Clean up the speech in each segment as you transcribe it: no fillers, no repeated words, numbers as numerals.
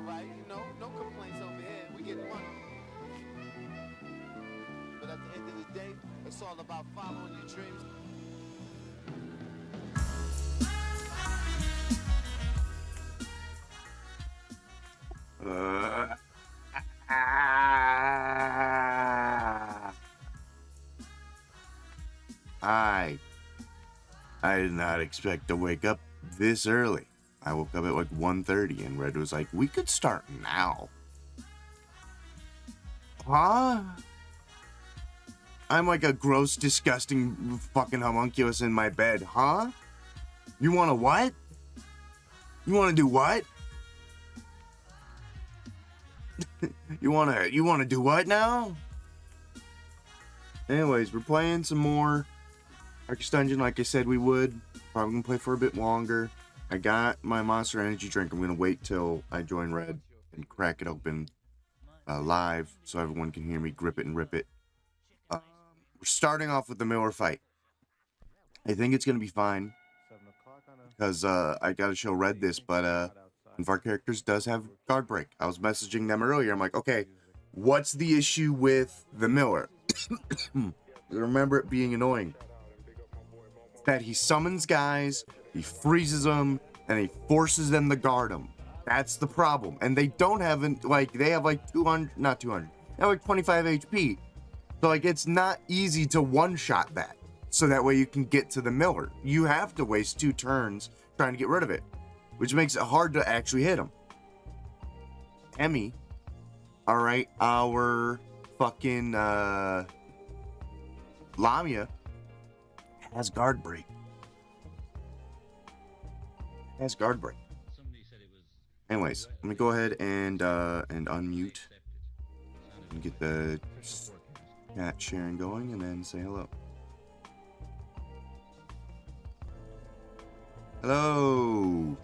right. No complaints over here. We get money. But at the end of the day, it's all about following your dreams. Uh, I I did not expect to wake up this early. I woke up at like 1:30 and Red was like, "We could start now." Huh? I'm like a gross, disgusting fucking homunculus in my bed, huh? You wanna what? You wanna do what? You wanna do what now? Anyways, we're playing some more Darkest Dungeon like I said we would. Probably gonna play for a bit longer. I got my Monster Energy drink. I'm gonna wait till I join Red and crack it open live so everyone can hear me grip it and rip it. We're starting off with the Miller fight. I think it's gonna be fine because I gotta show Red this, but one of our characters does have guard break. I was messaging them earlier. I'm like, okay, what's the issue with the Miller? I remember it being annoying. That he summons guys, he freezes them, and he forces them to guard him. That's the problem. And they don't have, they have like 200, not 200, they have like 25 HP. So like it's not easy to one-shot that. So that way you can get to the Miller. You have to waste 2 turns trying to get rid of it, which makes it hard to actually hit him. Emmy, alright, our fucking Lamia has guard break. Anyways, let me go ahead and unmute and get the chat sharing going and then say hello. Hello.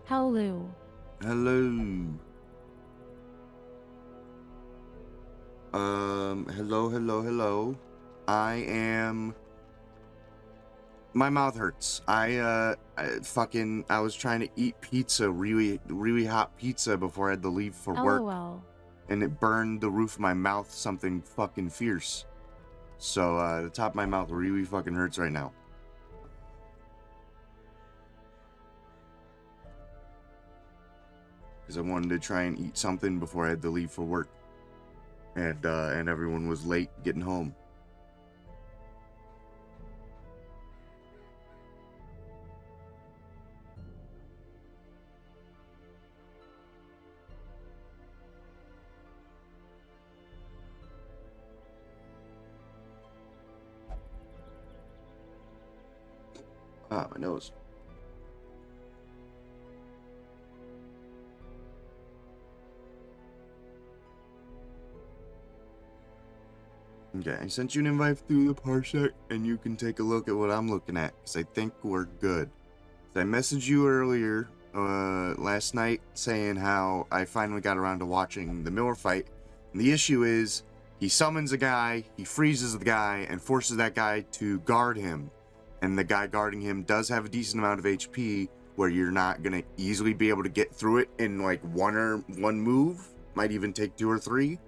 Hello. Hello. Hello. I am. My mouth hurts. I was trying to eat pizza, really hot pizza before I had to leave for work. LOL. And it burned the roof of my mouth something fucking fierce. So the top of my mouth really fucking hurts right now. Because I wanted to try and eat something before I had to leave for work. And everyone was late getting home. Ah, my nose. Okay, I sent you an invite through the parsec, and you can take a look at what I'm looking at, because I think we're good. I messaged you earlier, last night, saying how I finally got around to watching the Miller fight, and the issue is, he summons a guy, he freezes the guy, and forces that guy to guard him, and the guy guarding him does have a decent amount of HP, where you're not gonna easily be able to get through it in like one move, might even take 2 or 3.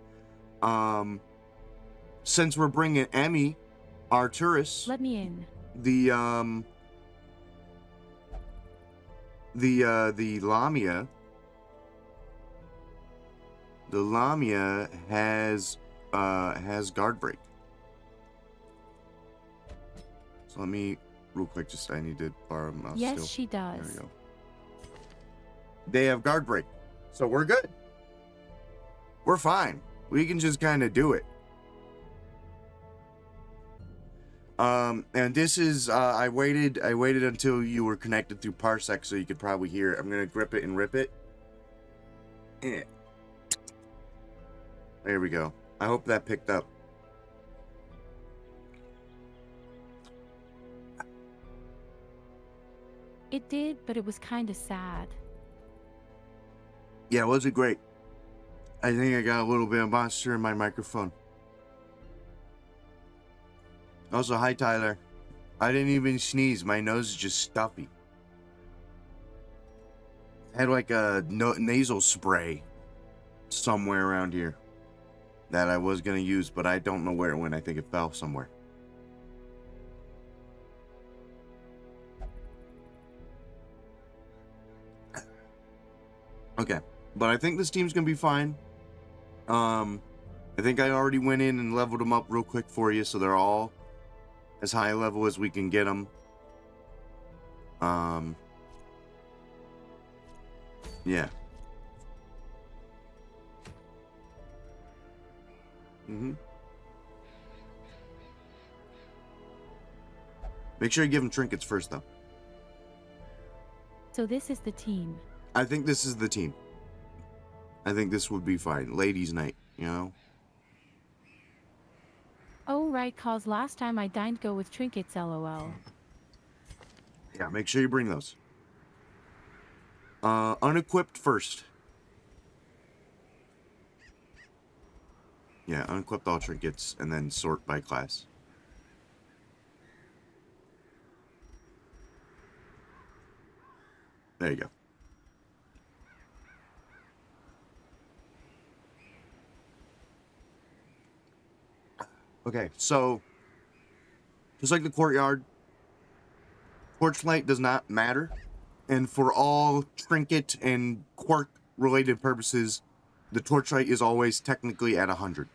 Since we're bringing Emmy, Arturus, Let me in. the Lamia, has guard break. So let me real quick. I need to borrow a mouse. Yes, still. she does. There we go. They have guard break, so we're good. We're fine. We can just kind of do it. And this is, I waited until you were connected through Parsec so you could probably hear it. I'm gonna grip it and rip it. There we go. I hope that picked up. It did, but it was kind of sad. Yeah, was it great? I think I got a little bit of moisture in my microphone. Also, hi Tyler. I didn't even sneeze. My nose is just stuffy. I had like a nasal spray somewhere around here that I was gonna use, but I don't know where it went. I think it fell somewhere. Okay, but I think this team's gonna be fine. I think I already went in and leveled them up real quick for you, so they're all as high level as we can get them. Yeah. Make sure you give them trinkets first, though. So this is the team. I think this is the team. I think this would be fine. Ladies' night, you know? Oh right, cause last time I dined go with trinkets lol. Yeah, make sure you bring those. Unequipped first. Yeah, unequipped all trinkets and then sort by class. There you go. Okay, so just like the courtyard, torchlight does not matter. And for all trinket and quirk related purposes, the torchlight is always technically at 100.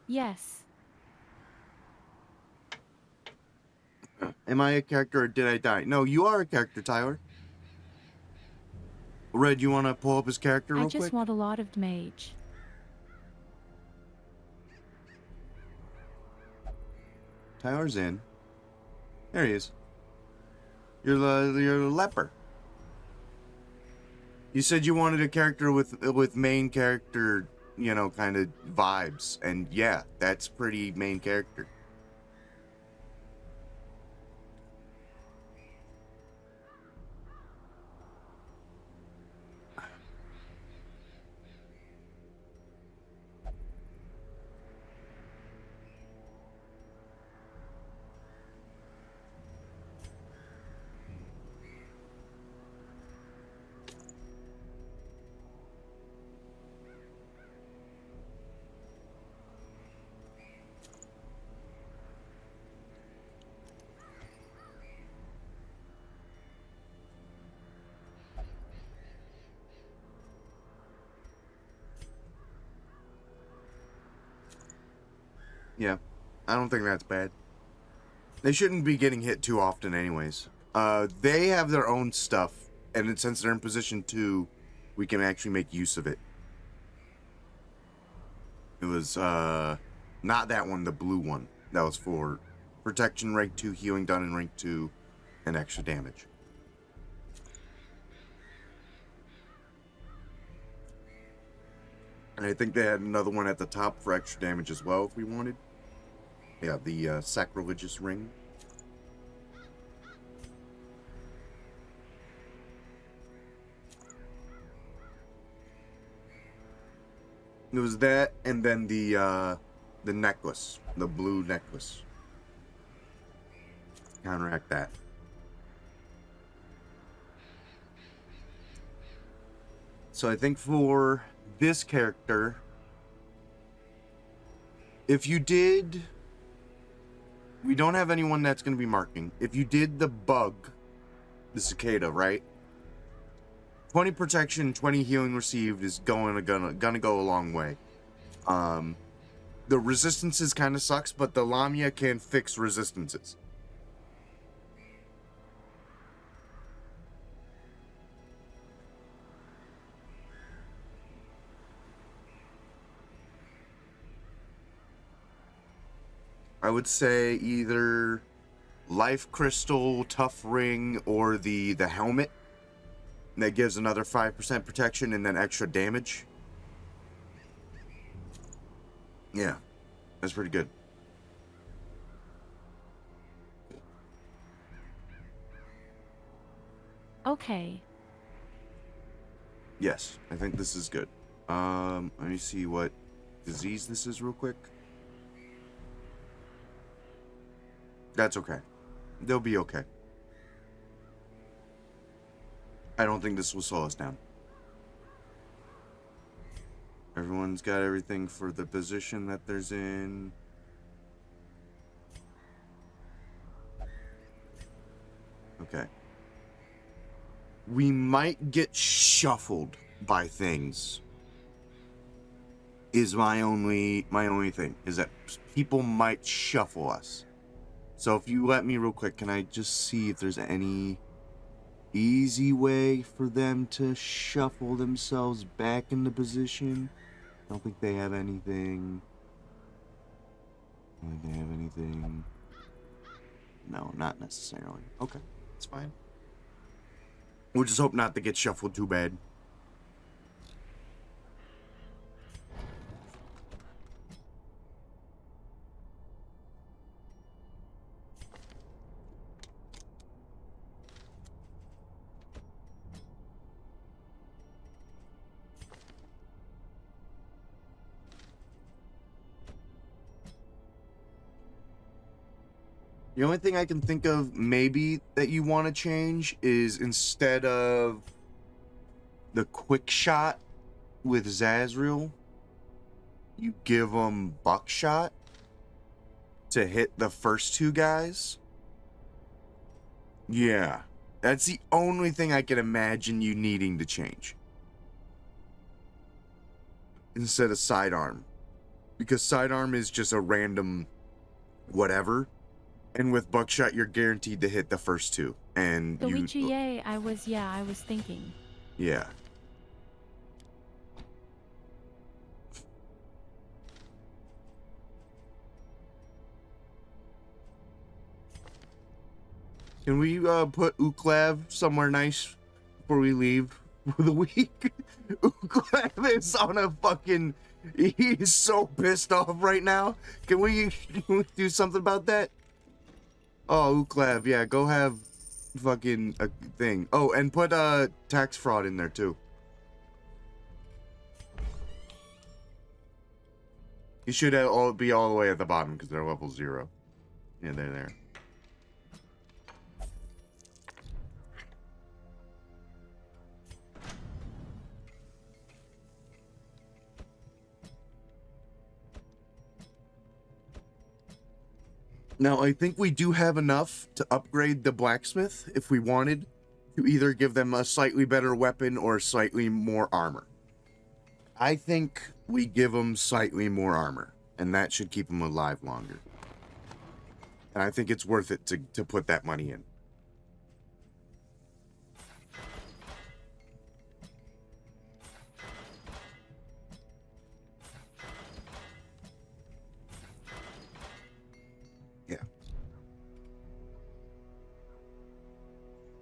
Yes. Am I a character or did I die? No, you are a character, Tyler. Red, you want to pull up his character real I just quick? want a lot of damage. Tyler's in. There he is. You're the leper. You said you wanted a character with main character, you know, kind of vibes, and yeah, that's pretty main character. Yeah, I don't think that's bad. They shouldn't be getting hit too often anyways. They have their own stuff, and since they're in position 2, we can actually make use of it. It was, not that one, the blue one. That was for protection rank 2, healing done in rank 2, and extra damage. And I think they had another one at the top for extra damage as well if we wanted. Yeah, the sacrilegious ring. It was that, and then the necklace, the blue necklace. Counteract that. So I think for this character, if you did, we don't have anyone that's going to be marking. If you did the bug, the cicada, right? 20 protection, 20 healing received is gonna go a long way. The resistances kind of sucks, but the Lamia can fix resistances. I would say either Life Crystal, Tough Ring, or the helmet. That gives another 5% protection and then extra damage. Yeah, that's pretty good. Okay. Yes, I think this is good. Let me see what disease this is real quick. That's okay. They'll be okay. I don't think this will slow us down. Everyone's got everything for the position that there's in. Okay. We might get shuffled by things. Is my only thing is that people might shuffle us. So if you let me real quick, can I just see if there's any easy way for them to shuffle themselves back into position? I don't think they have anything. I don't think they have anything. No, not necessarily. Okay, it's fine. We'll just hope not to get shuffled too bad. The only thing I can think of maybe that you want to change is instead of the quick shot with Zazriel, you give them buckshot to hit the first two guys. Yeah, that's the only thing I can imagine you needing to change. Instead of sidearm. Because sidearm is just a random whatever. And with buckshot, you're guaranteed to hit the first two. And Luigi, I was thinking. Yeah. Can we put Uklav somewhere nice before we leave for the week? Uklav is on a fucking... He's so pissed off right now. Can we do something about that? Oh, Uklav, yeah, go have fucking a thing. Oh, and put tax fraud in there too. You should be all the way at the bottom because they're level 0. Yeah, they're there. Now, I think we do have enough to upgrade the blacksmith if we wanted to either give them a slightly better weapon or slightly more armor. I think we give them slightly more armor, and that should keep them alive longer. And I think it's worth it to put that money in. Yeah.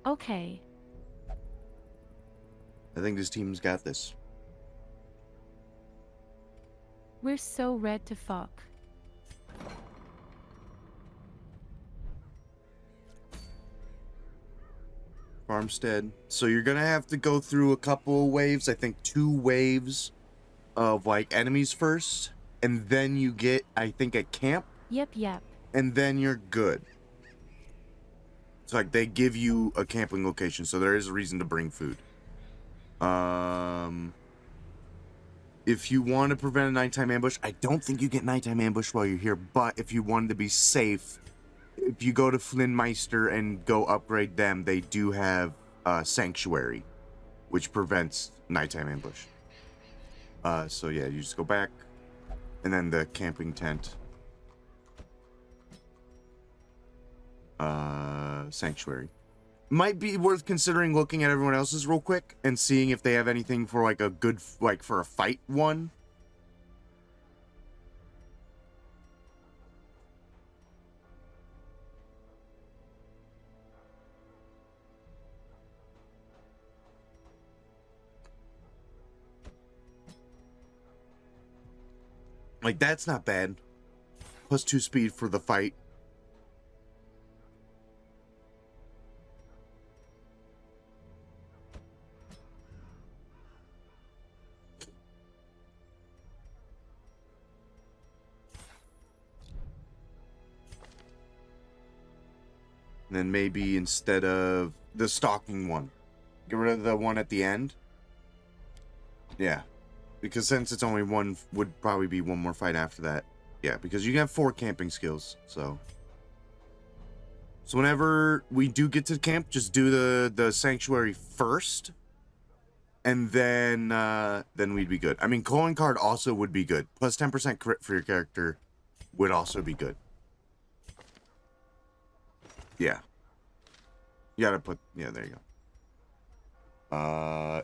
Okay. I think this team's got this. We're so red to fuck. Farmstead. So you're gonna have to go through a couple waves. I think 2 waves of like enemies first, and then you get, I think, a camp. Yep. And then you're good. It's like they give you a camping location, so there is a reason to bring food. If you want to prevent a nighttime ambush, I don't think you get nighttime ambush while you're here, but if you wanted to be safe, if you go to Flynnmeister and go upgrade them, they do have Sanctuary, which prevents nighttime ambush. So yeah, you just go back, and then the camping tent. Sanctuary. Might be worth considering looking at everyone else's real quick and seeing if they have anything for like a good, like for a fight one. Like, that's not bad. +2 speed for the fight. And then maybe instead of the stalking one, Get rid of the one at the end. Yeah. Because since it's only one, would probably be one more fight after that. Yeah, because you can have 4 camping skills, so. So whenever we do get to the camp, just do the sanctuary first. And then we'd be good. I mean, calling card also would be good. Plus 10% crit for your character would also be good. Yeah. You gotta put, yeah, there you go.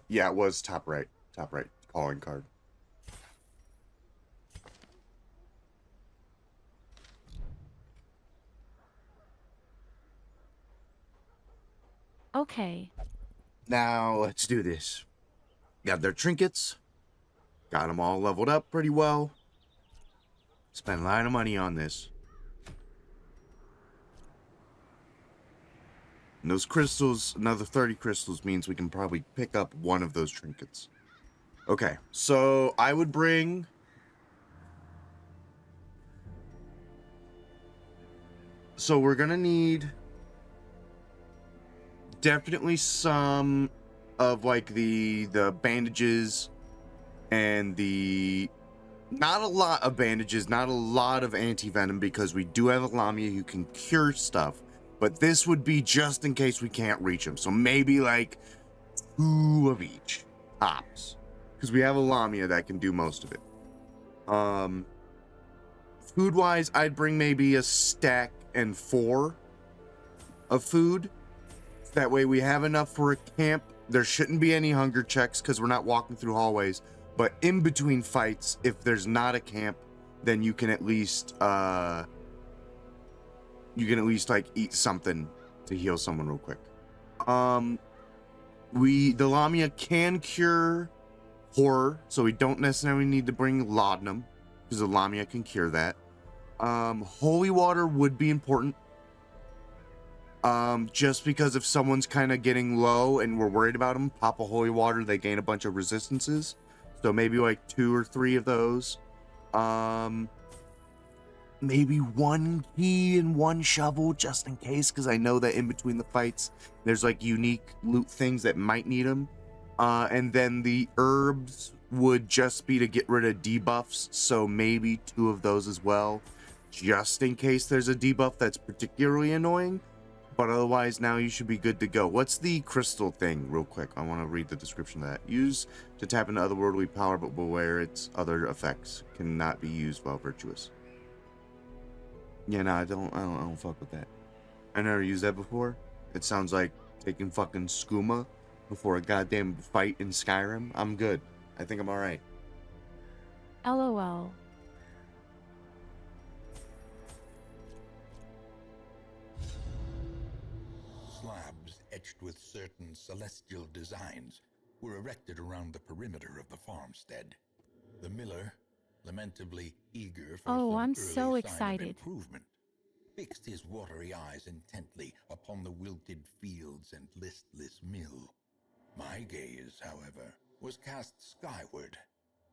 Yeah, it was top right. Top right. Calling card. Okay. Now, let's do this. Got their trinkets. Got them all leveled up pretty well. Spent a lot of money on this. And those crystals, another 30 crystals means we can probably pick up one of those trinkets. Okay, so I would bring... So we're gonna need... definitely some of like the bandages and the... Not a lot of bandages, not a lot of anti-venom because we do have a Lamia who can cure stuff. But this would be just in case we can't reach them. So maybe like 2 of each tops. Because we have a Lamia that can do most of it. Food-wise, I'd bring maybe a stack and 4 of food. That way we have enough for a camp. There shouldn't be any hunger checks because we're not walking through hallways. But in between fights, if there's not a camp, then you can at least like eat something to heal someone real quick. The Lamia can cure horror, so we don't necessarily need to bring laudanum because the Lamia can cure that. Holy water would be important. Just because if someone's kind of getting low and we're worried about them, pop a holy water, they gain a bunch of resistances. So maybe like 2 or 3 of those. Maybe 1 key and 1 shovel just in case, because I know that in between the fights, there's like unique loot things that might need them. And then the herbs would just be to get rid of debuffs, so maybe 2 of those as well, just in case there's a debuff that's particularly annoying. But otherwise, now you should be good to go. What's the crystal thing, real quick? I want to read the description of that. Use to tap into otherworldly power, but beware its other effects. Cannot be used while virtuous. Yeah, no, I don't fuck with that. I never used that before. It sounds like taking fucking skooma before a goddamn fight in Skyrim. I'm good. I think I'm alright. LOL. Slabs etched with certain celestial designs were erected around the perimeter of the farmstead. The miller, lamentably eager for Oh, some I'm early so sign of excited. improvement, fixed his watery eyes intently upon the wilted fields and listless mill. My gaze, however, was cast skyward,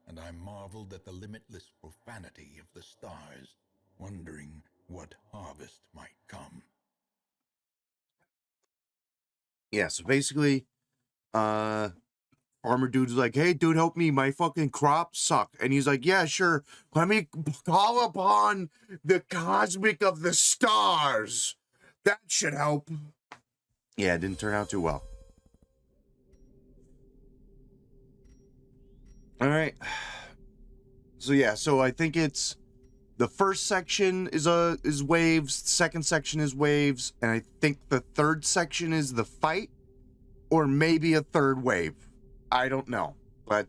and I marveled at the limitless profanity of the stars, wondering what harvest might come. Yeah, so basically, farmer dude's like, hey, dude, help me. My fucking crops suck. And he's like, yeah, sure. Let me call upon the cosmic of the stars. That should help. Yeah, it didn't turn out too well. All right. So yeah, so I think it's the first section is waves, second section is waves, and I think the third section is the fight, or maybe a third wave. I don't know, but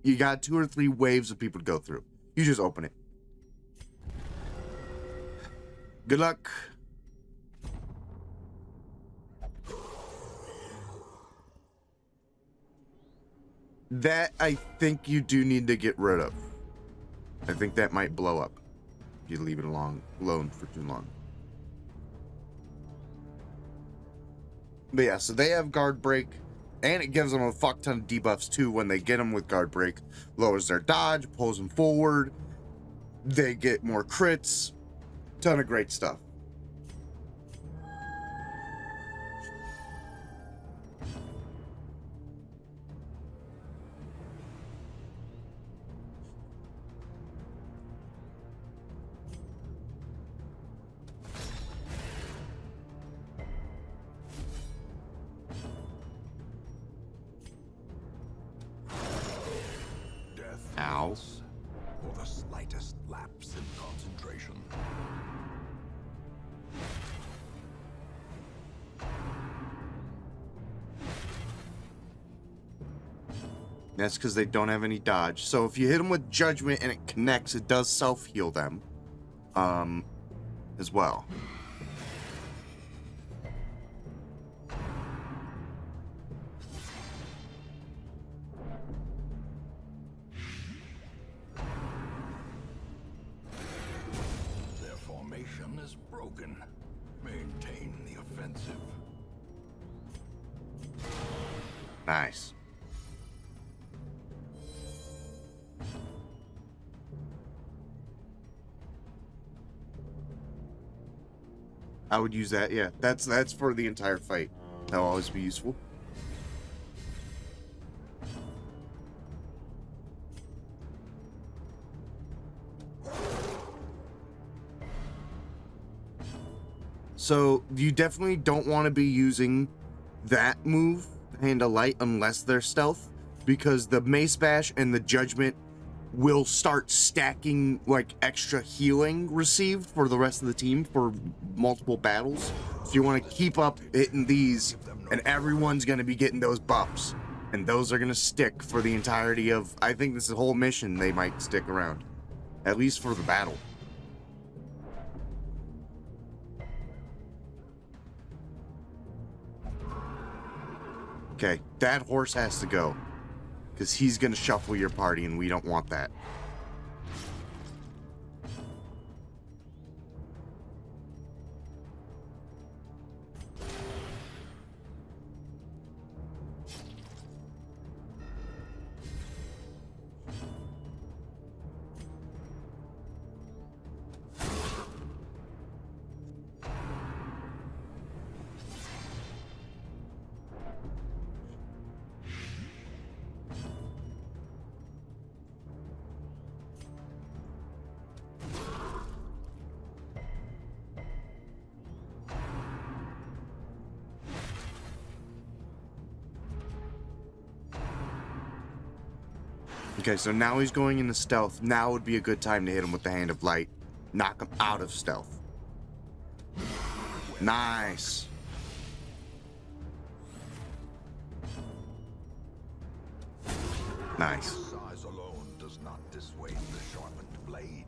you got 2 or 3 waves of people to go through. You just open it. Good luck. That I think you do need to get rid of. I think that might blow up if you leave it alone for too long. But yeah, so they have guard break, and it gives them a fuck ton of debuffs too when they get them with guard break. Lowers their dodge, pulls them forward. They get more crits. Ton of great stuff. Silence, or the slightest lapse in concentration. That's because they don't have any dodge. So if you hit them with Judgment and it connects, it does self-heal them. As well. Their formation is broken. Maintain the offensive. Nice. I would use that, yeah. That's for the entire fight. That'll always be useful. So, you definitely don't want to be using that move, Hand of Light, unless they're stealth, because the Mace Bash and the Judgment will start stacking like extra healing received for the rest of the team for multiple battles. So you want to keep up hitting these, and everyone's going to be getting those buffs, and those are going to stick for the entirety of, I think this is a whole mission. They might stick around, at least for the battle. Okay, that horse has to go, because he's going to shuffle your party, and we don't want that. Okay, so now he's going into stealth. Now would be a good time to hit him with the Hand of Light. Knock him out of stealth. Nice. Nice. Size alone does not dissuade the sharpened blade.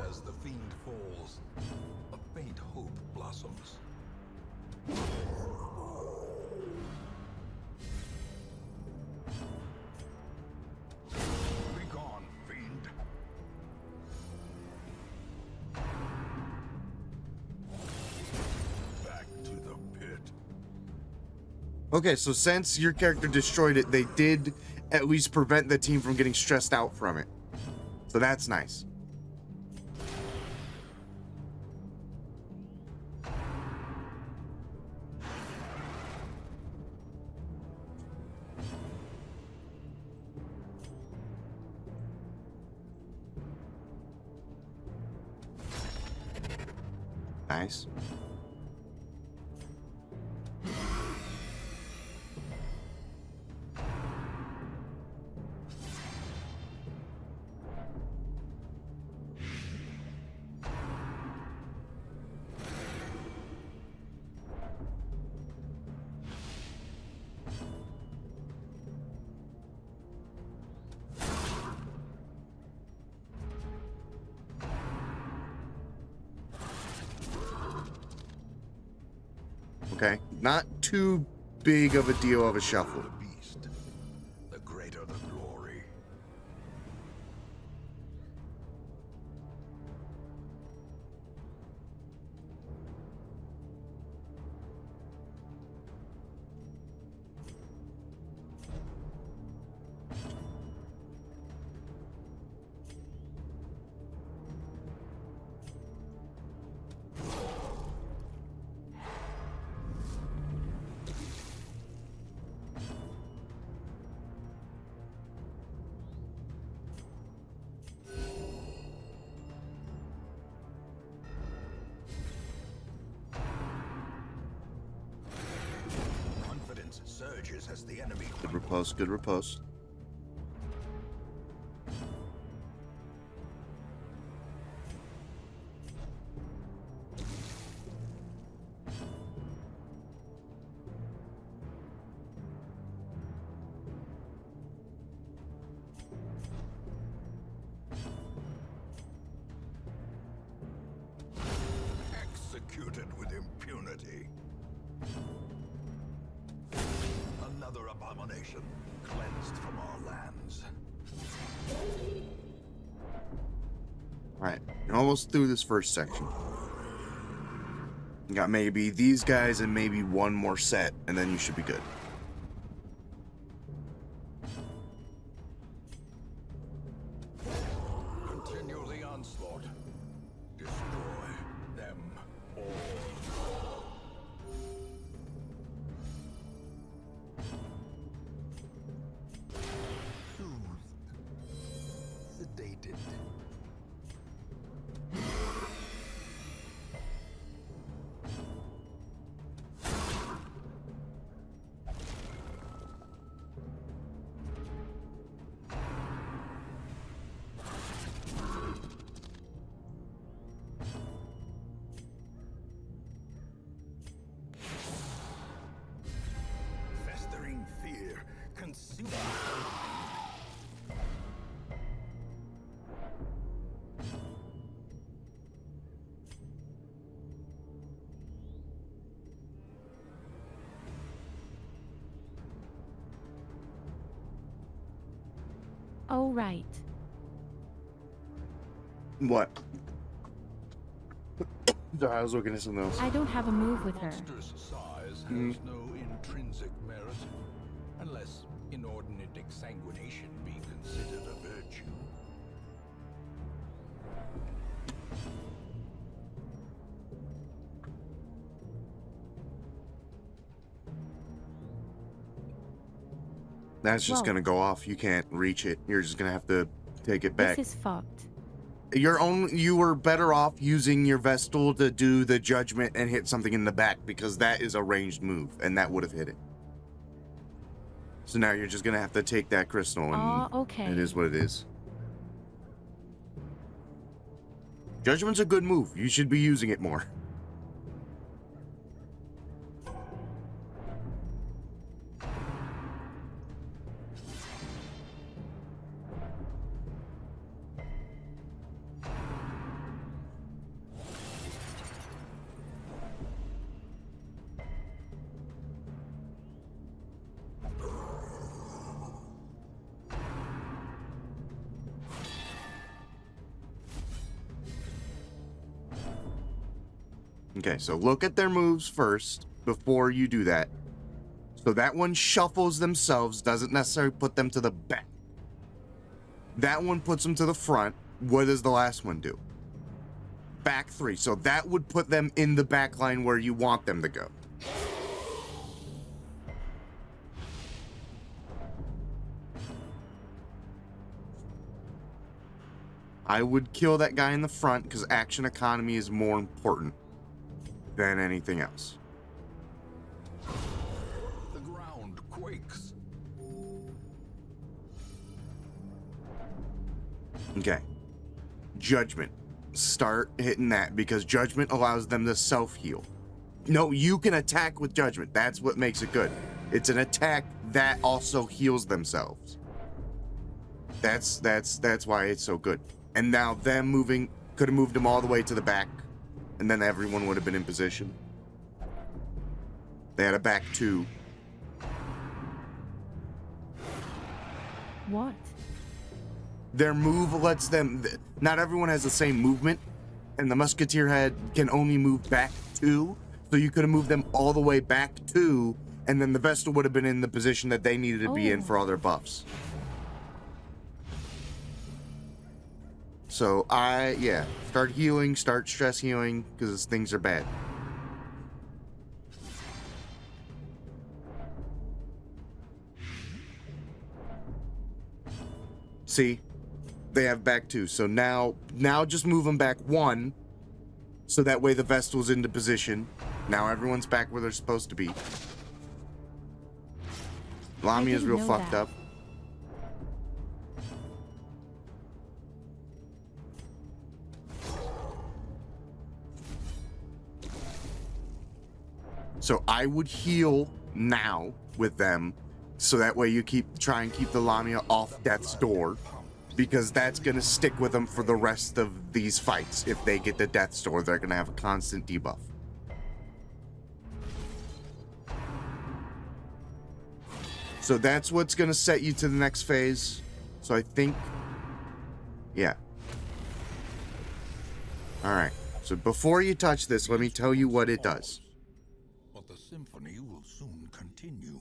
As the fiend falls, a faint hope blossoms. Be gone, fiend. Back to the pit. Okay, so since your character destroyed it, they did at least prevent the team from getting stressed out from it. So that's nice. Nice. Okay, not too big of a deal of a shuffle. The beast, the greater the glory. as the enemy Good riposte, good riposte. executed with impunity. Another abomination cleansed from our lands. Alright, you're almost through this first section. You got maybe these guys and maybe one more set, and then you should be good. Continue the onslaught. Destroy them all. Soothed. Sedated. Festering fear consumes. Oh, right. What? Sorry, I was looking at something else. I don't have a move with her. Monstrous size has no intrinsic merit, unless inordinate exsanguination be considered a virtue. That's just Whoa. gonna go off. You can't reach it. You're just gonna have to take it back. This is fucked. You were better off using your Vestal to do the judgment and hit something in the back, because that is a ranged move, and that would have hit it. So now you're just gonna have to take that crystal, and Oh, okay. it is what it is. Judgment's a good move. You should be using it more. Okay, so look at their moves first before you do that. So that one shuffles themselves, doesn't necessarily put them to the back. That one puts them to the front. What does the last one do? Back three. So that would put them in the back line where you want them to go. I would kill that guy in the front because action economy is more important than anything else. The ground quakes. Okay. Judgment. Start hitting that, because Judgment allows them to self-heal. No, you can attack with Judgment. That's what makes it good. It's an attack that also heals themselves. That's why it's so good. And now them moving, could have moved them all the way to the back, and then everyone would have been in position. They had a back two. What? Their move lets them... Not everyone has the same movement, and the Musketeer can only move back two, so you could have moved them all the way back two, and then the Vestal would have been in the position that they needed to be in for all their buffs. So start healing, start stress healing, because things are bad. See? They have back two. So now just move them back one, so that way the Vestal's into position. Now everyone's back where they're supposed to be. Lamia's didn't real know fucked that. up. So I would heal now with them, so that way you try and keep the Lamia off death's door, because that's gonna stick with them for the rest of these fights. If they get the death's door, they're gonna have a constant debuff. So that's what's gonna set you to the next phase. So I think, yeah. All right. So before you touch this, let me tell you what it does. But the symphony will soon continue.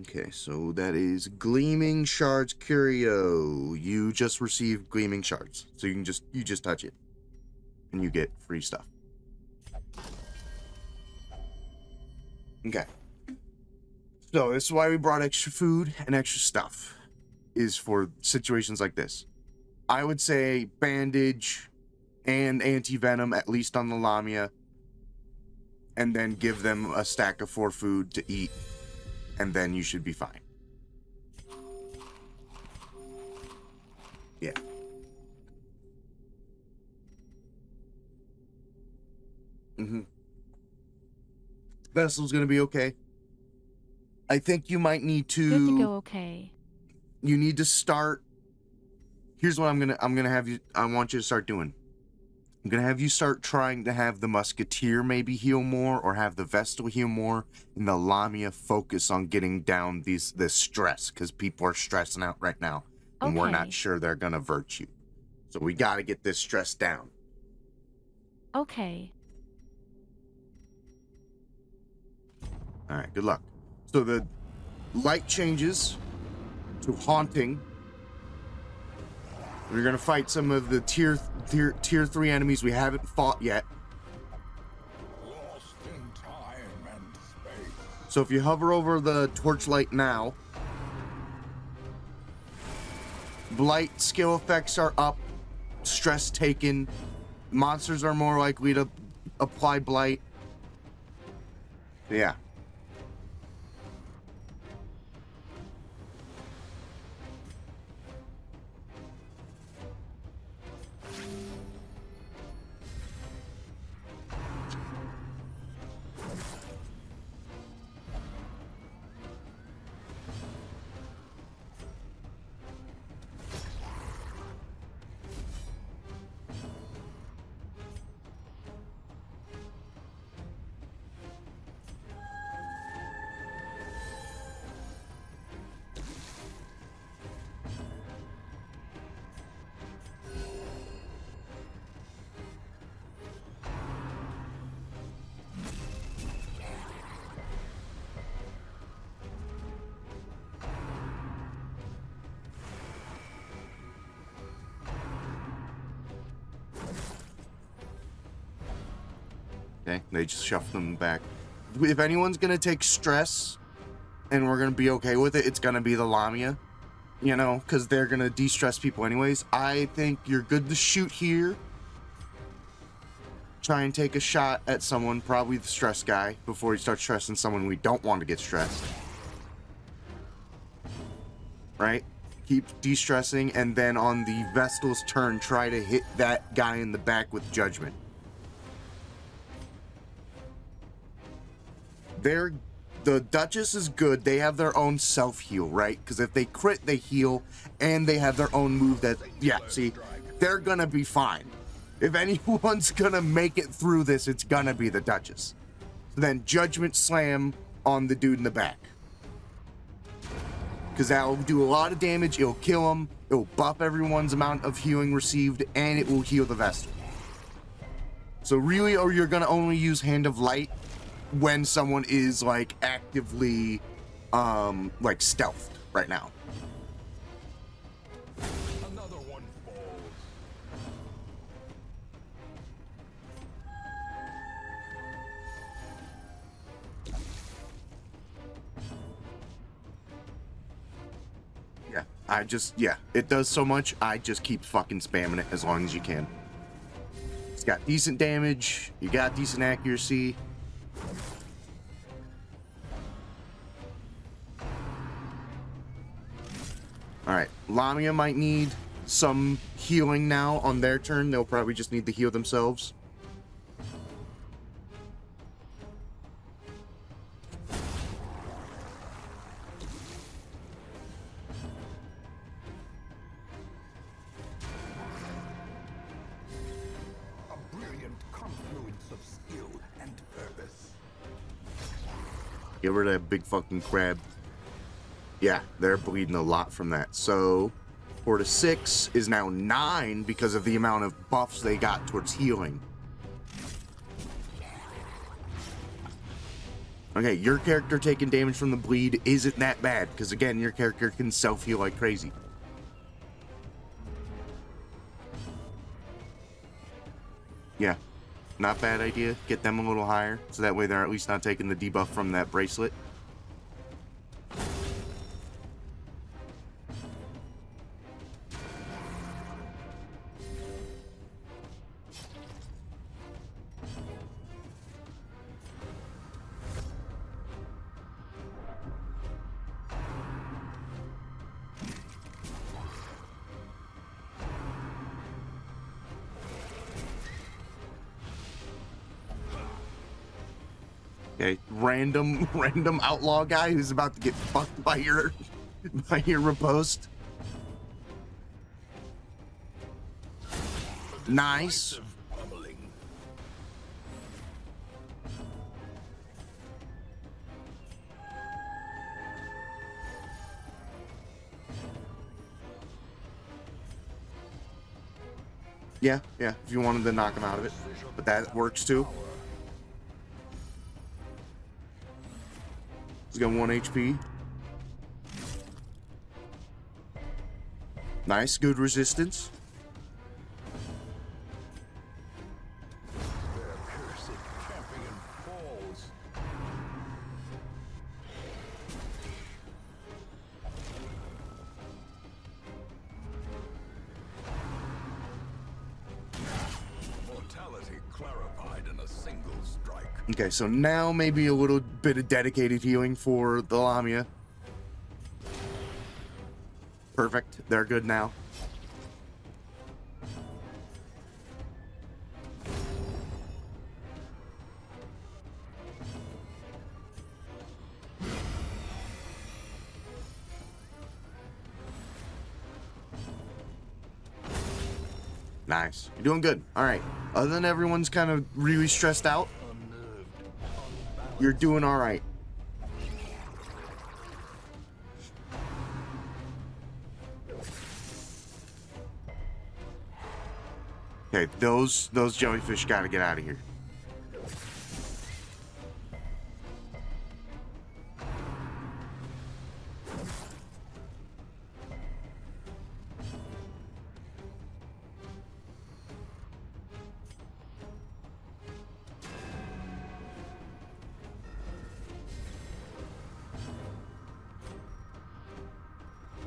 Okay, so that is Gleaming Shards Curio. You just received Gleaming Shards, so you just touch it, and you get free stuff. Okay. So this is why we brought extra food and extra stuff, is for situations like this. I would say bandage and anti-venom, at least on the Lamia, and then give them a stack of 4 food to eat, and then you should be fine. Yeah. Vessel's gonna be okay. I think you might need to... Good to go, okay. You need to start... Here's what I'm gonna have you... I want you to start doing. I'm gonna have you start trying to have the Musketeer maybe heal more, or have the Vestal heal more, and the Lamia focus on getting down this stress, because people are stressing out right now, and we're not Okay. sure they're gonna virtue. So we gotta get this stress down. Okay. Alright, good luck. So the light changes to haunting. We're gonna fight some of the tier 3 enemies we haven't fought yet. Lost in time and space. So if you hover over the torchlight now, blight skill effects are up, stress taken, monsters are more likely to apply blight. Yeah. Okay, they just shuffle them back. If anyone's gonna take stress, and we're gonna be okay with it, it's gonna be the Lamia. You know, because they're gonna de-stress people anyways. I think you're good to shoot here. Try and take a shot at someone, probably the stress guy, before you start stressing someone we don't want to get stressed. Right? Keep de-stressing, and then on the Vestal's turn, try to hit that guy in the back with Judgment. The Duchess is good. They have their own self-heal, right? Because if they crit, they heal, and they have their own move that... Yeah, see? They're gonna be fine. If anyone's gonna make it through this, it's gonna be the Duchess. So then Judgment Slam on the dude in the back. Because that'll do a lot of damage, it'll kill him, it'll buff everyone's amount of healing received, and it will heal the Vestal. So really, or you're gonna only use Hand of Light when someone is like actively like stealthed right now. Another one falls. Yeah, it does so much. I just keep fucking spamming it as long as you can. It's got decent damage, you got decent accuracy. Alright, Lamia might need some healing now on their turn. They'll probably just need to heal themselves. A brilliant confluence of skill and purpose. Get rid of that big fucking crab. Yeah, they're bleeding a lot from that. So 4 to 6 is now 9 because of the amount of buffs they got towards healing. Okay, your character taking damage from the bleed isn't that bad, because again, your character can self-heal like crazy. Yeah, not bad idea. Get them a little higher, so that way they're at least not taking the debuff from that bracelet. Okay, random outlaw guy who's about to get fucked by your riposte. Nice. Yeah, if you wanted to knock him out of it, but that works too. He's got 1 HP. Nice, good resistance. Their cursed champion falls. Mortality clarified in a single strike. Okay, so now maybe a little bit of dedicated healing for the Lamia. Perfect, they're good now. Nice, you're doing good. All right, other than everyone's kind of really stressed out, you're doing all right. Okay, those jellyfish gotta get out of here.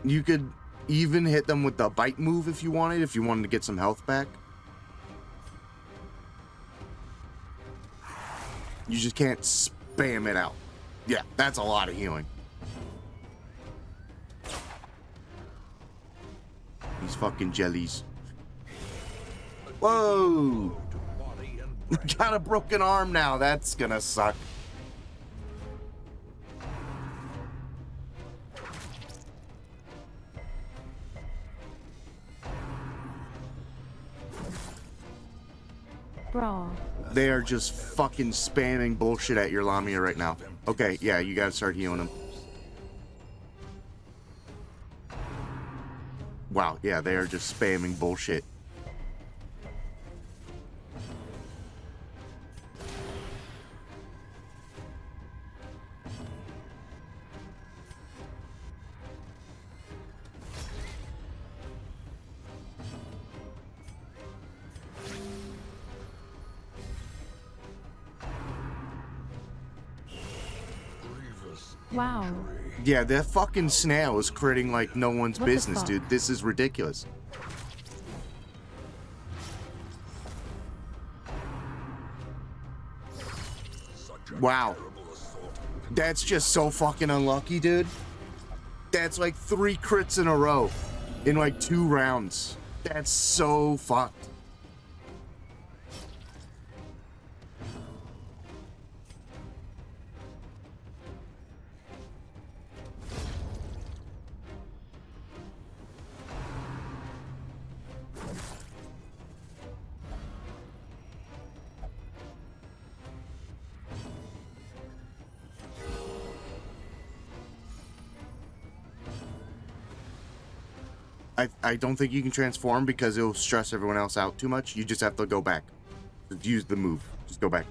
You could even hit them with the bite move if you wanted to get some health back. You just can't spam it out. Yeah, that's a lot of healing. These fucking jellies. Whoa! Got a broken arm now. That's gonna suck. Bro. They are just fucking spamming bullshit at your Lamia right now. Okay, yeah, you gotta start healing them. Wow, yeah, they are just spamming bullshit. Wow. Yeah, that fucking snail is critting like no one's What the business, fuck? dude. This is ridiculous. Wow. That's just so fucking unlucky, dude. That's like 3 crits in a row. in like 2 rounds. That's so fucked. I don't think you can transform because it'll stress everyone else out too much. You just have to go back. Just use the move. Just go back.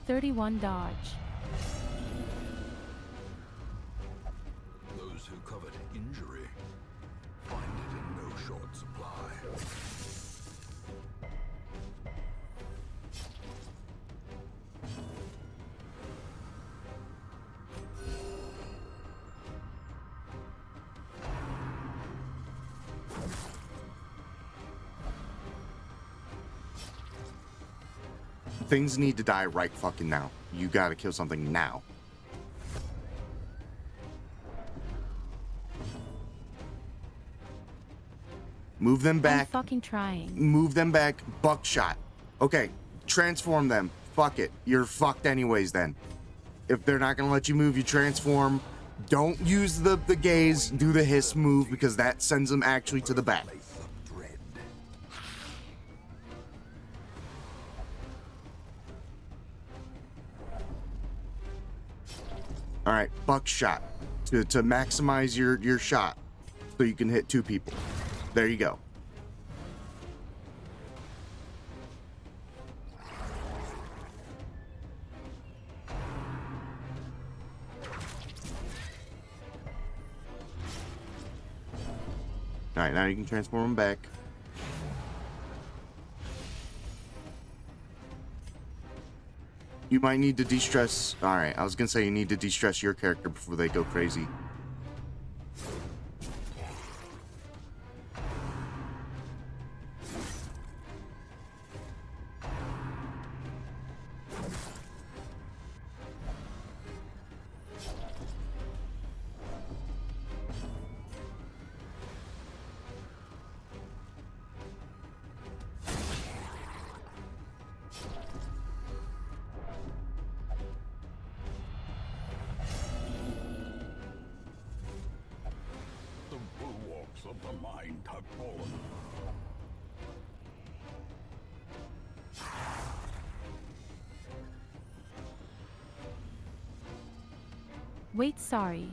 $31 dodge. Those who covet injury find it in no short supply. Things need to die right fucking now. You gotta kill something now. Move them I'm back. fucking trying. Move them back. Buckshot. Okay, transform them. Fuck it. You're fucked anyways then. If they're not gonna let you move, you transform. Don't use the gaze. Do the hiss move because that sends them actually to the back. Place of dread. All right, buckshot to maximize your shot so you can hit 2 people. There you go. All right, now you can transform them back. You might need to de-stress. All right, I was gonna say you need to de-stress your character before they go crazy. The bulwarks of the mind have fallen. Wait, sorry.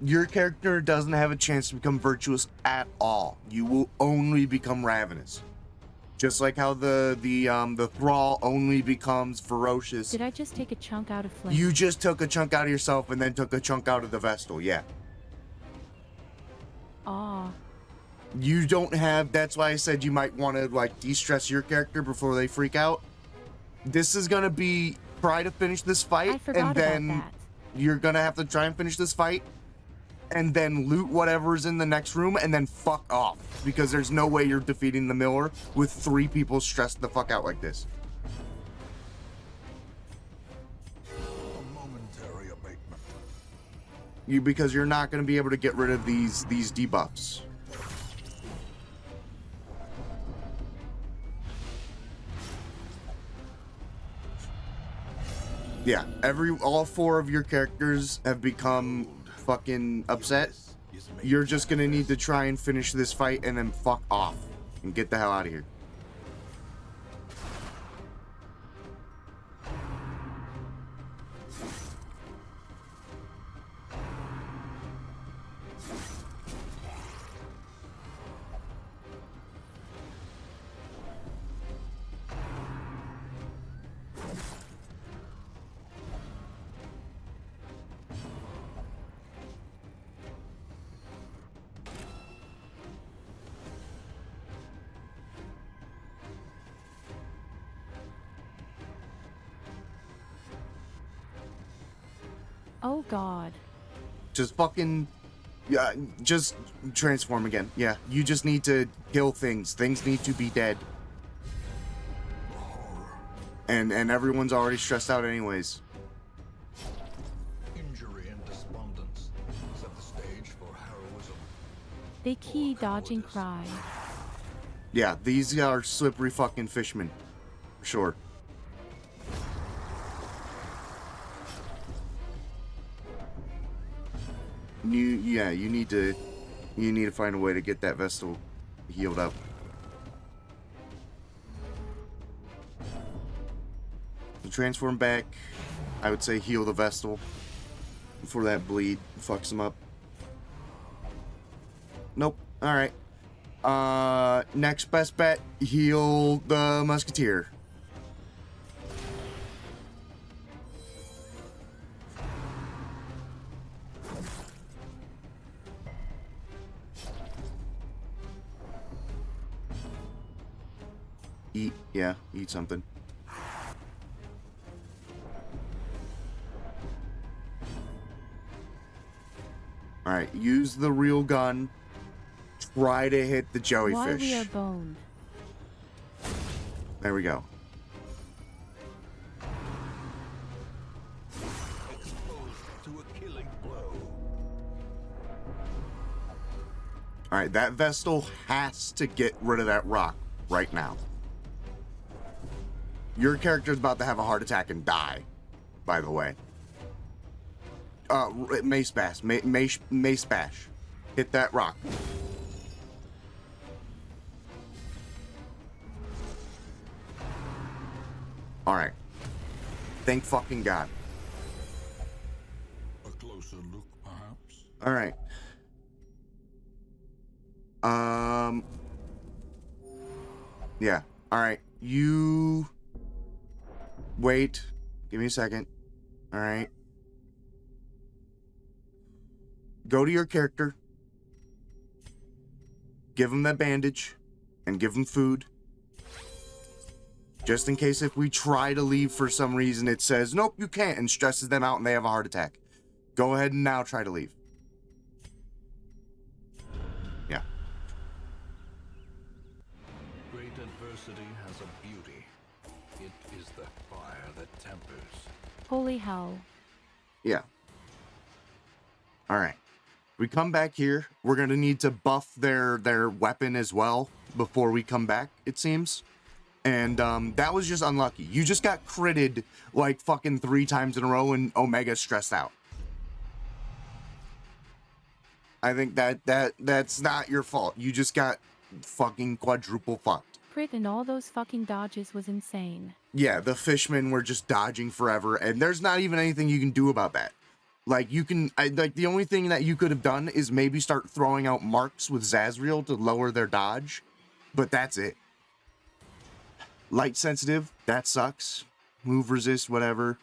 Your character doesn't have a chance to become virtuous at all. You will only become ravenous. Just like how the thrall only becomes ferocious. Did I just take a chunk out of Flint? You just took a chunk out of yourself and then took a chunk out of the Vestal, yeah. Aw. You don't have, that's why I said you might want to like de-stress your character before they freak out. This is gonna be try to finish this I fight forgot and then about that. you're gonna have to try and finish this fight and then loot whatever's in the next room and then fuck off because there's no way you're defeating the Miller with 3 people stressed the fuck out like this. A momentary abatement. Because you're not going to be able to get rid of these debuffs. Yeah, all 4 of your characters have become fucking upset. Is made You're just gonna need to try and finish this fight and then fuck off and get the hell out of here. Oh god. Just fucking, yeah, just transform again. Yeah, you just need to kill things. Things need to be dead. And everyone's already stressed out anyways. Injury and despondence set the stage for heroism. They key dodging cry. Yeah, these are slippery fucking fishmen. For sure. You need to find a way to get that Vestal healed up. To transform back, I would say heal the Vestal before that bleed fucks him up. Nope. Alright. Next best bet, heal the Musketeer. Eat, yeah, eat something. Alright, use the real gun. Try to hit the jellyfish. Why we are boned. There we go. Exposed to a killing blow. Alright, that Vestal has to get rid of that rock right now. Your character's about to have a heart attack and die, by the way. Mace bash. Mace bash. Hit that rock. Alright. Thank fucking God. A closer look, perhaps? Alright. Yeah. Alright. You... Wait. Give me a second. Alright. Go to your character. Give him that bandage. And give him food. Just in case if we try to leave for some reason, it says, nope, you can't, and stresses them out and they have a heart attack. Go ahead and now try to leave. Yeah. Great adversity has a beauty. It is the fire that tempers. Holy hell. Yeah. Alright. We come back here. We're going to need to buff their weapon as well before we come back, it seems. And that was just unlucky. You just got critted like fucking 3 times in a row and Omega's stressed out. I think that's not your fault. You just got fucking quadruple fucked. Crit and all those fucking dodges was insane. Yeah, the fishmen were just dodging forever, and there's not even anything you can do about that. Like, you can, like, the only thing that you could have done is maybe start throwing out marks with Zazriel to lower their dodge, but that's it. Light sensitive, that sucks. Move resist, whatever.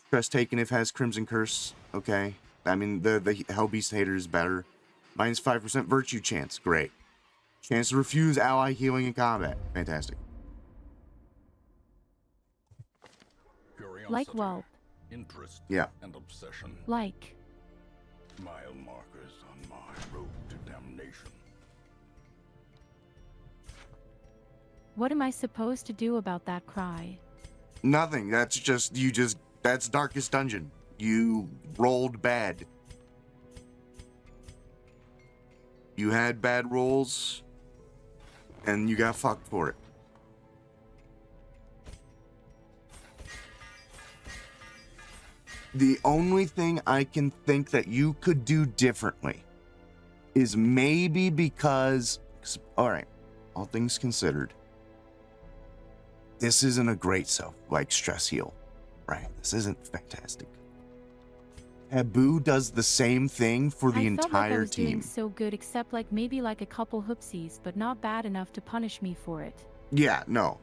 Stress taken if has Crimson Curse, okay. I mean, the Hellbeast hater is better. Minus 5% virtue chance, great. Chance to refuse ally healing in combat, fantastic. Curiosity, Like whelp. interest, Yeah. and obsession. Like. Mile markers on my road to damnation. What am I supposed to do about that cry? Nothing, that's just, that's Darkest Dungeon. You rolled bad. You had bad rolls, and you got fucked for it. The only thing I can think that you could do differently is maybe because, alright, all things considered, this isn't a great stress heal, right? This isn't fantastic. Taboo does the same thing for the I entire felt like I was team. doing so good, except like maybe like a couple hoopsies, but not bad enough to punish me for it. Yeah, no.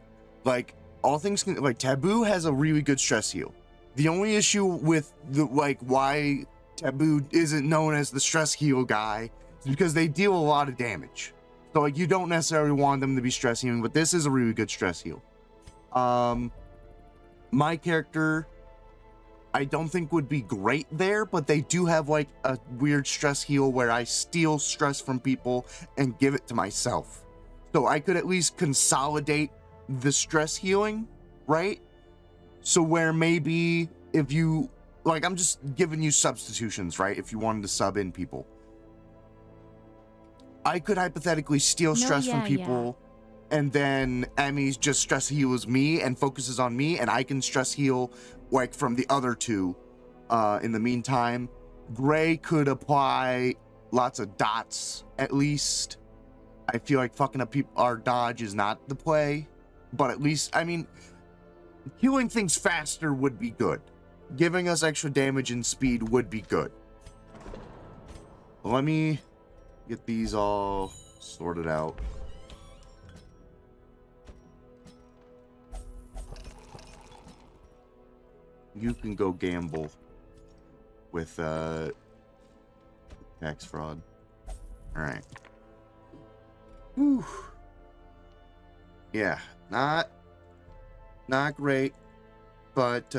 Like, all things like Taboo has a really good stress heal. The only issue with the why Taboo isn't known as the stress heal guy is because they deal a lot of damage. So like you don't necessarily want them to be stress healing, but this is a really good stress heal. My character I don't think would be great there, but they do have like a weird stress heal where I steal stress from people and give it to myself. So I could at least consolidate the stress healing, right? So where maybe if you, like, I'm just giving you substitutions, right? If you wanted to sub in people. I could hypothetically steal stress from people, and then Emmy's just stress heals me and focuses on me, and I can stress heal like from the other two. In the meantime, Gray could apply lots of dots at least. I feel like fucking up our dodge is not the play, but at least, I mean, healing things faster would be good. Giving us extra damage and speed would be good. Let me get these all sorted out. You can go gamble with tax fraud. All right. Whew. Yeah, not great, but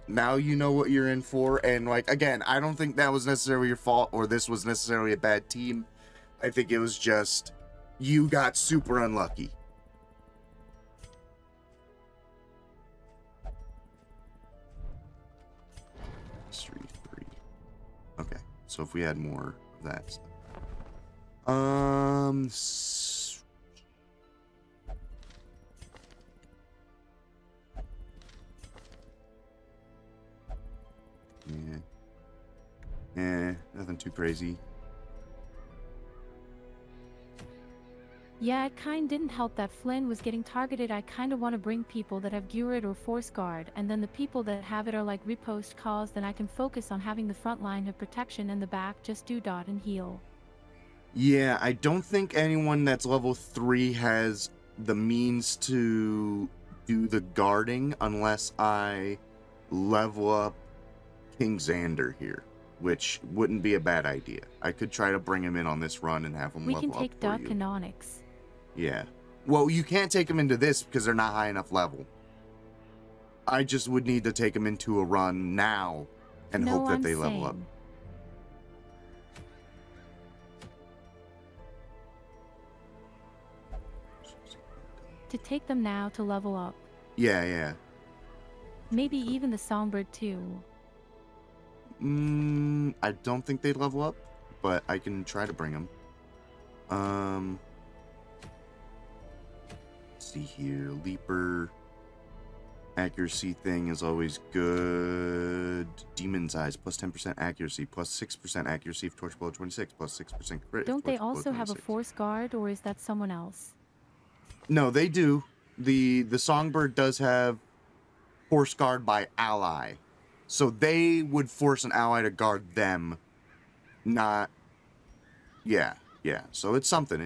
now you know what you're in for. And like, again, I don't think that was necessarily your fault or this was necessarily a bad team. I think it was just you got super unlucky. History 3. Okay, so if we had more of that stuff. Nothing too crazy. Yeah, it kind didn't help that Flynn was getting targeted. I kinda wanna bring people that have Gurid or Force Guard, and then the people that have it are like repost calls, then I can focus on having the front line of protection and the back just do dot and heal. Yeah, I don't think anyone that's level 3 has the means to do the guarding unless I level up King Xander here, which wouldn't be a bad idea. I could try to bring him in on this run and have him We level can up take for Duck you. and Onyx. Yeah. Well, you can't take them into this because they're not high enough level. I just would need to take them into a run now and No, hope that I'm they level up. saying. To take them now to level up. Yeah. Maybe even the Songbird too. I don't think they'd level up, but I can try to bring them. Let's see here. Leaper. Accuracy thing is always good. Demon's Eyes, plus 10% accuracy, plus 6% accuracy if torch below 26, plus 6% crit. Don't they also have a Force Guard, or is that someone else? No, they do. The Songbird does have Force Guard by ally. So they would force an ally to guard them. Not... Yeah. So it's something.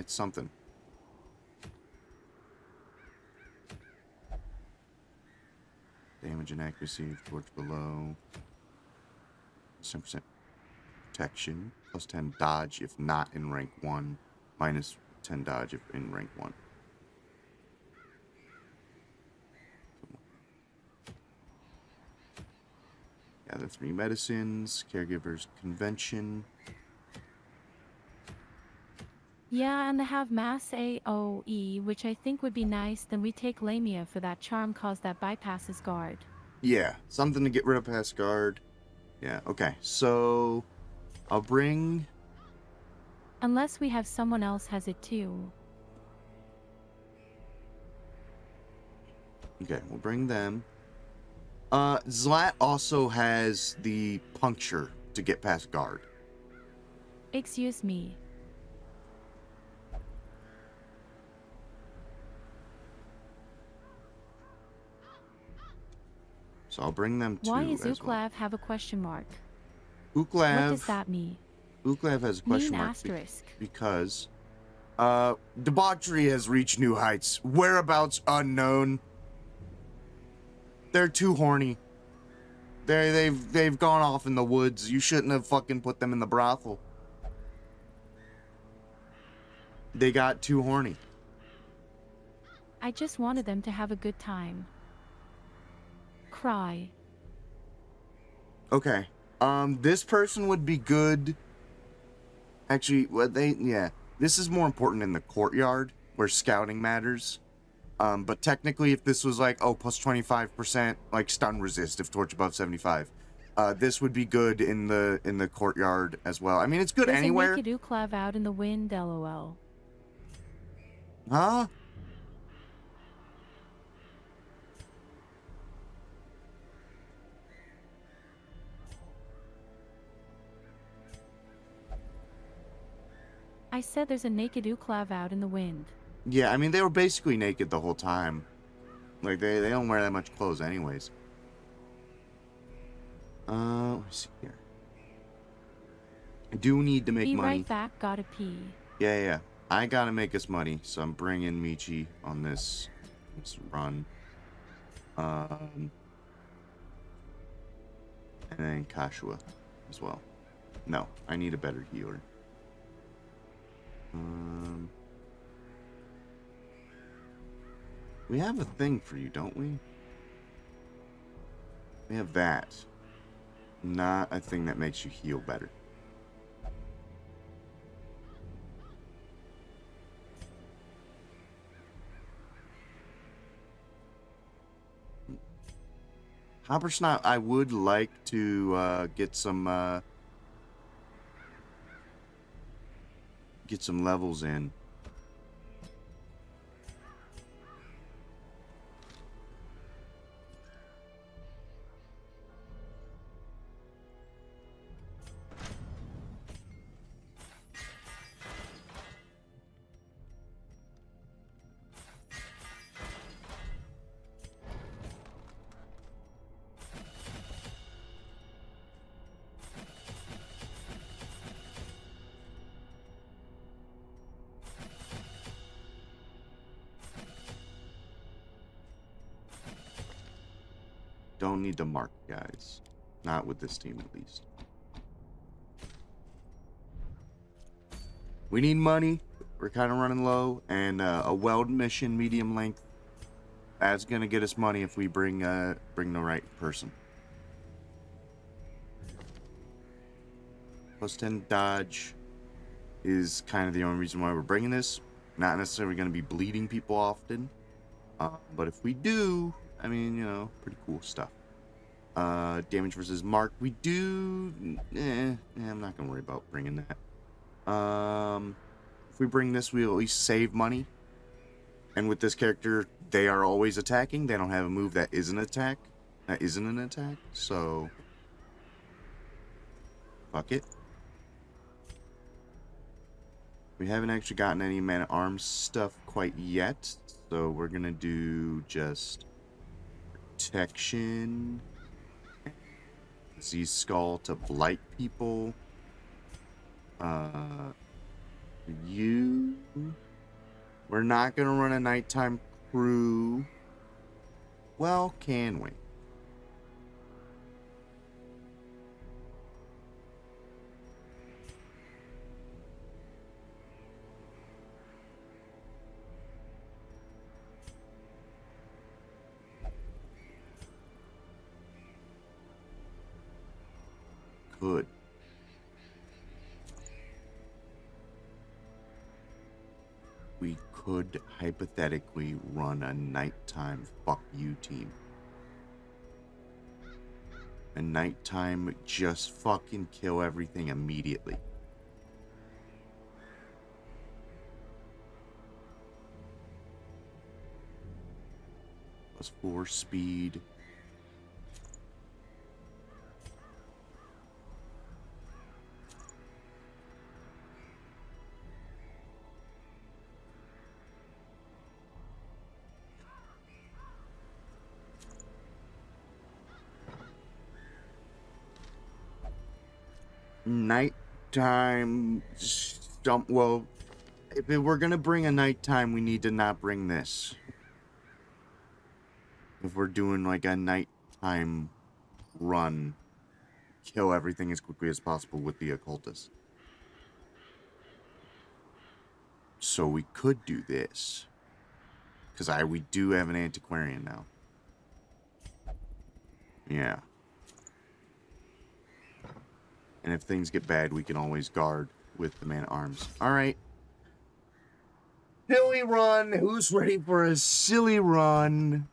Damage and accuracy if torch below. 10% protection. Plus 10 dodge if not in rank 1. Minus 10 dodge if in rank 1. Gather 3 medicines. Caregivers convention. Yeah, and they have Mass AOE, which I think would be nice. Then we take Lamia for that charm cause that bypasses guard. Yeah, something to get rid of past guard. Yeah, okay. So I'll bring... Unless we have someone else has it too. Okay, we'll bring them. Zlat also has the puncture to get past guard. Excuse me. So I'll bring them too. Why is as well. Uklav have a question mark? Uklav, What does that mean? Uklav has a question Mean mark asterisk. because debauchery has reached new heights. Whereabouts unknown. They're too horny. They've gone off in the woods. You shouldn't have fucking put them in the brothel. They got too horny. I just wanted them to have a good time. Cry. Okay. This person would be good. Actually, yeah. This is more important in the courtyard where scouting matters. But technically, if this was like, oh, plus 25%, like stun resist if torch above 75, this would be good in the courtyard as well. I mean, it's good There's anywhere. a naked Uklav out in the wind, lol. Huh? I said there's a naked Uklav out in the wind. Yeah, I mean, they were basically naked the whole time. Like, they don't wear that much clothes anyways. Let me see here. I do need to make Be money. right back, gotta pee. Yeah. I gotta make us money, so I'm bringing Michi on this run. And then Kashua as well. No, I need a better healer. We have a thing for you, don't we? We have that. Not a thing that makes you heal better. Hoppersnot, I would like to get some levels in. Don't need to mark, guys. Not with this team, at least. We need money. We're kind of running low. And a weld mission, medium length. That's going to get us money if we bring the right person. Plus 10 dodge is kind of the only reason why we're bringing this. Not necessarily going to be bleeding people often. But if we do, I mean, you know, pretty cool stuff. Damage versus mark. We do... I'm not going to worry about bringing that. If we bring this, we'll at least save money. And with this character, they are always attacking. They don't have a move that isn't an attack. So... fuck it. We haven't actually gotten any man-at-arms stuff quite yet. So we're going to do just... protection... Z Skull to blight people. We're not gonna run a nighttime crew. Well, can we? Could. We could hypothetically run a nighttime fuck you team. A nighttime just fucking kill everything immediately. +4 speed. Nighttime stump. Well, if we're gonna bring a nighttime, we need to not bring this. If we're doing like a nighttime run, kill everything as quickly as possible with the occultist. So we could do this, because we do have an antiquarian now. Yeah. And if things get bad, we can always guard with the man-at-arms. Alright. Silly run. Who's ready for a silly run?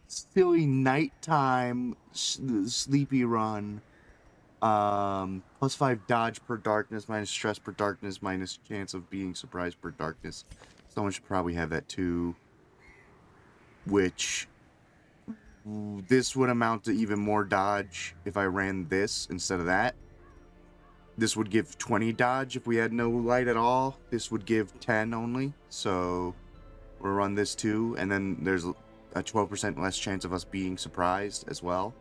Silly nighttime sleepy run. +5 dodge per darkness, minus stress per darkness, minus chance of being surprised per darkness. Someone should probably have that too. Which, this would amount to even more dodge if I ran this instead of that. This would give 20 dodge if we had no light at all. This would give 10 only. So we'll run this too. And then there's a 12% less chance of us being surprised as well.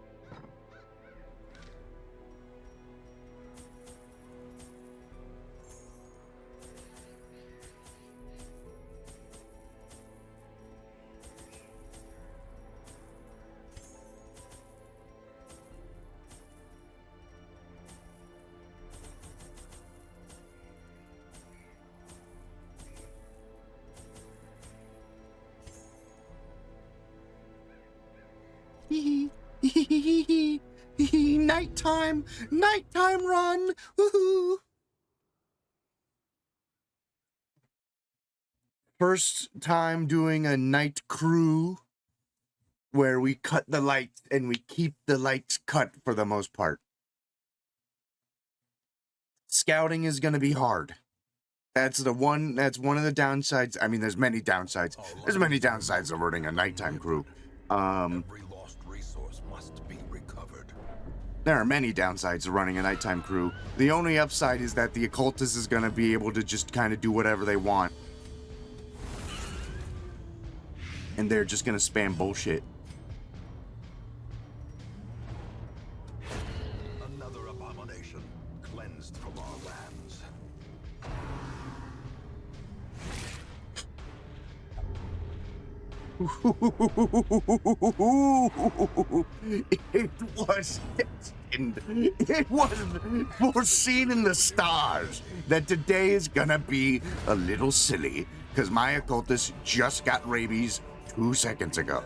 Nighttime run. Woohoo! First time doing a night crew where we cut the lights and we keep the lights cut for the most part. Scouting is going to be hard. That's one of the downsides. I mean, there's many downsides. There's many downsides of running a nighttime crew. Every lost resource must be recovered. There are many downsides of running a nighttime crew. The only upside is that the occultist is going to be able to just kind of do whatever they want. And they're just going to spam bullshit. Another abomination cleansed from our lands. It was destined. It was foreseen in the stars that today is gonna be a little silly because my occultist just got rabies 2 seconds ago.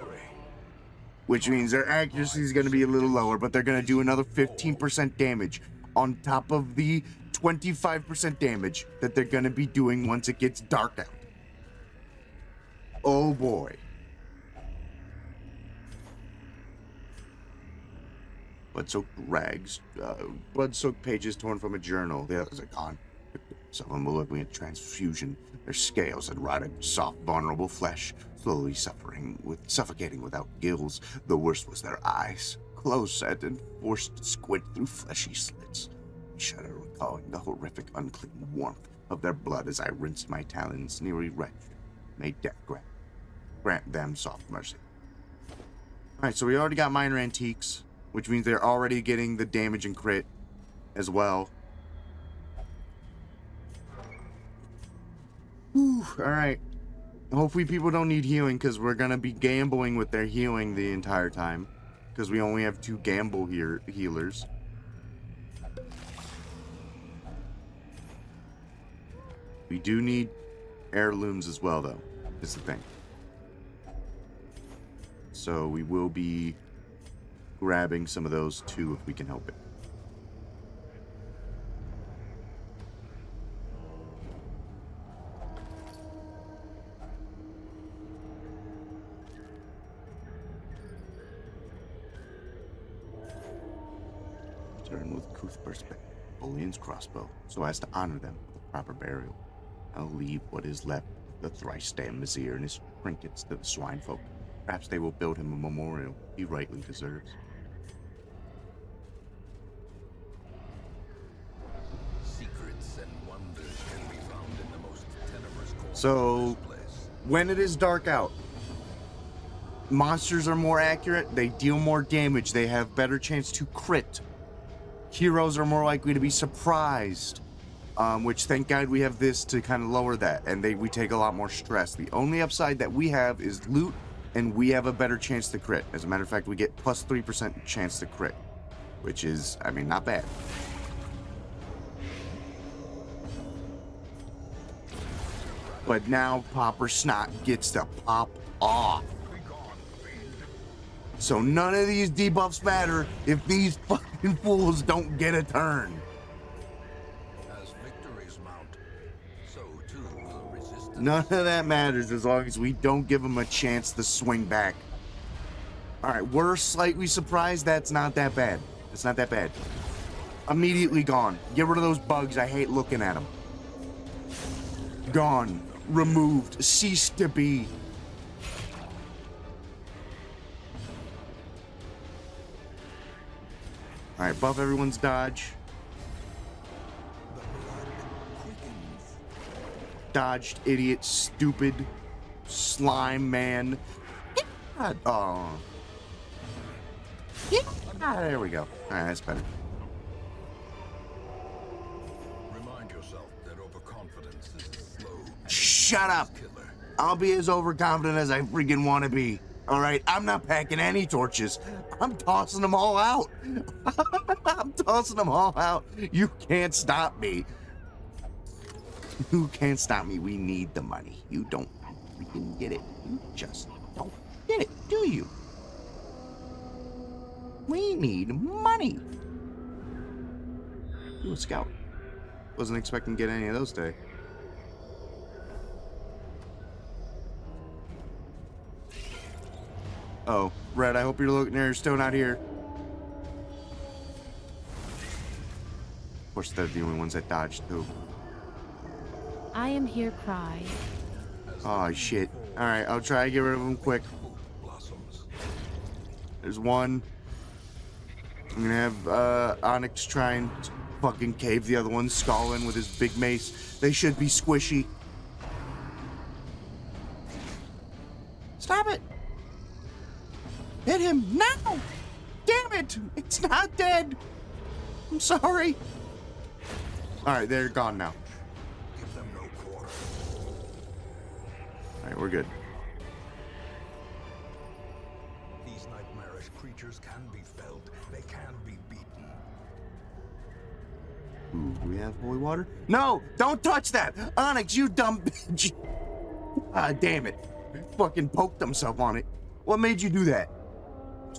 Which means their accuracy is gonna be a little lower, but they're gonna do another 15% damage on top of the 25% damage that they're gonna be doing once it gets dark out. Oh boy. Blood-soaked rags, blood-soaked pages torn from a journal. The others are gone. Some of them were living a transfusion. Their scales had rotted soft, vulnerable flesh, slowly suffocating without gills. The worst was their eyes, closed set and forced to squint through fleshy slits. I shudder, recalling the horrific, unclean warmth of their blood as I rinsed my talons, nearly wrenched. May death grant them soft mercy. Alright, so we already got minor antiques, which means they're already getting the damage and crit as well. Whew, alright. Hopefully people don't need healing, because we're going to be gambling with their healing the entire time. Because we only have 2 gamble healers. We do need heirlooms as well, though, is the thing. So we will be grabbing some of those too if we can help it. Return with Cuthbert's Bolian's crossbow, so as to honor them with a proper burial. I'll leave what is left of the thrice-damned Mizir and his trinkets to the swine folk. Perhaps they will build him a memorial he rightly deserves. Secrets and wonders can be found in the most tenebrous corners So, of this place. when it is dark out, monsters are more accurate, they deal more damage, they have better chance to crit. Heroes are more likely to be surprised, which thank God we have this to kind of lower that, and we take a lot more stress. The only upside that we have is loot, and we have a better chance to crit. As a matter of fact, we get plus 3% chance to crit, which is, I mean, not bad. But now Popper Snot gets to pop off. So none of these debuffs matter if these fucking fools don't get a turn. dismount, so too will resistance. None of that matters as long as we don't give them a chance to swing back. Alright, we're slightly surprised that's not that bad. It's not that bad. Immediately gone. Get rid of those bugs. I hate looking at them. Gone. Removed. Cease to be. Alright, buff everyone's dodge. Dodged, idiot, stupid, slime man. Oh. There we go. Alright, that's better. Remind yourself that overconfidence is a slow Shut up! killer. I'll be as overconfident as I freaking want to be. Alright, I'm not packing any torches. I'm tossing them all out. I'm tossing them all out. You can't stop me. You can't stop me. We need the money. You don't freaking get it. You just don't get it, do you? We need money. Ooh, a scout. Wasn't expecting to get any of those today. Oh, Red, I hope you're looking there. You're still not here. Of course, they're the only ones that dodged, too. I am here, cry. Oh, shit. Alright, I'll try to get rid of them quick. Blossoms. There's one. I'm gonna have Onyx try and fucking cave the other one's skull in with his big mace. They should be squishy. Stop it! Hit him now! Damn it! It's not dead! I'm sorry. Alright, they're gone now. Give them no quarter. Alright, we're good. These nightmarish creatures can be felled. They can be beaten. Ooh, do we have holy water? No! Don't touch that! Onyx, you dumb bitch! Ah, damn it. Fucking poked himself on it. What made you do that?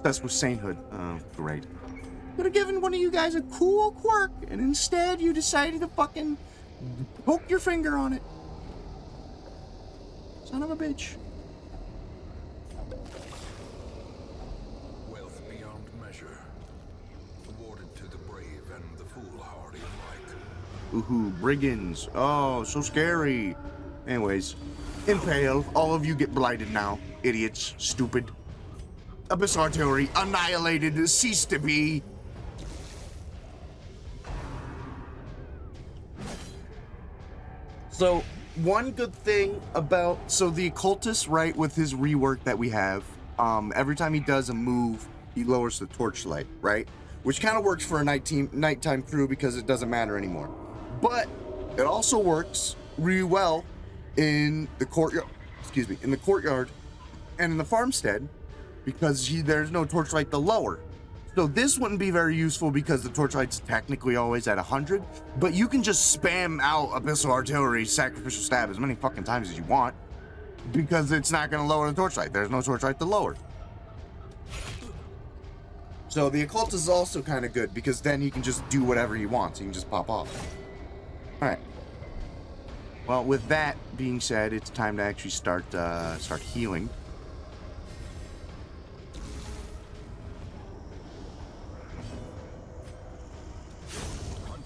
That's with sainthood. Oh, great. Could have given one of you guys a cool quirk, and instead you decided to fucking poke your finger on it. Son of a bitch. Wealth beyond measure. Awarded to the brave and the foolhardy alike. Ooh, brigands. Oh, so scary. Anyways, impale. All of you get blighted now. Idiots. Stupid. Abyss artillery. Annihilated. Cease to be. So, one good thing about... So, the occultist, right, with his rework that we have, every time he does a move, he lowers the torchlight, right? Which kind of works for a nighttime crew because it doesn't matter anymore. But it also works really well in the courtyard, in the courtyard and in the farmstead because there's no torchlight to lower. So this wouldn't be very useful because the torchlight's technically always at 100, but you can just spam out Abyssal Artillery Sacrificial Stab as many fucking times as you want because it's not going to lower the torchlight. There's no torchlight to lower. So the Occultist is also kind of good because then he can just do whatever he wants. He can just pop off. Alright. Well, with that being said, it's time to actually start healing.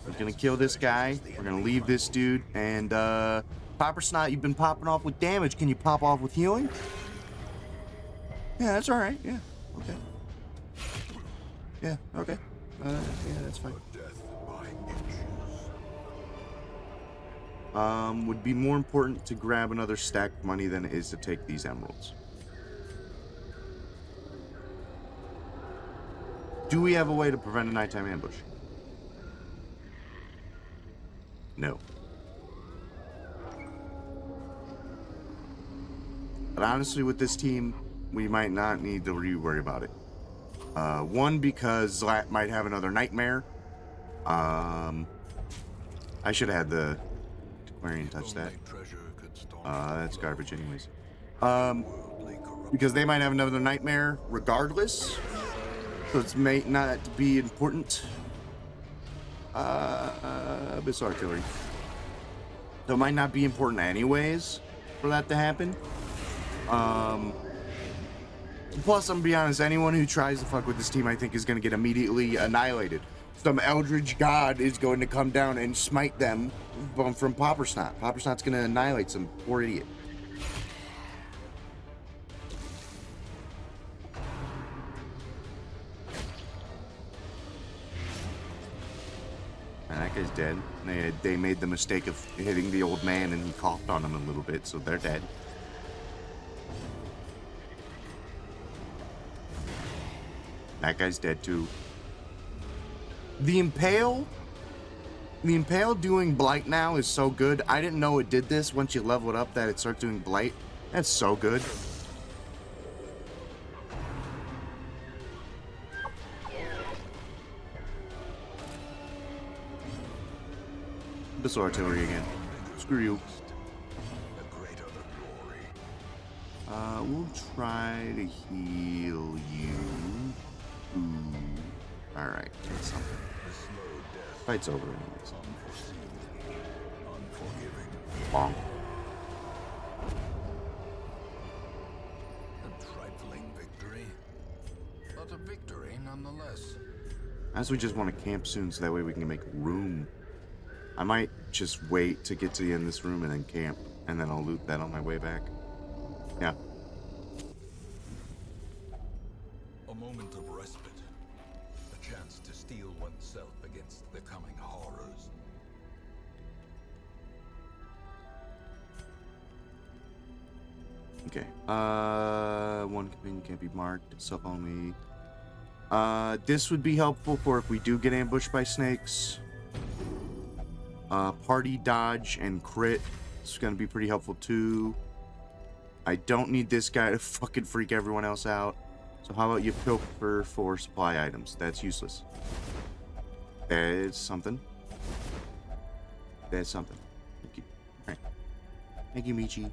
We're gonna kill this guy. We're gonna leave this dude. And, Popper Snot, you've been popping off with damage. Can you pop off with healing? Yeah, that's alright. Yeah, okay. Yeah, okay. Yeah, that's fine. Death by inches. Would be more important to grab another stack of money than it is to take these emeralds. Do we have a way to prevent a nighttime ambush? No. But honestly, with this team, we might not need to worry about it. One, because Zlat might have another nightmare. I should have had the Aquarian touch that. That's garbage anyways. Because they might have another nightmare regardless. So it may not be important. Abyss Artillery. So it might not be important anyways for that to happen. Plus, I'm gonna be honest, anyone who tries to fuck with this team, I think, is gonna get immediately annihilated. Some eldritch god is going to come down and smite them from Poppersnot. Poppersnot's gonna annihilate some poor idiot. And that guy's dead. They made the mistake of hitting the old man, and he coughed on him a little bit, so they're dead. That guy's dead too. The Impale doing Blight now is so good. I didn't know it did this once you level it up, that it starts doing Blight. That's so good. Missile artillery again. Screw you. We'll try to heal you. Ooh. Alright, that's something. Fight's over anyways. Bonk. A trifling victory, but a victory nonetheless. As we just want to camp soon, so that way we can make room. I might just wait to get to the end of this room and then camp, and then I'll loot that on my way back. Yeah. A moment of respite. A chance to steel oneself against the coming horrors. Okay. One companion can't be marked. Self only. This would be helpful for if we do get ambushed by snakes. Party dodge and crit. It's gonna be pretty helpful too. I don't need this guy to fucking freak everyone else out. So how about you pilfer for supply items? That's useless. That's something. That's something. Thank you. Alright. Thank you, Michi.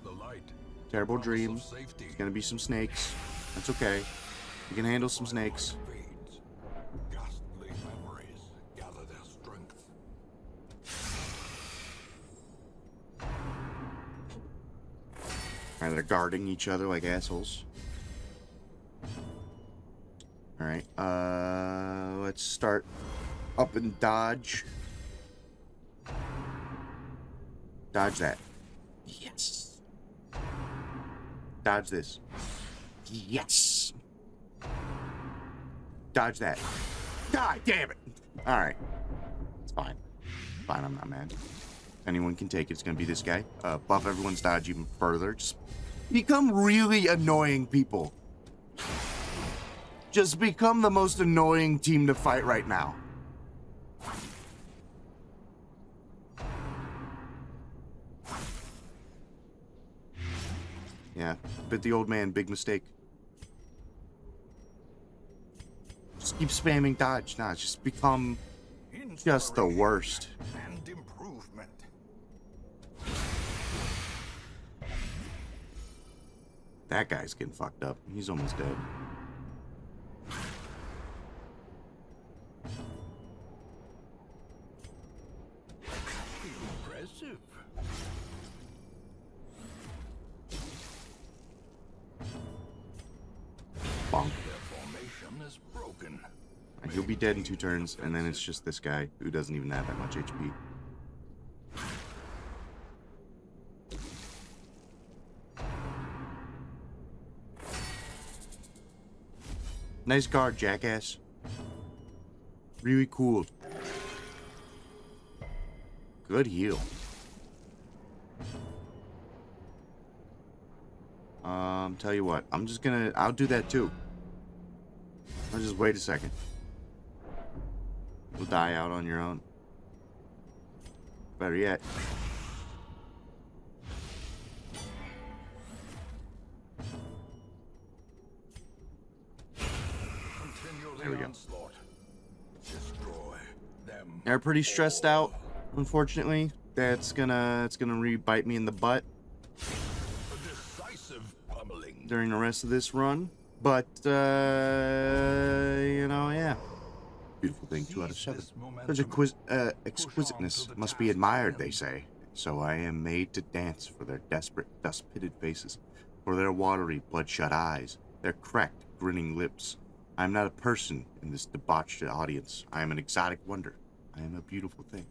The light. Terrible dreams. There's gonna be some snakes. That's okay. You can handle some snakes. Fades. Ghastly memories gather their strength. Alright, they're guarding each other like assholes. Alright, let's start up and dodge. Dodge that. Yes. Dodge this. Yes. Dodge that. God damn it. Alright. It's fine. Fine, I'm not mad. Anyone can take it. It's gonna be this guy. Buff everyone's dodge even further. Just become really annoying people. Just become the most annoying team to fight right now. Yeah, bit the old man, big mistake. Just keep spamming dodge. Nah, just become just the worst. And improvement. That guy's getting fucked up. He's almost dead. Impressive. Bonk. Their formation is broken. And he'll be dead in 2 turns, and then it's just this guy who doesn't even have that much HP. Nice guard, jackass. Really cool. Good heal. Tell you what, I'll do that too. I'll just wait a second. You'll die out on your own. Better yet. There we go. Destroy them. They're pretty stressed out, unfortunately. It's gonna re-bite me in the butt A decisive pummeling. during the rest of this run. But, you know, yeah. Beautiful thing, 2 out of 7. Seize this Such momentum. exquisiteness must be admired, they say. So I am made to dance for their desperate, dust-pitted faces, for their watery, bloodshot eyes, their cracked, grinning lips. I am not a person in this debauched audience. I am an exotic wonder. I am a beautiful thing.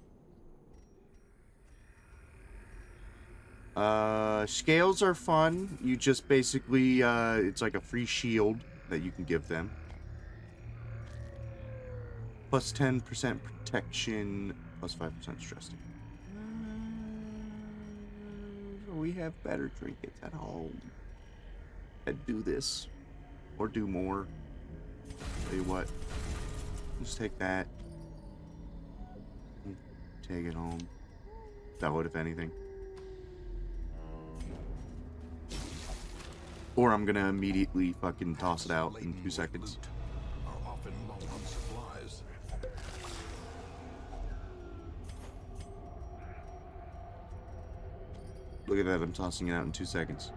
Scales are fun. You just basically, it's like a free shield that you can give them. Plus 10% protection, plus 5% stress. We have better trinkets at home that do this, or do more. Tell you what, just take that. Take it home. That would, if anything. Or I'm gonna immediately fucking toss it out in 2 seconds. Are often low on supplies. Look at that, I'm tossing it out in 2 seconds.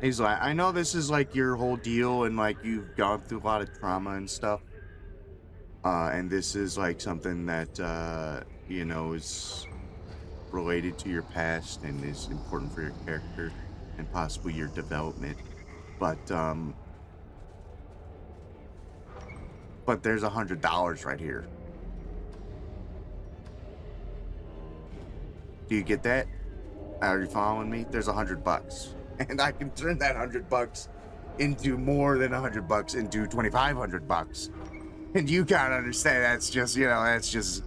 He's like, I know this is like your whole deal and like you've gone through a lot of trauma and stuff. And this is like something that, you know, is related to your past and is important for your character and possibly your development. But there's $100 right here. Do you get that? Are you following me? There's $100. And I can turn that $100 into more than $100 into $2,500. And you gotta understand that's just, you know, that's just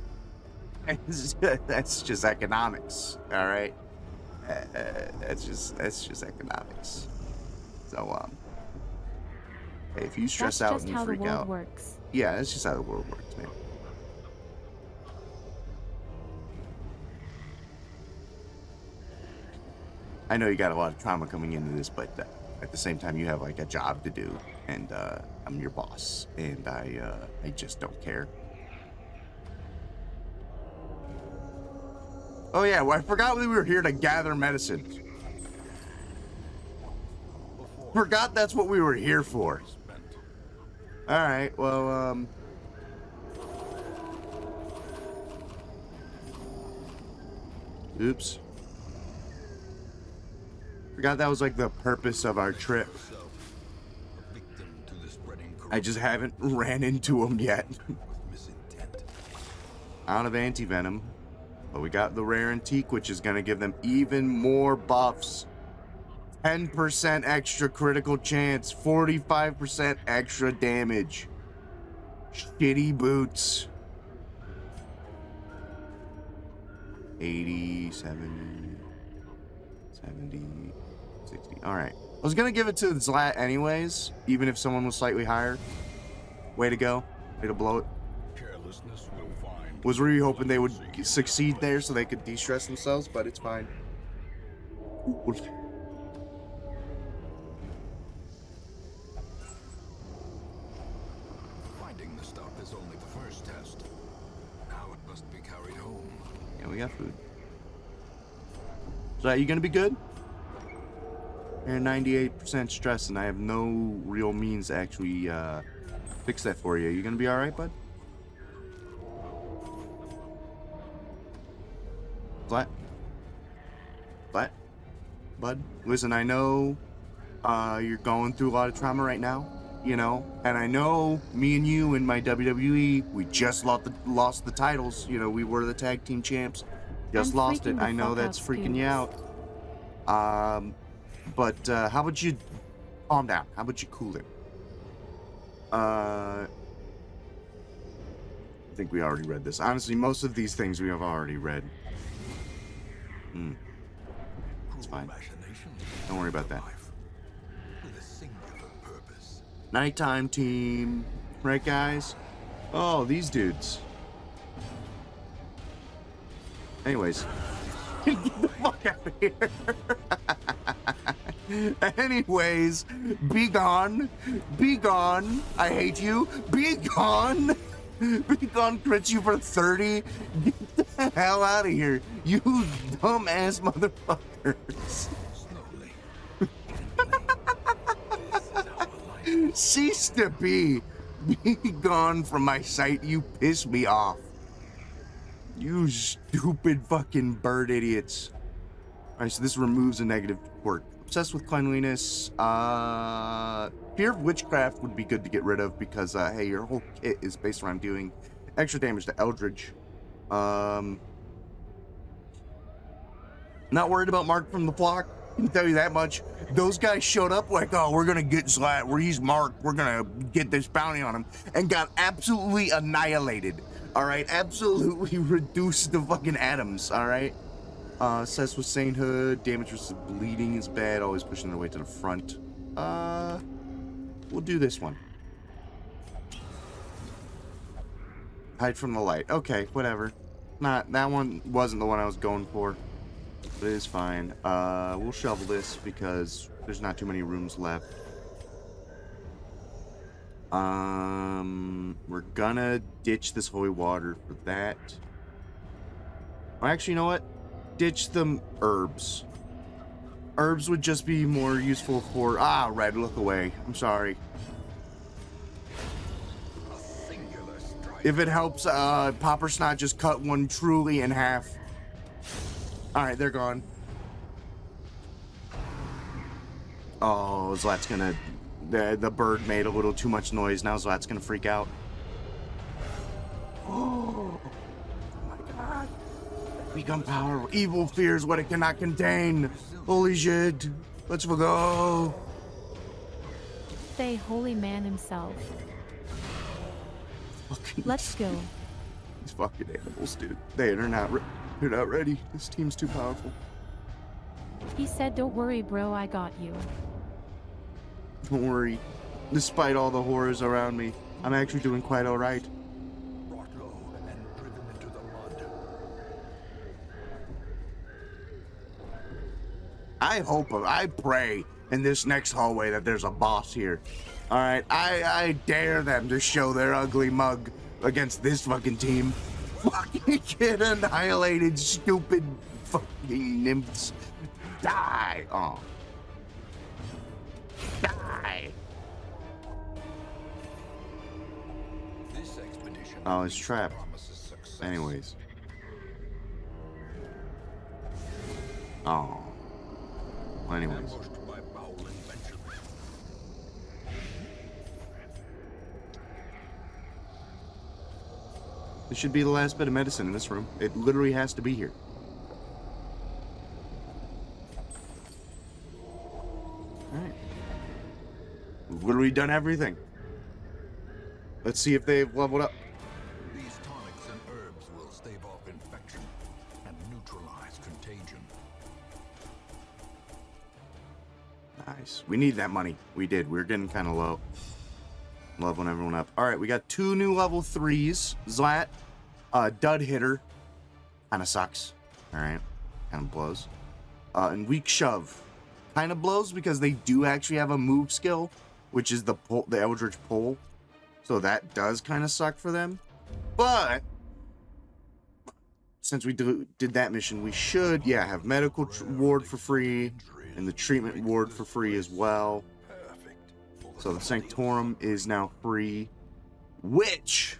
economics, all right? That's just economics. So hey, if you stress That's out just and you how the freak world out, works. yeah, that's just how the world works, man. I know you got a lot of trauma coming into this, but at the same time, you have like a job to do, and I'm your boss, and I just don't care. Oh yeah, well, I forgot we were here to gather medicine. Forgot that's what we were here for. All right, well, oops. Forgot that was like the purpose of our trip. I just haven't ran into him yet. Out of anti-venom. But we got the rare antique, which is going to give them even more buffs. 10% extra critical chance. 45% extra damage. Shitty boots. 80, 70, 70, 60. Alright. I was going to give it to Zlat anyways, even if someone was slightly higher. Way to go. Way to blow it. Carelessness will find. Was really hoping they would succeed there so they could de-stress themselves, but it's fine. Finding the stuff is only the first test. Now it must be carried home. Yeah, we got food. So, you gonna be good? You're 98% stress, and I have no real means to actually fix that for you. You gonna be alright, bud? Flat? Flat? Bud? Listen, I know you're going through a lot of trauma right now, you know, and I know me and you in my WWE, we just lost the titles. You know, we were the tag team champs. Just I'm lost it. freaking the I know fuck that's out, freaking you out. But how about you calm down? How about you cool it? I think we already read this. Honestly, most of these things we have already read. It's fine. Don't worry about that. With a singular purpose. Nighttime team. Right, guys? Oh, these dudes. Anyways. Get the fuck out of here. Anyways, be gone. Be gone. I hate you. Be gone. Be gone, crits you for 30. Get the hell out of here. You dumbass motherfuckers. Slowly. Cease to be. Be gone from my sight. You piss me off. You stupid fucking bird idiots. Alright, so this removes a negative quirk. Obsessed with cleanliness. Fear of witchcraft would be good to get rid of because, hey, your whole kit is based around doing extra damage to Eldridge. Not worried about Mark from the flock. I can tell you that much. Those guys showed up like, oh, we're gonna get Zlat, where he's Mark, we're gonna get this bounty on him, and got absolutely annihilated. Alright, absolutely reduced to fucking atoms, alright? Obsessed with sainthood, damage versus bleeding is bad, always pushing their way to the front. We'll do this one. Hide from the light. Okay, whatever. That one wasn't the one I was going for. But it is fine. We'll shovel this because there's not too many rooms left. We're gonna ditch this holy water for that. Or actually, you know what? Ditch the herbs. Herbs would just be more useful for... Ah, Red, look away. I'm sorry. If it helps, Popper Snot just cut one truly in half. Alright, they're gone. Oh, Zlat's gonna... The bird made a little too much noise. Now Zlat's gonna freak out. Oh my god. Become powerful. Evil fears what it cannot contain. Holy shit. Let's go. Say holy man himself. Let's go. These fucking animals, dude. They're not ready. This team's too powerful. He said, don't worry, bro, I got you. Don't worry. Despite all the horrors around me, I'm actually doing quite alright. Brought low and driven into the mud. I pray in this next hallway that there's a boss here. Alright, I dare them to show their ugly mug against this fucking team. Fucking get annihilated, stupid fucking nymphs. Die! Oh. Die! This expedition Oh, it's trapped. promises success. Anyways. Oh. Well, anyways. Ambushed by foul invention. This should be the last bit of medicine in this room. It literally has to be here. Alright. We've literally done everything. Let's see if they've leveled up. These tonics and herbs will stave off infection and neutralize contagion. Nice. We need that money. We did. We were getting kind of low. Leveling everyone up. Alright, we got 2 new level 3s. Zlat, dud hitter. Kind of sucks. Alright. Kind of blows. And weak shove. Kind of blows because they do actually have a move skill, which is the Eldritch Pull. So that does kind of suck for them. But since we did that mission, we should, yeah, have medical ward for free and the treatment ward for free as well. So the Sanctorum is now free, which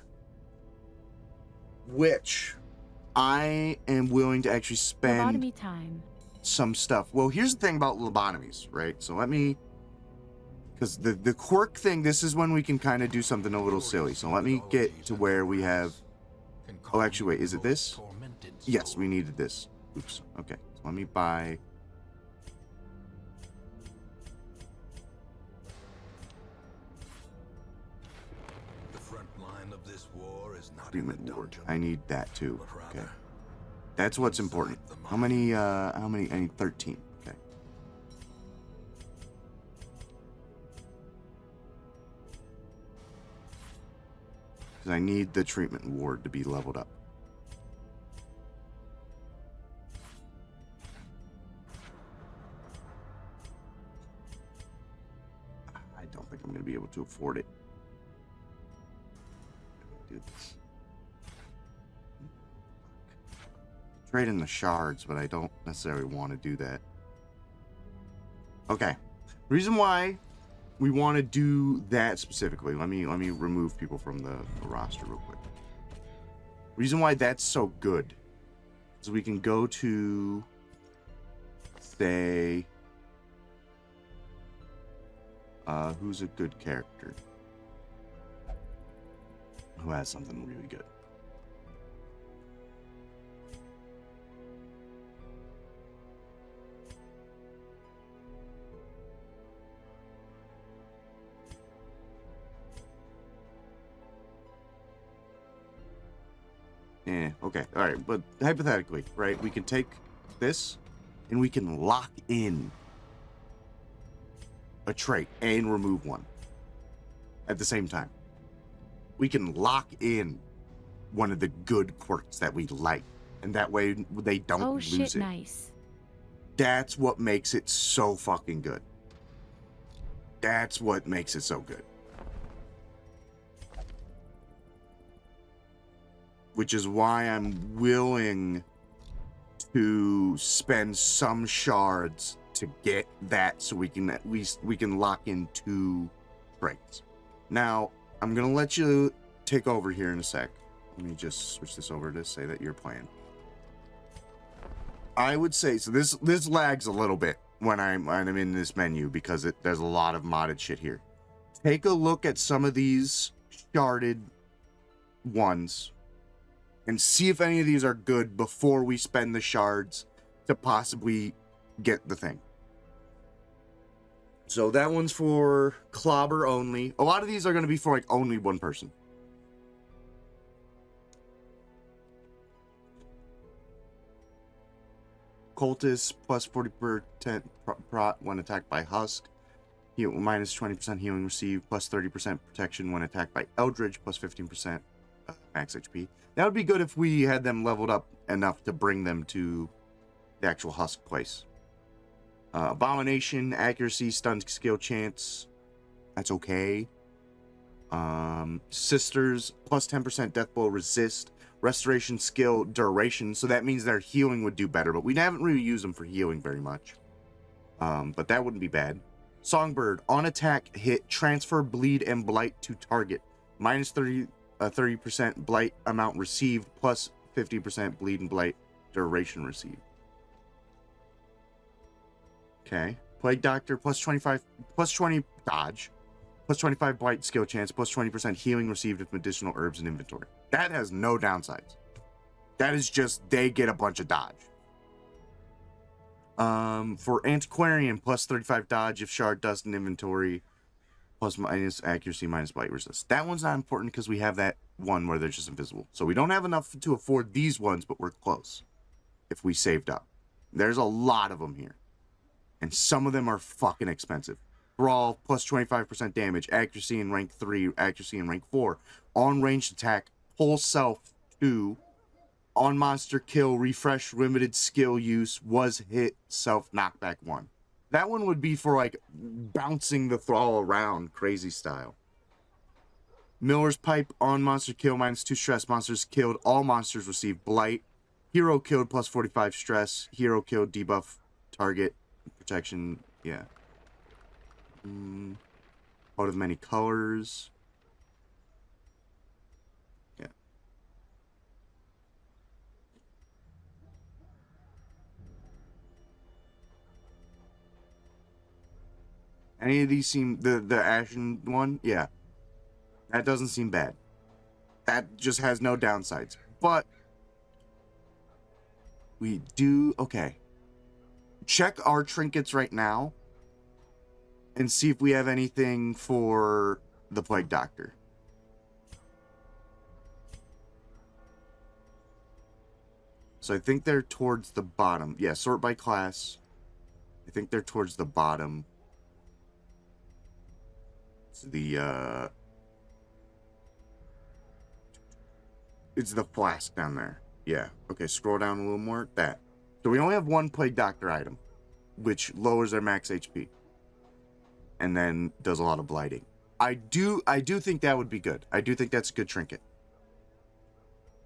I am willing to actually spend Lobotomy time. some stuff. Well, here's the thing about lobotomies, right? So let me, because the quirk thing, this is when we can kind of do something a little silly. So let me get to where we have, oh, actually, wait, is it this? Yes, we needed this. Oops, okay. So let me buy... treatment ward. I need that too. Okay. That's what's important. How many, I need 13. Okay. Because I need the treatment ward to be leveled up. I don't think I'm going to be able to afford it. Do this. Trade in the shards, but I don't necessarily want to do that. Okay. Reason why we want to do that specifically. Let me remove people from the roster real quick. Reason why that's so good is we can go to, say, who's a good character? Who has something really good? Okay, all right, but hypothetically, right, we can take this and we can lock in a trait and remove one at the same time. We can lock in one of the good quirks that we like, and that way they don't Oh lose shit, it. nice. That's what makes it so fucking good. That's what makes it so good. Which is why I'm willing to spend some shards to get that, so we can at least lock in 2 traits. Now, I'm gonna let you take over here in a sec. Let me just switch this over to say that you're playing. I would say, so this lags a little bit when I'm in this menu because there's a lot of modded shit here. Take a look at some of these sharded ones and see if any of these are good before we spend the shards to possibly get the thing. So that one's for clobber only. A lot of these are going to be for like only one person. Cultist plus 40% prot when attacked by Husk. Minus 20% healing received, plus 30% protection when attacked by Eldridge, plus 15% max HP. That would be good if we had them leveled up enough to bring them to the actual Husk place. Abomination, accuracy, stun skill chance. That's okay. Sisters, plus 10% death blow resist. Restoration skill duration. So that means their healing would do better, but we haven't really used them for healing very much. But that wouldn't be bad. Songbird, on attack, hit, transfer, bleed, and blight to target. Minus 30% blight amount received, plus 50% bleed and blight duration received. Okay. Plague Doctor, plus 20 dodge, plus 25 blight skill chance, plus 20% healing received with medicinal herbs in inventory. That has no downsides. That is just, they get a bunch of dodge. For Antiquarian, plus 35 dodge if shard dust in inventory, plus minus accuracy, minus blight resist. That one's not important because we have that one where they're just invisible. So we don't have enough to afford these ones, but we're close if we saved up. There's a lot of them here. And some of them are fucking expensive. Brawl, plus 25% damage, accuracy in rank 3, accuracy in rank 4. On ranged attack, pull self 2. On monster kill, refresh limited skill use, was hit, self knockback 1. That one would be for like bouncing the thrall around crazy style. Miller's Pipe, on monster kill, minus 2 stress. Monsters killed, all monsters receive blight. Hero killed, plus 45 stress. Hero killed, debuff target protection. Yeah. Out of many colors. Yeah. Any of these seem, the Ashen one? Yeah. That doesn't seem bad. That just has no downsides. But we do, okay. Check our trinkets right now and see if we have anything for the Plague Doctor. So I think they're towards the bottom. Yeah, sort by class. I think they're towards the bottom. It's it's the flask down there. Yeah. Okay, scroll down a little more. That. So we only have one Plague Doctor item, which lowers their max HP. And then does a lot of blighting. I do think that would be good. I do think that's a good trinket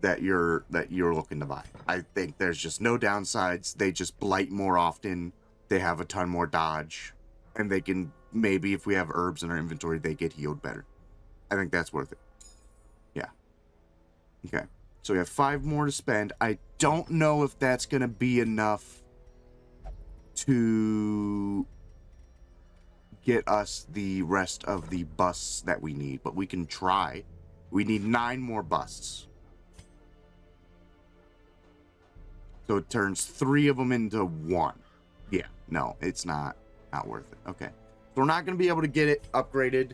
that you're looking to buy. I think there's just no downsides. They just blight more often. They have a ton more dodge. And they can, maybe if we have herbs in our inventory, they get healed better. I think that's worth it. Yeah. Okay. So we have 5 more to spend. I don't know if that's going to be enough to get us the rest of the busts that we need, but we can try. We need 9 more busts. So it turns 3 of them into 1. Yeah, no, it's not worth it. Okay. So we're not going to be able to get it upgraded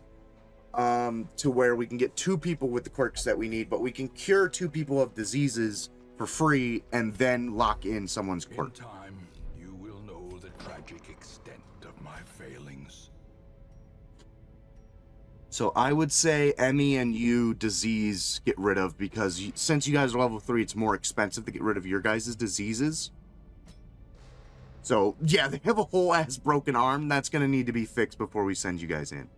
to where we can get 2 people with the quirks that we need, but we can cure 2 people of diseases for free and then lock in someone's quirk. In time, you will know the tragic extent of my failings. So I would say Emmy and you disease get rid of, because since you guys are level 3, it's more expensive to get rid of your guys' diseases. So yeah, they have a whole ass broken arm that's going to need to be fixed before we send you guys in.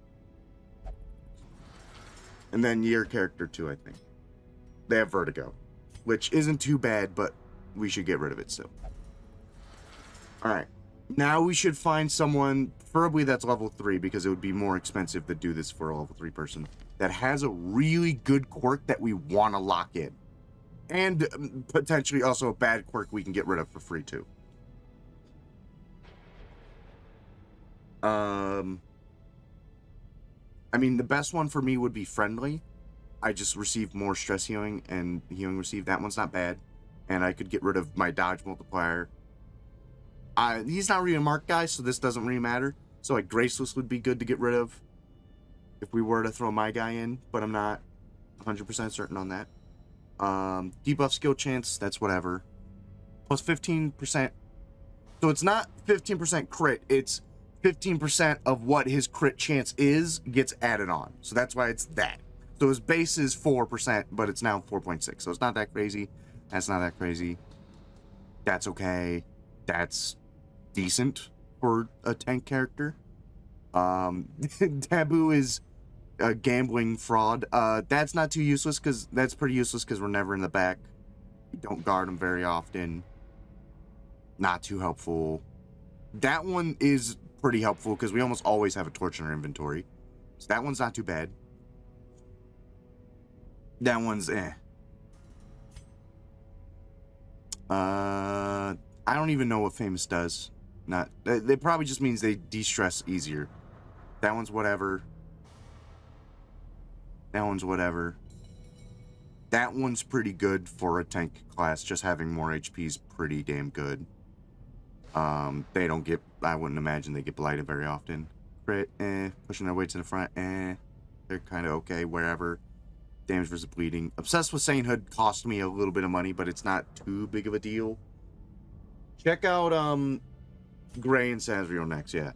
And then your character too, I think. They have vertigo, which isn't too bad, but we should get rid of it still. Alright. Now we should find someone, preferably that's level 3, because it would be more expensive to do this for a level 3 person, that has a really good quirk that we want to lock in. And potentially also a bad quirk we can get rid of for free too. I mean, the best one for me would be friendly. I just received more stress healing and healing received. That one's not bad. And I could get rid of my dodge multiplier. He's not really a marked guy, so this doesn't really matter. So like Graceless would be good to get rid of if we were to throw my guy in, but I'm not 100% certain on that. Debuff skill chance, that's whatever. Plus 15%. So it's not 15% crit, it's 15% of what his crit chance is gets added on. So that's why it's that. So his base is 4%, but it's now 4.6. So it's not that crazy. That's not that crazy. That's okay. That's decent for a tank character. Taboo is a gambling fraud. That's not too useless, because that's pretty useless because we're never in the back. We don't guard him very often. Not too helpful. That one is pretty helpful because we almost always have a torch in our inventory. So that one's not too bad. That one's I don't even know what famous does. It probably just means they de-stress easier. That one's whatever. That one's whatever. That one's pretty good for a tank class. Just having more HP is pretty damn good. They don't get, I wouldn't imagine they get blighted very often. Crit, pushing their way to the front, they're kind of okay, wherever. Damage versus bleeding. Obsessed with Sainthood cost me a little bit of money, but it's not too big of a deal. Check out, Gray and Sazriel next, yeah.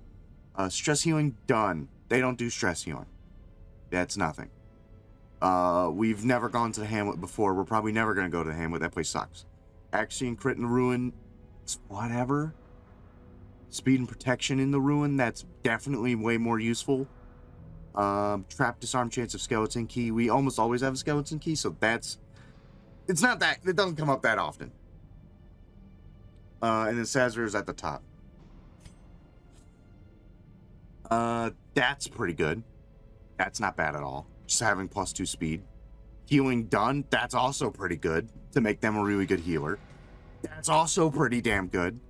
Stress healing, done. They don't do stress healing. That's nothing. We've never gone to the Hamlet before. We're probably never going to go to the Hamlet. That place sucks. Axion, crit in the Ruin, it's whatever. Speed and protection in the Ruin, that's definitely way more useful. Trap, disarm, chance of skeleton key. We almost always have a skeleton key, so it's not that, it doesn't come up that often. And then Sazriel's at the top. That's pretty good. That's not bad at all. Just having +2 speed. Healing done, that's also pretty good to make them a really good healer. That's also pretty damn good.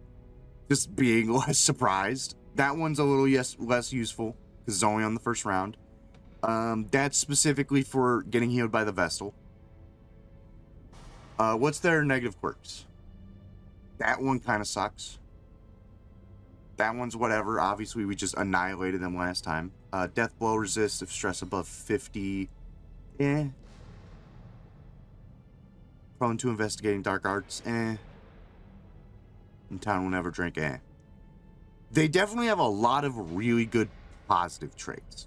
Just being less surprised. That one's a little less useful because it's only on the first round. That's specifically for getting healed by the Vestal. What's their negative quirks? That one kind of sucks. That one's whatever. Obviously, we just annihilated them last time. Death blow resist if stress above 50. Prone to investigating dark arts. And town will never drink. They definitely have a lot of really good positive traits.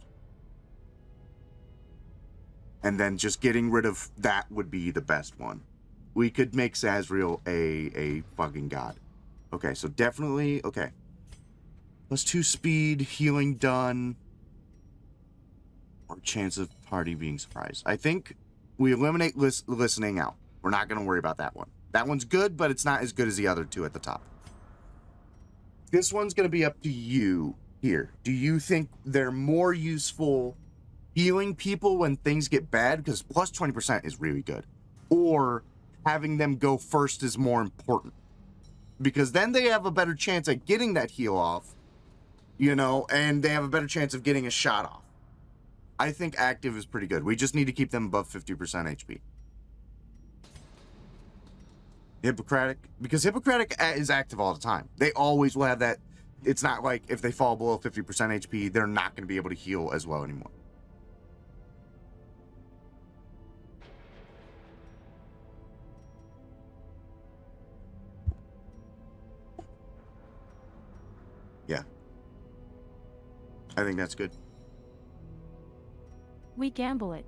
And then just getting rid of that would be the best one. We could make Sazriel a fucking god. Okay, so definitely, okay. +2 speed, healing done. Or chance of party being surprised. I think we eliminate listening out. We're not going to worry about that one. That one's good, but it's not as good as the other two at the top. This one's going to be up to you. here. Do you think they're more useful healing people when things get bad? Because plus 20% is really good. Or having them go first is more important. Because then they have a better chance at getting that heal off, you know, and they have a better chance of getting a shot off. I think active is pretty good. We just need to keep them above 50% HP. Hippocratic, because Hippocratic is active all the time. They always will have that. It's not like if they fall below 50% HP, they're not going to be able to heal as well anymore. Yeah. I think that's good. We gamble it.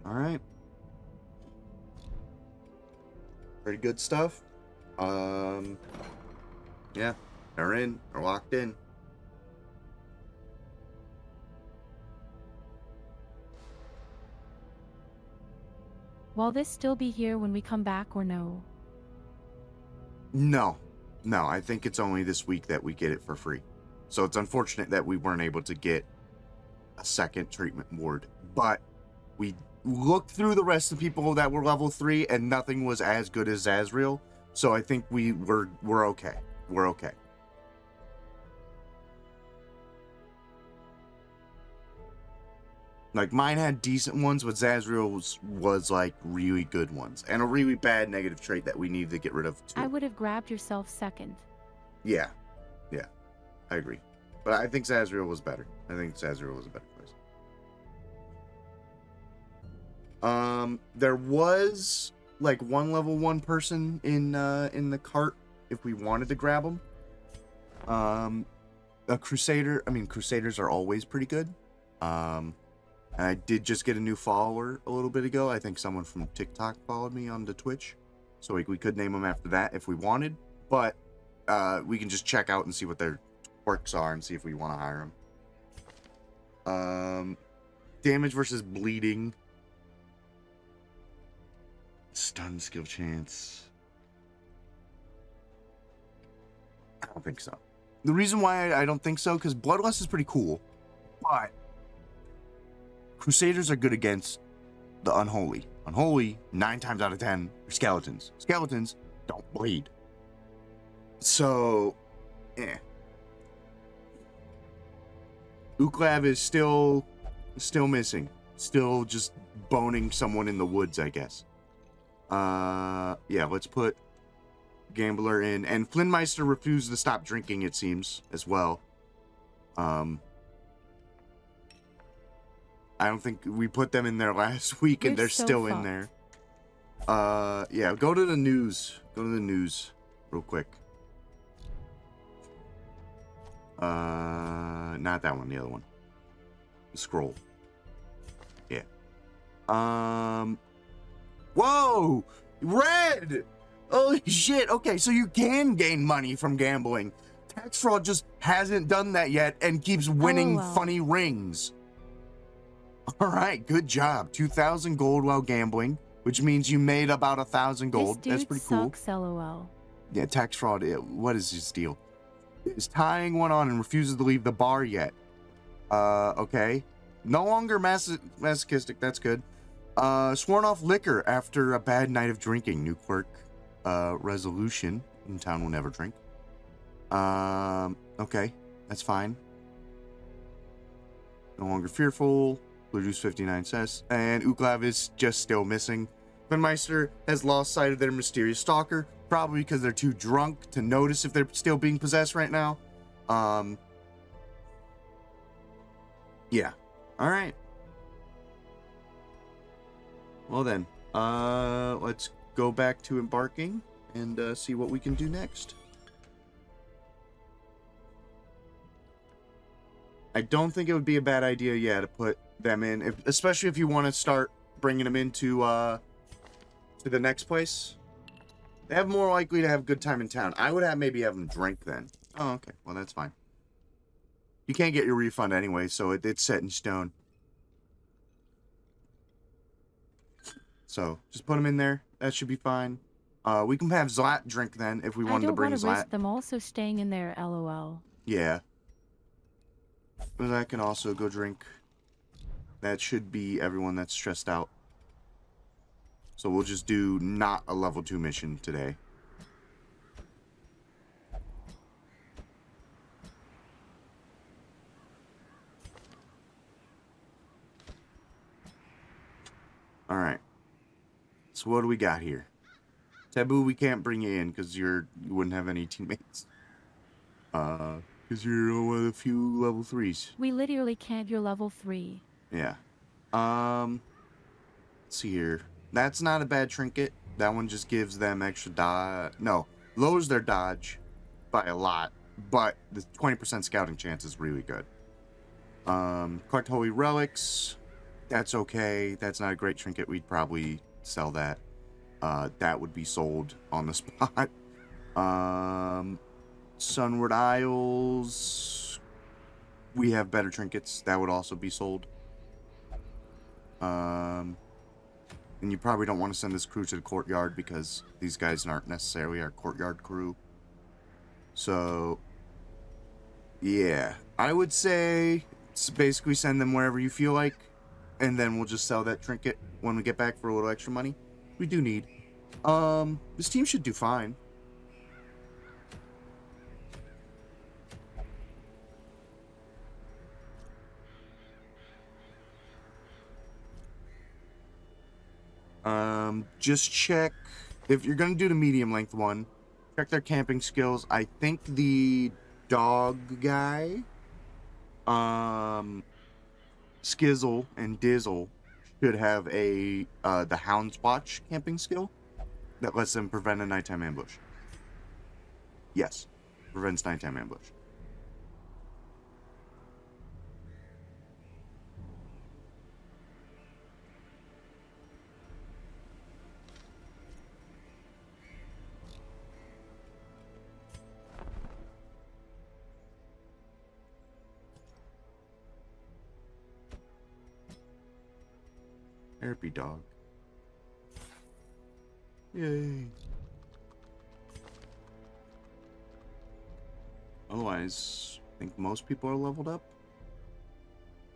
All right. Pretty good stuff. Yeah, they're in. They're locked in. Will this still be here when we come back or no? No. No, I think it's only this week that we get it for free. So it's unfortunate that we weren't able to get a second treatment ward. But we looked through the rest of the people that were level 3 and nothing was as good as Azrael. So I think we're okay. We're okay. Like, mine had decent ones, but Zazriel was like really good ones. And a really bad negative trait that we needed to get rid of too. I would have grabbed yourself second. Yeah. Yeah. I agree. But I think Zazriel was better. I think Zazriel was a better choice. There was like one level 1 person in the cart if we wanted to grab them. A Crusader. I mean, Crusaders are always pretty good. And I did just get a new follower a little bit ago. I think someone from TikTok followed me on the Twitch. So we could name them after that if we wanted. But we can just check out and see what their quirks are and see if we want to hire them. Damage versus bleeding. Stun skill chance. I don't think so. The reason why I don't think so, because Bloodlust is pretty cool. But Crusaders are good against the Unholy. Unholy, 9 times out of 10, are skeletons. Skeletons don't bleed. So, Uklav is still missing. Still just boning someone in the woods, I guess. Yeah, let's put Gambler in. And Flynnmeister refused to stop drinking, it seems, as well. I don't think we put them in there last week, and they're still in there. Yeah, go to the news. Go to the news real quick. Not that one, the other one. The scroll. Yeah. Whoa! Red! Holy shit. Okay, so you can gain money from gambling. Tax fraud just hasn't done that yet and keeps winning funny rings. All right, good job. 2,000 gold while gambling, which means you made about 1,000 gold. That's pretty cool. Sucks, LOL. Yeah, tax fraud. What is his deal? Is tying one on and refuses to leave the bar yet. Okay. No longer masochistic. That's good. Sworn off liquor after a bad night of drinking. New quirk. Resolution. In town will never drink. Okay. That's fine. No longer fearful. Blue juice 59 cents. And Uklav is just still missing. Flynnmeister has lost sight of their mysterious stalker, probably because they're too drunk to notice if they're still being possessed right now. Yeah. All right. Well then, let's go back to embarking and see what we can do next. I don't think it would be a bad idea, yeah, to put them in, especially if you want to start bringing them into to the next place. They have more likely to have a good time in town. I would maybe have them drink then. Oh, okay. Well, that's fine. You can't get your refund anyway, so it's set in stone. So just put them in there. That should be fine. We can have Zlat drink then if we I wanted to don't bring want to Zlat. risk them also staying in there, lol. Yeah. But I can also go drink. That should be everyone that's stressed out. So we'll just do not a level 2 mission today. Alright. So what do we got here? Taboo, we can't bring you in because you wouldn't have any teammates. Because you're one of the few level 3s. We literally can't, you're level 3. Yeah. Let's see here. That's not a bad trinket. That one just gives them extra dodge. No, lowers their dodge by a lot, but the 20% scouting chance is really good. Collect holy relics. That's okay. That's not a great trinket. We'd probably sell that. That would be sold on the spot. Sunward Isles. We have better trinkets. That would also be sold. And you probably don't want to send this crew to the courtyard because these guys aren't necessarily our courtyard crew. So, yeah. I would say basically send them wherever you feel like. And then we'll just sell that trinket when we get back for a little extra money. We do need. This team should do fine. Just check if you're gonna do the medium length one. Check their camping skills. I think the dog guy, Skizzle and Dizzle should have the Hound's Watch camping skill that lets them prevent a nighttime ambush. Yes, prevents nighttime ambush. Therapy dog. Yay. Otherwise, I think most people are leveled up.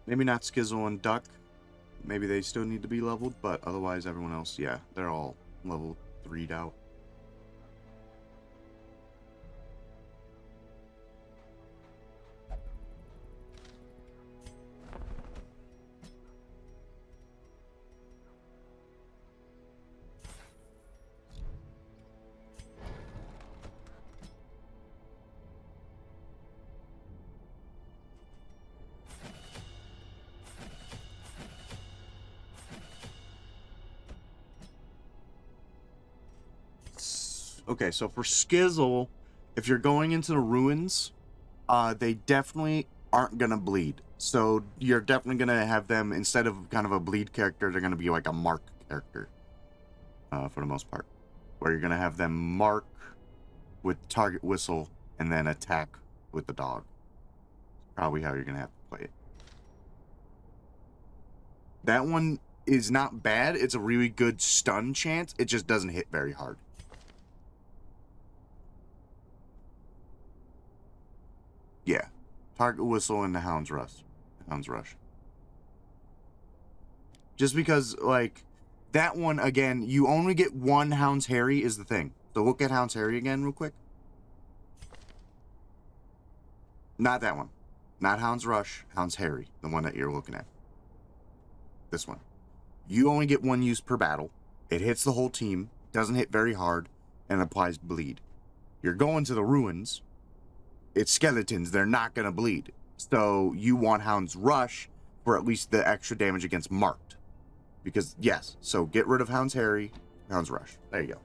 Maybe not Skizzle and Duck. Maybe they still need to be leveled, but otherwise everyone else, yeah, they're all level 3'd out. Okay, so for Skizzle, if you're going into the ruins, they definitely aren't gonna bleed. So you're definitely gonna have them, instead of kind of a bleed character, they're gonna be like a mark character, for the most part. Where you're gonna have them mark with target whistle and then attack with the dog. Probably how you're gonna have to play it. That one is not bad. It's a really good stun chance. It just doesn't hit very hard. Yeah. Target whistle and the Hound's Rush. Hound's Rush. Just because, like, that one, again, you only get one Hound's Harry is the thing. So look at Hound's Harry again real quick. Not that one. Not Hound's Rush. Hound's Harry. The one that you're looking at. This one. You only get one use per battle. It hits the whole team. Doesn't hit very hard. And applies bleed. You're going to the ruins. It's skeletons. They're not going to bleed. So you want Hound's Rush for at least the extra damage against marked. Because, yes. So get rid of Hound's Harry. Hound's Rush. There you go.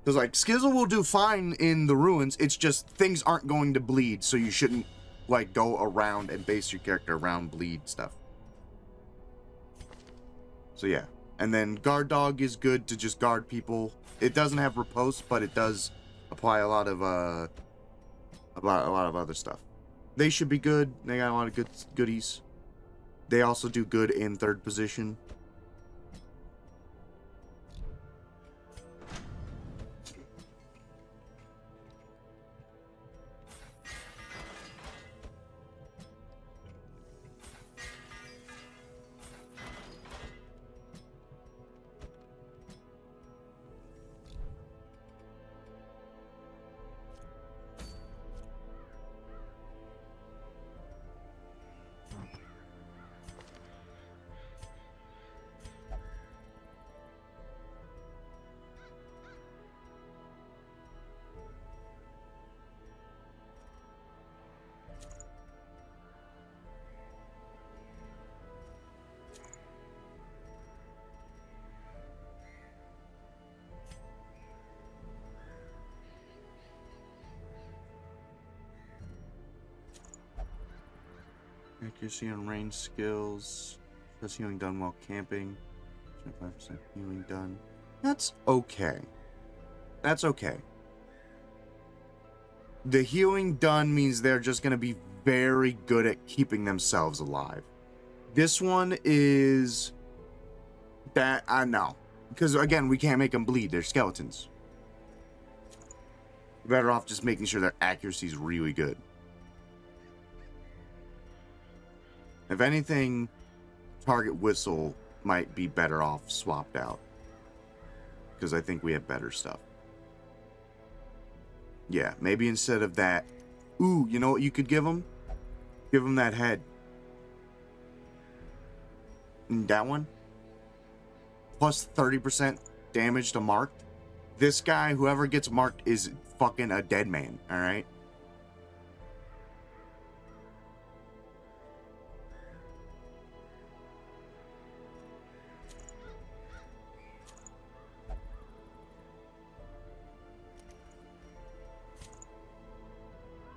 Because, like, Skizzle will do fine in the ruins. It's just things aren't going to bleed. So you shouldn't, like, go around and base your character around bleed stuff. So, yeah. And then Guard Dog is good to just guard people. It doesn't have riposte, but it does apply a lot of other stuff. They should be good. They got a lot of goodies. They also do good in third position. Accuracy on range skills. Plus healing done while camping. 5% healing done. That's okay. That's okay. The healing done means they're just going to be very good at keeping themselves alive. This one is that I know. Because again, we can't make them bleed. They're skeletons. We're better off just making sure their accuracy is really good. If anything, target whistle might be better off swapped out. Because I think we have better stuff. Yeah, maybe instead of that... Ooh, you know what you could give them? Give them that head. That one? Plus 30% damage to marked. This guy, whoever gets marked, is fucking a dead man, alright?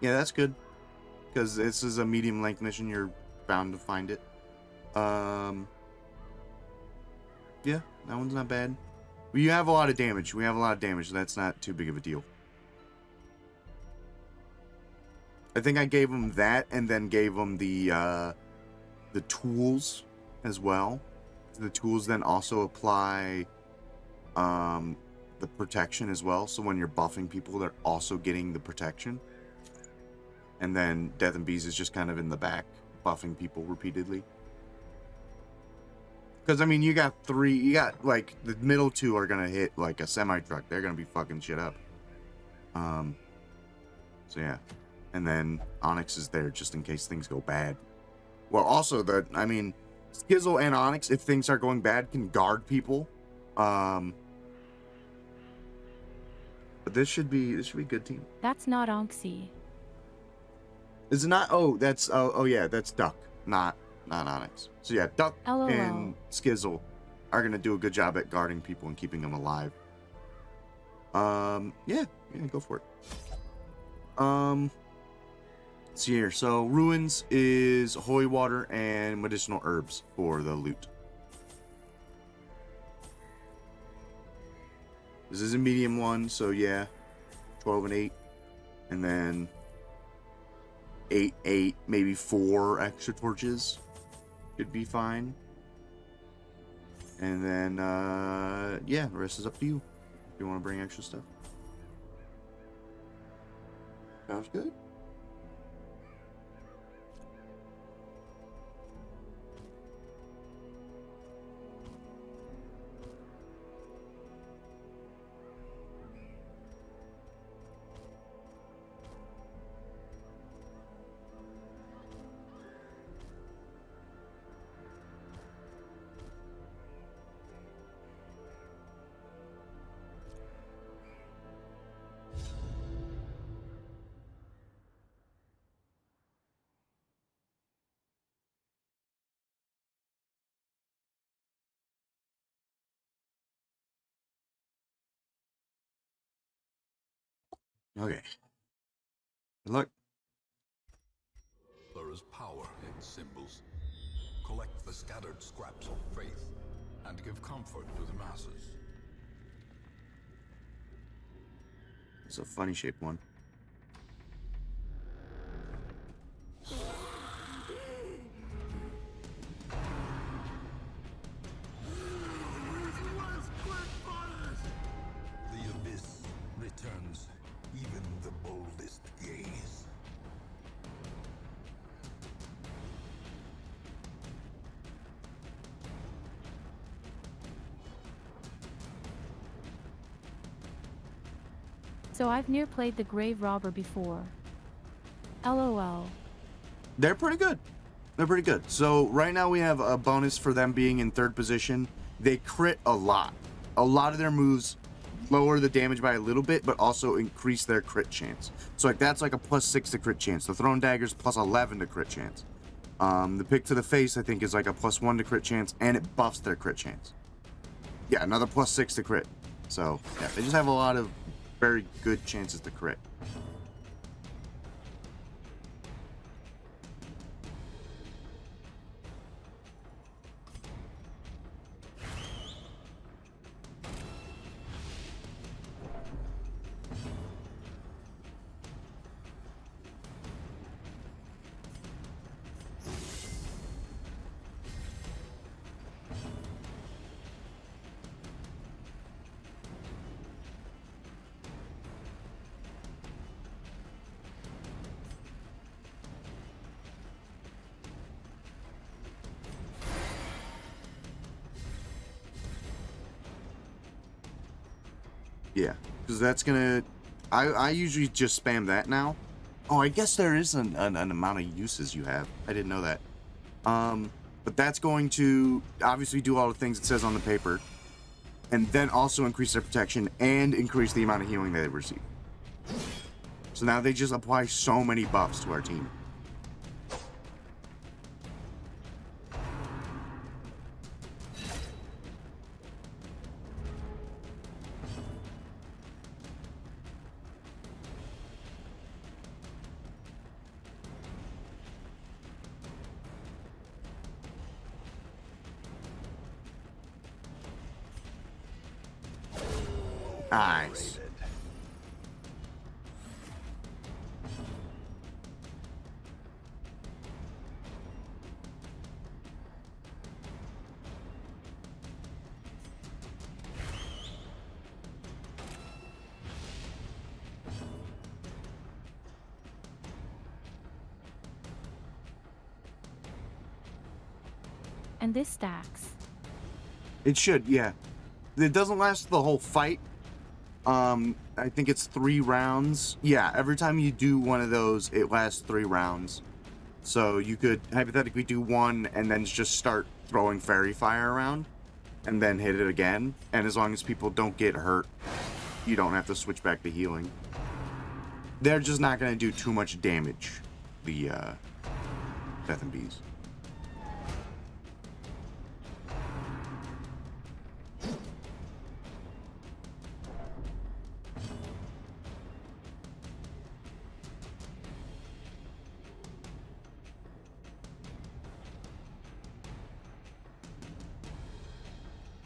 Yeah, that's good. Because this is a medium length mission, you're bound to find it. Yeah, that one's not bad. We have a lot of damage. We have a lot of damage, so that's not too big of a deal. I think I gave him that, and then gave him the tools as well. The tools then also apply the protection as well. So when you're buffing people, they're also getting the protection. And then Death and Bees is just kind of in the back, buffing people repeatedly. Because, I mean, you got like, the middle two are going to hit, like, a semi-truck. They're going to be fucking shit up. So, yeah. And then Onyx is there just in case things go bad. Well, also, Skizzle and Onyx, if things are going bad, can guard people. But this should be a good team. That's not Onxie. Is it not? Oh, that's yeah, that's Duck, not Onyx. So yeah, Duck LOL. and Skizzle are gonna do a good job at guarding people and keeping them alive. Yeah, go for it. Let's see here. So Ruins is holy water and medicinal herbs for the loot. This is a medium one, so yeah, 12 and 8, and then 8, maybe 4 extra torches should be fine. And then, yeah, the rest is up to you if you want to bring extra stuff. Sounds good. Okay. Good luck. There is power in symbols. Collect the scattered scraps of faith and give comfort to the masses. It's a funny shaped one. The abyss returns even the boldest gaze. So I've near played the Grave Robber before. LOL. They're pretty good. They're pretty good. So right now we have a bonus for them being in 3rd position. They crit a lot. A lot of their moves lower the damage by a little bit, but also increase their crit chance. So like that's like a +6 to crit chance. The Thrown Dagger's +11 to crit chance. The Pick to the Face, I think, is like a +1 to crit chance, and it buffs their crit chance. Yeah, another +6 to crit. So yeah, they just have a lot of very good chances to crit. Yeah, because that's gonna. I usually just spam that now. Oh, I guess there is an amount of uses you have. I didn't know that. But that's going to obviously do all the things it says on the paper, and then also increase their protection and increase the amount of healing they receive. So now they just apply so many buffs to our team. Nice. And this stacks. It should, yeah. It doesn't last the whole fight. I think it's 3 rounds. Yeah, every time you do one of those, it lasts 3 rounds. So you could hypothetically do one and then just start throwing fairy fire around and then hit it again. And as long as people don't get hurt, you don't have to switch back to healing. They're just not going to do too much damage, the Death and Bees.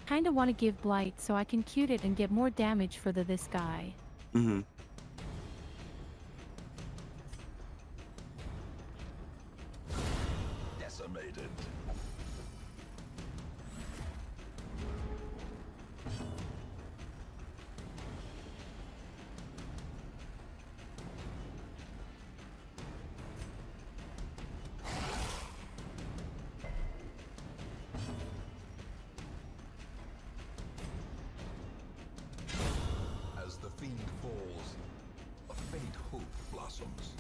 Kinda want to give Blight so I can cute it and get more damage for this guy. Mm-hmm. Decimated. As the fiend falls, a faint hope blossoms.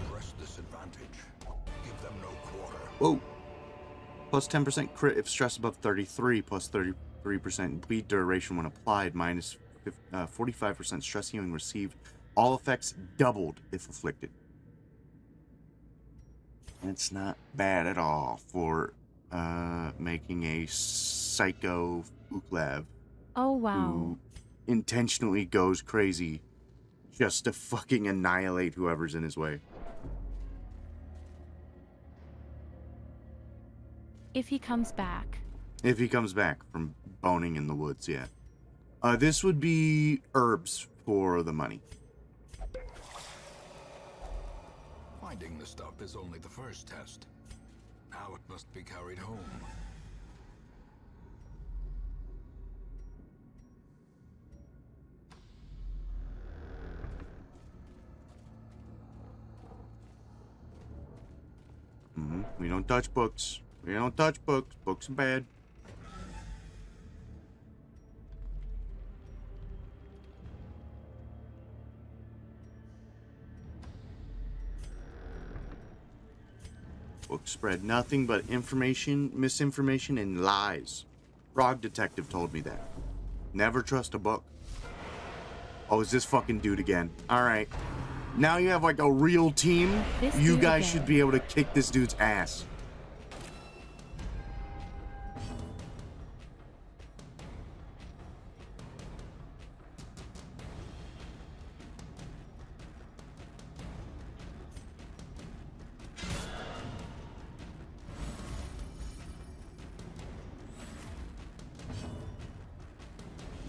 Press this advantage. Give them no quarter. Whoa. Plus 10% crit if stress above 33, plus 33% bleed duration when applied, minus 45% stress healing received. All effects doubled if afflicted. It's not bad at all for making a psycho Uklav Oh wow. who intentionally goes crazy just to fucking annihilate whoever's in his way. If he comes back. If he comes back from boning in the woods, yeah. This would be herbs for the money. Finding the stuff is only the first test. Now it must be carried home. We don't touch books. We don't touch books. Books are bad. Books spread nothing but information, misinformation, and lies. Frog Detective told me that. Never trust a book. Oh, is this fucking dude again? Alright. Now you have like a real team. This You dude guys again. should be able to kick this dude's ass.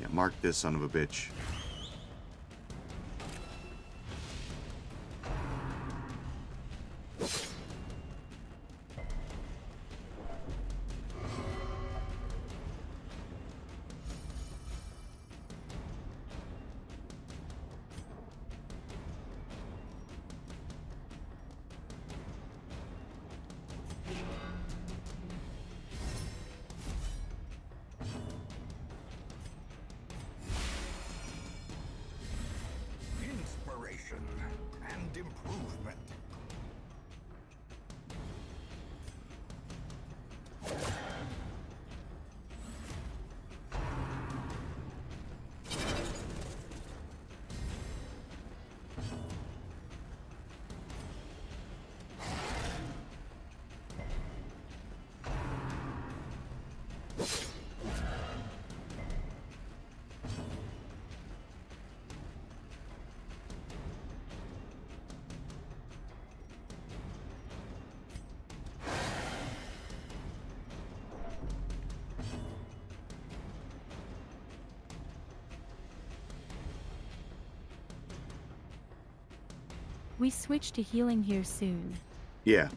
Yeah, mark this son of a bitch. We switch to healing here soon. Yeah.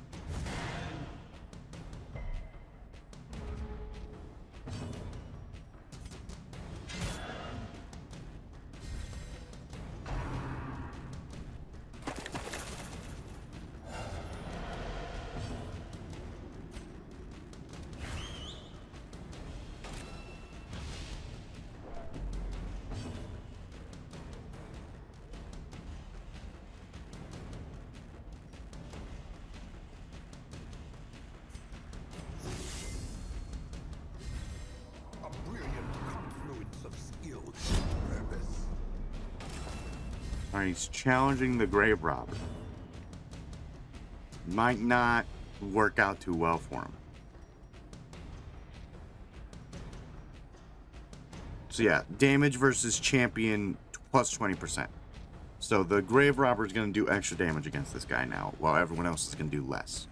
A brilliant confluence of skill and purpose. Alright, he's challenging the grave robber. Might not work out too well for him. So yeah, damage versus champion plus 20%. So the grave robber is going to do extra damage against this guy now, while everyone else is going to do less.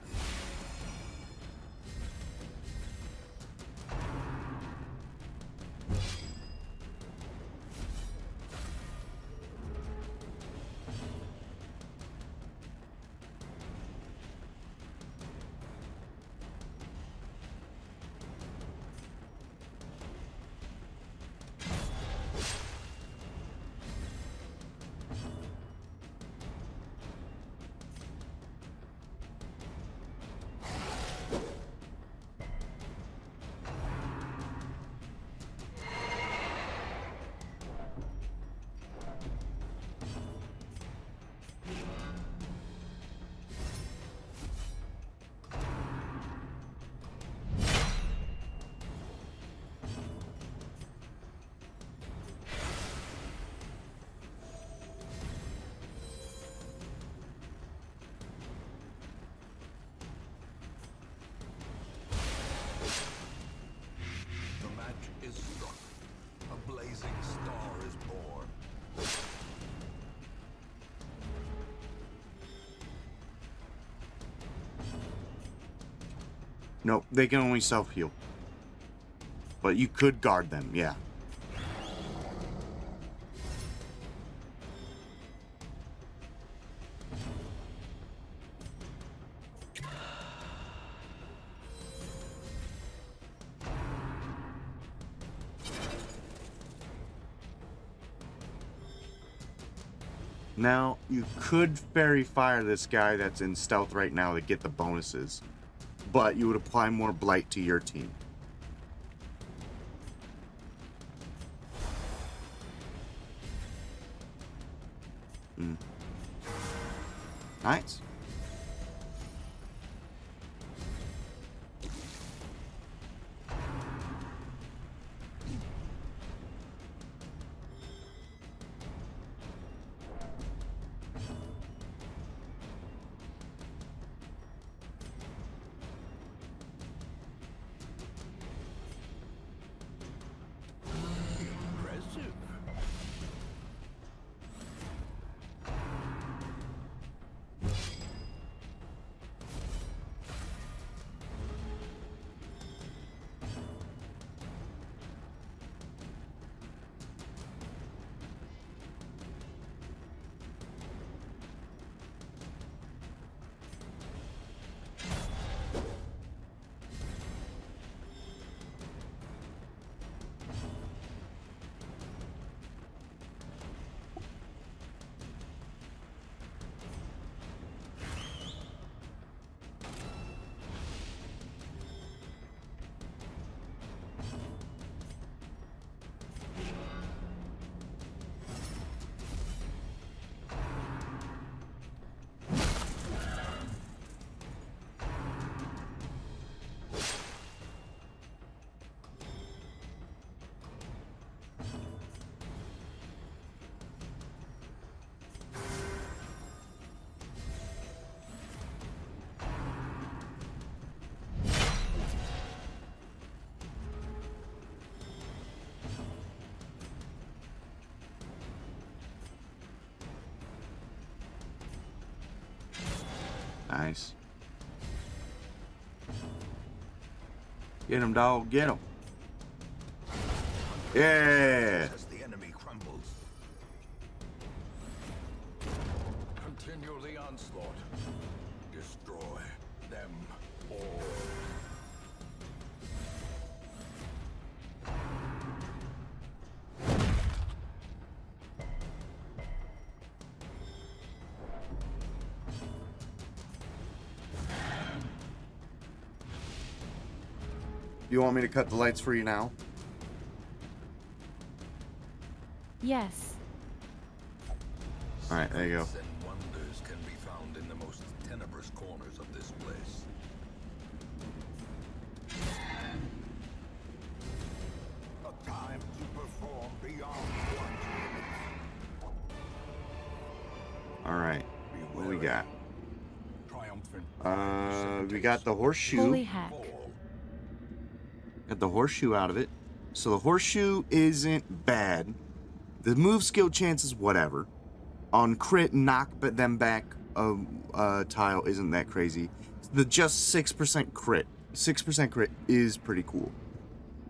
The match is struck. A blazing star is born. Nope, they can only self-heal. But you could guard them, yeah. Now, you could fairy fire this guy that's in stealth right now to get the bonuses, but you would apply more blight to your team. Nice. Impressive. Nice. Get him, dog. Get him. Yeah. As the enemy crumbles. Continually onslaught. Destroy them all. You want me to cut the lights for you now? Yes. Alright, there you go. Secrets and wonders can be found in the most tenebrous corners of this place. A time to perform beyond what Alright. What do we got? Triumphant. We got the horseshoe. Holy heck. Got the horseshoe out of it. So the horseshoe isn't bad. The move skill chances, whatever. On crit, knock them back tile isn't that crazy. The just 6% crit. 6% crit is pretty cool.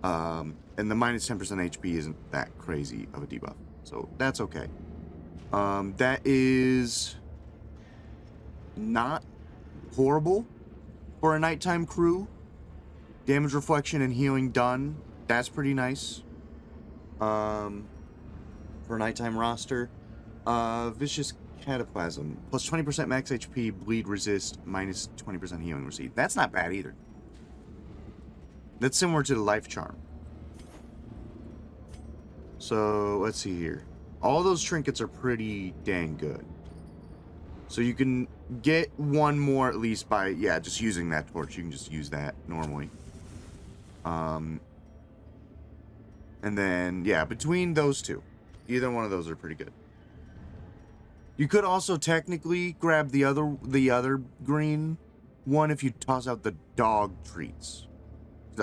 And the minus 10% HP isn't that crazy of a debuff. So that's okay. That is not horrible for a nighttime crew. Damage reflection and healing done. That's pretty nice. For a nighttime roster. Vicious Cataplasm. Plus 20% max HP, bleed resist, minus 20% healing received. That's not bad either. That's similar to the Life Charm. So, let's see here. All those trinkets are pretty dang good. So you can get one more at least by, yeah, just using that torch. You can just use that normally. And then, yeah, between those two, either one of those are pretty good. You could also technically grab the other green one if you toss out the dog treats.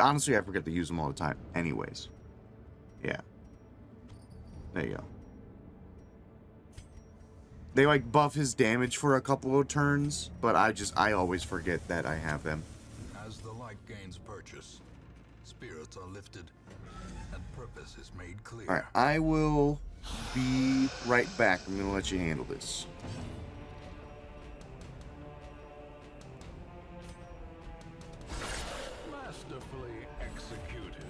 Honestly, I forget to use them all the time. Anyways, yeah. There you go. They like buff his damage for a couple of turns, but I always forget that I have them. As the light gains purchase, spirits are lifted, and purpose is made clear. Alright, I will be right back. I'm going to let you handle this. Masterfully executed.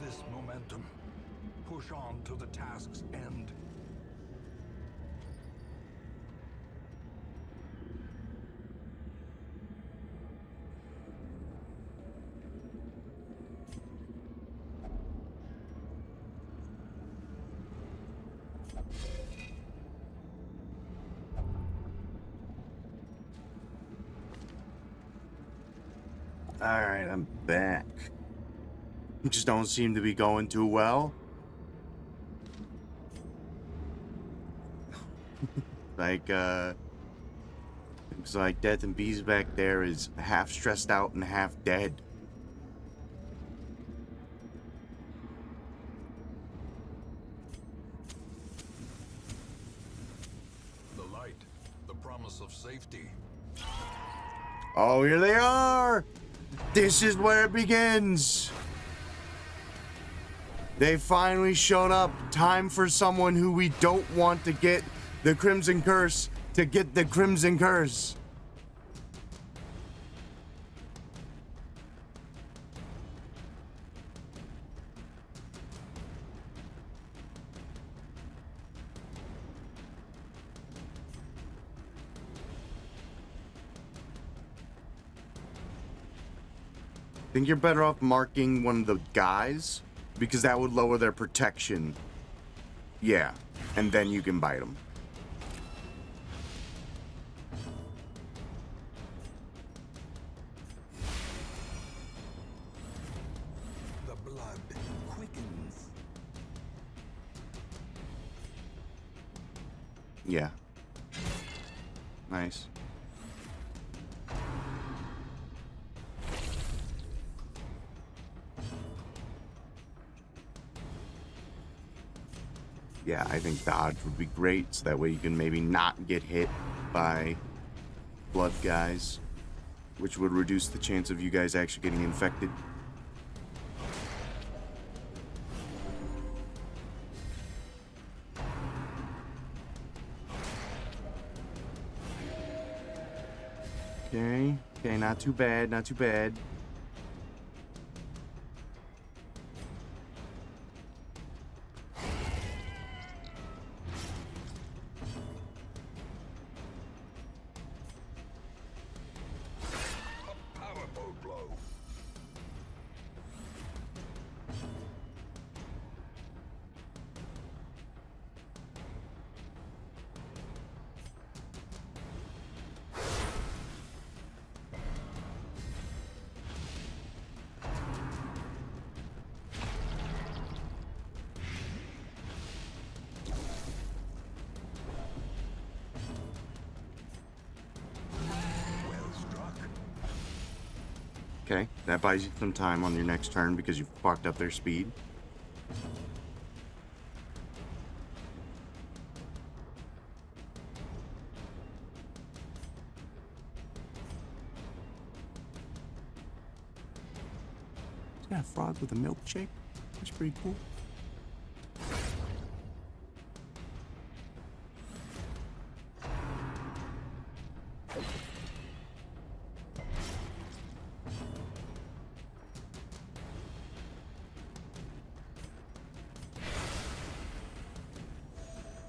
this momentum. Push on to the task's end. Alright, I'm back. Just don't seem to be going too well. Like, looks like Death and Bees back there is half stressed out and half dead. The light, the promise of safety. Oh, here they are! This is where it begins! They finally showed up. Time for someone who we don't want to get the Crimson Curse to get the Crimson Curse. I think you're better off marking one of the guys, because that would lower their protection. Yeah, and then you can bite them. The blood quickens. Yeah. Nice. Yeah, I think dodge would be great, so that way you can maybe not get hit by blood guys, which would reduce the chance of you guys actually getting infected. Okay, not too bad, not too bad. Powerful blow. Well struck. Okay, that buys you some time on your next turn because you fucked up their speed. Is that a frog with a milkshake? That's pretty cool.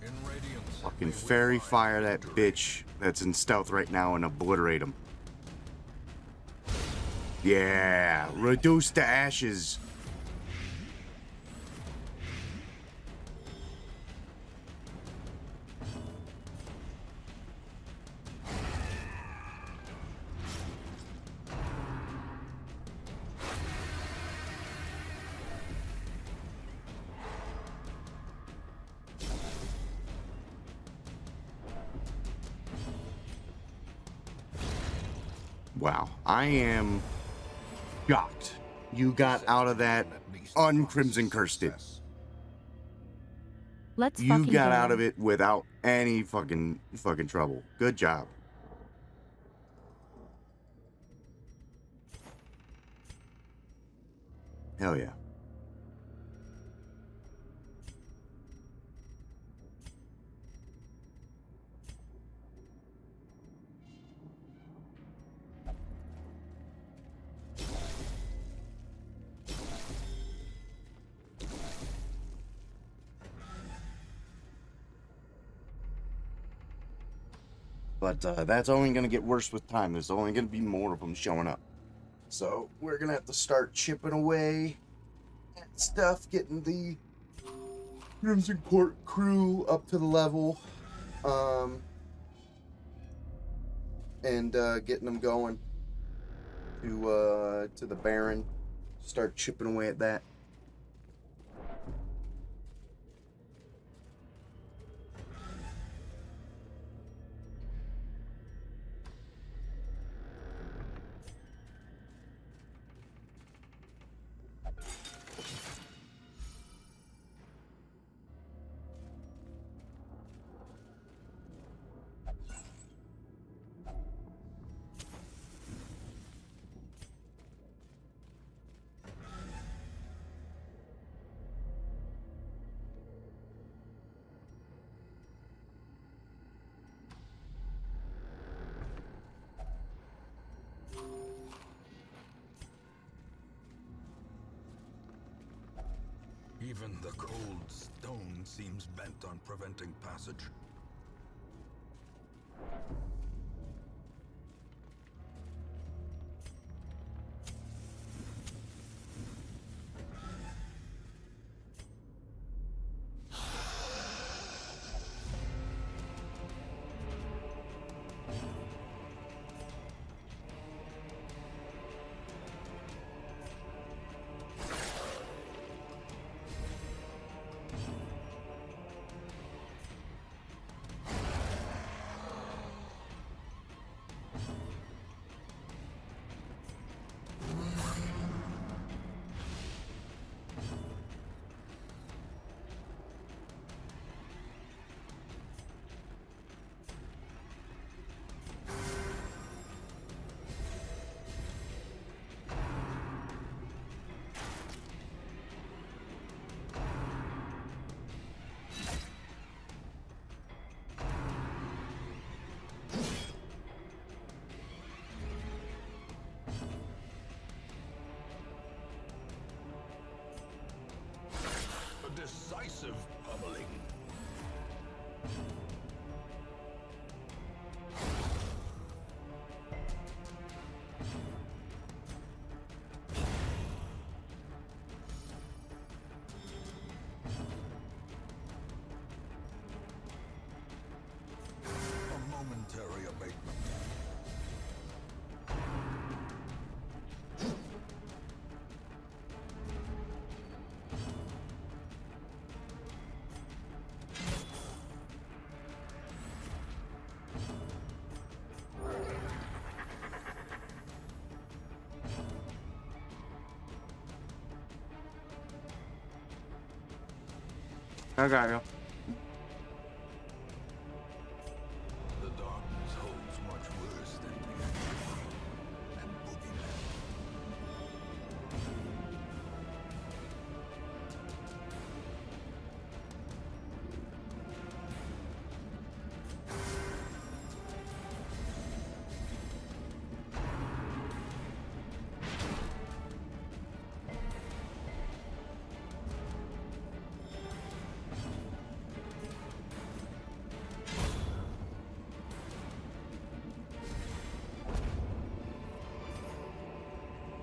In Radiance, Fucking they will fairy find fire that victory. bitch that's in stealth right now and obliterate him. Yeah, reduce to ashes. Wow, I am shocked you got out of that At least uncrimson promises cursed it. success. Let's You fucking got go. out of it without any fucking trouble. Good job. Hell yeah. But that's only going to get worse with time. There's only going to be more of them showing up. So we're going to have to start chipping away at stuff, getting the Crimson Court crew up to the level, and getting them going to the Baron. Start chipping away at that. Even the cold stone seems bent on preventing passage. Decisive pummeling. A momentary abatement. I got you. The darkness holds much worse than the enemy and boogeyman.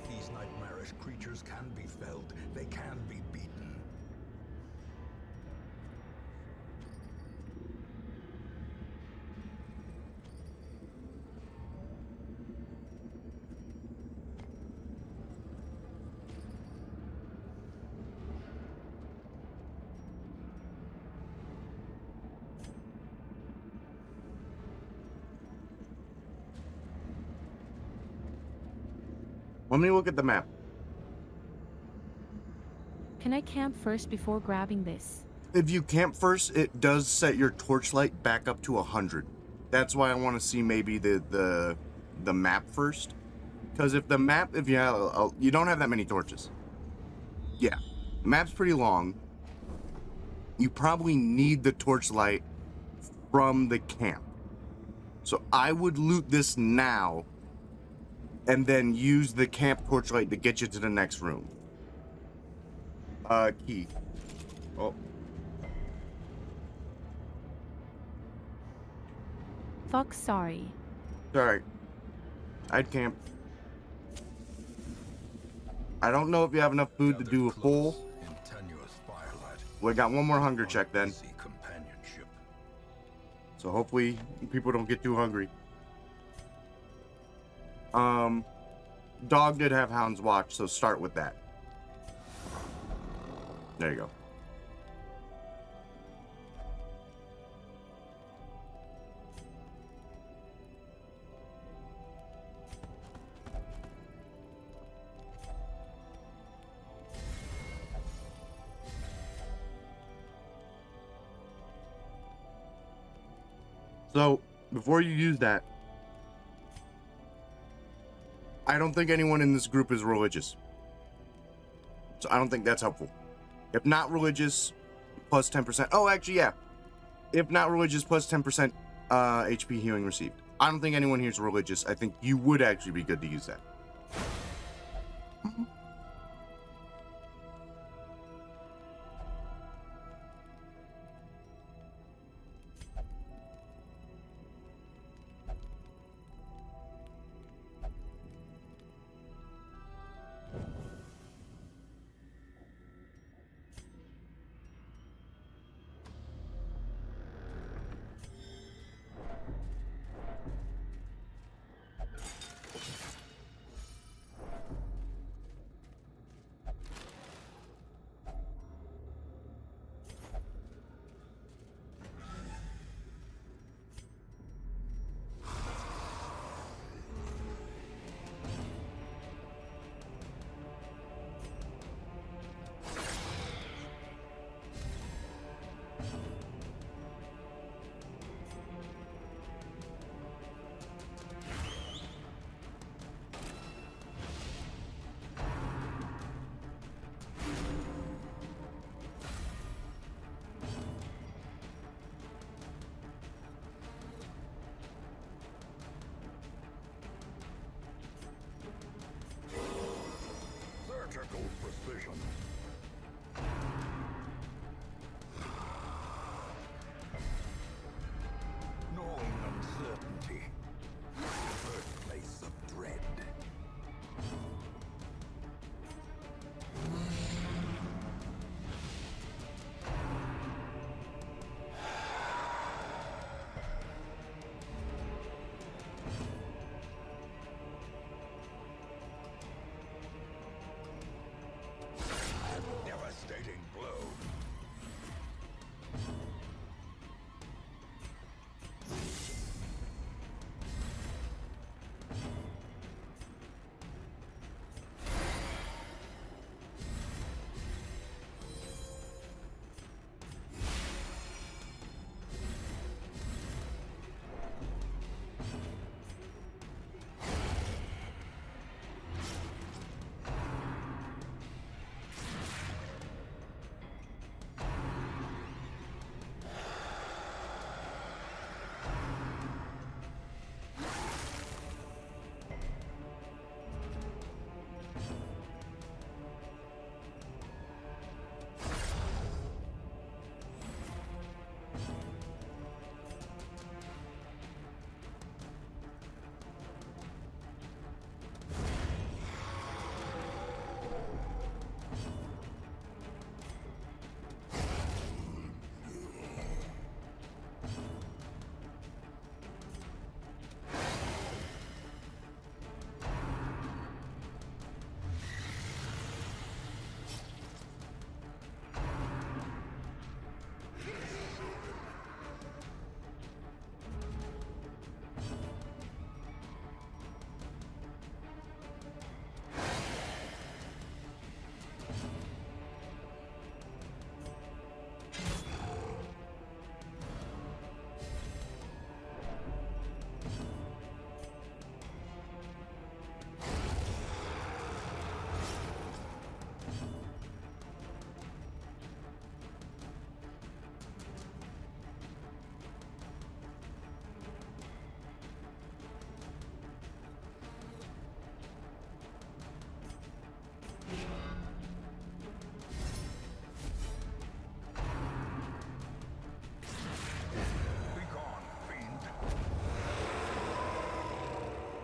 These nightmarish creatures can be felled. They can be beaten. Let me look at the map. Can I camp first before grabbing this? If you camp first, it does set your torchlight back up to 100. That's why I want to see maybe the map first. Because if the map, if you have, you don't have that many torches. Yeah, the map's pretty long. You probably need the torchlight from the camp. So I would loot this now and then use the camp torchlight to get you to the next room. Key. Oh. Fuck, sorry. Alright. I'd camp. I don't know if you have enough food to do a full. In tenuous firelight, We got one more hunger check then. easy companionship. So hopefully people don't get too hungry. Dog did have Hound's Watch, so start with that. There you go. So, before you use that, I don't think anyone in this group is religious. So I don't think that's helpful. If not religious, plus 10%. Oh, actually, yeah. If not religious, plus 10% HP healing received. I don't think anyone here is religious. I think you would actually be good to use that.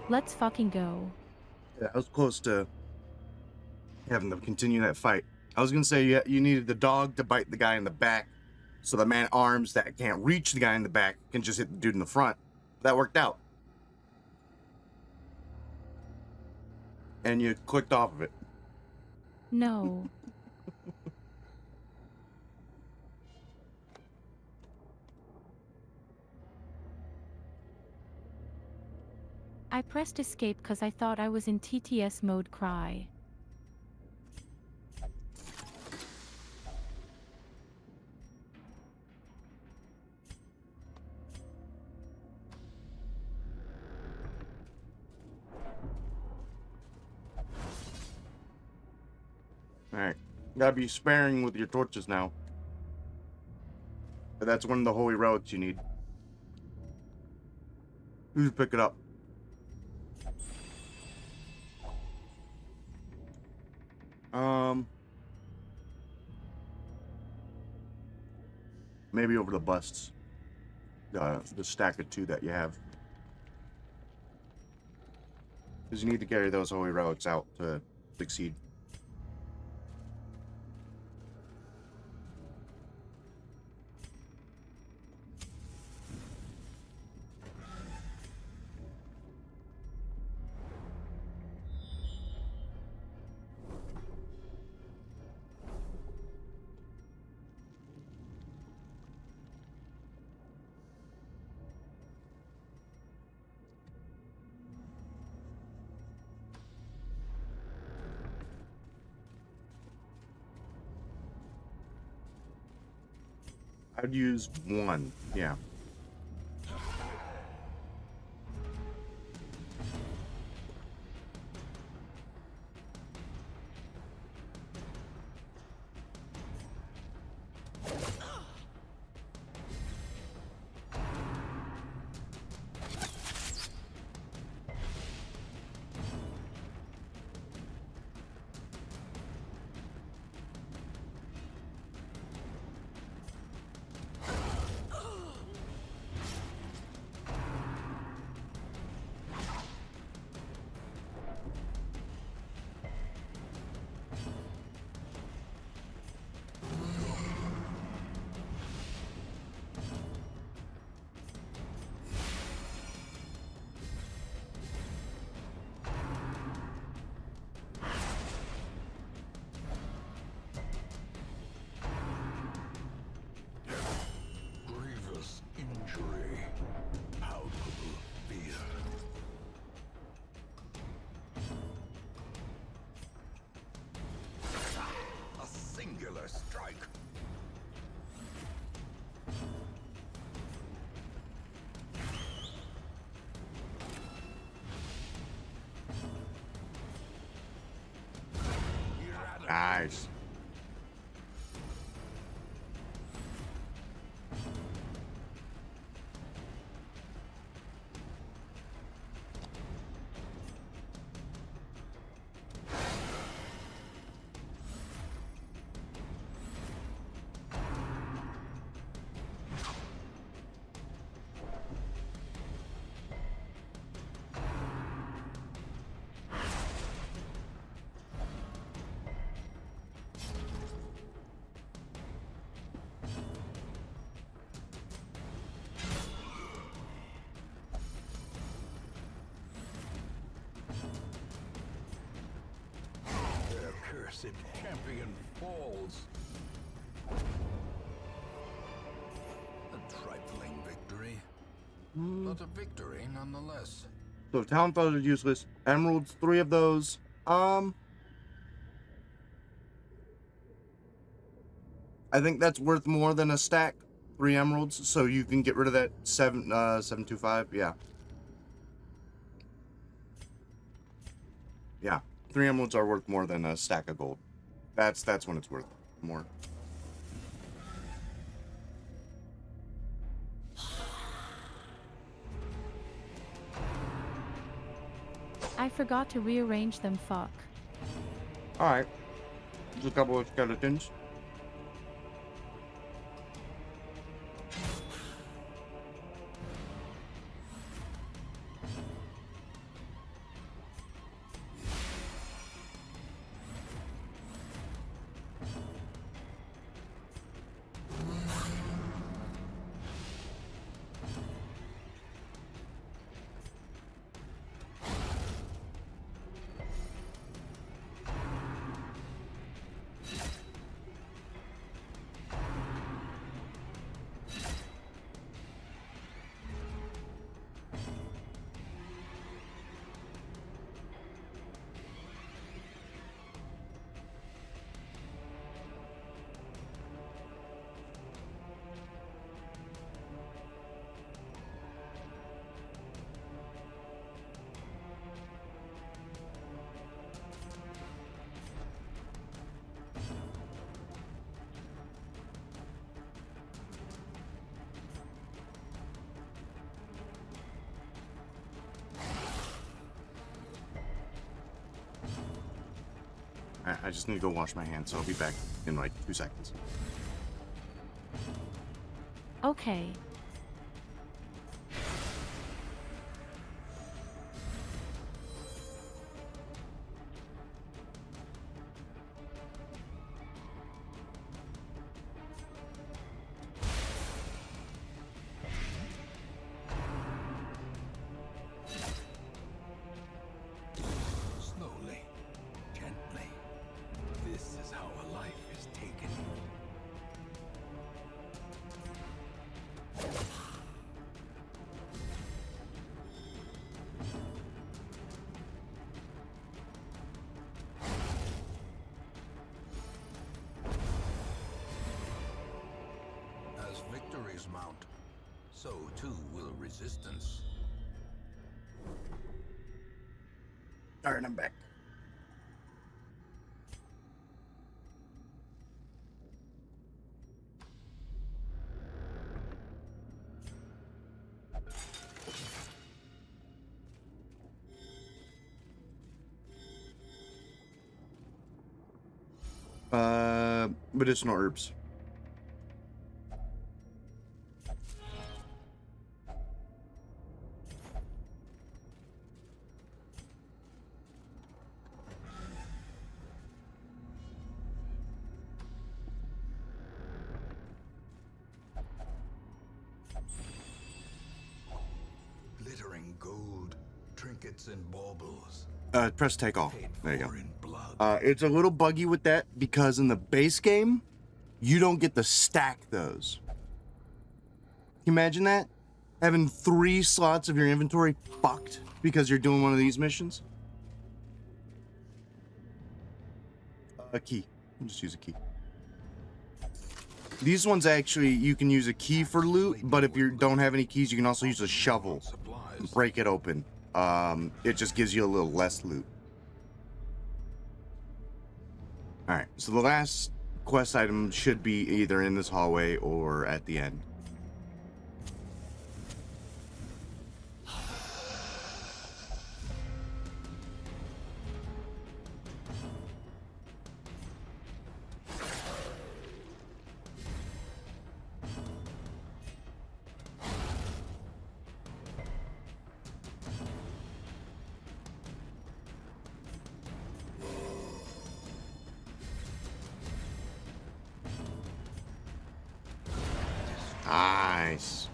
Let's fucking go. Yeah, I was close to having them continue that fight. I was gonna say you needed the dog to bite the guy in the back, so the man arms that can't reach the guy in the back can just hit the dude in the front. That worked out. And you clicked off of it. No. I pressed escape because I thought I was in TTS mode cry. Alright. Gotta be sparing with your torches now. But that's one of the holy relics you need. You just pick it up. Maybe over the busts. The stack of 2 that you have. Because you need to carry those holy relics out to succeed. I'd use 1, yeah. Grievous injury. Palpable fear. A singular strike. Nice. Their cursed champion falls. A trifling victory, but a victory nonetheless. So talent feathers are useless. Emeralds, 3 of those. I think that's worth more than a stack. 3 emeralds, so you can get rid of that 725. Yeah. Yeah. 3 emeralds are worth more than a stack of gold. That's when it's worth more. I forgot to rearrange them, fuck. Alright. There's a couple of skeletons. Alright, I just need to go wash my hands, so I'll be back in like 2 seconds. Okay. Slowly, gently. This is how a life is taken. As victories mount, so too will resistance. Alright, I'm back. Medicinal herbs. Glittering gold, trinkets and baubles. Press take all. Paid There you for go. in blood. It's a little buggy with that because in the base game, you don't get to stack those. Can you imagine that? Having 3 slots of your inventory fucked because you're doing one of these missions? A key. I'll just use a key. These ones actually, you can use a key for loot, but if you don't have any keys, you can also use a shovel and Supplies. break it open. It just gives you a little less loot. Alright, so the last quest item should be either in this hallway or at the end. Nice.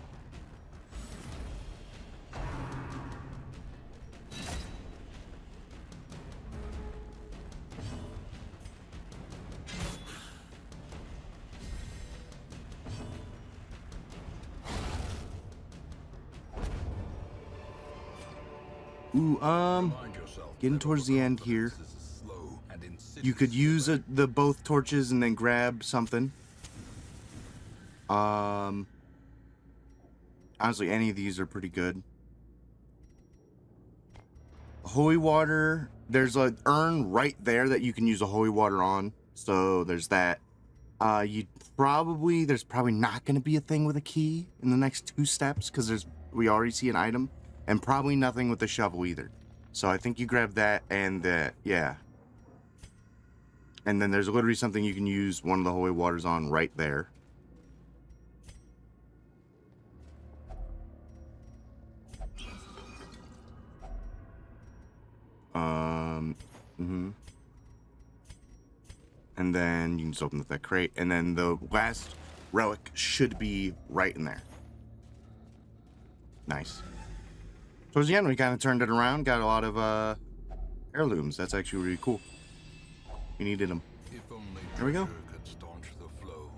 Ooh, Remind yourself getting that towards the end here. overconfidence is a slow and You could insidious use delay. the both torches and then grab something. Honestly, any of these are pretty good. Holy water. There's an urn right there that you can use a holy water on. So there's that. There's probably not going to be a thing with a key in the next 2 steps because we already see an item, and probably nothing with the shovel either. So I think you grab that and that, yeah. And then there's literally something you can use one of the holy waters on right there. And then you can just open up that crate, and then the last relic should be right in there. Nice. Towards the end, we kind of turned it around, got a lot of heirlooms. That's actually really cool. We needed them. If only There we go. treasure could staunch the flow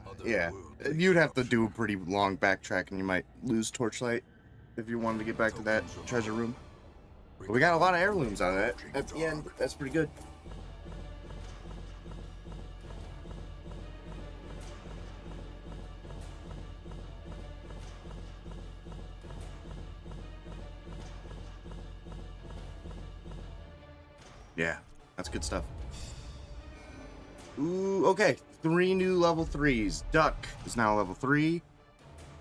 of other Yeah, worldly you'd have to corruption. do a pretty long backtrack, and you might lose torchlight if you wanted to get back to that treasure room. But we got a lot of heirlooms out of that at the end. That's pretty good. Yeah, that's good stuff. Ooh, okay. 3 new level 3s. Duck is now level 3.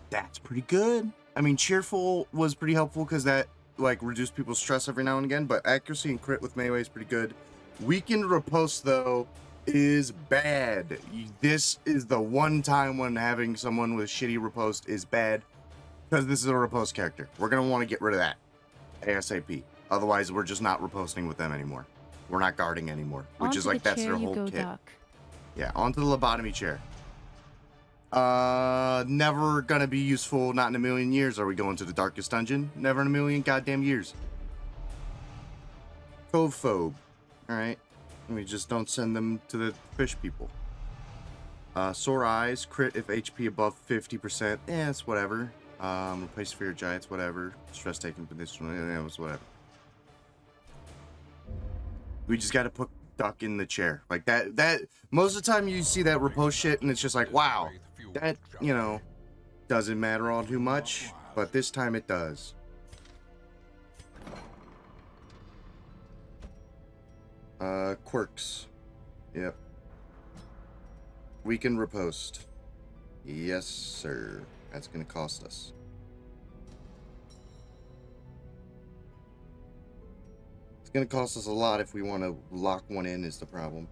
That's pretty good. I mean, Cheerful was pretty helpful because that, like, reduced people's stress every now and again, but accuracy and crit with melee is pretty good. Weakened riposte, though, is bad. This is the one time when having someone with shitty riposte is bad, because this is a riposte character. We're going to want to get rid of that ASAP. Otherwise, we're just not riposting with them anymore. We're not guarding anymore, which Onto is like the that's chair their you whole go, kit. duck. Yeah, onto the lobotomy chair. Never gonna be useful, not in a million years. Are we going to the darkest dungeon? Never in a million goddamn years. Cove phobe. Alright. We just don't send them to the fish people. Sore eyes, crit if HP above 50%. Yeah, it's whatever. Replace fear giants, whatever. Stress taken for this one, yeah, it was whatever. We just gotta put duck in the chair. Like that most of the time you see that riposte shit and it's just like, wow, that, you know, doesn't matter all too much, but this time it does. Quirks. Yep. Weaken riposte. Yes, sir. That's gonna cost us. It's gonna cost us a lot if we want to lock one in, is the problem.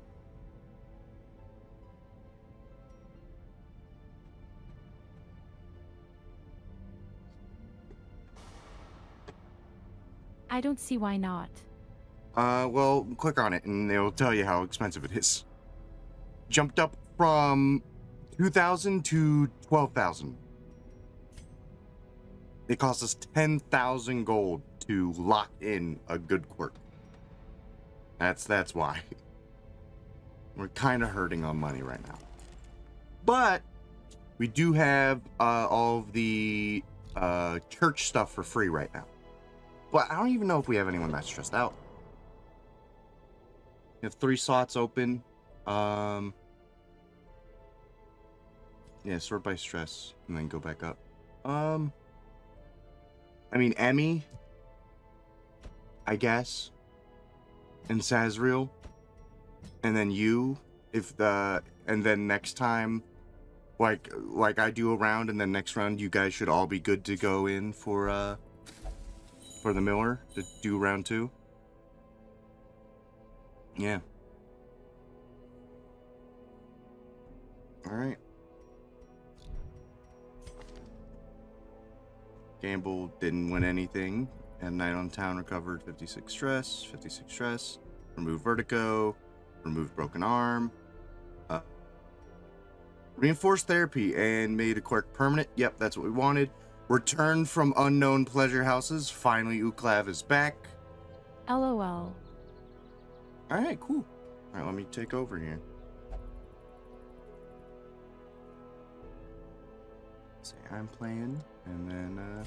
I don't see why not. Well, click on it and it'll tell you how expensive it is. Jumped up from 2,000 to 12,000. It costs us 10,000 gold to lock in a good quirk. That's why. We're kind of hurting on money right now. But we do have all of the church stuff for free right now. But I don't even know if we have anyone that's stressed out. We have 3 slots open. Yeah, sort by stress and then go back up. I mean, Emmy, I guess, and Sazriel, and then you, and then next time, like I do a round, and then next round you guys should all be good to go in for the Miller to do round 2. Yeah. All right. Gamble didn't win anything. And Night on Town recovered 56 stress, 56 stress. Removed vertigo, removed broken arm. Reinforced therapy and made a quirk permanent. Yep, that's what we wanted. Returned from unknown pleasure houses. Finally, Uklav is back. LOL. All right, cool. All right, let me take over here. Say I'm playing, and then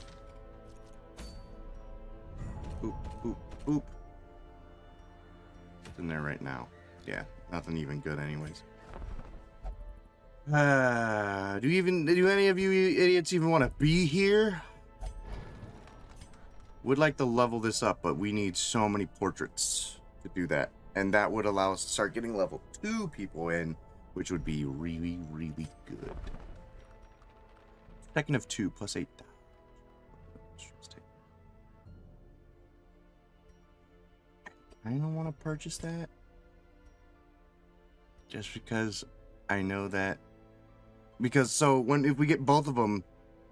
boop, boop, boop. It's in there right now. Yeah, nothing even good anyways. Do any of you idiots even want to be here? Would like to level this up, but we need so many portraits to do that. And that would allow us to start getting level 2 people in, which would be really, really good. Second of 2 plus 8. I don't want to purchase that. Just because I know that. Because so if we get both of them,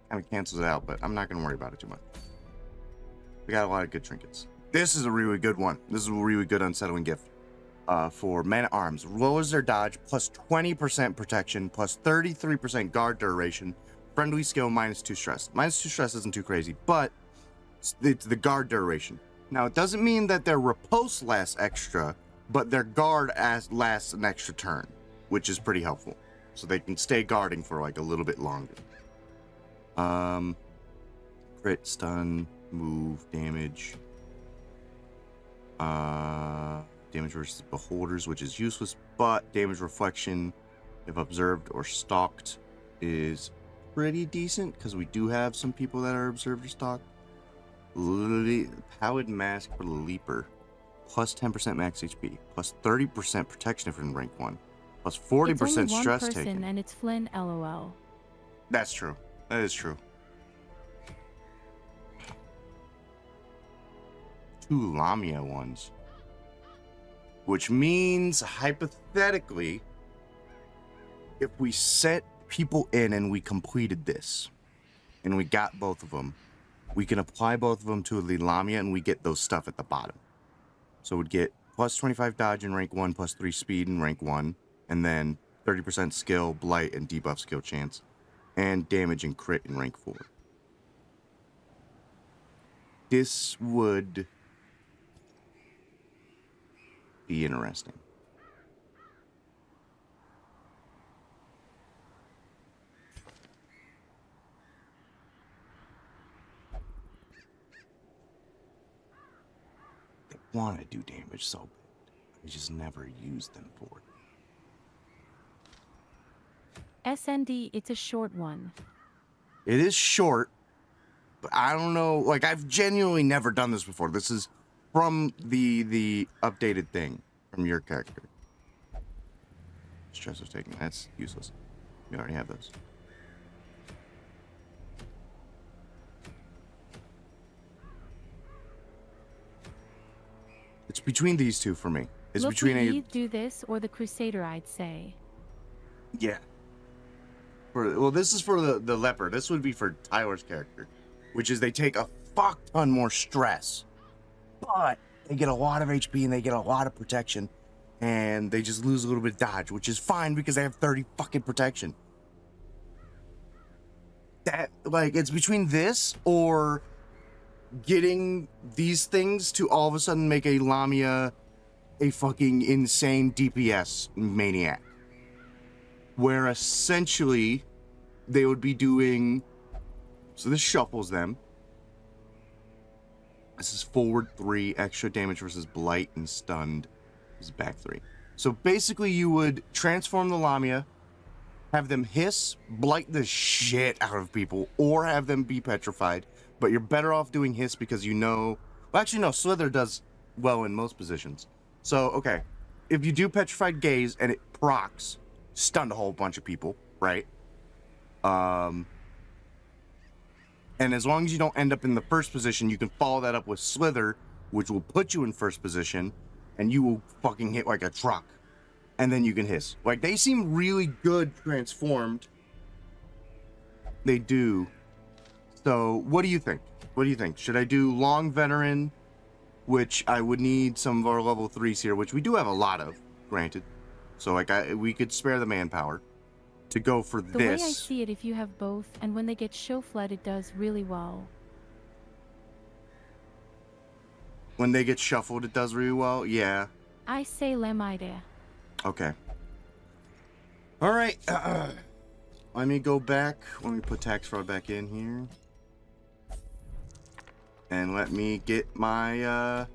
kind of cancels it out, but I'm not going to worry about it too much. We got a lot of good trinkets. This is a really good one. This is a really good unsettling gift. For men at arms. Lowers their dodge, plus 20% protection, plus 33% guard duration, friendly skill, minus 2 stress. Minus 2 stress isn't too crazy, but it's the guard duration. Now, it doesn't mean that their riposte lasts extra, but their guard lasts an extra turn, which is pretty helpful. So they can stay guarding for like a little bit longer. Crit, stun, move, damage. Damage versus beholders, which is useless, but damage reflection, if observed or stalked, is pretty decent because we do have some people that are observed or stalked. Pallid mask for the leaper, plus 10% max HP, plus 30% protection if in rank 1, plus 40% stress person taken. And it's Flynn. LOL. That's true. That is true. 2 Lamia ones. which means hypothetically, if we sent people in and we completed this, and we got both of them, we can apply both of them to the Lamia, and we get those stuff at the bottom. So we'd get plus 25 dodge in rank 1, plus 3 speed in rank 1, and then 30% skill, blight, and debuff skill chance, and damage and crit in rank 4. This would be interesting. They want to do damage so bad. I just never use them for it. SND, it's a short one. It is short, but I don't know. Like, I've genuinely never done this before. This is from the updated thing from your character. Stress was taken. That's useless. We already have those. It's between these two for me. It's Look, between we do this or the Crusader, I'd say. Yeah. Well, this is for the leopard. This would be for Tyler's character, which is they take a fuck ton more stress, but they get a lot of HP and they get a lot of protection, and they just lose a little bit of dodge, which is fine because they have 30 fucking protection. That, like, it's between this or getting these things to all of a sudden make a Lamia a fucking insane DPS maniac, where essentially they would be doing, so this shuffles them. This is forward 3, extra damage versus blight, and stunned is back 3. So basically you would transform the Lamia, have them hiss, blight the shit out of people, or have them be petrified, but you're better off doing hiss because you know, well actually no, Slither does well in most positions. So, okay, if you do petrified gaze and it procs, stunned a whole bunch of people, right? And as long as you don't end up in the first position, you can follow that up with Slither, which will put you in first position, and you will fucking hit like a truck. And then you can hiss. Like, they seem really good transformed. They do. So, what do you think? What do you think? Should I do Long Veteran, which I would need some of our level 3s here, which we do have a lot of, granted. So, like, we could spare the manpower to go for The this. way I see it, if you have both, and when they get show-fled, it does really well. When they get shuffled, it does really well. Yeah. I say Lemide. Okay. All right. Let me go back. Let me put tax fraud back in here. And let me get my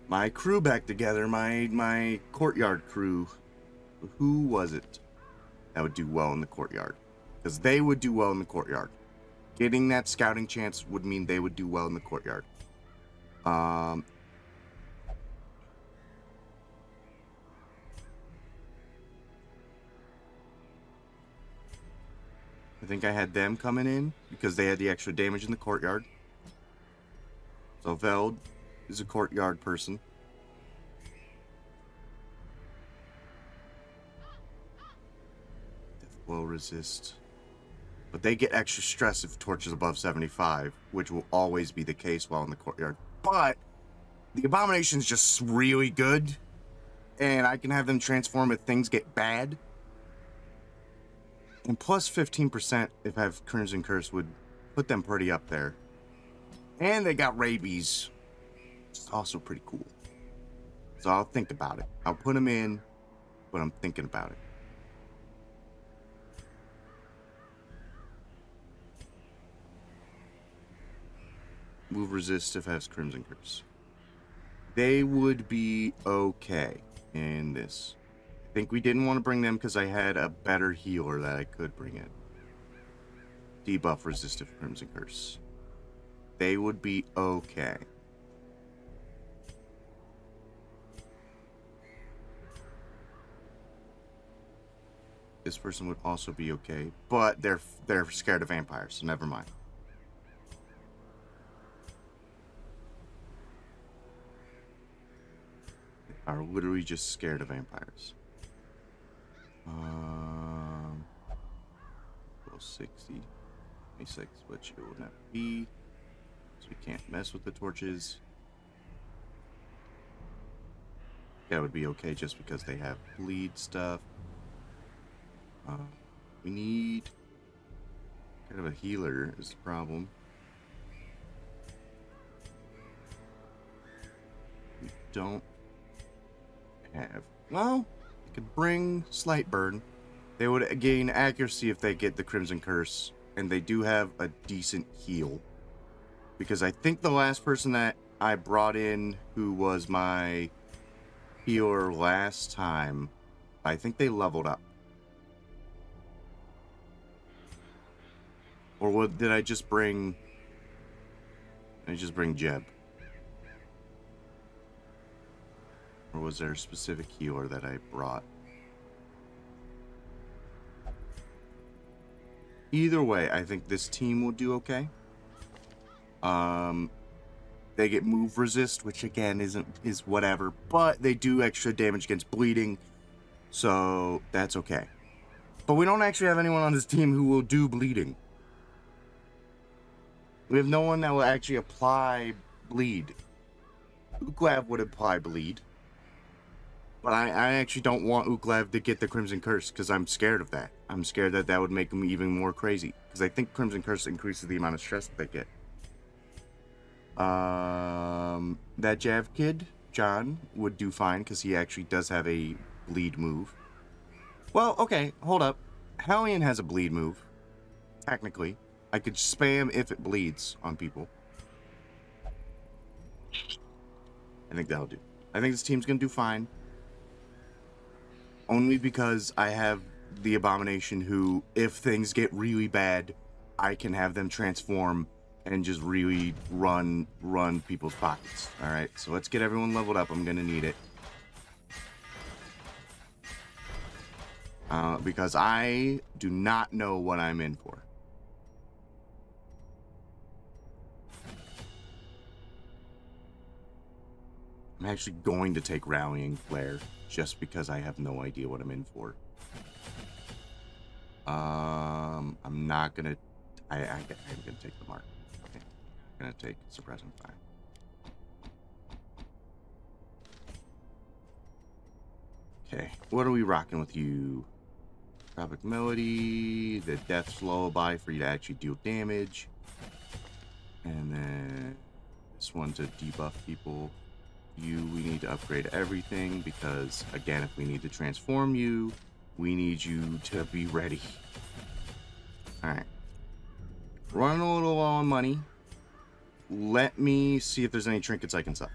my crew back together. My courtyard crew. Who was it that would do well in the courtyard? Because they would do well in the courtyard. Getting that scouting chance would mean they would do well in the courtyard. I think I had them coming in because they had the extra damage in the courtyard. So Veld is a courtyard person. Death blow resist. But they get extra stress if torch is above 75, which will always be the case while in the courtyard. But the abomination is just really good, and I can have them transform if things get bad. And plus 15% if I have Crimson Curse would put them pretty up there. And they got rabies. It's also pretty cool. So I'll think about it. I'll put them in, but I'm thinking about it. Move resist if it has Crimson Curse. They would be okay in this. I think we didn't want to bring them because I had a better healer that I could bring in. Debuff resistive Crimson Curse. They would be okay. This person would also be okay, but they're scared of vampires, so never mind. are literally just scared of vampires. 60, 26, which it will not be. So we can't mess with the torches. That would be okay just because they have bleed stuff. We need kind of a healer is the problem. We don't have. Well, we could bring Slight Burn. They would gain accuracy if they get the Crimson Curse, and they do have a decent heal. Because I think the last person that I brought in who was my healer last time, I think they leveled up. Or what, did I just bring... Jeb? Or was there a specific healer that I brought? Either way, I think this team will do okay. They get move resist, which again is whatever, but they do extra damage against bleeding, so that's okay. But we don't actually have anyone on this team who will do bleeding. We have no one that will actually apply bleed. Uklav would apply bleed, but I actually don't want Uklav to get the Crimson Curse because I'm scared of that. I'm scared that that would make him even more crazy because I think Crimson Curse increases the amount of stress that they get. That Jav kid, John, would do fine because he actually does have a bleed move. Well, okay, hold up. Hellion has a bleed move. Technically. I could spam if it bleeds on people. I think that'll do. I think this team's gonna do fine. Only because I have the Abomination who, if things get really bad, I can have them transform and just really run people's pockets. Alright, so let's get everyone leveled up. I'm gonna need it. Because I do not know what I'm in for. I'm actually going to take Rallying Flare just because I have no idea what I'm in for. I'm not gonna... I'm gonna take the mark. Okay. I'm gonna take Suppressing Fire. Okay, what are we rocking with you? Tropic Melody, the Death's Lullaby for you to actually deal damage. And then this one to debuff people. You, we need to upgrade everything because, again, if we need to transform you, we need you to be ready. Alright. Running a little low on money. Let me see if there's any trinkets I can sell.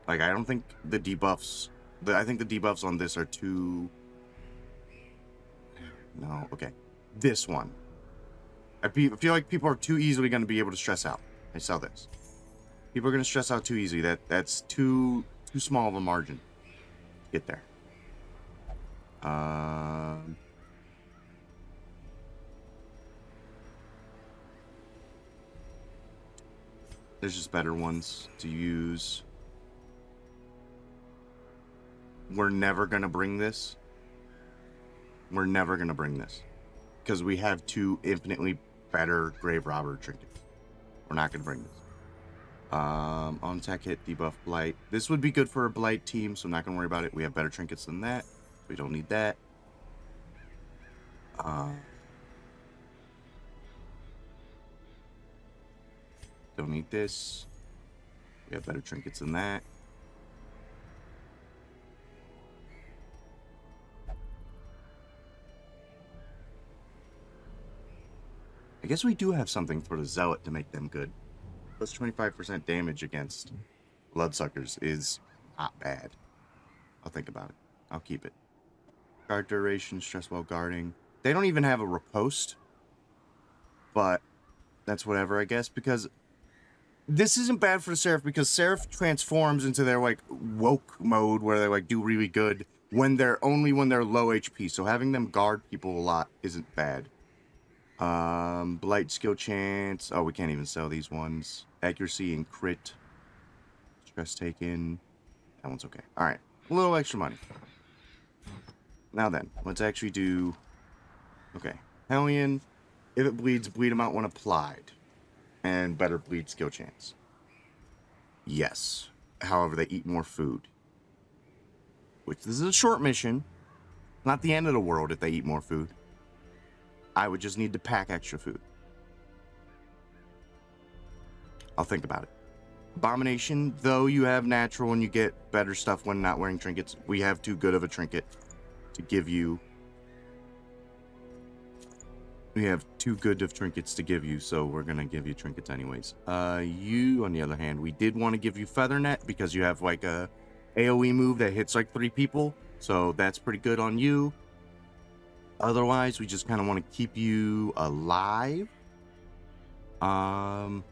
Like, I don't think the debuffs... I think the debuffs on this are too... No, okay. This one. I feel like people are too easily going to be able to stress out. I sell this. People are going to stress out too easily. That's too small of a margin. Get there. There's just better ones to use. We're never going to bring this. We're never going to bring this. Because we have two infinitely better Grave Robber trinkets. We're not going to bring this. On attack hit, debuff Blight. This would be good for a Blight team, so I'm not going to worry about it. We have better trinkets than that. We don't need that. Don't need this. We have better trinkets than that. I guess we do have something for the Zealot to make them good. Plus 25% damage against Bloodsuckers is not bad. I'll think about it. I'll keep it. Guard duration, stress while guarding. They don't even have a riposte. But that's whatever, I guess, because this isn't bad for the Seraph because Seraph transforms into their like woke mode where they like do really good when they're low HP. So having them guard people a lot isn't bad. Blight skill chance. Oh, we can't even sell these ones. Accuracy and crit. Stress taken. That one's okay. All right, a little extra money. Now then, let's actually do. Okay, Hellion. If it bleeds, bleed amount when applied, and better bleed skill chance. Yes. However, they eat more food. Which this is a short mission. Not the end of the world if they eat more food. I would just need to pack extra food. I'll think about it. Abomination, though you have natural and you get better stuff when not wearing trinkets, we have too good of a trinket to give you. We have too good of trinkets to give you, so we're gonna give you trinkets anyways. You, on the other hand, we did want to give you Feather Net because you have like a AoE move that hits like 3 people, so that's pretty good on you. Otherwise, we just kind of want to keep you alive. To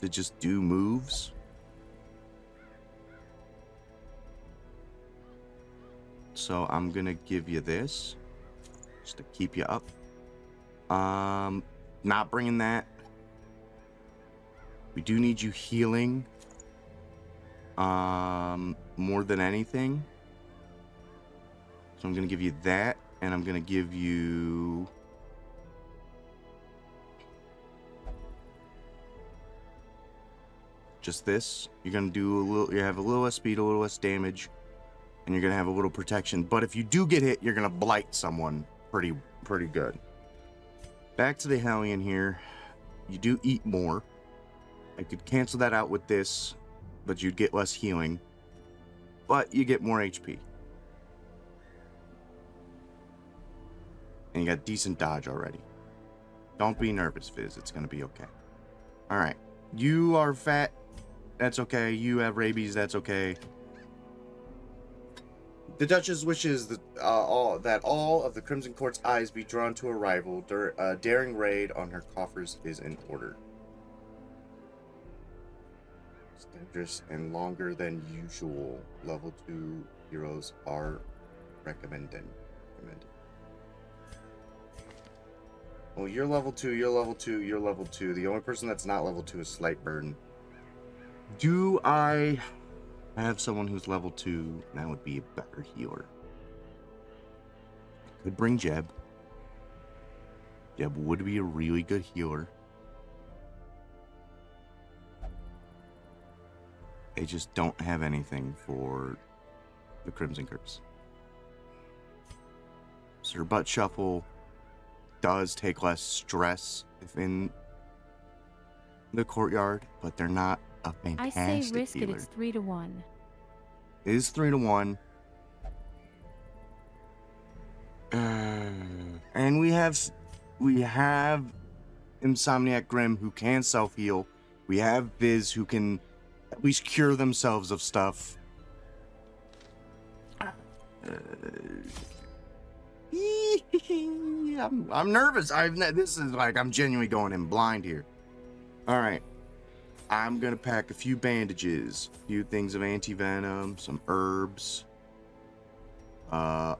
just do moves. So I'm gonna give you this just to keep you up. Not bringing that. We do need you healing. More than anything. So I'm gonna give you that, and I'm gonna give you just this. You're gonna do a little. You have a little less speed, a little less damage, and you're gonna have a little protection. But if you do get hit, you're gonna blight someone pretty good. Back to the Hellion here. You do eat more. I could cancel that out with this, but you'd get less healing. But you get more HP. And you got decent dodge already. Don't be nervous, Fizz. It's going to be okay. Alright. You are fat. That's okay. You have rabies. That's okay. The Duchess wishes that all of the Crimson Court's eyes be drawn to a rival. A daring raid on her coffers is in order. It's dangerous and longer than usual. Level 2 heroes are recommended. Well, you're level 2, you're level 2, you're level 2. The only person that's not level 2 is Slight Burden. Do I have someone who's level 2? That would be a better healer. Could bring Jeb. Jeb would be a really good healer. They just don't have anything for the Crimson Curse. Sir Butt Shuffle does take less stress if in the courtyard, but they're not a fantastic I say risk healer. it, it's 3 to 1. It is 3 to 1. And we have Insomniac Grim who can self-heal. We have Viz who can at least cure themselves of stuff. I'm nervous. This is like I'm genuinely going in blind here. All right. I'm gonna pack a few bandages, a few things of anti-venom, some herbs. A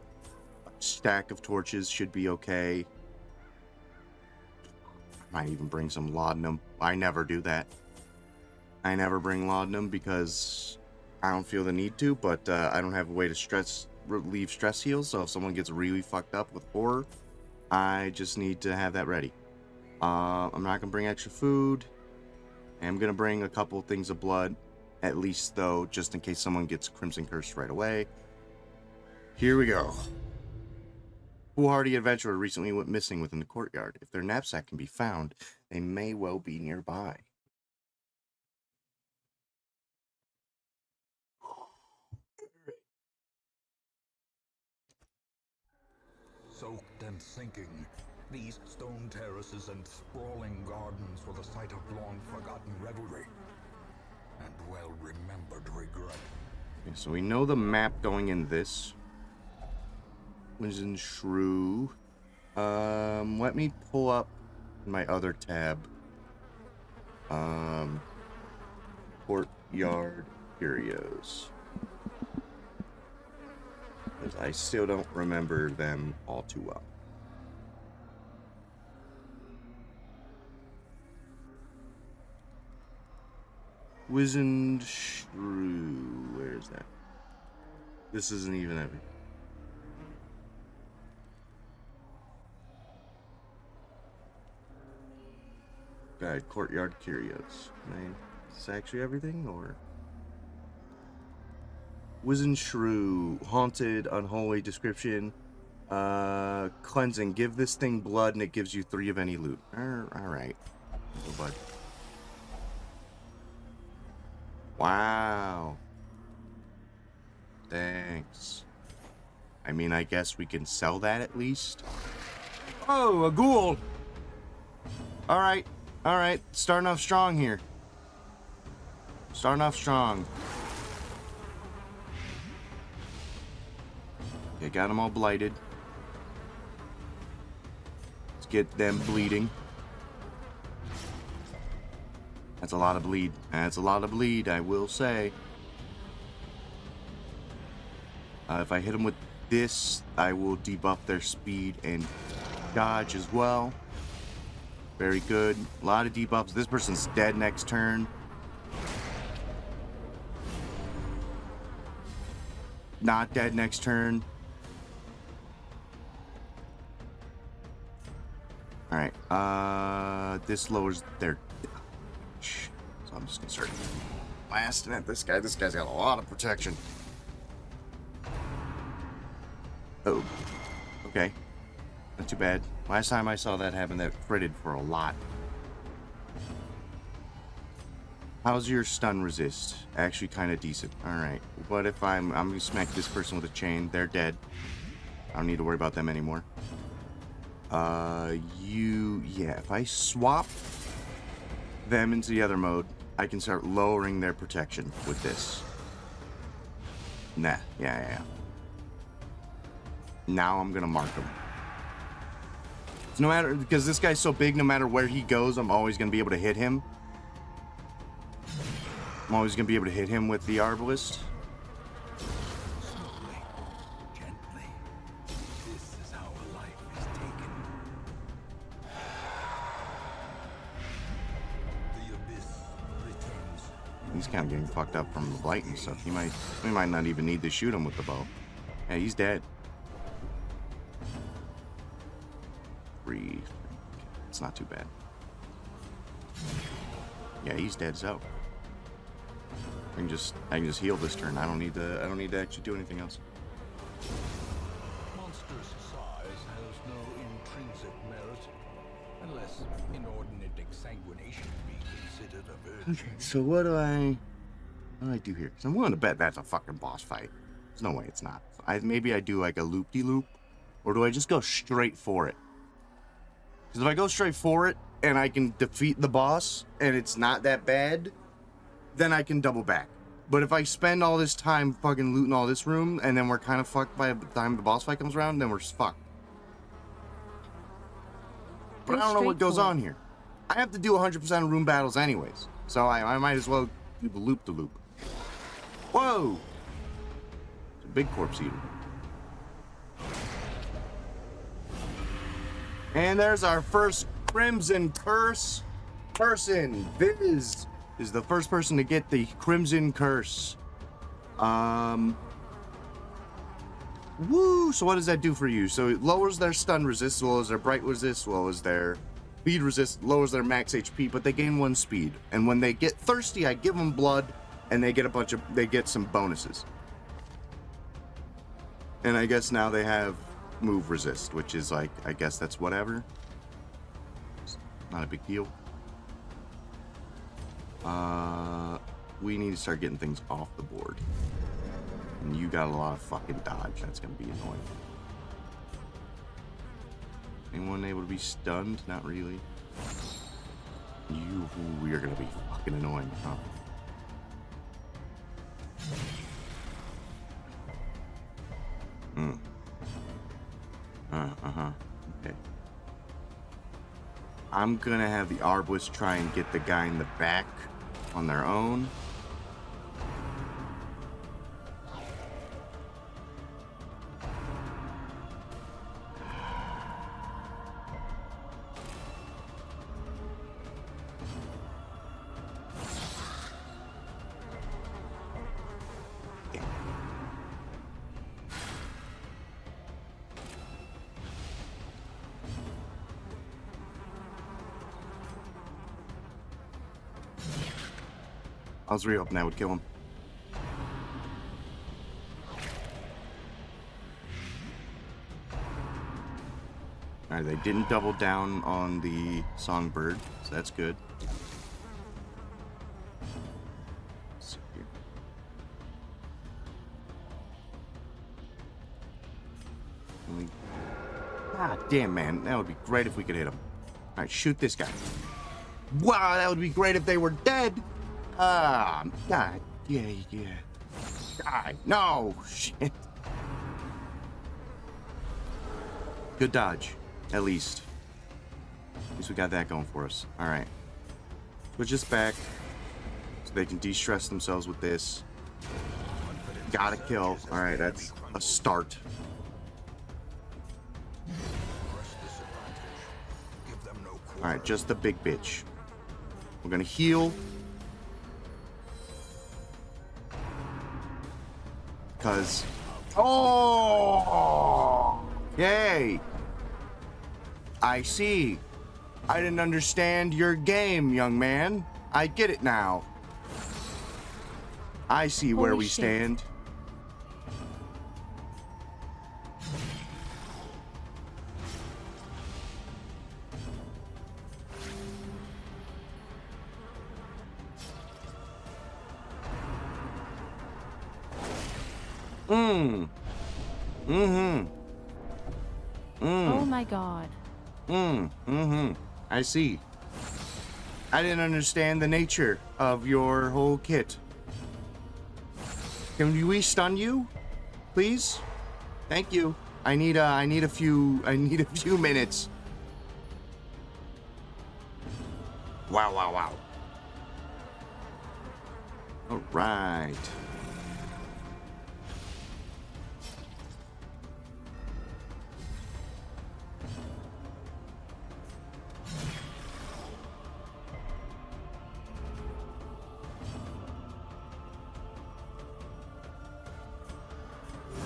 stack of torches should be okay. Might even bring some laudanum. I never do that. I never bring laudanum because I don't feel the need to, but I don't have a way to relieve stress heals, so if someone gets really fucked up with horror, I just need to have that ready. I'm not gonna bring extra food. I'm gonna bring a couple things of blood, at least though, just in case someone gets Crimson Cursed right away. Here we go. Foolhardy adventurer recently went missing within the courtyard. If their knapsack can be found, they may well be nearby. Soaked and sinking, these stone terraces and sprawling gardens were the site of long-forgotten revelry and well-remembered regret. Okay, so we know the map going in this was in Shrew. Let me pull up my other tab. Courtyard Curios. Because I still don't remember them all too well. Wizened Shrew. Where is that? This isn't even heavy. Guide, Courtyard Curios. Is this actually everything, or? Wizened Shrew. Haunted, unholy description. Cleansing. Give this thing blood and it gives you 3 of any loot. Alright. Go, bud. Wow. Thanks. I mean, I guess we can sell that at least. Oh, a ghoul! Alright. Alright. Starting off strong here. Starting off strong. Okay, got them all blighted. Let's get them bleeding. That's a lot of bleed. That's a lot of bleed, I will say. If I hit them with this, I will debuff their speed and dodge as well. Very good. A lot of debuffs. This person's dead next turn. Not dead next turn. Alright. This lowers their dodge. So I'm just gonna start blasting at this guy. This guy's got a lot of protection. Oh. Okay. Not too bad. Last time I saw that happen, that critted for a lot. How's your stun resist? Actually kind of decent. Alright. What if I'm gonna smack this person with a chain? They're dead. I don't need to worry about them anymore. Yeah, if I swap them into the other mode, I can start lowering their protection with this. Nah, yeah. Now I'm gonna mark him. So no matter, because this guy's so big, no matter where he goes, I'm always gonna be able to hit him. I'm always gonna be able to hit him with the Arbalist. Slowly, gently. This is how a life is taken. The abyss returns. He's kind of getting fucked up from the blight and stuff. We might not even need to shoot him with the bow. Yeah, he's dead. Breathe. It's not too bad. Yeah, he's dead. So I can just heal this turn. I don't need to actually do anything else. Monstrous size has no intrinsic merit, unless inordinate exsanguination be considered a virtue. Okay, so what do I do here? Because I'm willing to bet that's a fucking boss fight. There's no way it's not. Maybe I do like a loop-de-loop, or do I just go straight for it? Because if I go straight for it and I can defeat the boss and it's not that bad, then I can double back. But if I spend all this time fucking looting all this room and then we're kind of fucked by the time the boss fight comes around, then we're fucked. But I don't know what goes on here. I have to do 100% of room battles anyways, so I might as well do the loop-de-loop. Whoa! It's a big corpse eater. And there's our first Crimson Curse person. Viz is the first person to get the Crimson Curse. Woo! So what does that do for you? So it lowers their stun resist, as well as their bright resist, as well as their speed resist, lowers their max HP, but they gain 1 speed. And when they get thirsty, I give them blood, and they get some bonuses. And I guess now they have move resist, which is like, I guess that's whatever. It's not a big deal. We need to start getting things off the board. And you got a lot of fucking dodge. That's gonna be annoying. Anyone able to be stunned? Not really. We are gonna be fucking annoying, huh? Okay. I'm gonna have the Arbalist try and get the guy in the back on their own. I was really hoping that would kill him. Alright, they didn't double down on the songbird, so that's good. Let's see here. Ah, damn, man. That would be great if we could hit him. Alright, shoot this guy. Wow, that would be great if they were dead. Ah, God. Yeah. Die. No, shit. Good dodge, at least. At least we got that going for us. Alright. Switch this back so they can de-stress themselves with this. Gotta kill. Alright, that's a start. Alright, just the big bitch. We're gonna heal. Because... Oh! Yay! I see. I didn't understand your game, young man. I get it now. I see where we stand. Oh my god. I see. I didn't understand the nature of your whole kit. Can we stun you, please? Thank you. I need a few minutes. Wow. All right.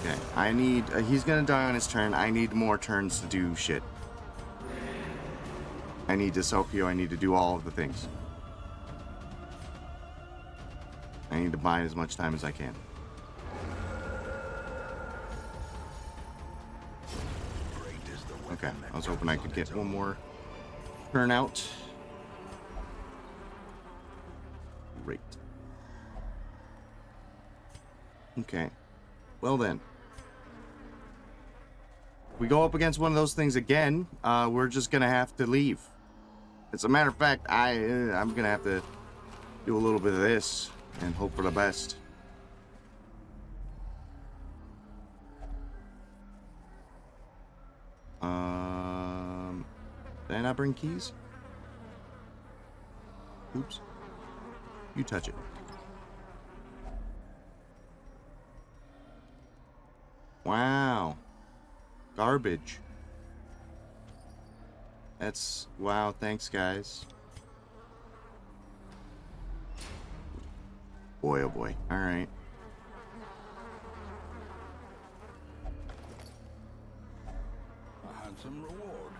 Okay, I need, he's gonna die on his turn. I need more turns to do shit. I need to self heal. I need to do all of the things. I need to buy as much time as I can. Okay, I was hoping I could get one more turn out. Great. Okay. Well then. If we go up against one of those things again, we're just gonna have to leave. As a matter of fact, I'm gonna have to do a little bit of this and hope for the best. Did I not bring keys? Oops. You touch it. Wow. Garbage. That's... Wow, thanks, guys. Boy, oh boy. Alright. A handsome reward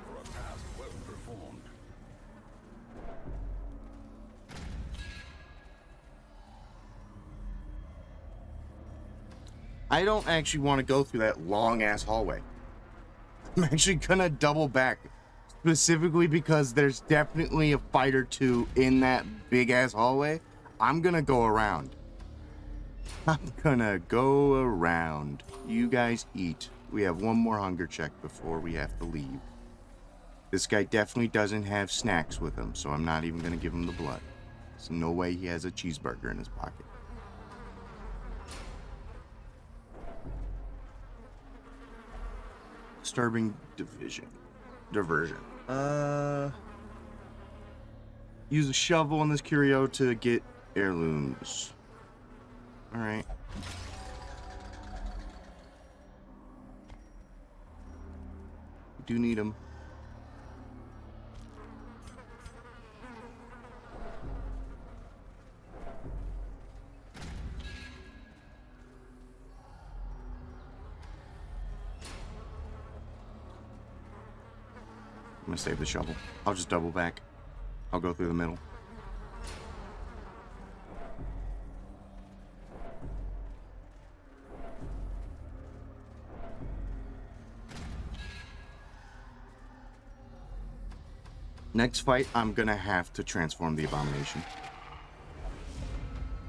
for a task well performed. I don't actually want to go through that long-ass hallway. I'm actually gonna double back. Specifically because there's definitely a fight or two in that big-ass hallway. I'm gonna go around. You guys eat. We have one more hunger check before we have to leave. This guy definitely doesn't have snacks with him, so I'm not even gonna give him the blood. There's no way he has a cheeseburger in his pocket. Disturbing diversion. Use a shovel on this curio to get heirlooms. Alright. We do need them. I'm gonna save the shovel. I'll just double back. I'll go through the middle. Next fight, I'm gonna have to transform the abomination.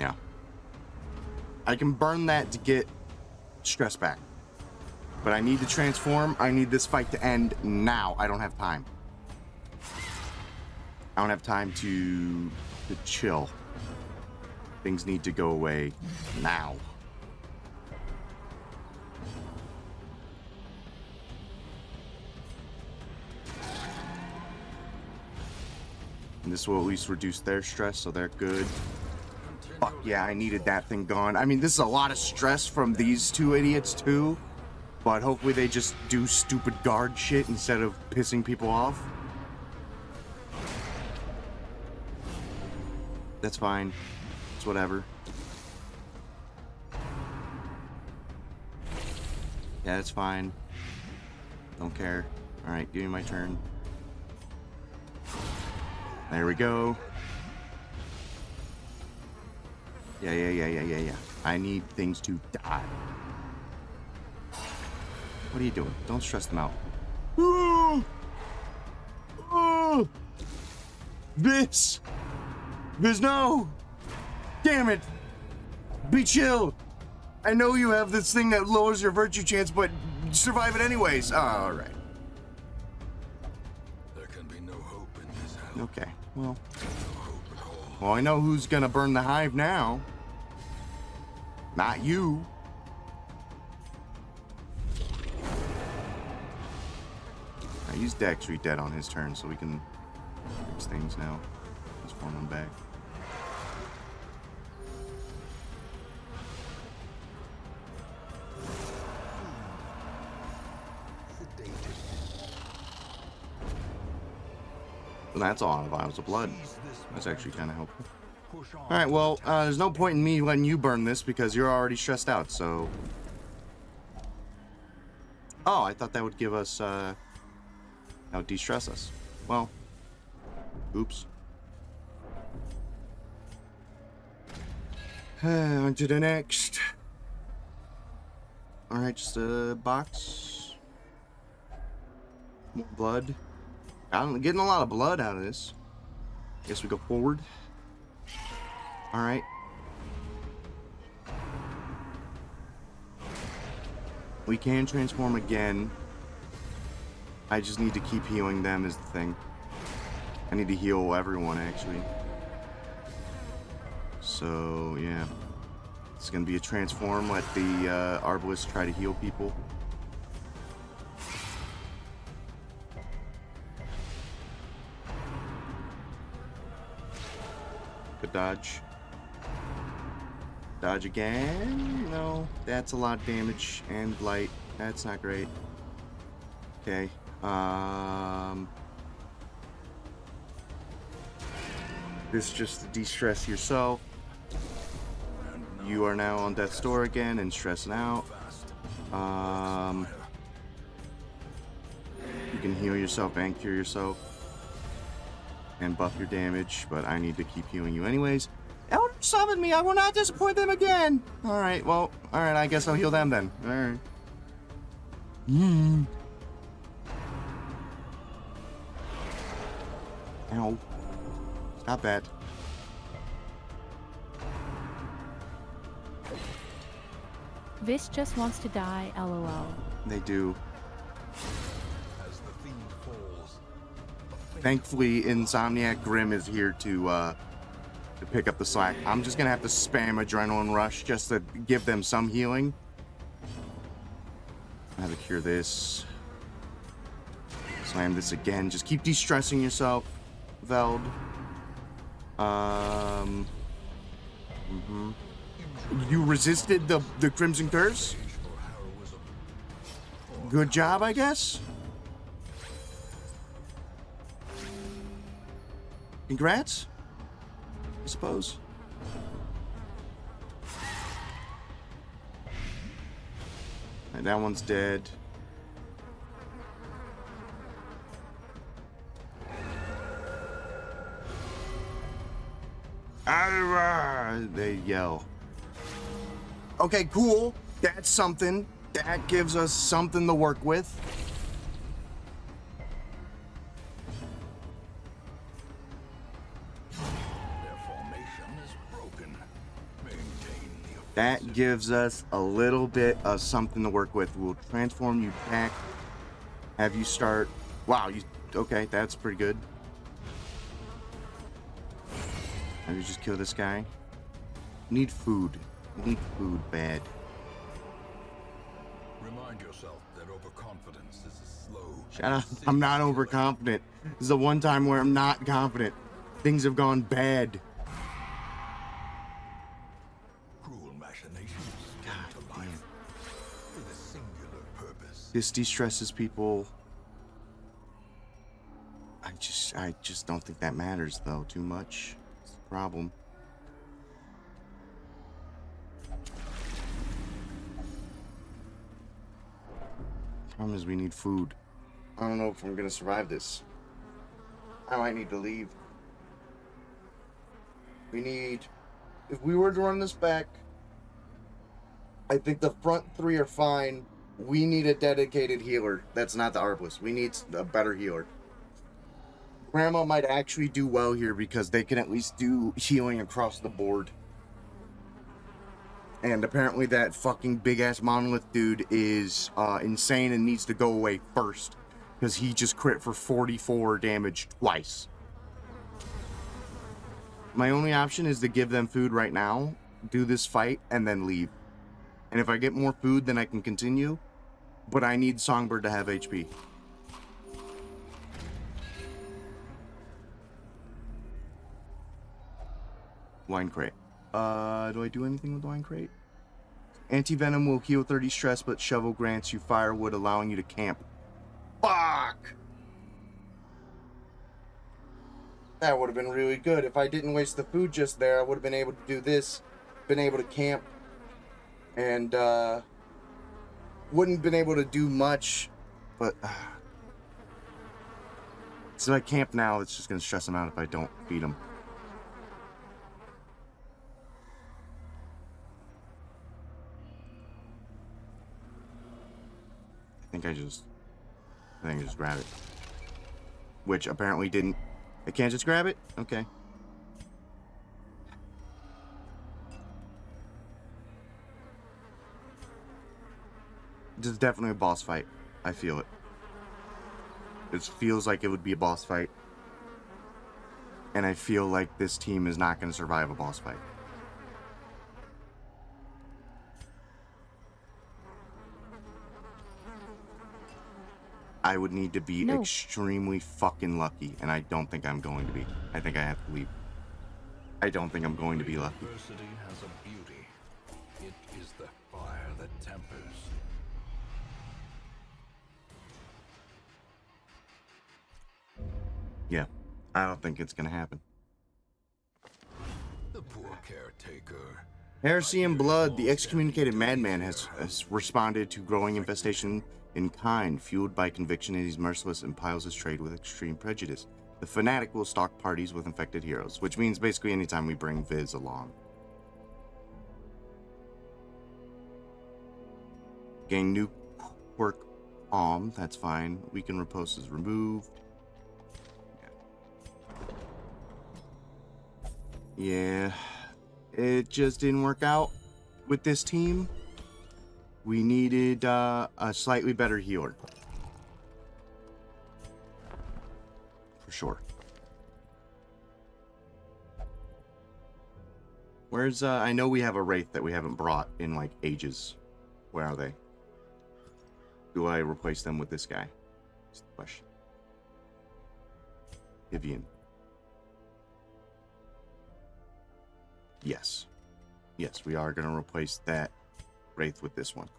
Yeah. I can burn that to get stress back. But I need to transform. I need this fight to end now. I don't have time. I don't have time to chill. Things need to go away now. And this will at least reduce their stress, so they're good. Fuck yeah, I needed that thing gone. I mean, this is a lot of stress from these two idiots too, but hopefully they just do stupid guard shit instead of pissing people off. That's fine. It's whatever. Yeah, that's fine. Don't care. Alright, give me my turn. There we go. Yeah. I need things to die. What are you doing? Don't stress them out. This, no! Damn it! Be chill! I know you have this thing that lowers your virtue chance, but survive it anyways. Alright. There can be no hope in this hell. Okay, well. No hope at all. Well, I know who's gonna burn the hive now. Not you. I use Dex Redead on his turn so we can fix things now. Let's form him back. So that's all out of vials of blood. That's actually kind of helpful. Alright, well, there's no point in me letting you burn this because you're already stressed out, so... Oh, I thought that would give us, that would de-stress us. Well, oops. On to the next. Alright, just a box. More blood. I'm getting a lot of blood out of this. Guess we go forward. Alright. We can transform again. I just need to keep healing them is the thing. I need to heal everyone, actually. So, yeah. It's gonna be a transform. Let the Arbalist try to heal people. Good dodge. Dodge again? No, that's a lot of damage and blight. That's not great. Okay. This just to de-stress yourself. You are now on death's door again and stressing out. You can heal yourself and cure yourself. And buff your damage, but I need to keep healing you anyways. Elder summoned me, I will not disappoint them again! Alright, well, alright, I guess I'll heal them then. Alright. Ow. Stop that. Vish just wants to die, lol. They do. As the fiend falls, Thankfully, Insomniac Grim is here to pick up the slack. I'm just gonna have to spam Adrenaline Rush just to give them some healing. I have to cure this. Slam this again. Just keep de-stressing yourself, Veld. You resisted the Crimson Curse? Good job, I guess? Congrats? I suppose. Alright, that one's dead. They yell. Okay, cool. That's something. That gives us something to work with. That gives us a little bit of something to work with. We'll transform you back. Have you start... Wow, you... Okay, that's pretty good. Have you just kill this guy? Need food. Need food bad. Remind yourself that overconfidence is a slow. Shut up. I'm not overconfident. This is the one time where I'm not confident. Things have gone bad. Cruel machinations come to life with a singular purpose. This de-stresses people. I just don't think that matters though too much. It's the problem. Problem is we need food. I don't know if I'm gonna survive this. I might need to leave. We need... If we were to run this back, I think the front three are fine. We need a dedicated healer. That's not the Arbalest. We need a better healer. Grandma might actually do well here because they can at least do healing across the board. And apparently that fucking big-ass monolith dude is insane and needs to go away first. Because he just crit for 44 damage twice. My only option is to give them food right now, do this fight, and then leave. And if I get more food, then I can continue. But I need Songbird to have HP. Wine crate. Do I do anything with wine crate? Anti-venom will heal 30 stress, but shovel grants you firewood, allowing you to camp. Fuck! That would have been really good. If I didn't waste the food just there, I would have been able to do this. Been able to camp. And, wouldn't have been able to do much. But, so I camp now, it's just going to stress them out if I don't feed them. I think I just grab it. Which apparently didn't... I can't just grab it? Okay. This is definitely a boss fight. I feel it. It feels like it would be a boss fight. And I feel like this team is not going to survive a boss fight. I would need to be extremely fucking lucky, and I don't think I'm going to be. I think I have to leave. I don't think I'm going to be lucky. Adversity has a beauty. It is the fire that tempers. Yeah, I don't think it's gonna happen. The poor caretaker. Heresy and Blood, the excommunicated madman has responded to growing infestation in kind, fueled by conviction that he's merciless and piles his trade with extreme prejudice. The fanatic will stalk parties with infected heroes, which means basically anytime we bring Viz along. Gain new quirk palm, that's fine. Weaken riposte is removed. Yeah, it just didn't work out with this team. We needed a slightly better healer. For sure. Where's, I know we have a Wraith that we haven't brought in, like, ages. Where are they? Do I replace them with this guy? That's the question. Vivian. Yes. Yes, we are going to replace that Wraith with this one.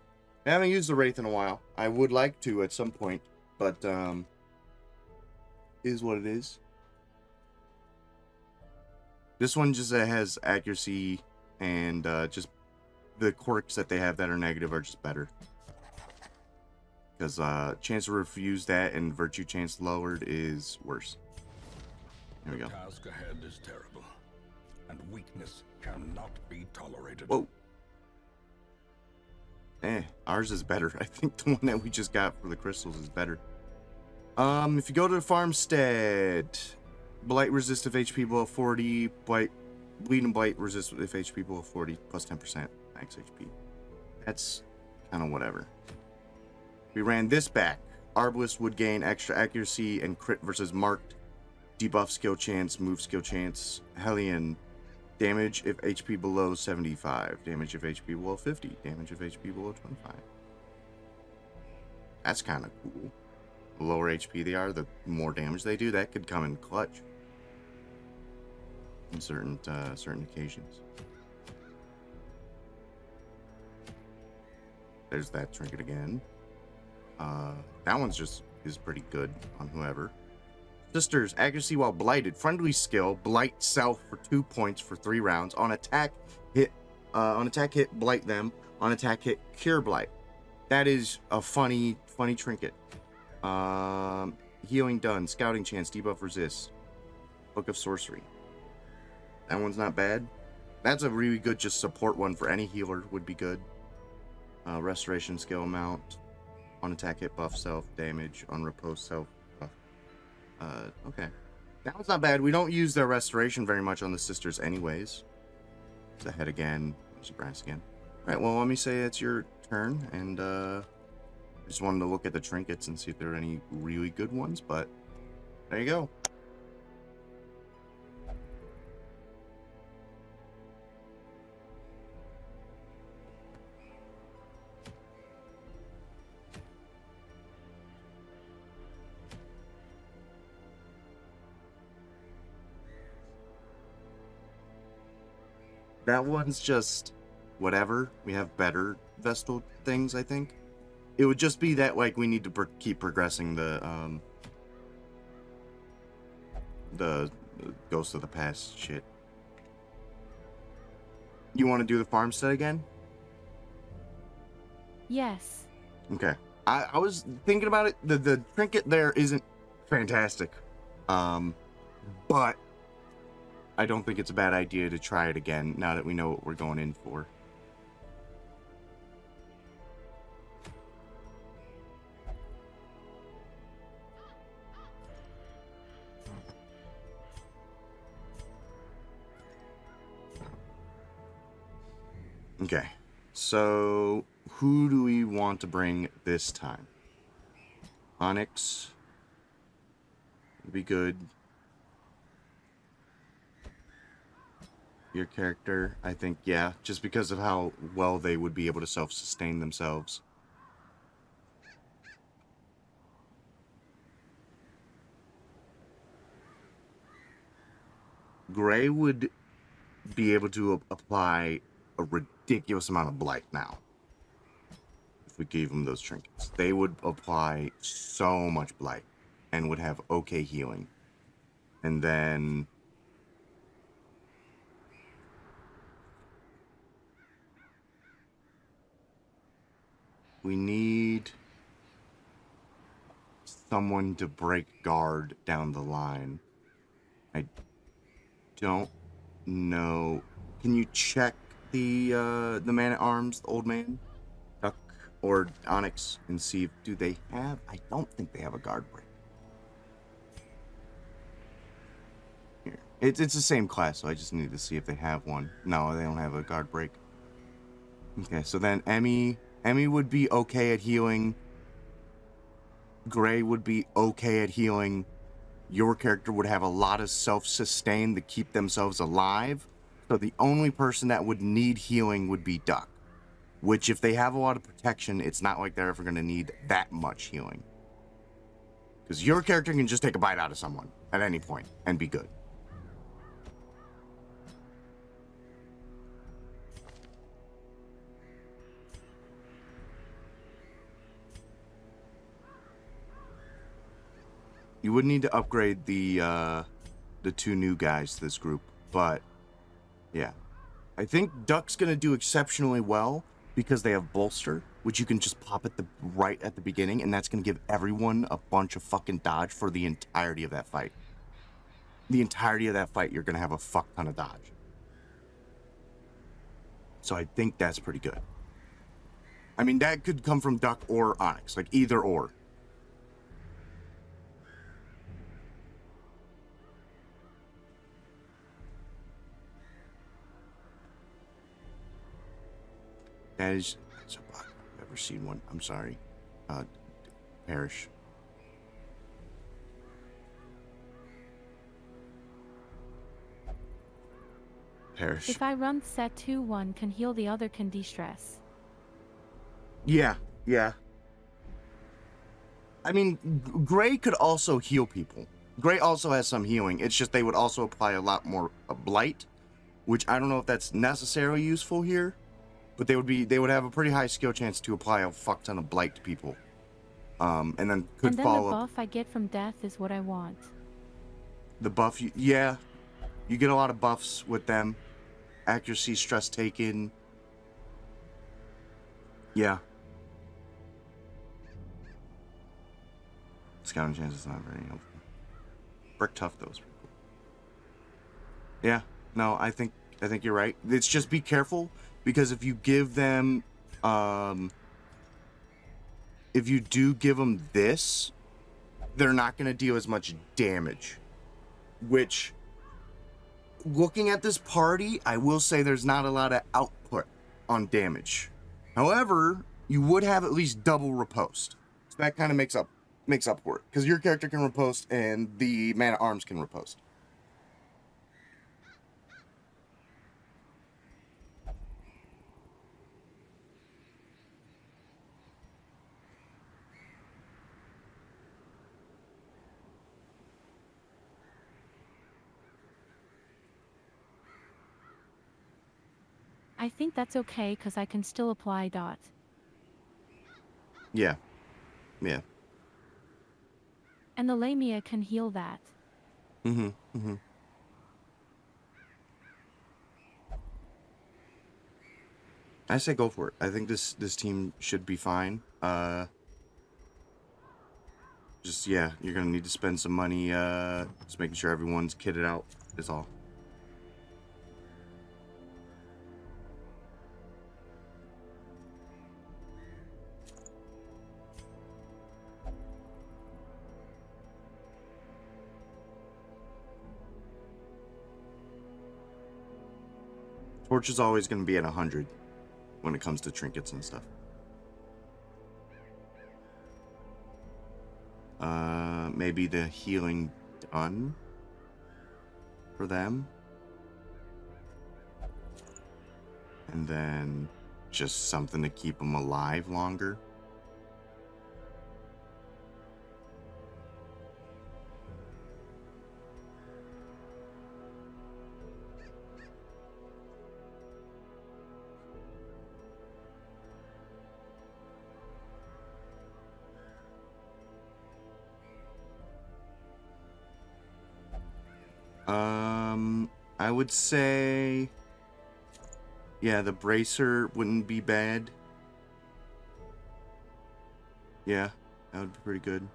I haven't used the Wraith in a while. I would like to at some point, but is what it is. This one just has accuracy and just the quirks that they have that are negative are just better. Because chance to refuse that and virtue chance lowered is worse. Here we go. The task ahead is terrible, and weakness cannot be tolerated. Whoa. Ours is better. I think the one that we just got for the crystals is better. If you go to the farmstead, blight resist if HP below 40, bleed and blight resist if HP below 40, plus 10%. max HP. That's kind of whatever. We ran this back. Arbalist would gain extra accuracy and crit versus marked. Debuff skill chance, move skill chance. Hellion, damage if HP below 75. Damage if HP below 50. Damage if HP below 25. That's kind of cool. The lower HP they are, the more damage they do. That could come in clutch in certain occasions. There's that trinket again. That one's just is pretty good on whoever. Sisters, accuracy while blighted. Friendly skill, blight self for 2 points for 3 rounds. On attack hit, blight them. On attack hit, cure blight. That is a funny trinket. Healing done. Scouting chance. Debuff resist. Book of sorcery. That one's not bad. That's a really good just support one for any healer would be good. Restoration skill amount. On attack hit buff self damage. On repose self buff. Okay. That one's not bad. We don't use their restoration very much on the sisters anyways. It's a head again. There's a brass again. Alright, well let me say it's your turn, and I just wanted to look at the trinkets and see if there are any really good ones, but there you go. That one's just whatever. We have better Vestal things, I think. It would just be that, like, we need to keep progressing the Ghost of the Past shit. You want to do the farmstead again? Yes. Okay. I was thinking about it. The trinket there isn't fantastic. But I don't think it's a bad idea to try it again now that we know what we're going in for. Okay, so who do we want to bring this time? Onyx would be good. Your character, I think, yeah, just because of how well they would be able to self-sustain themselves. Gray would be able to apply a ridiculous amount of blight now. If we gave them those trinkets, they would apply so much blight and would have okay healing. And then we need someone to break guard down the line. I don't know. Can you check the man at arms, the old man, Duck or Onyx, and see if do they have? I don't think they have a guard break. Here, it's the same class, so I just need to see if they have one. No, they don't have a guard break. Okay, so then Emmy would be okay at healing. Gray would be okay at healing. Your character would have a lot of self-sustain to keep themselves alive. So the only person that would need healing would be Duck. Which, if they have a lot of protection, it's not like they're ever going to need that much healing. Because your character can just take a bite out of someone at any point and be good. You would need to upgrade the 2 new guys to this group, but yeah. I think Duck's going to do exceptionally well because they have Bolster, which you can just pop at right at the beginning, and that's going to give everyone a bunch of fucking dodge for the entirety of that fight. The entirety of that fight, you're going to have a fuck ton of dodge. So I think that's pretty good. I mean, that could come from Duck or Onyx, like either or. That is, that's a bot. I've never seen one. I'm sorry. Perish. Perish. If I run set 2, one can heal, the other can de-stress. Yeah, yeah. I mean, Gray could also heal people. Gray also has some healing. It's just they would also apply a lot more blight, which I don't know if that's necessarily useful here, but they would have a pretty high skill chance to apply a fuck ton of blight to people. And then could And then follow the up. buff I get from death is what I want. The buff, yeah, you get a lot of buffs with them. Accuracy, stress taken. Yeah. Scouting chance is not very helpful. Brick tough though is pretty cool. Yeah, no, I think you're right. It's just be careful, because if you give them, if you do give them this, they're not going to deal as much damage. Which, looking at this party, I will say there's not a lot of output on damage. However, you would have at least double riposte. So that kind of makes up for it. Because your character can riposte and the man-at-arms can riposte. I think that's okay because I can still apply dot. Yeah. Yeah. And the Lamia can heal that. I say go for it. I think this team should be fine. Just, yeah, you're gonna need to spend some money, just making sure everyone's kitted out is all. Torch is always going to be at 100 when it comes to trinkets and stuff. Maybe the healing done for them. And then just something to keep them alive longer. I would say, yeah, the bracer wouldn't be bad. Yeah, that would be pretty good.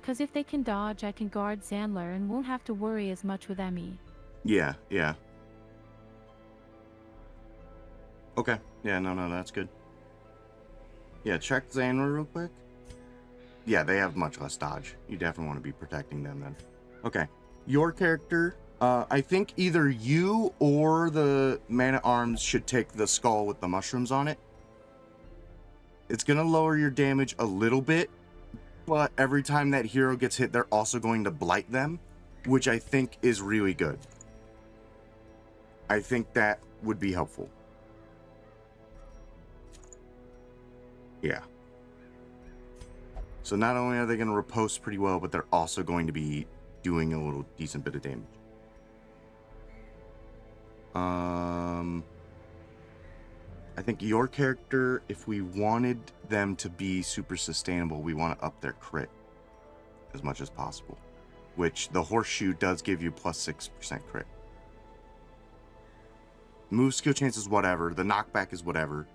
Because if they can dodge, I can guard Zandler and won't have to worry as much with Emmy. Yeah, yeah. Okay. Yeah, no, that's good. Yeah, check Zandler real quick. Yeah, they have much less dodge. You definitely want to be protecting them then. Okay. Your character, I think either you or the man-at-arms should take the skull with the mushrooms on it. It's going to lower your damage a little bit, but every time that hero gets hit, they're also going to blight them, which I think is really good. I think that would be helpful. Yeah. So not only are they going to riposte pretty well, but they're also going to be doing a little decent bit of damage. I think your character, if we wanted them to be super sustainable, we want to up their crit as much as possible, which the horseshoe does give you plus 6% crit. Move skill chance is whatever. The knockback is whatever.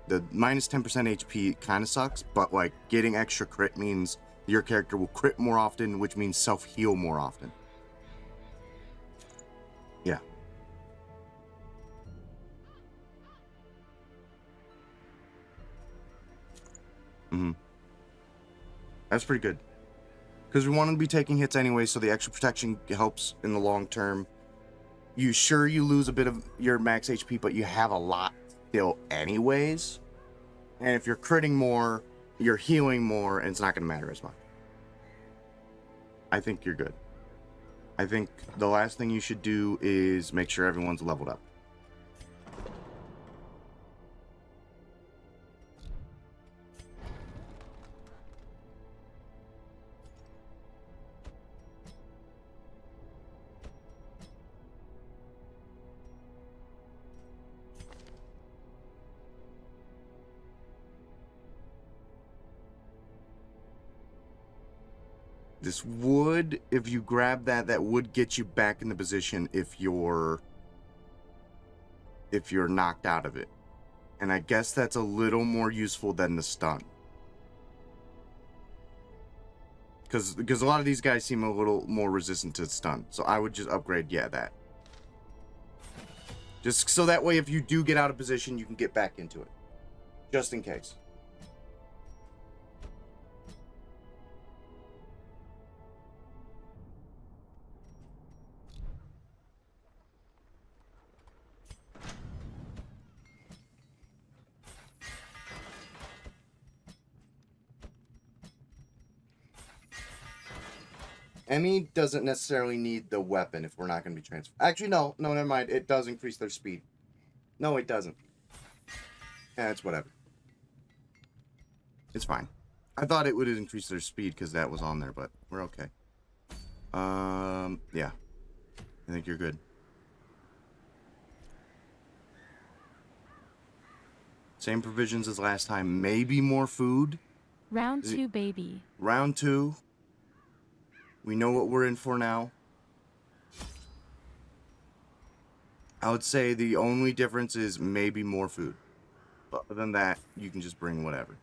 The minus 10% HP kind of sucks, but like getting extra crit means your character will crit more often, which means self-heal more often. Yeah. That's pretty good. Because we want to be taking hits anyway, so the extra protection helps in the long term. You lose a bit of your max HP, but you have a lot still anyways. And if you're critting more, you're healing more, and it's not going to matter as much. I think you're good. I think the last thing you should do is make sure everyone's leveled up. This would, if you grab that, that would get you back in the position if you're knocked out of it. And I guess that's a little more useful than the stun. Because a lot of these guys seem a little more resistant to stun. So I would just upgrade, that. Just so that way if you do get out of position, you can get back into it. Just in case. Emmy doesn't necessarily need the weapon if we're not going to be transferred. Actually, no, never mind. It does increase their speed. No, it doesn't. It's whatever. It's fine. I thought it would increase their speed because that was on there, but we're okay. Yeah. I think you're good. Same provisions as last time. Maybe more food. Round 2, baby. Round 2. We know what we're in for now. I would say the only difference is maybe more food. But other than that, you can just bring whatever.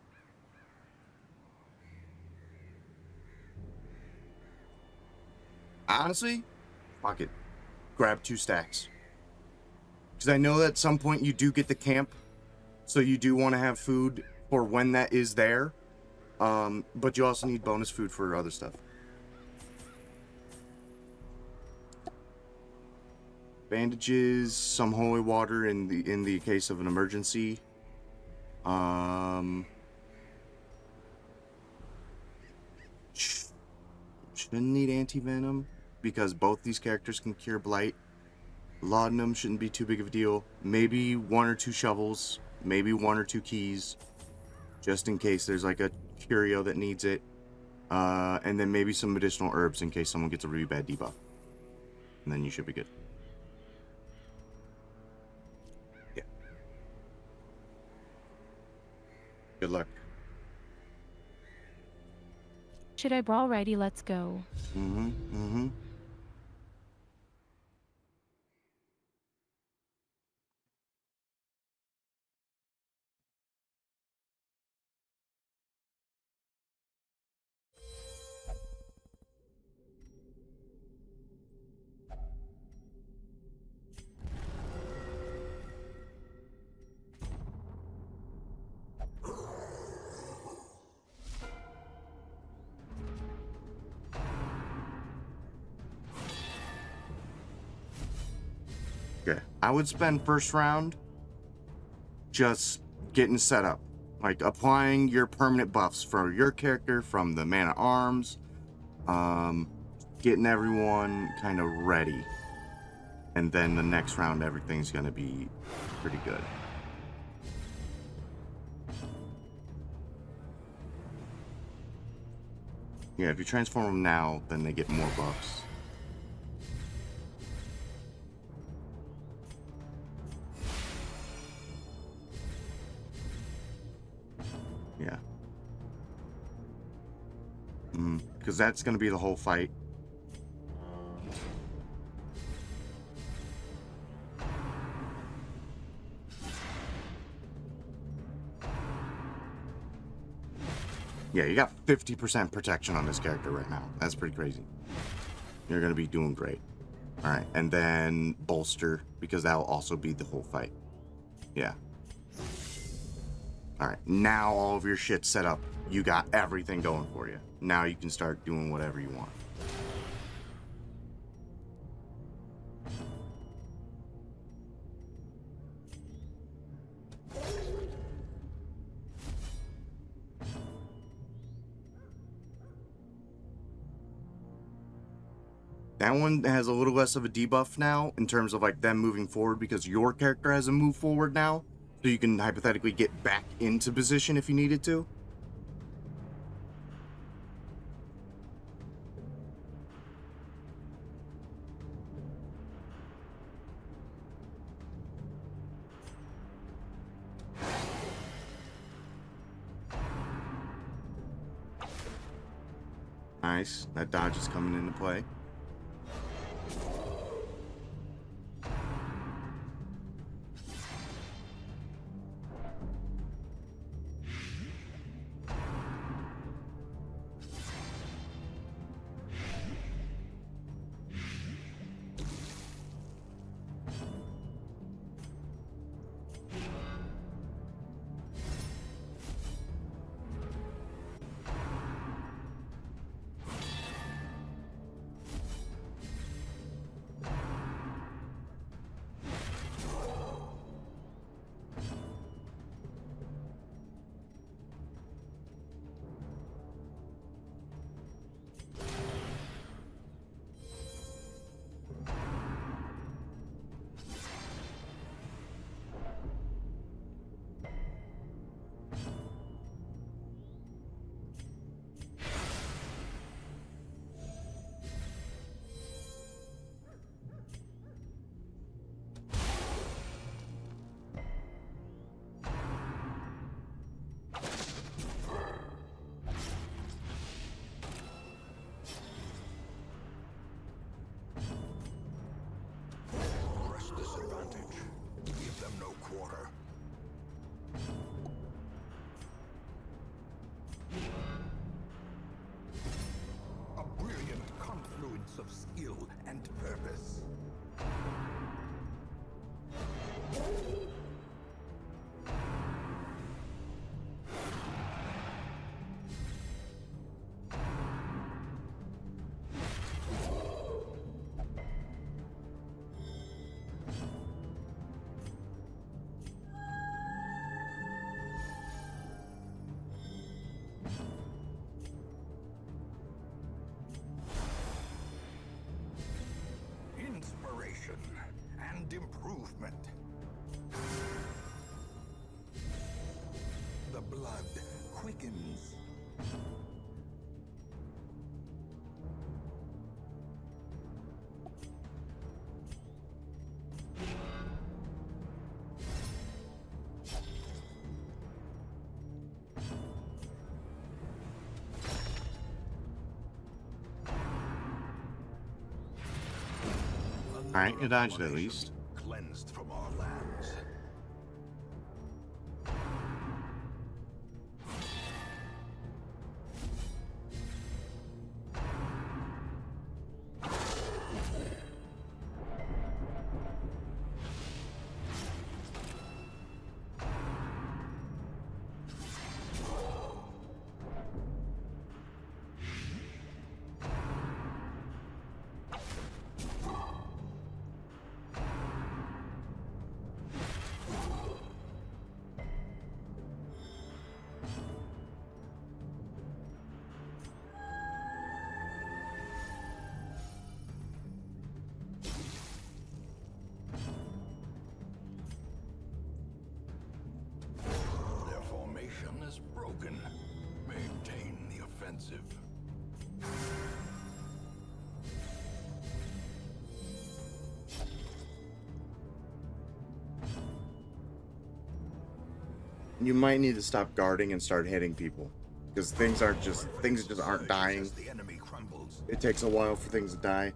Honestly, fuck it. Grab 2 stacks. Because I know that at some point you do get the camp. So you do want to have food for when that is there. But you also need bonus food for other stuff. Bandages, some holy water in the case of an emergency. Shouldn't need anti-venom because both these characters can cure blight. Laudanum shouldn't be too big of a deal. Maybe 1 or 2 shovels, maybe 1 or 2 keys, just in case there's like a curio that needs it. And then maybe some additional herbs in case someone gets a really bad debuff. And then you should be good. Good luck. Should I brawl? Righty, let's go. Okay. I would spend first round just getting set up. Like applying your permanent buffs for your character from the Man at Arms. Getting everyone kind of ready. And then the next round everything's gonna be pretty good. Yeah, if you transform them now, then they get more buffs. Yeah. Because that's going to be the whole fight. Yeah, you got 50% protection on this character right now. That's pretty crazy. You're going to be doing great. All right, and then bolster, because that'll also be the whole fight. Yeah. Alright, now all of your shit's set up. You got everything going for you. Now you can start doing whatever you want. That one has a little less of a debuff now in terms of like them moving forward because your character has a move forward now. So you can hypothetically get back into position if you needed to. Nice. That dodge is coming into play. Press this advantage. Give them no quarter. A brilliant confluence of skill and purpose. Inspiration and improvement. The blood quickens. Alright, you dodged at least. Cleansed from our lands. Their formation is broken. Maintain the offensive. You might need to stop guarding and start hitting people. Because things just aren't dying. As the enemy crumbles. It takes a while for things to die.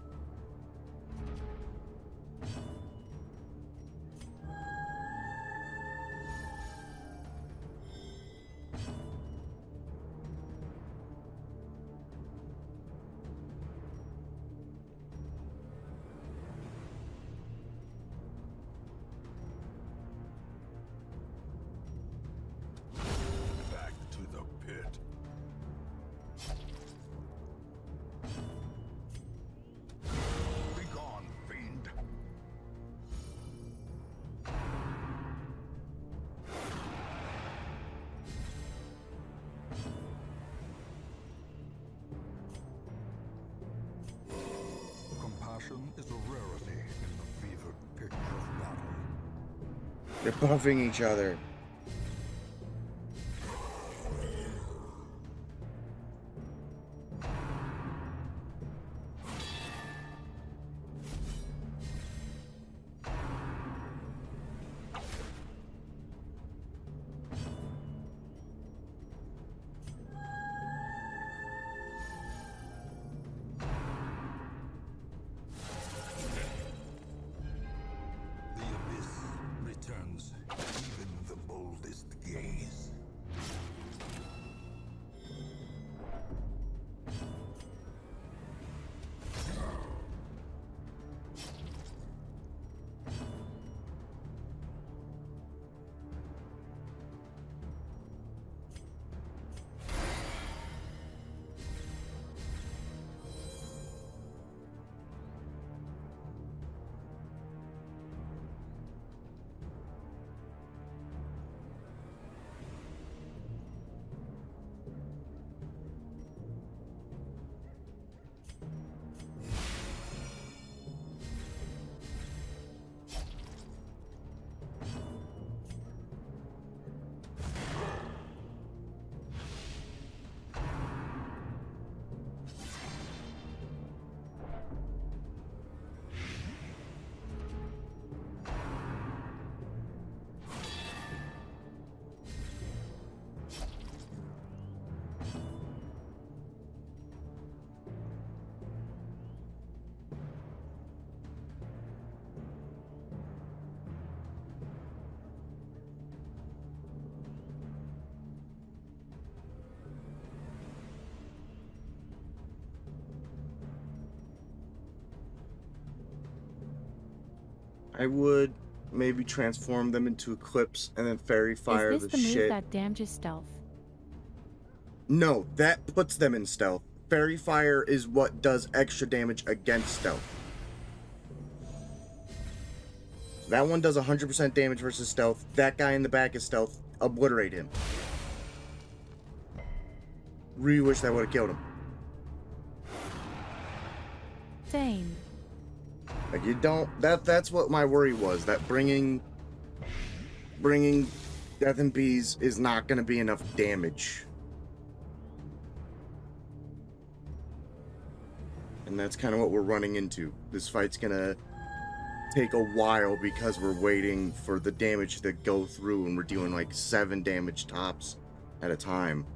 They're buffing each other. The abyss returns even the boldest gaze. I would maybe transform them into Eclipse and then Fairy Fire Is this the the move shit. that damages stealth? No, that puts them in stealth. Fairy Fire is what does extra damage against stealth. That one does 100% damage versus stealth. That guy in the back is stealth. Obliterate him. Really wish that would have killed him. Same. Like, you don't... That's what my worry was. That bringing Death and Bees is not going to be enough damage. And that's kind of what we're running into. This fight's going to take a while because we're waiting for the damage to go through, and we're dealing like 7 damage tops at a time.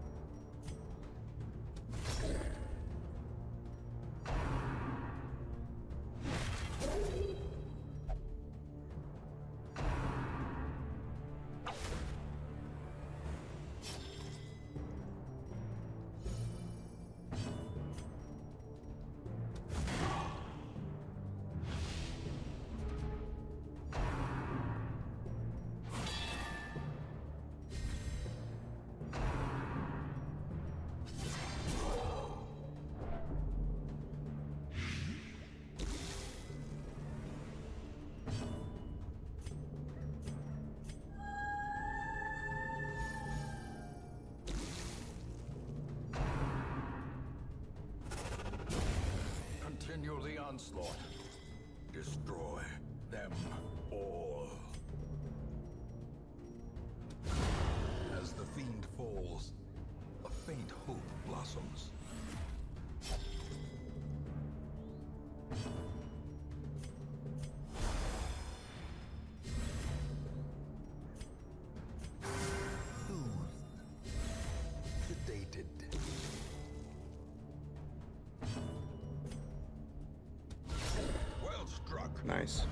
Continue the onslaught. Destroy them all. As the fiend falls, a faint hope blossoms. Soothed. Sedated. Well struck. Nice.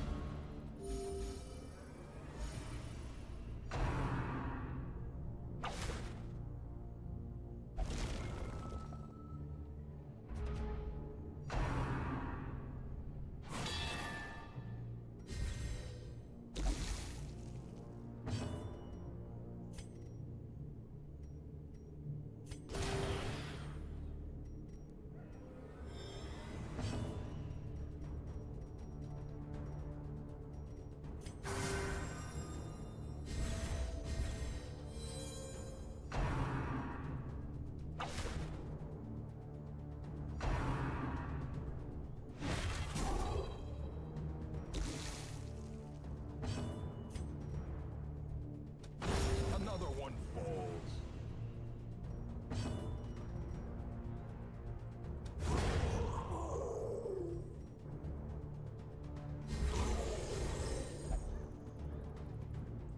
and falls.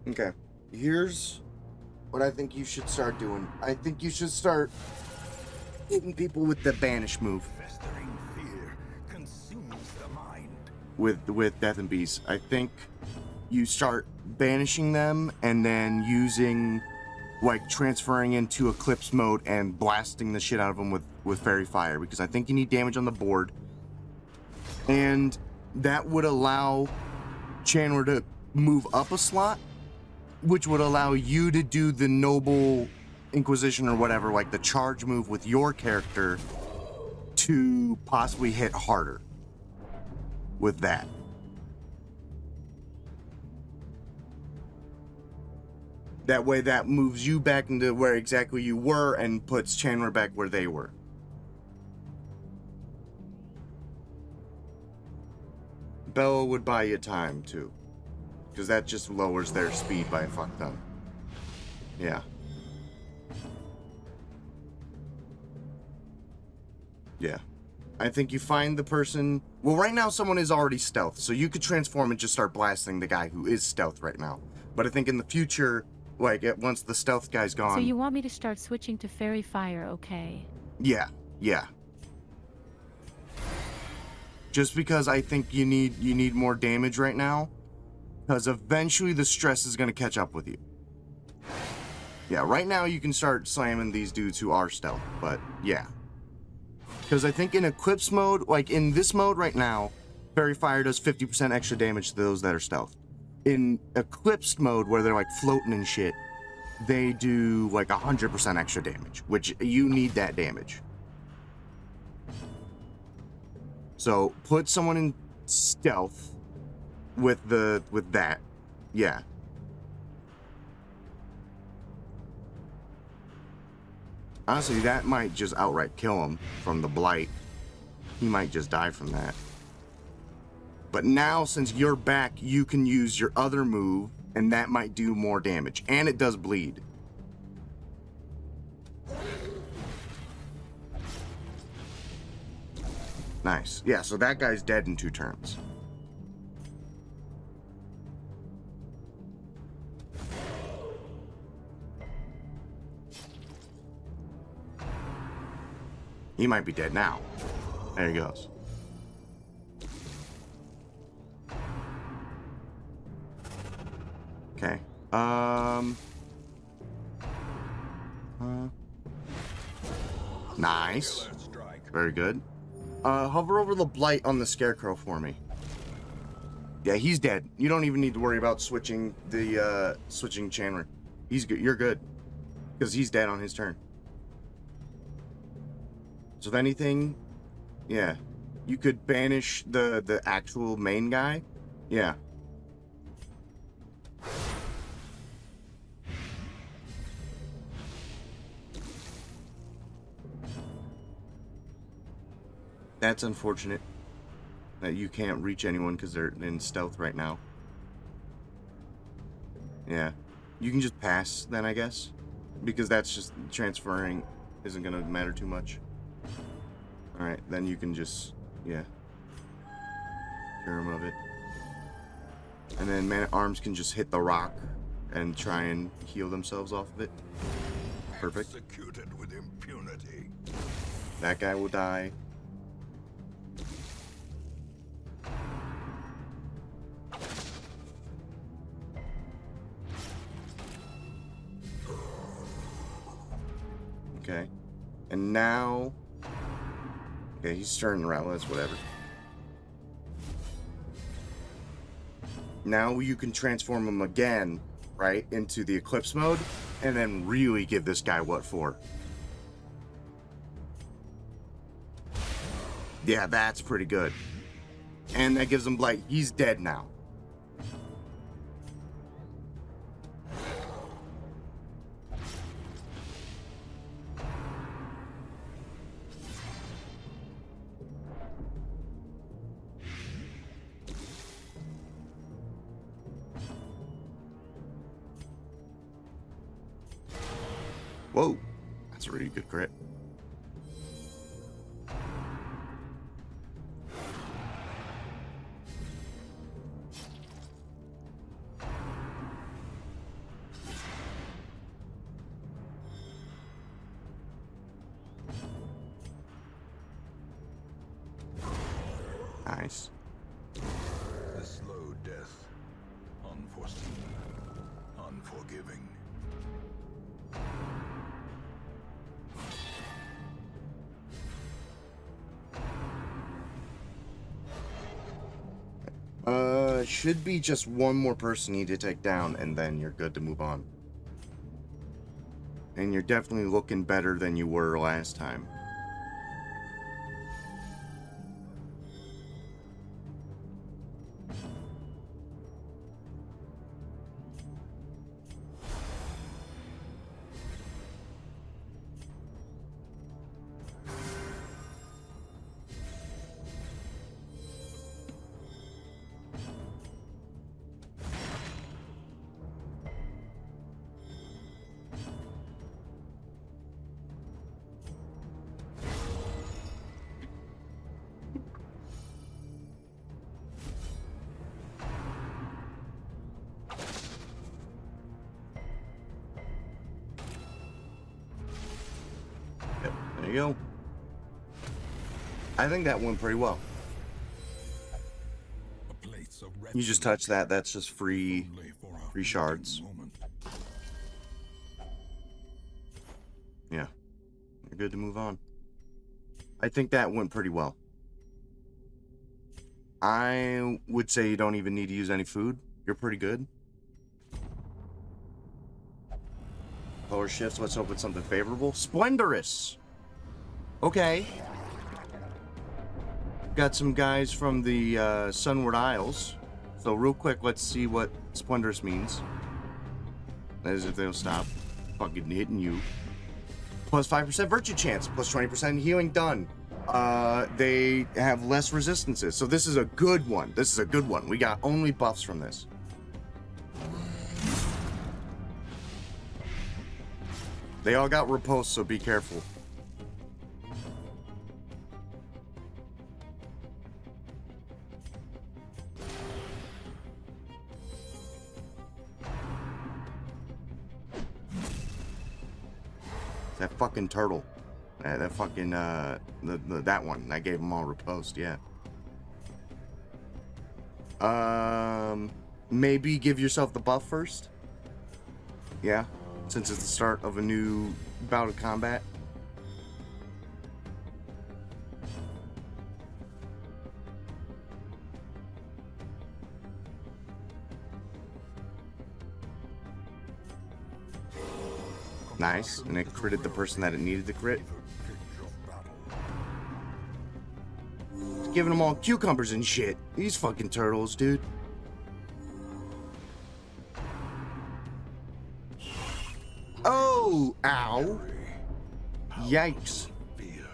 Okay. Here's what I think you should start doing. I think you should start hitting people with the banish move Festering fear consumes the mind. with Death and Beast. I think you start banishing them and then using, like, transferring into Eclipse mode and blasting the shit out of them with Fairy Fire, because I think you need damage on the board. And that would allow Chandler to move up a slot, which would allow you to do the Noble Inquisition or whatever, like the charge move with your character, to possibly hit harder with that. That way that moves you back into where exactly you were and puts Chandler back where they were. Bella would buy you time too, because that just lowers their speed by a fuck ton. Yeah. Yeah. I think you find the person... Well, right now someone is already stealth, so you could transform and just start blasting the guy who is stealth right now. But I think in the future, like, once the stealth guy's gone... So you want me to start switching to Fairy Fire, okay? Yeah, yeah. Just because I think you need more damage right now, because eventually the stress is going to catch up with you. Yeah, right now you can start slamming these dudes who are stealth, but yeah. Because I think in Eclipse mode, like in this mode right now, Fairy Fire does 50% extra damage to those that are stealth. In Eclipse mode, where they're like floating and shit, they do like 100% extra damage, which you need that damage. So put someone in stealth with that. Yeah. Honestly, that might just outright kill him from the blight. He might just die from that. But now, since you're back, you can use your other move, and that might do more damage. And it does bleed. Nice. Yeah, so that guy's dead in 2 turns. He might be dead now. There he goes. Okay. Nice. Very good. Hover over the blight on the scarecrow for me. Yeah, he's dead. You don't even need to worry about switching Chandler. He's good. You're good. Because he's dead on his turn. So if anything, yeah, you could banish the actual main guy. Yeah. That's unfortunate that you can't reach anyone because they're in stealth right now. Yeah. You can just pass then, I guess. Because that's just transferring isn't going to matter too much. Alright, then you can just, yeah, cure him of it. And then Man-at-Arms can just hit the rock and try and heal themselves off of it. Perfect. Executed with impunity. That guy will die. Okay. And now... Okay, he's turning around. That's whatever. Now you can transform him again, right, into the Eclipse mode, and then really give this guy what for. Yeah, that's pretty good. And that gives him blight. He's dead now. Whoa. That's a really good crit. Nice. A slow death, unforeseen, unforgiving. Should be just one more person you need to take down, and then you're good to move on. And you're definitely looking better than you were last time. There you go. I think that went pretty well. A place of You just touch that, that's just free only for a free shards. moment. Yeah. You're good to move on. I think that went pretty well. I would say you don't even need to use any food. You're pretty good. Color shifts, let's hope it's something favorable. Splendorous! Okay. Got some guys from the Sunward Isles. So real quick, let's see what Splendorous means. That is if they'll stop fucking hitting you. Plus 5% virtue chance, plus 20% healing done. They have less resistances. So this is a good one. This is a good one. We got only buffs from this. They all got riposte, so be careful. That fucking turtle. That fucking, that one. I gave them all riposte, yeah. Maybe give yourself the buff first? Yeah, since it's the start of a new bout of combat. Nice, and it critted the person that it needed to crit. It's giving them all cucumbers and shit. These fucking turtles, dude. Oh, ow. Yikes. Fear.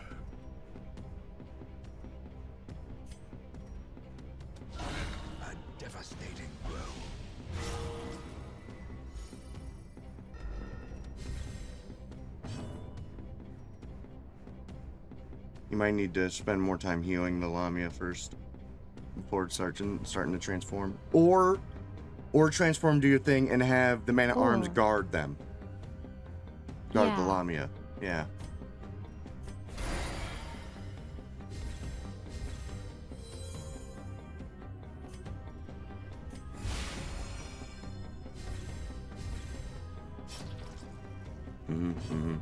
A devastating blow. You might need to spend more time healing the Lamia first before it's starting to transform. Or transform, do your thing, and have the Man-at-Arms guard them. Guard the Lamia. Yeah. Mm-hmm.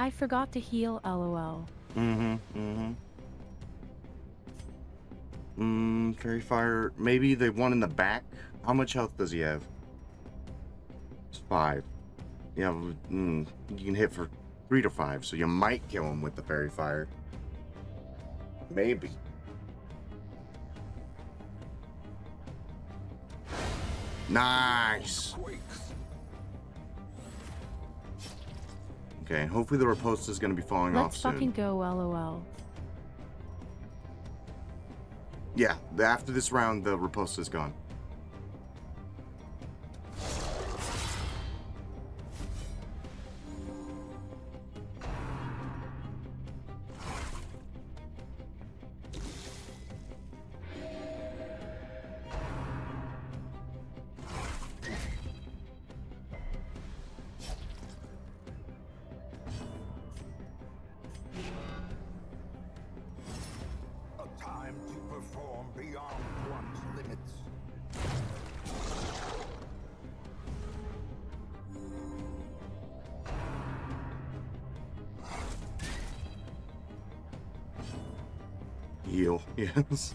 I forgot to heal, lol. Fairy fire. Maybe the one in the back. How much health does he have? It's 5. Yeah, you can hit for 3 to 5, so you might kill him with the fairy fire. Maybe. Nice. Okay, hopefully the riposta is going to be falling off soon. Let's fucking go, lol. Yeah, after this round, the riposta is gone. A time to perform beyond one's limits. Heal, yes.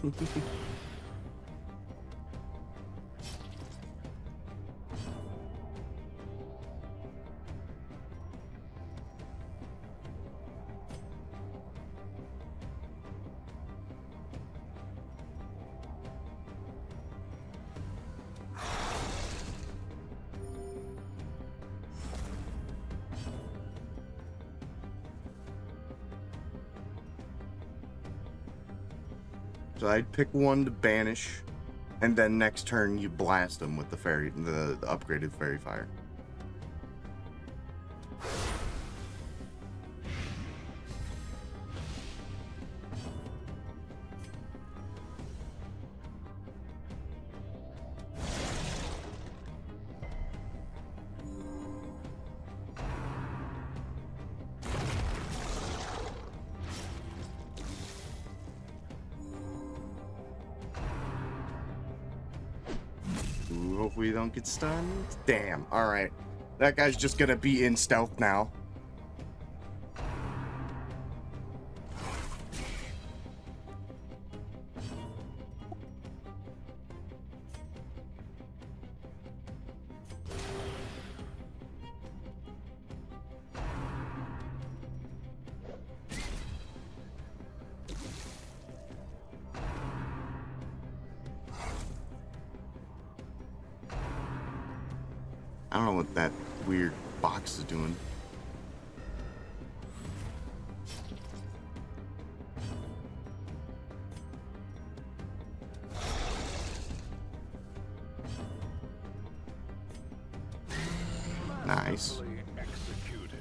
So I'd pick one to banish, and then next turn you blast them with the upgraded fairy fire. Ooh, hopefully you don't get stunned. Damn. Alright. That guy's just gonna be in stealth now. I don't know what that weird box is doing. Nice. Executed.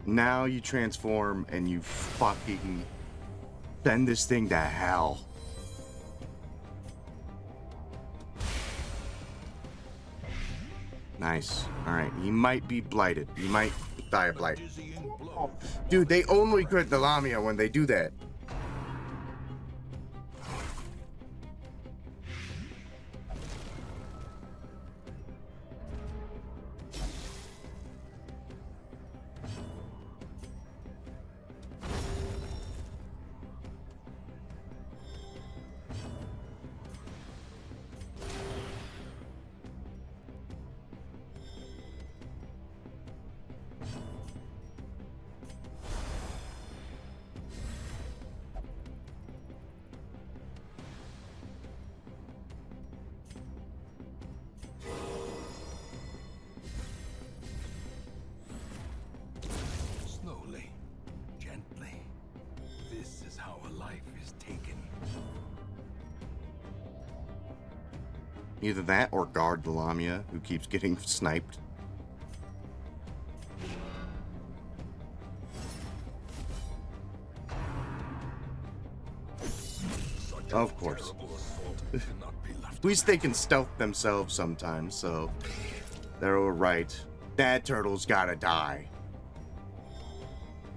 Now you transform and you fucking send this thing to hell. Nice. Alright, he might be blighted. He might die of blight. Dizzying blow. Dude, they only crit the Lamia when they do that. Slowly, gently. This is how a life is taken. Either that or guard the Lamia, who keeps getting sniped. Of course. Terrible assault cannot be left. At least they can stealth themselves sometimes, so they're all right. That turtle's gotta die.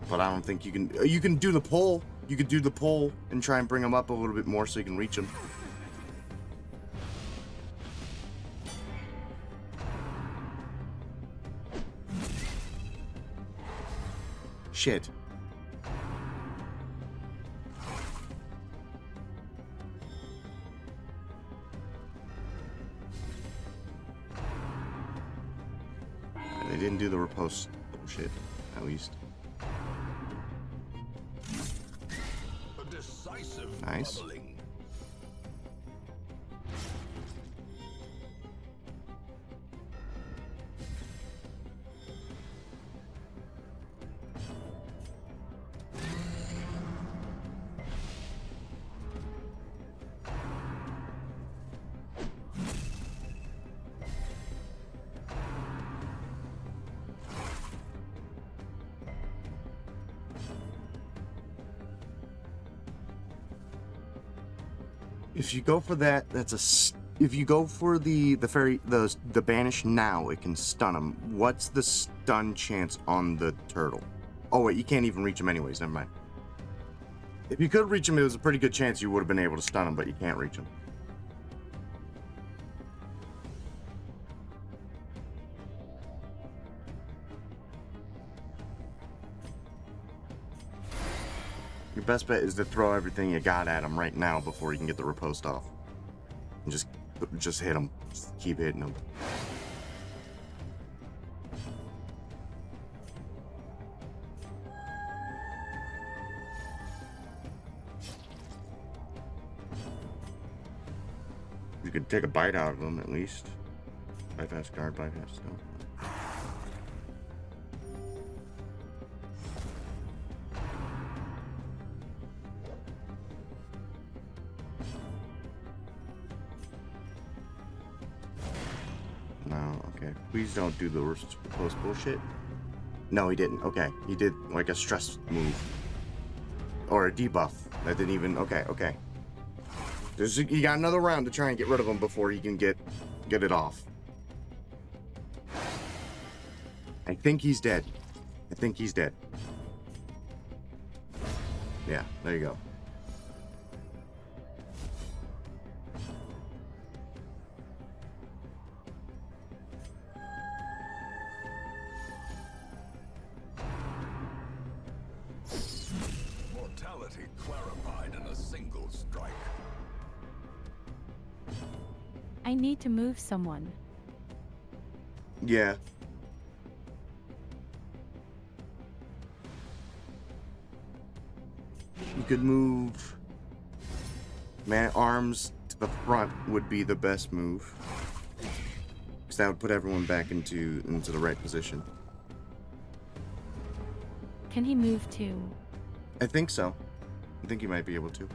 But I don't think you can. You can do the pull. You could do the pull and try and bring him up a little bit more so you can reach him. Shit. They didn't do the riposte bullshit, at least. A decisive Nice. bubbling. If you go for that, if you go for the fairy, the banish now, it can stun him. What's the stun chance on the turtle? Oh wait, you can't even reach him anyways. Never mind. If you could reach him, it was a pretty good chance you would have been able to stun him, but you can't reach him. Your best bet is to throw everything you got at him right now before you can get the riposte off. And just hit him. Just keep hitting him. You could take a bite out of him at least. Bypass guard, bypass stuff. No, okay. Please don't do the post bullshit. No, he didn't. Okay. He did like a stress move. Or a debuff. That didn't even. Okay, okay. You got another round to try and get rid of him before he can get it off. I think he's dead. I think he's dead. Yeah, there you go. Mortality clarified in a single strike. I need to move someone. Yeah. You could move man-arms to the front would be the best move. Because that would put everyone back into the right position. Can he move too? I think so. I think you might be able to.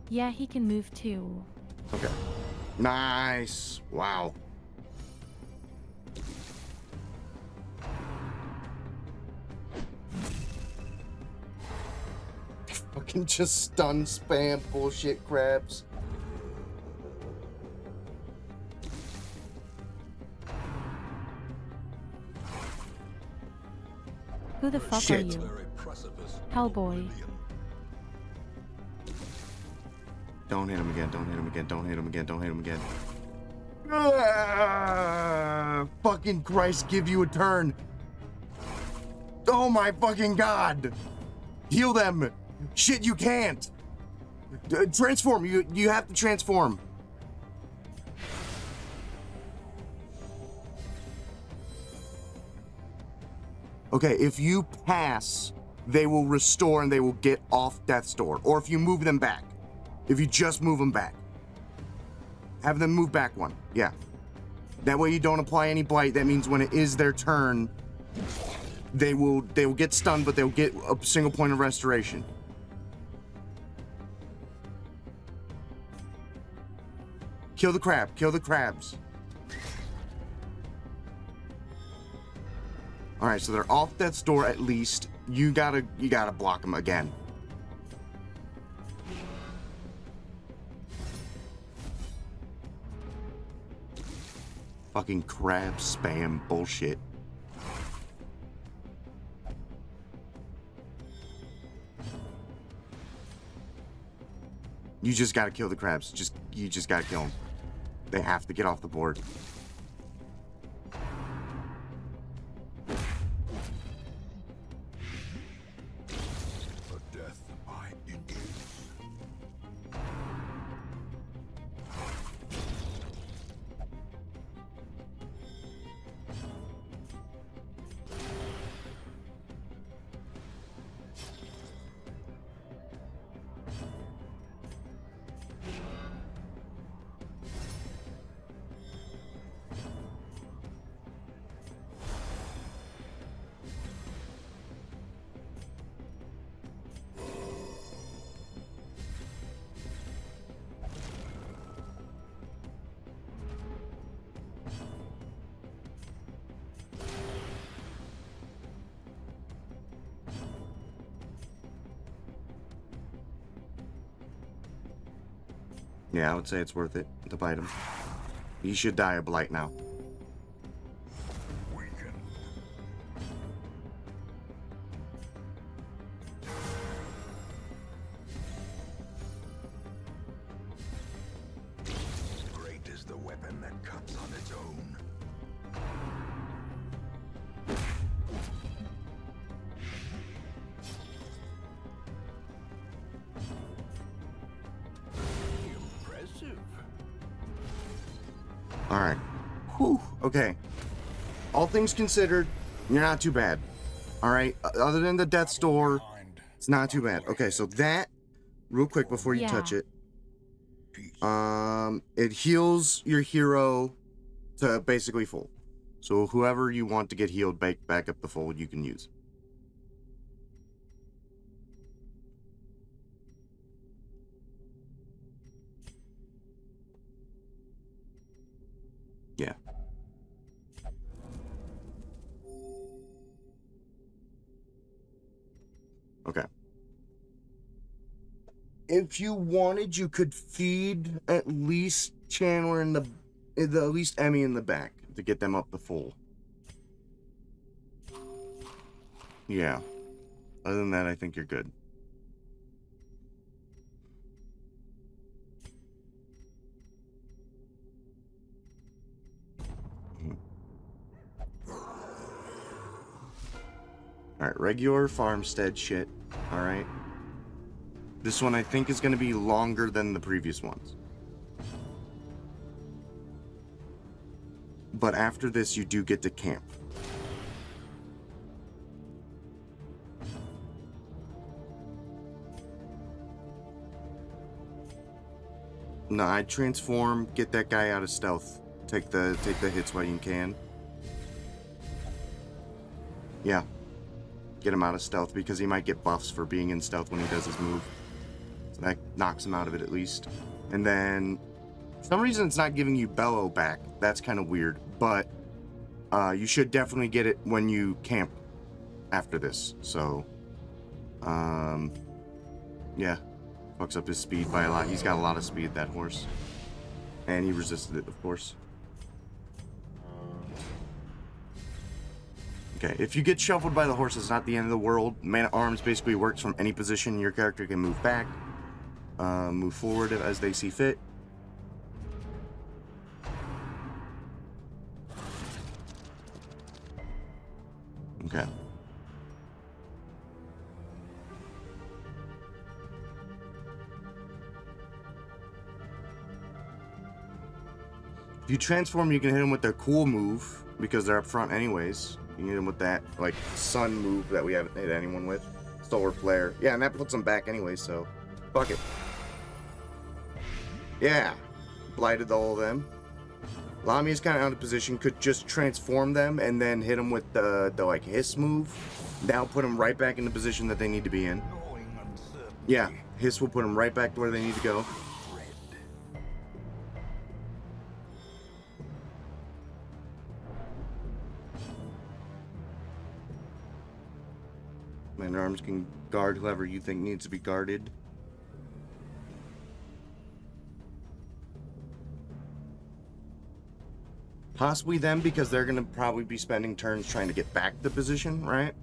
Yeah, he can move too. Okay. Nice. Wow. Fucking just stun spam bullshit crabs. Who the fuck Shit. are you? Very precipice. Hellboy. Don't hit him again. Don't hit him again. Don't hit him again. Don't hit him again. Ah, fucking Christ, give you a turn. Oh my fucking God. Heal them. Shit, you can't. Transform. You have to transform. Okay, if you pass, they will restore and they will get off death's door. Or if you move them back. If you just move them back. Have them move back one. Yeah. That way you don't apply any blight. That means when it is their turn, they will get stunned, but they'll get a single point of restoration. Kill the crab. Kill the crabs. All right, so they're off death's door at least. You gotta block them again. Fucking crab spam bullshit. You just gotta kill the crabs. You just gotta kill them. They have to get off the board. The death I induce. Yeah, I would say it's worth it to bite him. He should die of blight now. Weakened. Great is the weapon that cuts on its own. Impressive. All right. Whew. Okay. All things considered, you're not too bad. All right. Other than the death's door, it's not too bad. Okay, so that, real quick before you touch it, it heals your hero to basically full. So whoever you want to get healed back up the full, you can use. Yeah. Okay. If you wanted, you could feed at least Chandler at least Emmy in the back to get them up to full. Yeah. Other than that, I think you're good. Alright, regular farmstead shit. Alright. This one I think is going to be longer than the previous ones. But after this, you do get to camp. No, I'd transform, get that guy out of stealth. Take the hits while you can. Yeah. Get him out of stealth because he might get buffs for being in stealth when he does his move. So that knocks him out of it at least. And then, for some reason it's not giving you Bellow back. That's kind of weird. But you should definitely get it when you camp after this. So, yeah. Fucks up his speed by a lot. He's got a lot of speed, that horse. And he resisted it, of course. Okay, if you get shuffled by the horse, it's not the end of the world. Man at Arms basically works from any position. Your character can move back, move forward as they see fit. Okay. If you transform, you can hit them with their cool move, because they're up front anyways. You hit him with that, like, sun move that we haven't hit anyone with. Solar Flare. Yeah, and that puts them back anyway, so fuck it. Yeah. Blighted all of them. Lamia's kind of out of position. Could just transform them and then hit them with the like, hiss move. That'll put them right back in the position that they need to be in. Yeah, hiss will put them right back to where they need to go. Man, their arms can guard whoever you think needs to be guarded. Possibly them, because they're going to probably be spending turns trying to get back to position, right?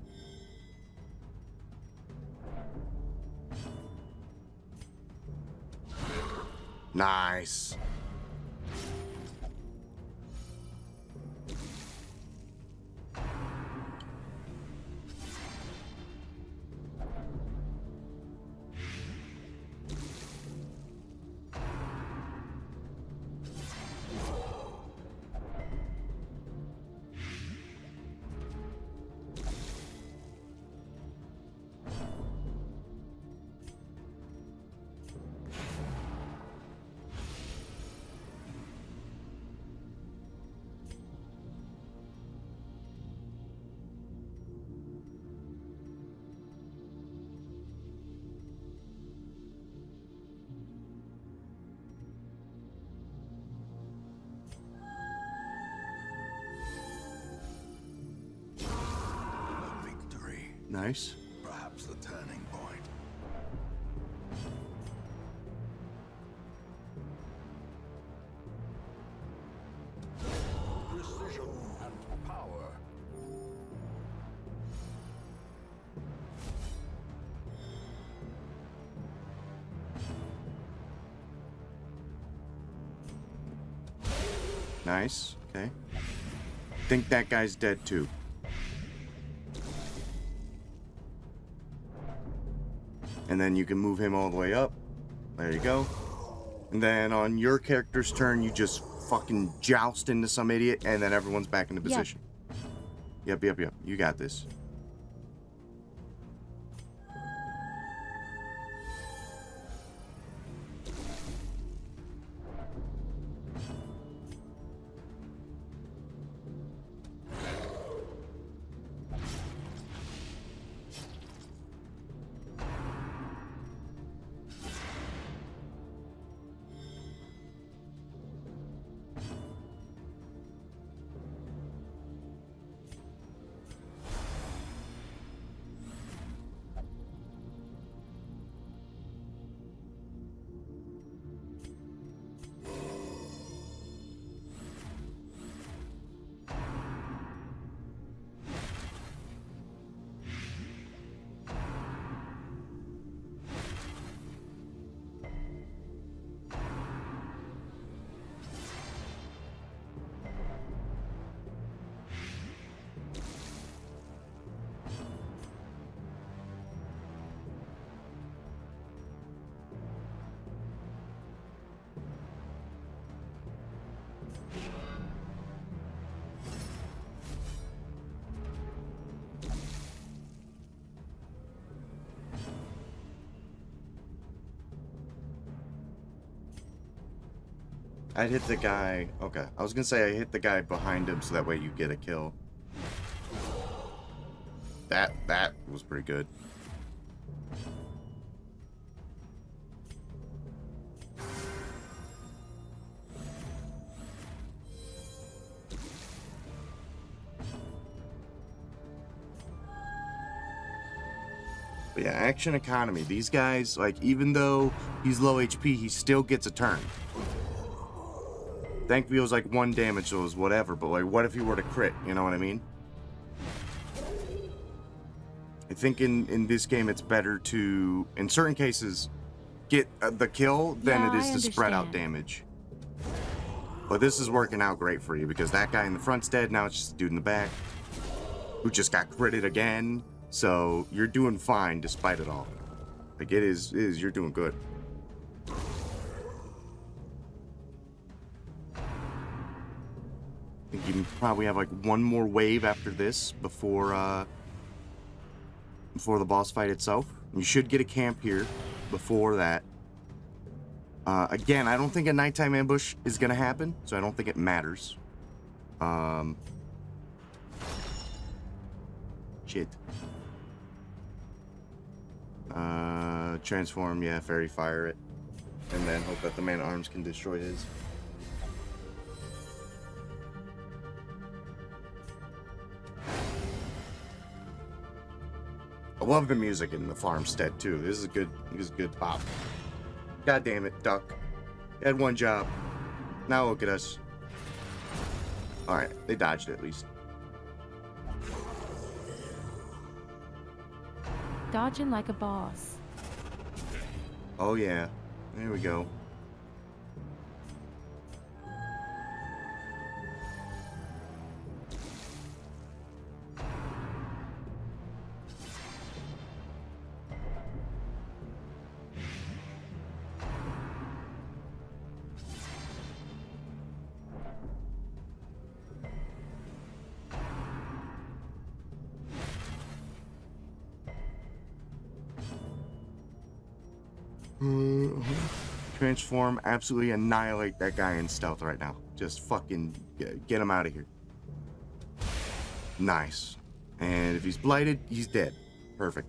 Nice. Nice. Perhaps the turning point. Precision and power. Nice. Okay. Think that guy's dead too. And then you can move him all the way up. There you go. And then on your character's turn, you just fucking joust into some idiot, and then everyone's back into position. Yep. You got this. I'd hit the guy. Okay. I was gonna say I hit the guy behind him so that way you get a kill. That was pretty good. But yeah, action economy. These guys, like, even though he's low HP, he still gets a turn. Thankfully, it was like 1 damage, so it was whatever. But, like, what if he were to crit? You know what I mean? I think in this game, it's better to, in certain cases, get the kill than it is to spread out damage. But this is working out great for you because that guy in the front's dead. Now it's just the dude in the back who just got critted again. So you're doing fine despite it all. Like, it is you're doing good. think you can probably have like one more wave after this before the boss fight itself. You should get a camp here before that. Again, I don't think a nighttime ambush is gonna happen, so I don't think it matters. Shit. Transform, yeah, fairy fire it. And then hope that the man-at-arms can destroy his. I love the music in the farmstead too. This is a good pop. God damn it, duck. You had one job. Now look at us. Alright, they dodged it at least. Dodging like a boss. Oh yeah. There we go. Transform, absolutely annihilate that guy in stealth right now. Just fucking get him out of here. Nice. And if he's blighted, he's dead. Perfect.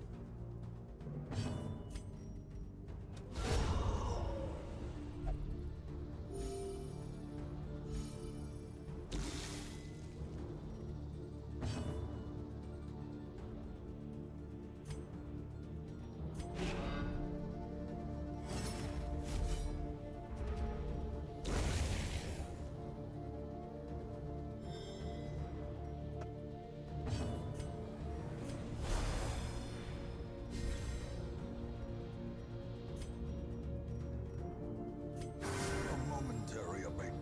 A momentary abatement.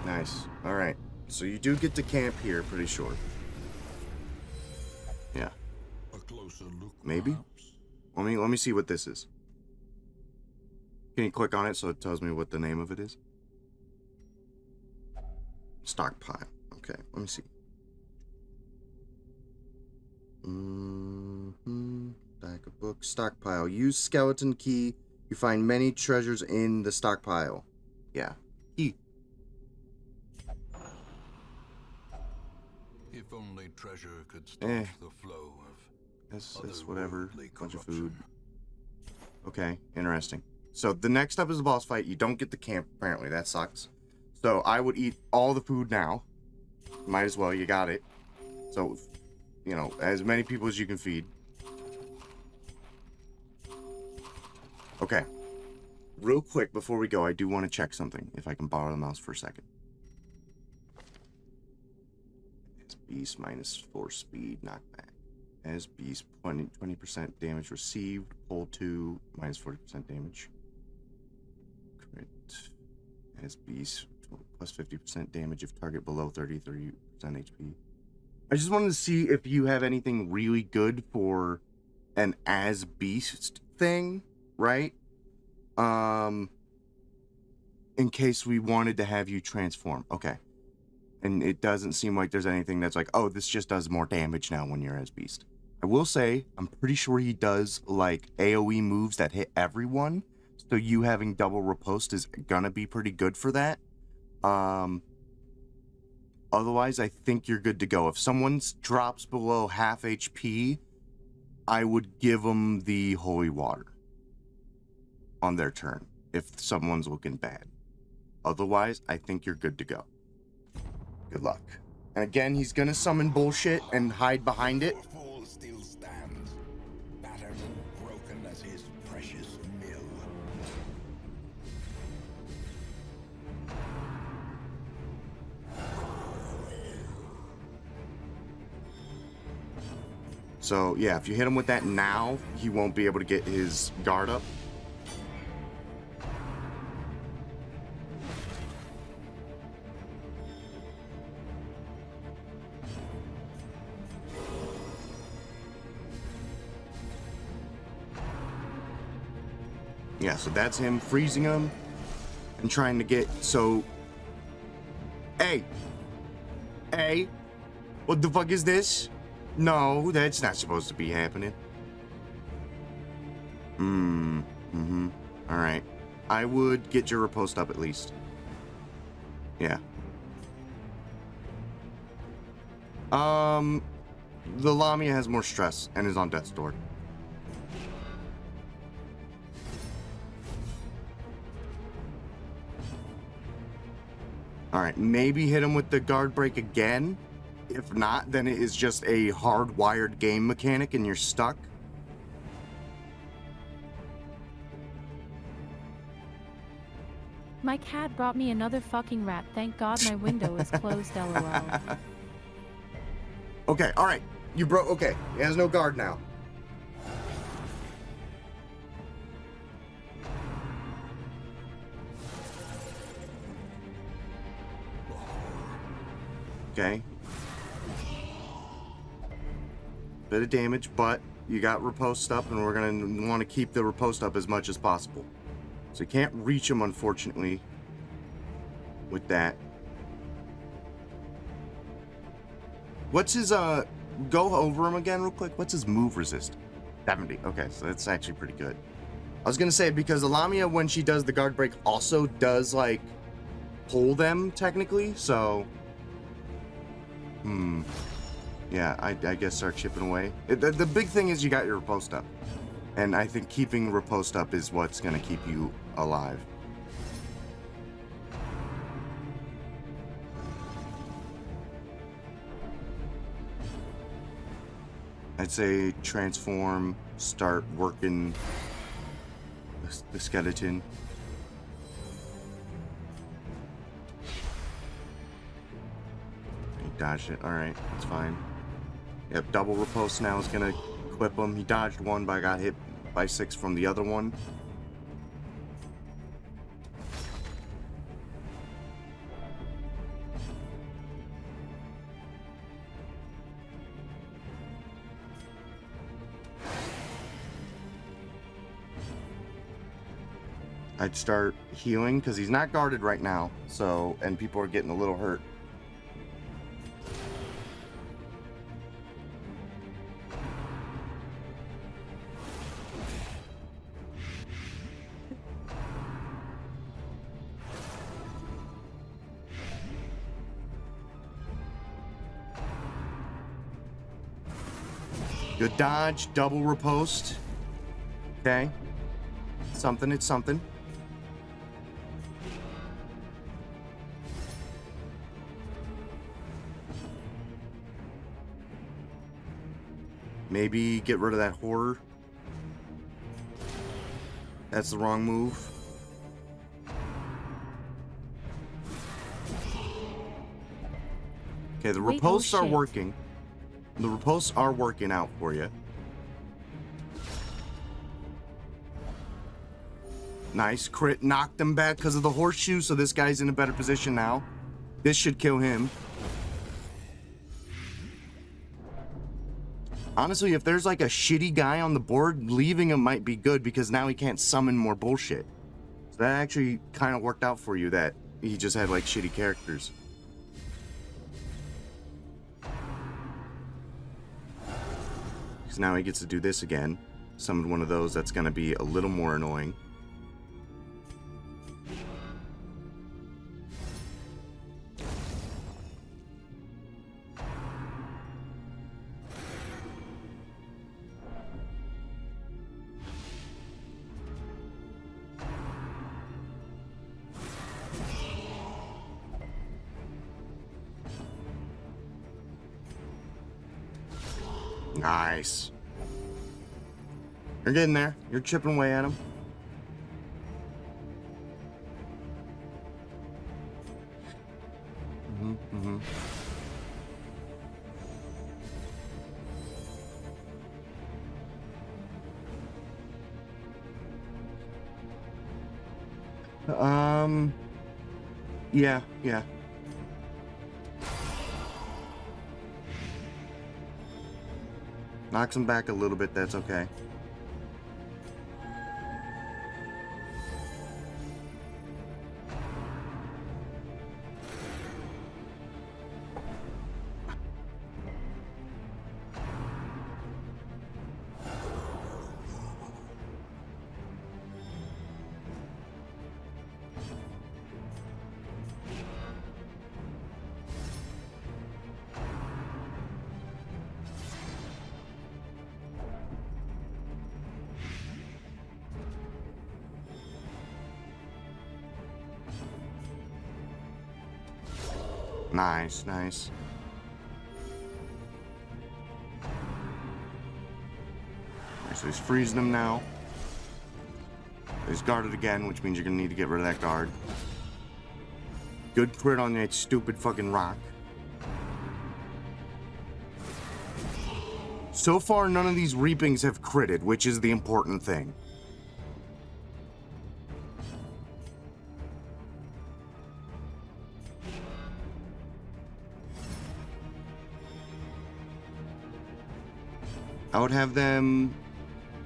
Nice. Alright. So you do get to camp here, pretty sure. Yeah. A closer look, Maybe? perhaps? Let me see what this is. Can you click on it so it tells me what the name of it is? Stockpile. Okay, let me see. Stack of books. Stockpile. Use skeleton key. You find many treasures in the stockpile. Yeah. Key. If only treasure could stop the flow of That's whatever. otherworldly Bunch of corruption. food. Okay, interesting. So the next up is the boss fight. You don't get the camp, apparently. That sucks. So I would eat all the food now. Might as well, you got it. So, you know, as many people as you can feed. Okay. Real quick, before we go, I do want to check something. If I can borrow the mouse for a second. As beast minus 4 speed, knockback. As beast 20% damage received. Pull 2, minus 40% damage. Crit. As beast plus 50% damage if target below 33% HP. I just wanted to see if you have anything really good for an as beast thing, right? In case we wanted to have you transform. Okay. And it doesn't seem like there's anything that's like, oh, this just does more damage now when you're as beast. I will say, I'm pretty sure he does like AoE moves that hit everyone. So you having double riposte is gonna be pretty good for that. Otherwise, I think you're good to go. If someone's drops below half HP, I would give them the holy water on their turn if someone's looking bad. Otherwise, I think you're good to go. Good luck. And again, he's gonna summon bullshit and hide behind it. So, yeah, if you hit him with that now, he won't be able to get his guard up. Yeah, so that's him freezing him and trying to get, so... Hey! Hey! What the fuck is this? No, that's not supposed to be happening. Alright. I would get your riposte up at least. Yeah. The Lamia has more stress and is on death's door. Alright, maybe hit him with the guard break again. If not, then it is just a hardwired game mechanic and you're stuck. My cat brought me another fucking rat. Thank God my window is closed, lol. Okay, alright. You broke. Okay, he has no guard now. Okay. Bit of damage, but you got riposte up, and we're going to want to keep the riposte up as much as possible. So you can't reach him, unfortunately, with that. What's his, go over him again real quick. What's his move resist? 70. Okay, so that's actually pretty good. I was going to say, because the Lamia, when she does the guard break, also does, like, pull them, technically, so... Yeah, I guess start chipping away. The big thing is you got your riposte up. And I think keeping riposte up is what's going to keep you alive. I'd say transform, start working the skeleton. He dodged it. Alright, that's fine. Yep, double riposte now is going to equip him. He dodged one, but I got hit by 6 from the other one. I'd start healing because he's not guarded right now, so, and people are getting a little hurt. Good dodge, double riposte. Okay. Something, it's something. Maybe get rid of that horror. That's the wrong move. Okay, the Wait, ripostes oh are shit. working. The ripostes are working out for you. Nice. Crit knocked him back because of the horseshoe, so this guy's in a better position now. This should kill him. Honestly, if there's like a shitty guy on the board, leaving him might be good because now he can't summon more bullshit. So that actually kind of worked out for you that he just had like shitty characters. Because now he gets to do this again. Summon one of those that's going to be a little more annoying. Nice. You're getting there. You're chipping away at him. Yeah, yeah. Knocks him back a little bit, that's okay. Nice, nice. Alright, so he's freezing him now. He's guarded again, which means you're gonna need to get rid of that guard. Good crit on that stupid fucking rock. So far, none of these reapings have critted, which is the important thing. I would have them,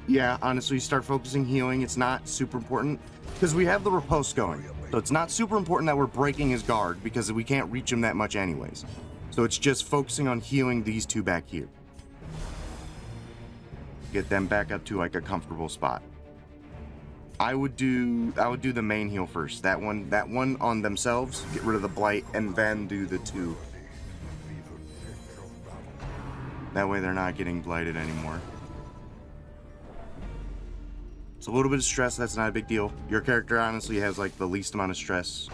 yeah, honestly, start focusing healing. It's not super important because we have the riposte going. So it's not super important that we're breaking his guard because we can't reach him that much anyways. So it's just focusing on healing these two back here. Get them back up to like a comfortable spot. I would do the main heal first. That one on themselves, get rid of the blight, and then do the two. That way they're not getting blighted anymore. It's a little bit of stress, that's not a big deal. Your character honestly has like the least amount of stress,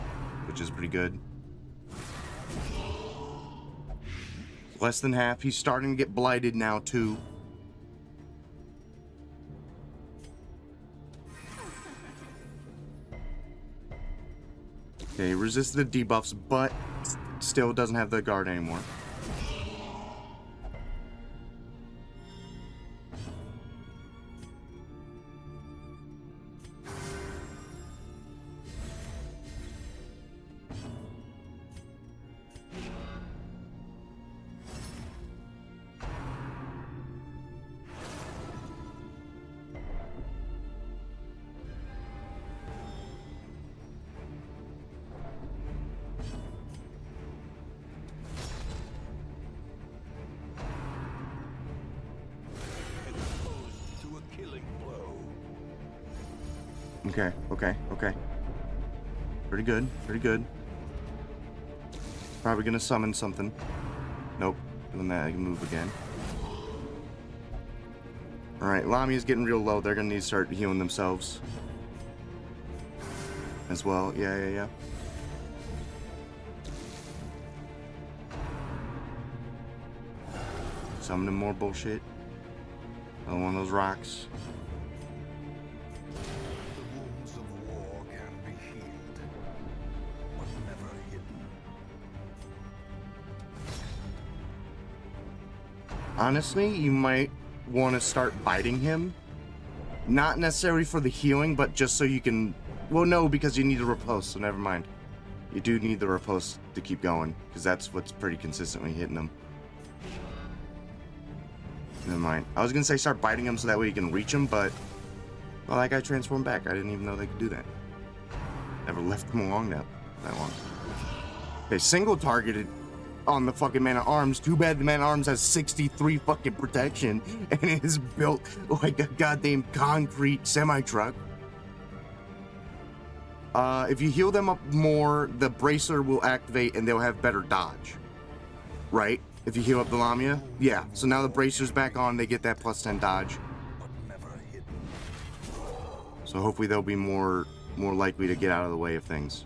which is pretty good. Less than half. He's starting to get blighted now too. Okay, he resisted the debuffs, but still doesn't have the guard anymore. Okay. Pretty good, pretty good. Probably gonna summon something. Nope, doing that, I can move again. Alright, Lamia's getting real low. They're gonna need to start healing themselves. As well, yeah. Summoning more bullshit. Another one of those rocks. Honestly, you might want to start biting him. Not necessarily for the healing, but just so you can... Well, no, because you need the riposte, so never mind. You do need the riposte to keep going, because that's what's pretty consistently hitting him. Never mind. I was going to say start biting him so that way you can reach him, but... Well, that guy transformed back. I didn't even know they could do that. Never left him along that long. Okay, single targeted on the fucking man-at-arms. Too bad the man-at-arms has 63 fucking protection and it is built like a goddamn concrete semi-truck. If you heal them up more, the bracer will activate and they'll have better dodge. Right? If you heal up the Lamia? Yeah. So now the bracer's back on, they get that plus 10 dodge. So hopefully they'll be more likely to get out of the way of things.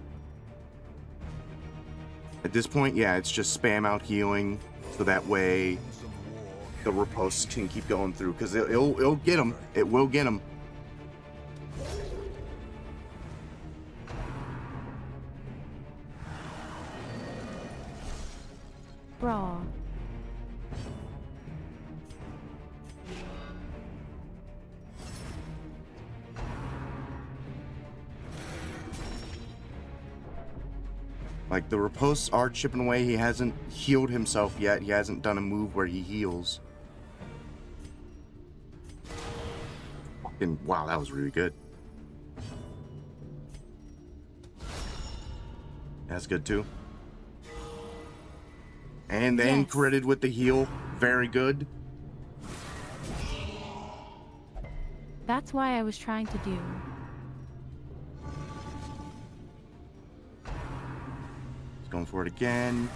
At this point, yeah, it's just spam out healing, so that way the riposte can keep going through, because it'll get them. It will get them. Brawl. Like, the riposts are chipping away. He hasn't healed himself yet. He hasn't done a move where he heals. Fucking, wow, that was really good. That's good, too. And then Yes. critted with the heal. Very good. That's why I was trying to do. He's going for it again.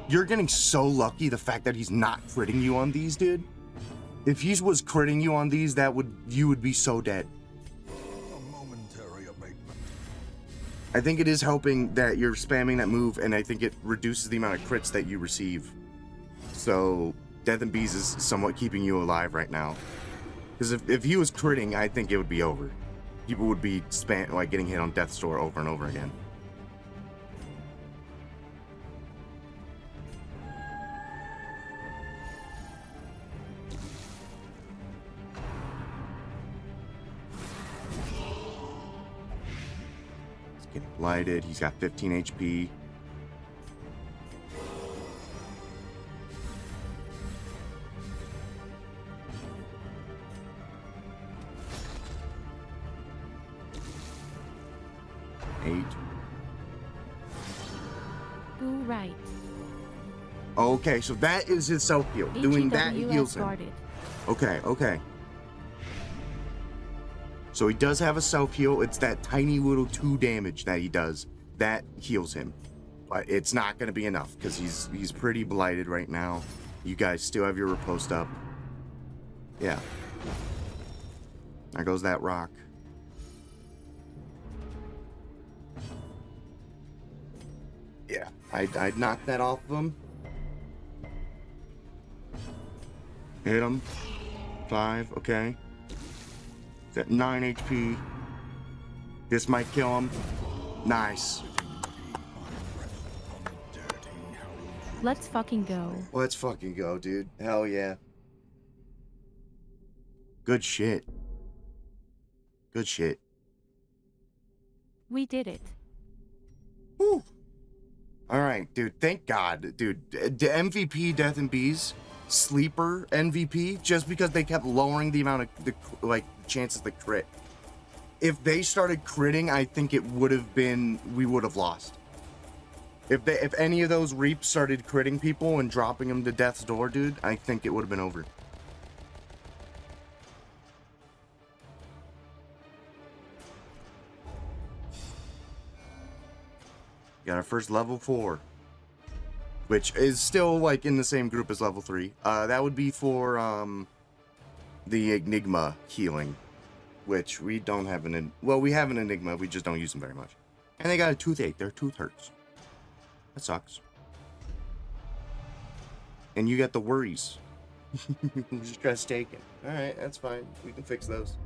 You're getting so lucky the fact that he's not critting you on these, dude. If he was critting you on these, you would be so dead. A momentary abatement. I think it is helping that you're spamming that move, and I think it reduces the amount of crits that you receive. So, Death and Bees is somewhat keeping you alive right now. Because if he was critting, I think it would be over. People would be getting hit on Death's Door over and over again. He's getting blighted. He's got 15 HP. Ooh, right. Okay, so that is his self-heal. Doing that heals him. Guarded. Okay, okay. So he does have a self-heal. It's that tiny little 2 damage that he does. That heals him. But it's not going to be enough because he's pretty blighted right now. You guys still have your riposte up. Yeah. There goes that rock. Yeah, I'd knock that off of him. Hit him. 5, okay. He's at 9 HP. This might kill him. Nice. Let's fucking go. Let's fucking go, dude. Hell yeah. Good shit. Good shit. We did it. Woo. Alright, dude. Thank God. Dude, the MVP Death and Bees, sleeper MVP, just because they kept lowering the amount of, chances to crit. If they started critting, I think it would have been, we would have lost. If any of those reaps started critting people and dropping them to Death's Door, dude, I think it would have been over. Got our first level 4, which is still like in the same group as level 3. That would be for the Enigma healing, which we don't have we have an Enigma, we just don't use them very much. And they got a toothache. Their tooth hurts. That sucks. And you got the worries. Just stress taken. All right, that's fine. We can fix those.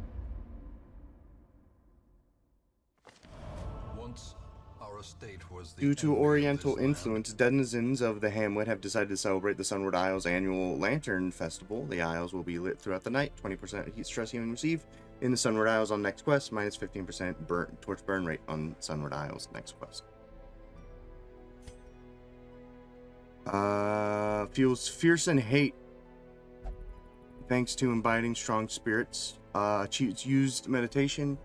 Once our estate was the Due to envy of Oriental this land. influence, denizens of the hamlet have decided to celebrate the Sunward Isles annual Lantern Festival. The Isles will be lit throughout the night. 20% heat stress healing received in the Sunward Isles on next quest. Minus 15% torch burn rate on Sunward Isles next quest. Feels fierce and hate. Thanks to imbibing strong spirits. Used meditation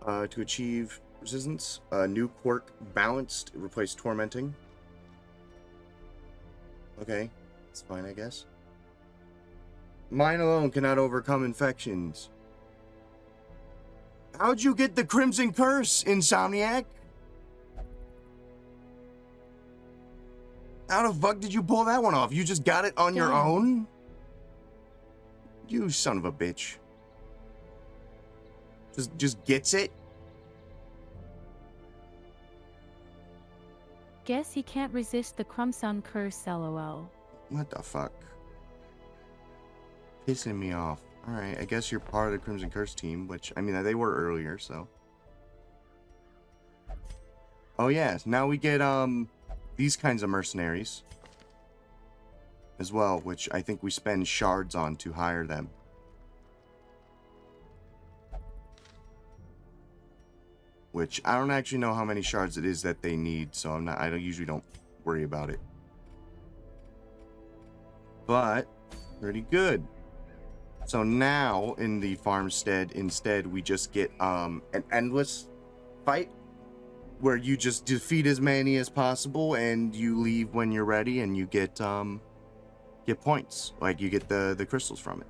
to achieve resistance. New quirk balanced. Replace tormenting. Okay, that's fine, I guess. Mine alone cannot overcome infections. How'd you get the Crimson Curse, Insomniac? How the fuck did you pull that one off? You just got it on your own? You son of a bitch. Just gets it? Guess he can't resist the Crimson Curse, lol. What the fuck? Pissing me off. Alright, I guess you're part of the Crimson Curse team, which, I mean, they were earlier, so. Oh yeah, now we get, these kinds of mercenaries as well, which I think we spend shards on to hire them. which I don't actually know how many shards it is that they need, so I usually don't worry about it. But pretty good. So now in the farmstead, instead we just get an endless fight where you just defeat as many as possible and you leave when you're ready and you get points. Like you get the crystals from it.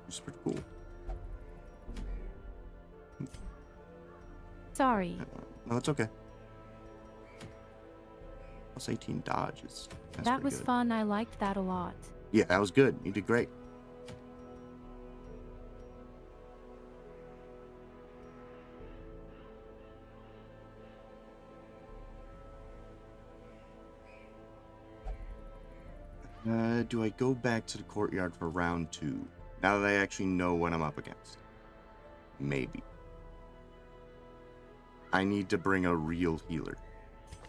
It's pretty cool. Sorry. No, it's okay. Plus 18 dodges. That was fun. I liked that a lot. Yeah, that was good. You did great. Do I go back to the courtyard for round 2? Now that I actually know what I'm up against. Maybe. I need to bring a real healer.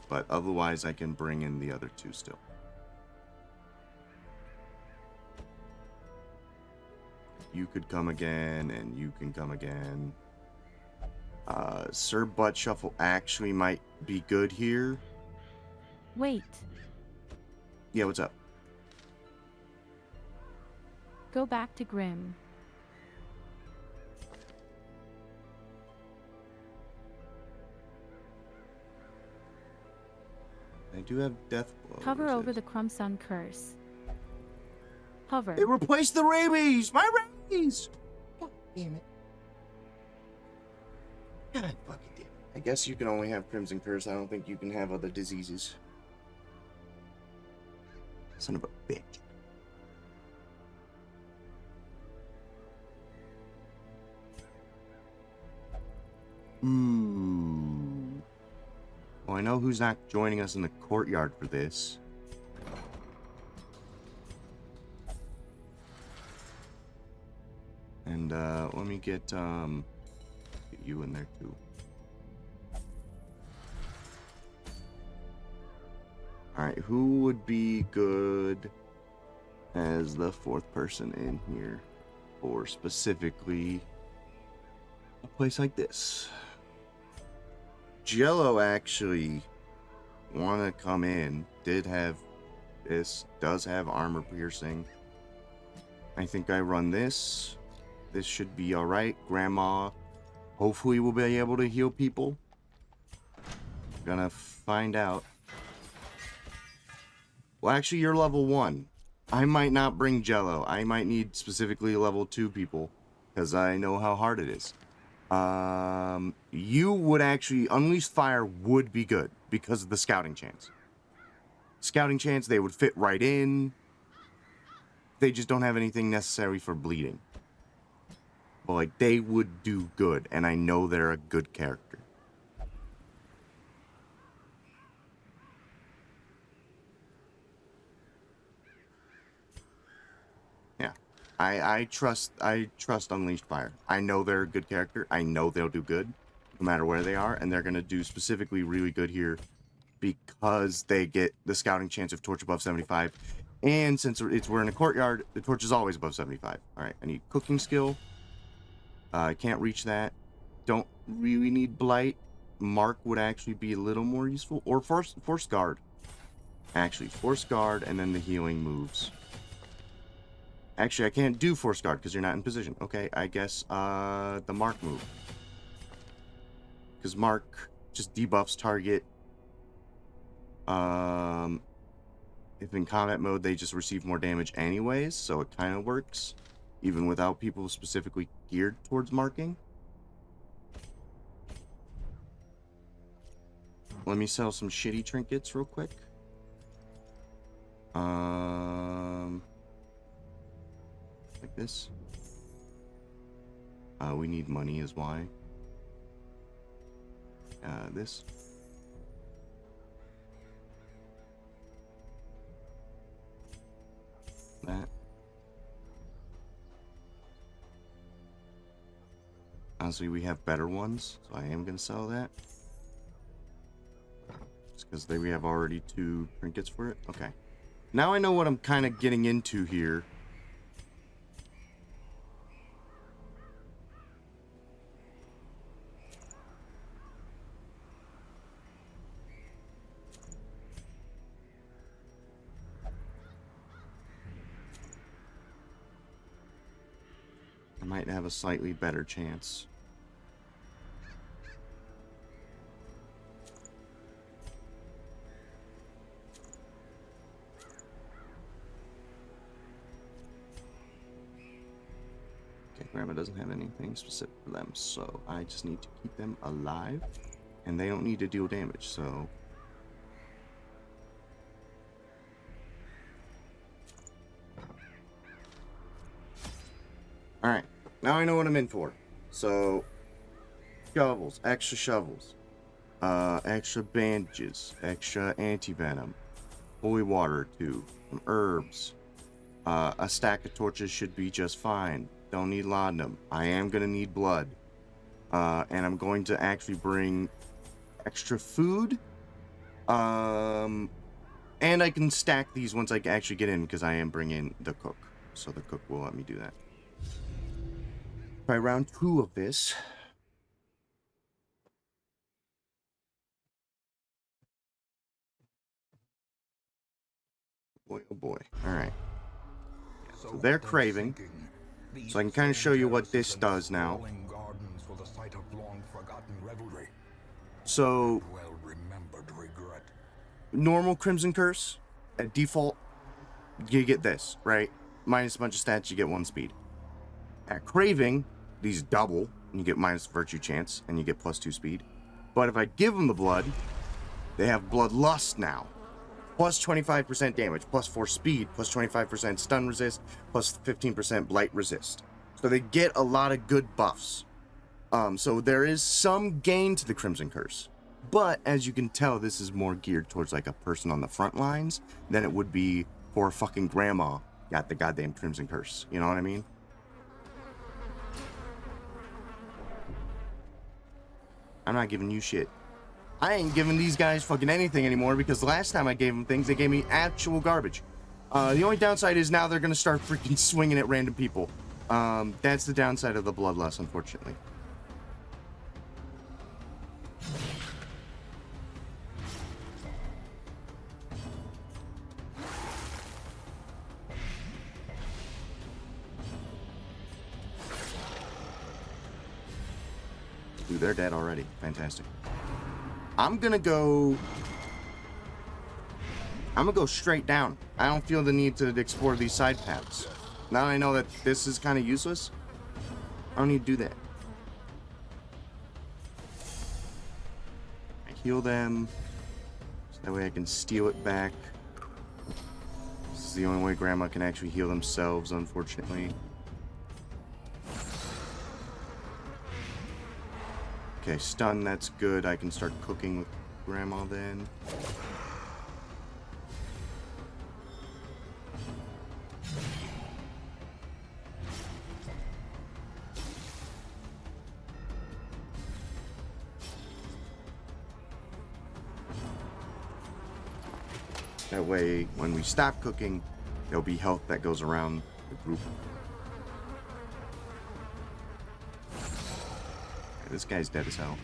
But otherwise I can bring in the other 2 still. You could come again, and you can come again. Sir Butt Shuffle actually might be good here. Wait. Yeah, what's up? Go back to Grim. I do have Death Blow. Hover over the Crimson Curse. Hover. It replaced the rabies! My rabies! God damn it. God fucking damn it. I guess you can only have Crimson Curse. I don't think you can have other diseases. Son of a bitch. Well, I know who's not joining us in the courtyard for this. And let me get you in there too. Alright, who would be good as the 4th person in here? Or specifically a place like this? Jello actually want to come in. Did have this. Does have armor piercing. I think I run this. This should be alright. Grandma hopefully will be able to heal people. Gonna find out. Well, actually, you're level 1. I might not bring Jello. I might need specifically level 2 people. Because I know how hard it is. You would actually... Unleashed Fire would be good. Because of the scouting chance. Scouting chance, they would fit right in. They just don't have anything necessary for bleeding. But, like, they would do good. And I know they're a good character. I trust Unleashed Fire. I know they're a good character. I know they'll do good no matter where they are, and they're gonna do specifically really good here because they get the scouting chance of torch above 75. And since we're in a courtyard, the torch is always above 75. Alright, I need cooking skill. I can't reach that. Don't really need blight. Mark would actually be a little more useful. Or force guard. Actually, force guard and then the healing moves. Actually, I can't do Force Guard because you're not in position. Okay, I guess the Mark move. Because Mark just debuffs target. If in combat mode, they just receive more damage anyways, so it kind of works. Even without people specifically geared towards marking. Let me sell some shitty trinkets real quick. Like this. We need money is why. This. That. Honestly, we have better ones, so I am going to sell that. Just because we have already 2 trinkets for it. Okay. Now I know what I'm kind of getting into here. might have a slightly better chance. Okay, Grandma doesn't have anything specific for them, so I just need to keep them alive. And they don't need to deal damage, so... Alright, now I know what I'm in for. So, shovels, extra bandages, extra anti-venom, holy water too, some herbs, a stack of torches should be just fine. Don't need laudanum. I am going to need blood. And I'm going to actually bring extra food. And I can stack these once I actually get in, because I am bringing the cook. So the cook will let me do that. By round 2 of this. Boy, oh boy. Alright. So they're craving. So I can kind of show you what this does now. So, normal Crimson Curse, at default, you get this, right? Minus a bunch of stats, you get 1 speed. At Craving, these double, and you get minus Virtue Chance, and you get plus 2 speed. But if I give them the blood, they have Bloodlust now. Plus 25% damage, plus 4 speed, plus 25% stun resist, plus 15% blight resist. So they get a lot of good buffs. So there is some gain to the Crimson Curse. But as you can tell, this is more geared towards like a person on the front lines than it would be for a fucking grandma got the goddamn Crimson Curse. You know what I mean? I'm not giving you shit. I ain't giving these guys fucking anything anymore, because the last time I gave them things, they gave me actual garbage. The only downside is now they're gonna start freaking swinging at random people. That's the downside of the Bloodlust, unfortunately. Ooh, they're dead already. Fantastic. I'm gonna go straight down. I don't feel the need to explore these side paths. Now that I know that this is kind of useless, I don't need to do that. I heal them, so that way I can steal it back. This is the only way Grandma can actually heal themselves, unfortunately. Okay, stun, that's good. I can start cooking with Grandma then. That way, when we stop cooking, there'll be health that goes around the group. This guy's dead as hell.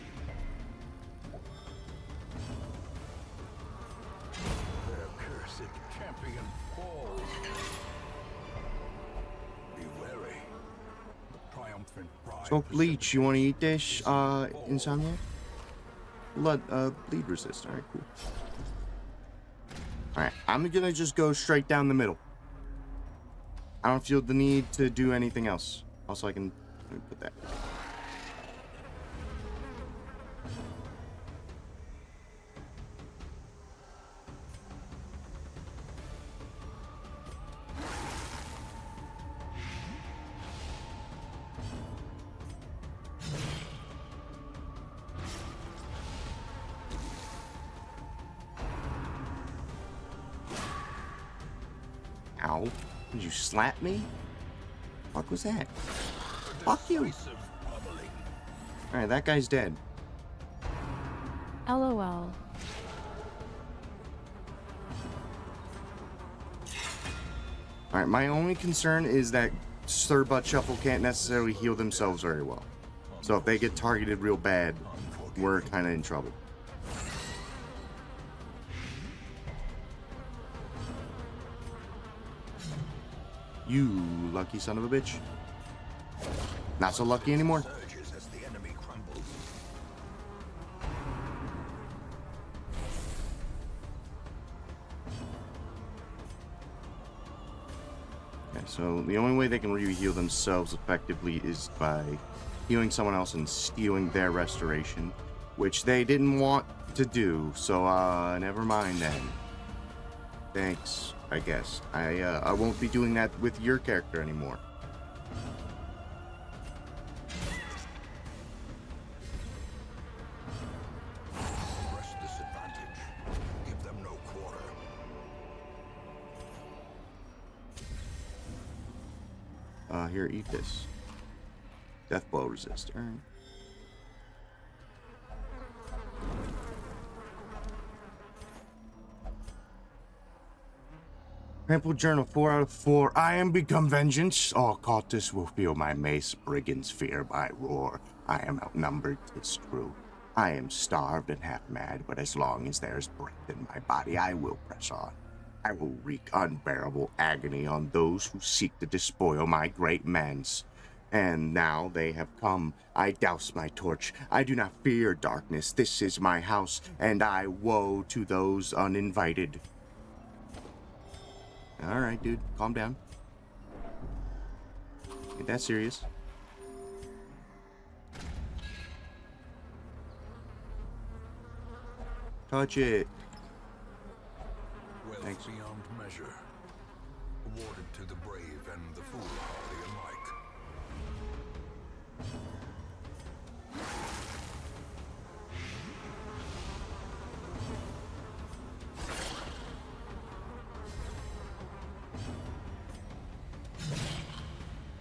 Their cursed champion falls. Be wary. The triumphant pride. Smoke Bleach, you want to eat this, Insomnia? Bleed resist. Alright, cool. Alright, I'm gonna just go straight down the middle. I don't feel the need to do anything else. Also, let me put that. Ow. Did you slap me? What was that? Fuck you. Alright, that guy's dead. LOL. Alright, my only concern is that Sir Butt Shuffle can't necessarily heal themselves very well. So if they get targeted real bad, we're kind of in trouble. You lucky son of a bitch. Not so lucky anymore. Surges as the enemy crumbles. Okay, so the only way they can re-heal themselves effectively is by healing someone else and stealing their restoration, which they didn't want to do, so never mind then. Thanks, I guess. I won't be doing that with your character anymore. Press this advantage. Give them no quarter. Here, eat this. Death blow resist. All right. Trampled Journal, 4 out of 4. I am become vengeance. All cultists will feel my mace. Brigands fear my roar. I am outnumbered, 'tis true. I am starved and half mad, but as long as there is breath in my body, I will press on. I will wreak unbearable agony on those who seek to despoil my great mens. And now they have come. I douse my torch. I do not fear darkness. This is my house, and I woe to those uninvited. All right, dude, calm down. Ain't that serious? Touch it. Wealth Thanks. beyond measure. Awarded to the brave and the foolhardy alike.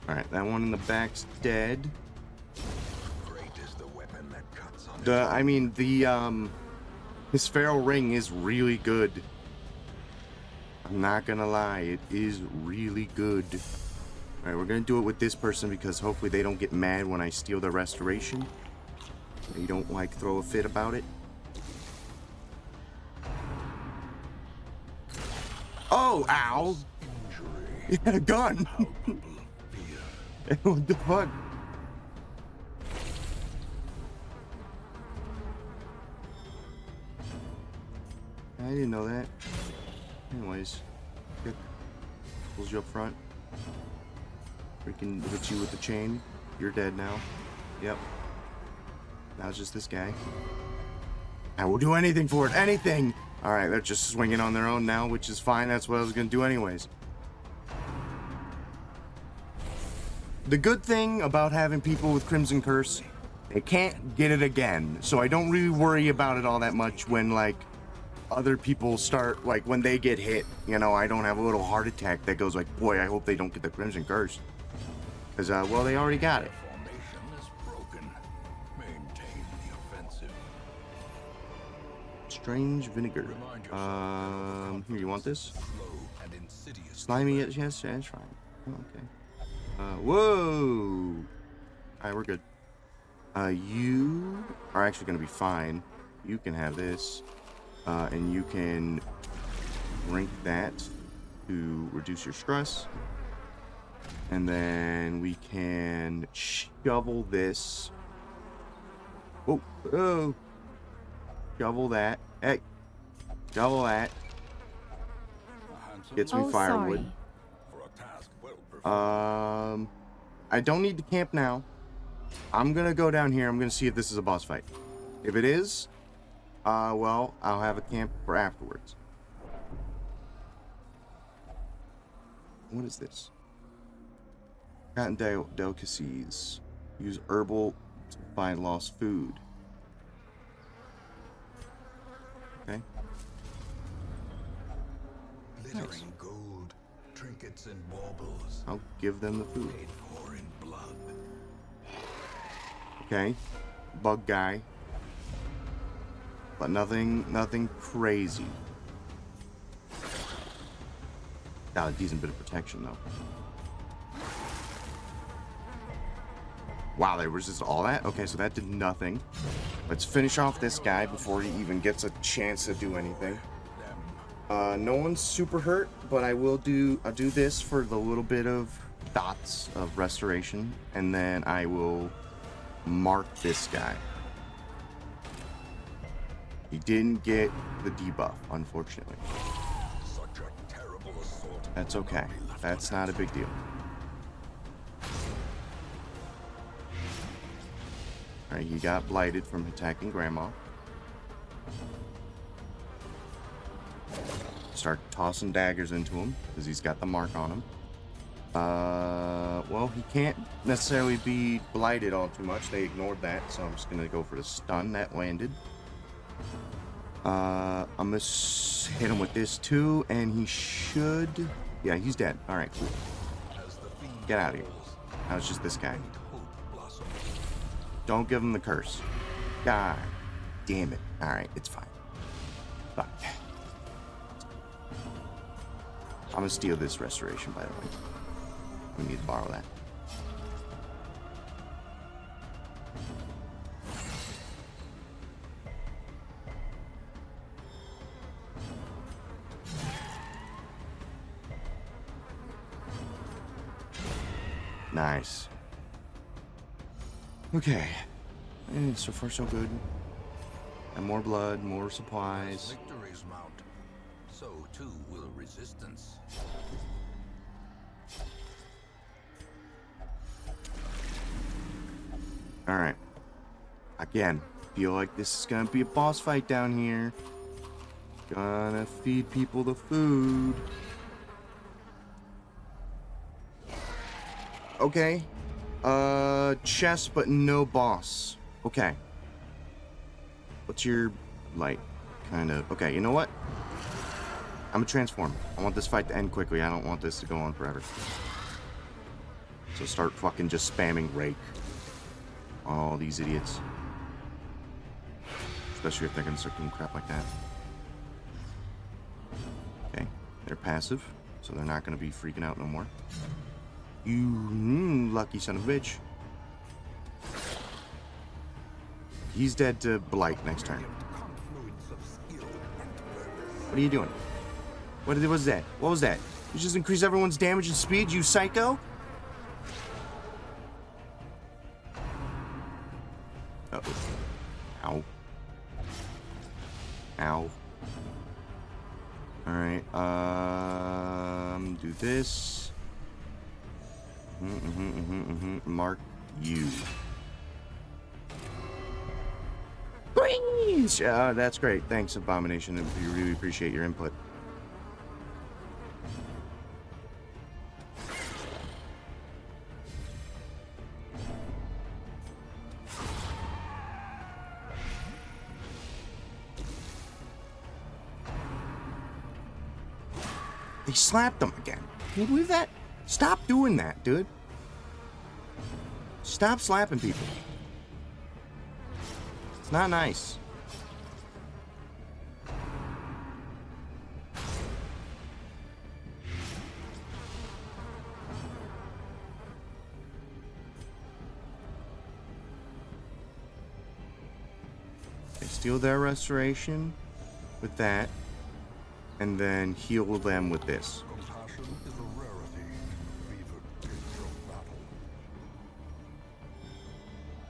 Alright, that one in the back's dead. Great is the weapon that cuts on His feral ring is really good. I'm not gonna lie, it is really good. Alright, we're gonna do it with this person because hopefully they don't get mad when I steal their restoration. They don't, like, throw a fit about it. Oh, ow! He had a gun! What the fuck? I didn't know that. Anyways, kick. Pulls you up front. Freaking hits you with the chain. You're dead now. Yep. Now it's just this guy. I will do anything for it. Anything! Alright, they're just swinging on their own now, which is fine. That's what I was gonna do anyways. The good thing about having people with Crimson Curse, they can't get it again. So I don't really worry about it all that much when, like, other people start, like, when they get hit. You know, I don't have a little heart attack that goes like, boy, I hope they don't get the Crimson Curse. Because, well, they already got it. Formation is broken. Maintain the offensive. Strange vinegar. Remind yourself Here, you want this? slow and insidious. Slimy, yes, that's fine. Oh, okay. Whoa! Alright, we're good. You are actually going to be fine. You can have this. And you can drink that to reduce your stress. And then we can shovel this. Oh, oh. Shovel that. Hey. Shovel that. Gets me firewood. Sorry. For a task well performed. I don't need to camp now. I'm gonna go down here. I'm gonna see if this is a boss fight. If it is, well, I'll have a camp for afterwards. What is this? Cotton delicacies. Use herbal to find lost food. Okay. Glittering gold, trinkets and baubles, I'll give them the food. paid for in blood. Okay. Bug guy. But nothing crazy. Got a decent bit of protection though. Wow, they resist all that? Okay, so that did nothing. Let's finish off this guy before he even gets a chance to do anything. No one's super hurt, but I'll do this for the little bit of dots of restoration, and then I will mark this guy. He didn't get the debuff, unfortunately. Such a terrible assault. That's okay. That's not a big deal. Alright, he got blighted from attacking Grandma. Start tossing daggers into him, because he's got the mark on him. Well, he can't necessarily be blighted all too much. They ignored that, so I'm just going to go for the stun that landed. I'm going to hit him with this too, and he should... Yeah, he's dead. Alright, cool. Get out of here. Now it's just this guy. Don't give him the curse. God damn it. Alright, it's fine. Fine. I'm going to steal this restoration, by the way. We need to borrow that. Nice. Okay. And so far, so good. And more blood, more supplies. Victories mount. So too will resistance. Alright. Again, feel like this is gonna be a boss fight down here. Gonna feed people the food. Okay. Chest, but no boss. Okay. What's your, like, kind of... Okay, you know what? I'm gonna transform. I want this fight to end quickly. I don't want this to go on forever. So start fucking just spamming Rake on all these idiots. Especially if they're gonna start doing crap like that. Okay, they're passive, so they're not gonna be freaking out no more. You lucky son of a bitch. He's dead to Blight next turn. What are you doing? What was that? What was that? You just increase everyone's damage and speed, you psycho? Uh-oh. Ow. Ow. Alright, do this. Mark you. Please! That's great. Thanks, Abomination. We really appreciate your input. They slapped them again. Can you believe that? Stop doing that, dude. Stop slapping people. It's not nice. They steal their restoration with that, and then heal them with this. Compassion is a rarity. Fever pits of battle.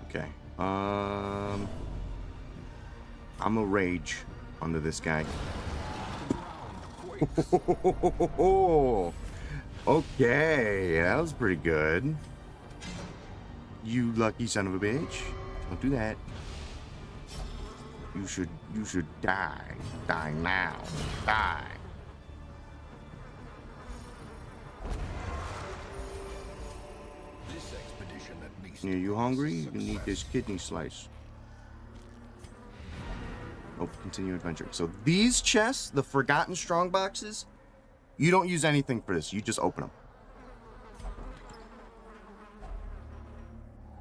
Okay. I'm a rage onto this guy. Okay, that was pretty good. You lucky son of a bitch. Don't do that. You should die. Die now. Die. This expedition at least. Are you hungry? You can eat this kidney slice. Oh, continue adventuring. So these chests, the Forgotten Strong boxes, you don't use anything for this. You just open them.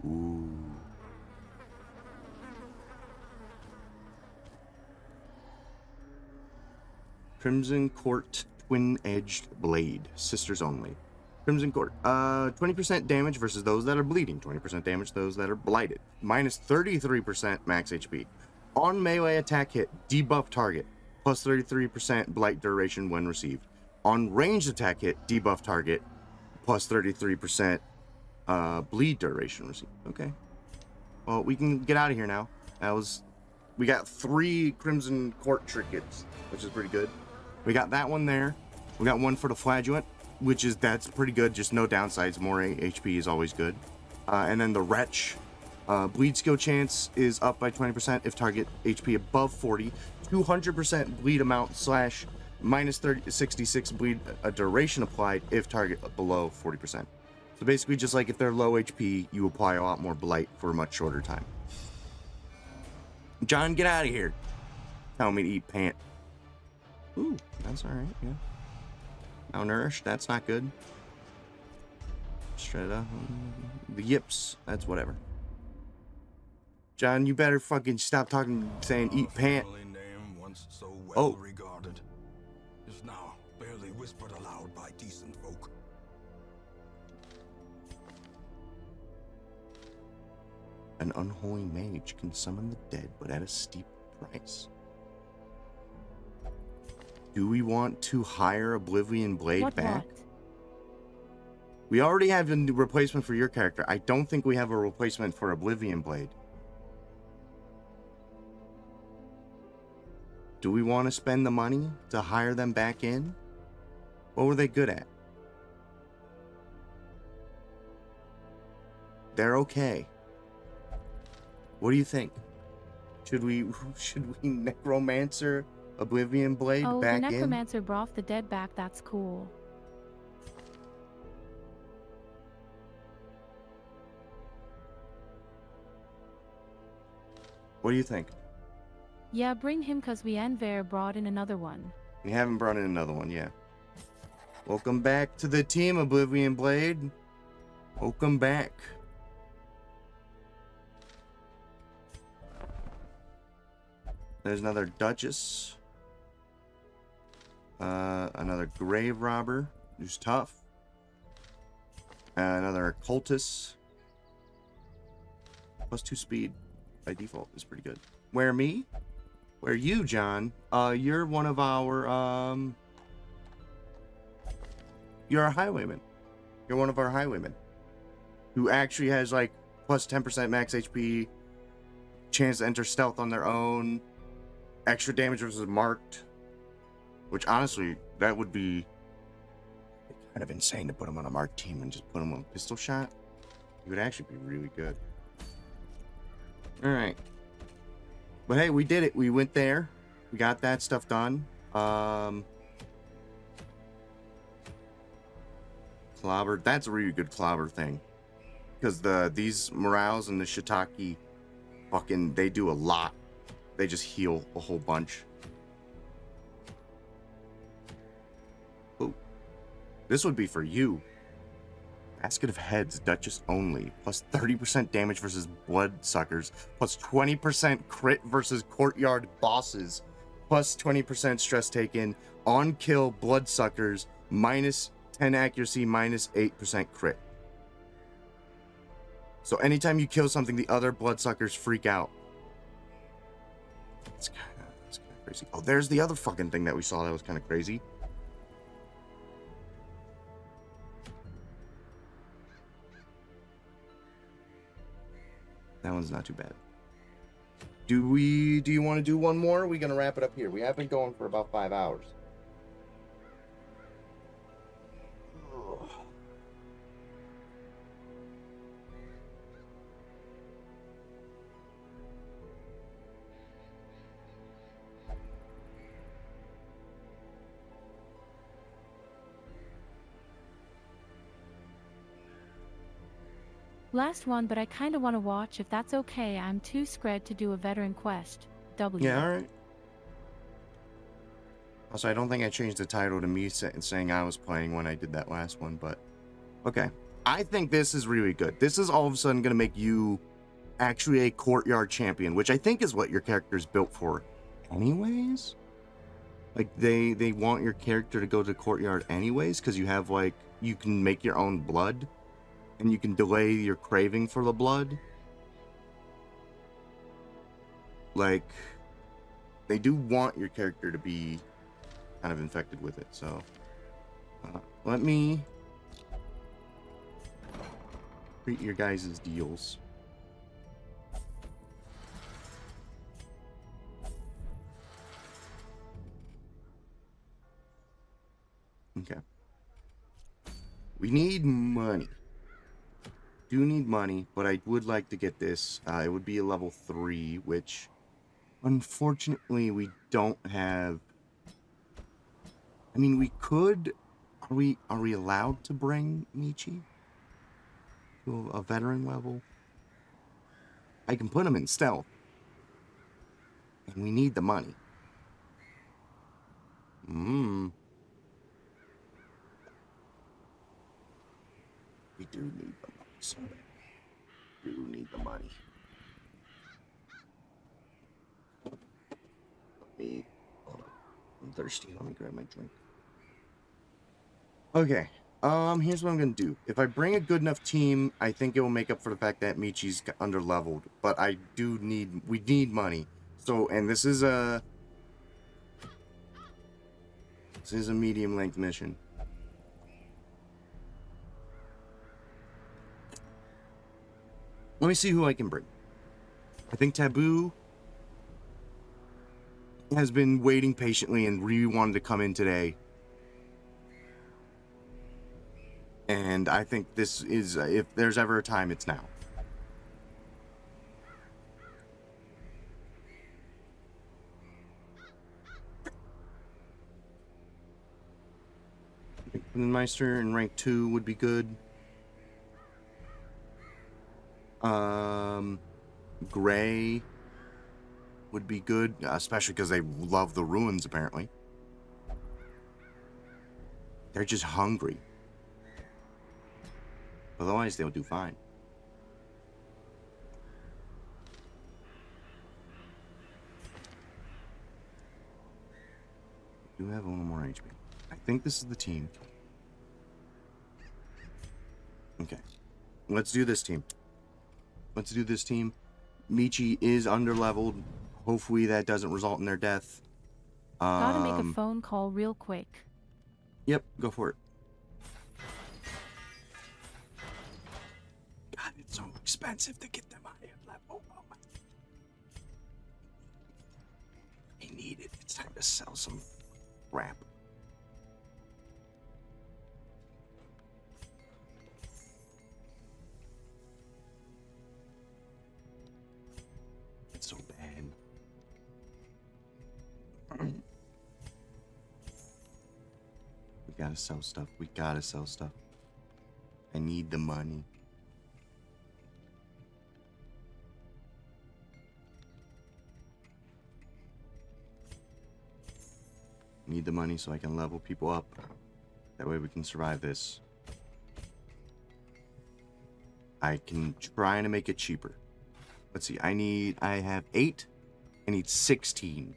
Ooh. Crimson Court Twin-Edged Blade. Sisters only. Crimson Court. 20% damage versus those that are bleeding. 20% damage to those that are blighted. Minus 33% max HP. On melee attack hit, debuff target. Plus 33% blight duration when received. On ranged attack hit, debuff target. plus 33% bleed duration received. Okay. Well, we can get out of here now. We got 3 Crimson Court trinkets, which is pretty good. We got that one there. We got one for the Flagellant, that's pretty good. Just no downsides. More HP is always good. And then the Wretch. Bleed skill chance is up by 20% if target HP above 40. 200% bleed amount / minus 66 bleed duration applied if target below 40%. So basically, just like if they're low HP, you apply a lot more blight for a much shorter time. John, get out of here. Tell me to eat pant. Ooh, that's alright, yeah. Malnourished, that's not good. Straight up. The yips, that's whatever. John, you better fucking stop saying eat pant. Name once so Oh. well regarded is now barely whispered aloud by decent folk. An unholy mage can summon the dead, but at a steep price. Do we want to hire Oblivion Blade back? What? We already have a new replacement for your character. I don't think we have a replacement for Oblivion Blade. Do we want to spend the money to hire them back in? What were they good at? They're okay. What do you think? Should we necromancer Oblivion Blade Oh, the back in? necromancer brought the dead back. That's cool. What do you think? Yeah, bring him cause we Enver brought in another one. We haven't brought in another one yet. Welcome back to the team, Oblivion Blade. Welcome back. There's another Duchess. Another Grave Robber, who's tough. Another Cultist. +2 speed by default is pretty good. Where me? Where you, John? You're one of our, you're a highwayman. You're one of our highwaymen. Who actually has, like, +10% max HP, chance to enter stealth on their own, extra damage versus marked. Which, honestly, that would be kind of insane to put him on a marked team and just put him on a pistol shot. It would actually be really good. Alright. But hey, we did it. We went there. We got that stuff done. Clobber. That's a really good clobber thing. Because these morales and the shiitake they do a lot. They just heal a whole bunch. Ooh. This would be for you. Basket of Heads, Duchess only. +30% damage versus bloodsuckers. +20% crit versus courtyard bosses. +20% stress taken. On kill bloodsuckers. -10 accuracy, -8% crit. So anytime you kill something, the other bloodsuckers freak out. It's kind of crazy. Oh, there's the other fucking thing that we saw that was kind of crazy. That one's not too bad. Do you want to do one more? Or are we going to wrap it up here? We have been going for about 5 hours. Last one, but I kinda wanna watch if that's okay. I'm too scared to do a veteran quest. W. Yeah, alright. Also, I don't think I changed the title to me saying I was playing when I did that last one, but okay. I think this is really good. This is all of a sudden going to make you actually a courtyard champion, which I think is what your character is built for anyways. Like, they want your character to go to courtyard anyways, because you have, like, you can make your own blood, and you can delay your craving for the blood. Like, they do want your character to be kind of infected with it, so let me Treat your guys' deals. Okay. We need money. Do need money, but I would like to get this. It would be a level 3, which unfortunately we don't have. I mean, we could. Are we allowed to bring Michi to a veteran level? I can put him in stealth, and we need the money. We do need the money, so we do need the money. Hold on. I'm thirsty. Let me grab my drink. Okay. Here's what I'm gonna do. If I bring a good enough team, I think it will make up for the fact that Michi's underleveled. But we need money. So, and this is a medium length mission. Let me see who I can bring. I think Taboo has been waiting patiently and really wanted to come in today. And I think this is, if there's ever a time, it's now. Meister in rank 2 would be good. Gray would be good, especially because they love the ruins, apparently. They're just hungry. Otherwise, they'll do fine. Do have a little more HP. I think this is the team. Okay. Let's do this team. Let's do this team. Michi is underleveled. Hopefully that doesn't result in their death. Gotta make a phone call real quick. Yep, go for it. God, it's so expensive to get them higher level. Oh my. I need it. It's time to sell some crap. It's so bad. We gotta sell stuff. We gotta sell stuff. I need the money. Need the money so I can level people up. That way we can survive this. I can try to make it cheaper. Let's see, I have 8. I need 16.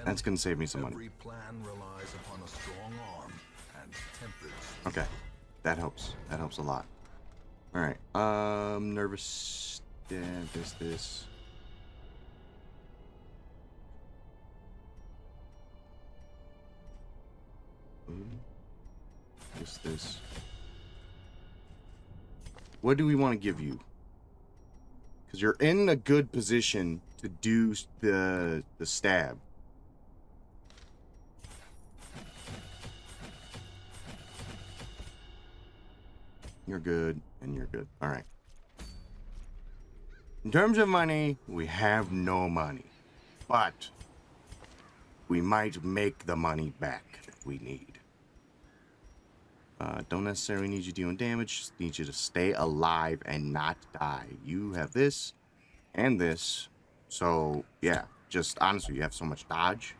That's gonna save me some money. Every plan relies upon a strong arm and tempered. Okay, that helps. That helps a lot. All right. Nervous. Yeah, this. This. What do we want to give you? Because you're in a good position to do the stab. You're good, and you're good. All right. In terms of money, we have no money. But we might make the money back that we need. Don't necessarily need you dealing damage. Just need you to stay alive and not die. You have this and this. So, yeah. Just, honestly, you have so much dodge.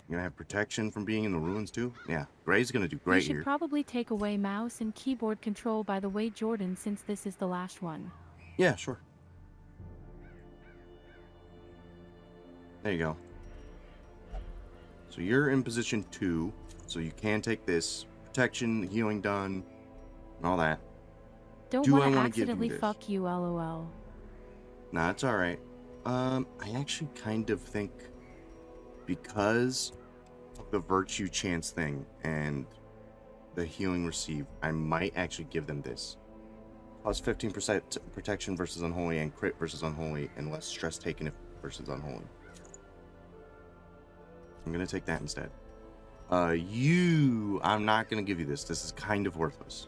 You're gonna have protection from being in the ruins, too? Yeah. Gray's gonna do great We should here. probably take away mouse and keyboard control by the way, Jordan, since this is the last one. Yeah, sure. There you go. So you're in position 2, so you can take this. Protection, healing done, and all that. Don't do I want to want to give you accidentally this? fuck you, lol. Nah, it's alright. I actually kind of think because of the virtue chance thing and the healing received, I might actually give them this. Plus 15% protection versus unholy and crit versus unholy, and less stress taken if versus unholy. I'm gonna take that instead. I'm not gonna give you this. This is kind of worthless.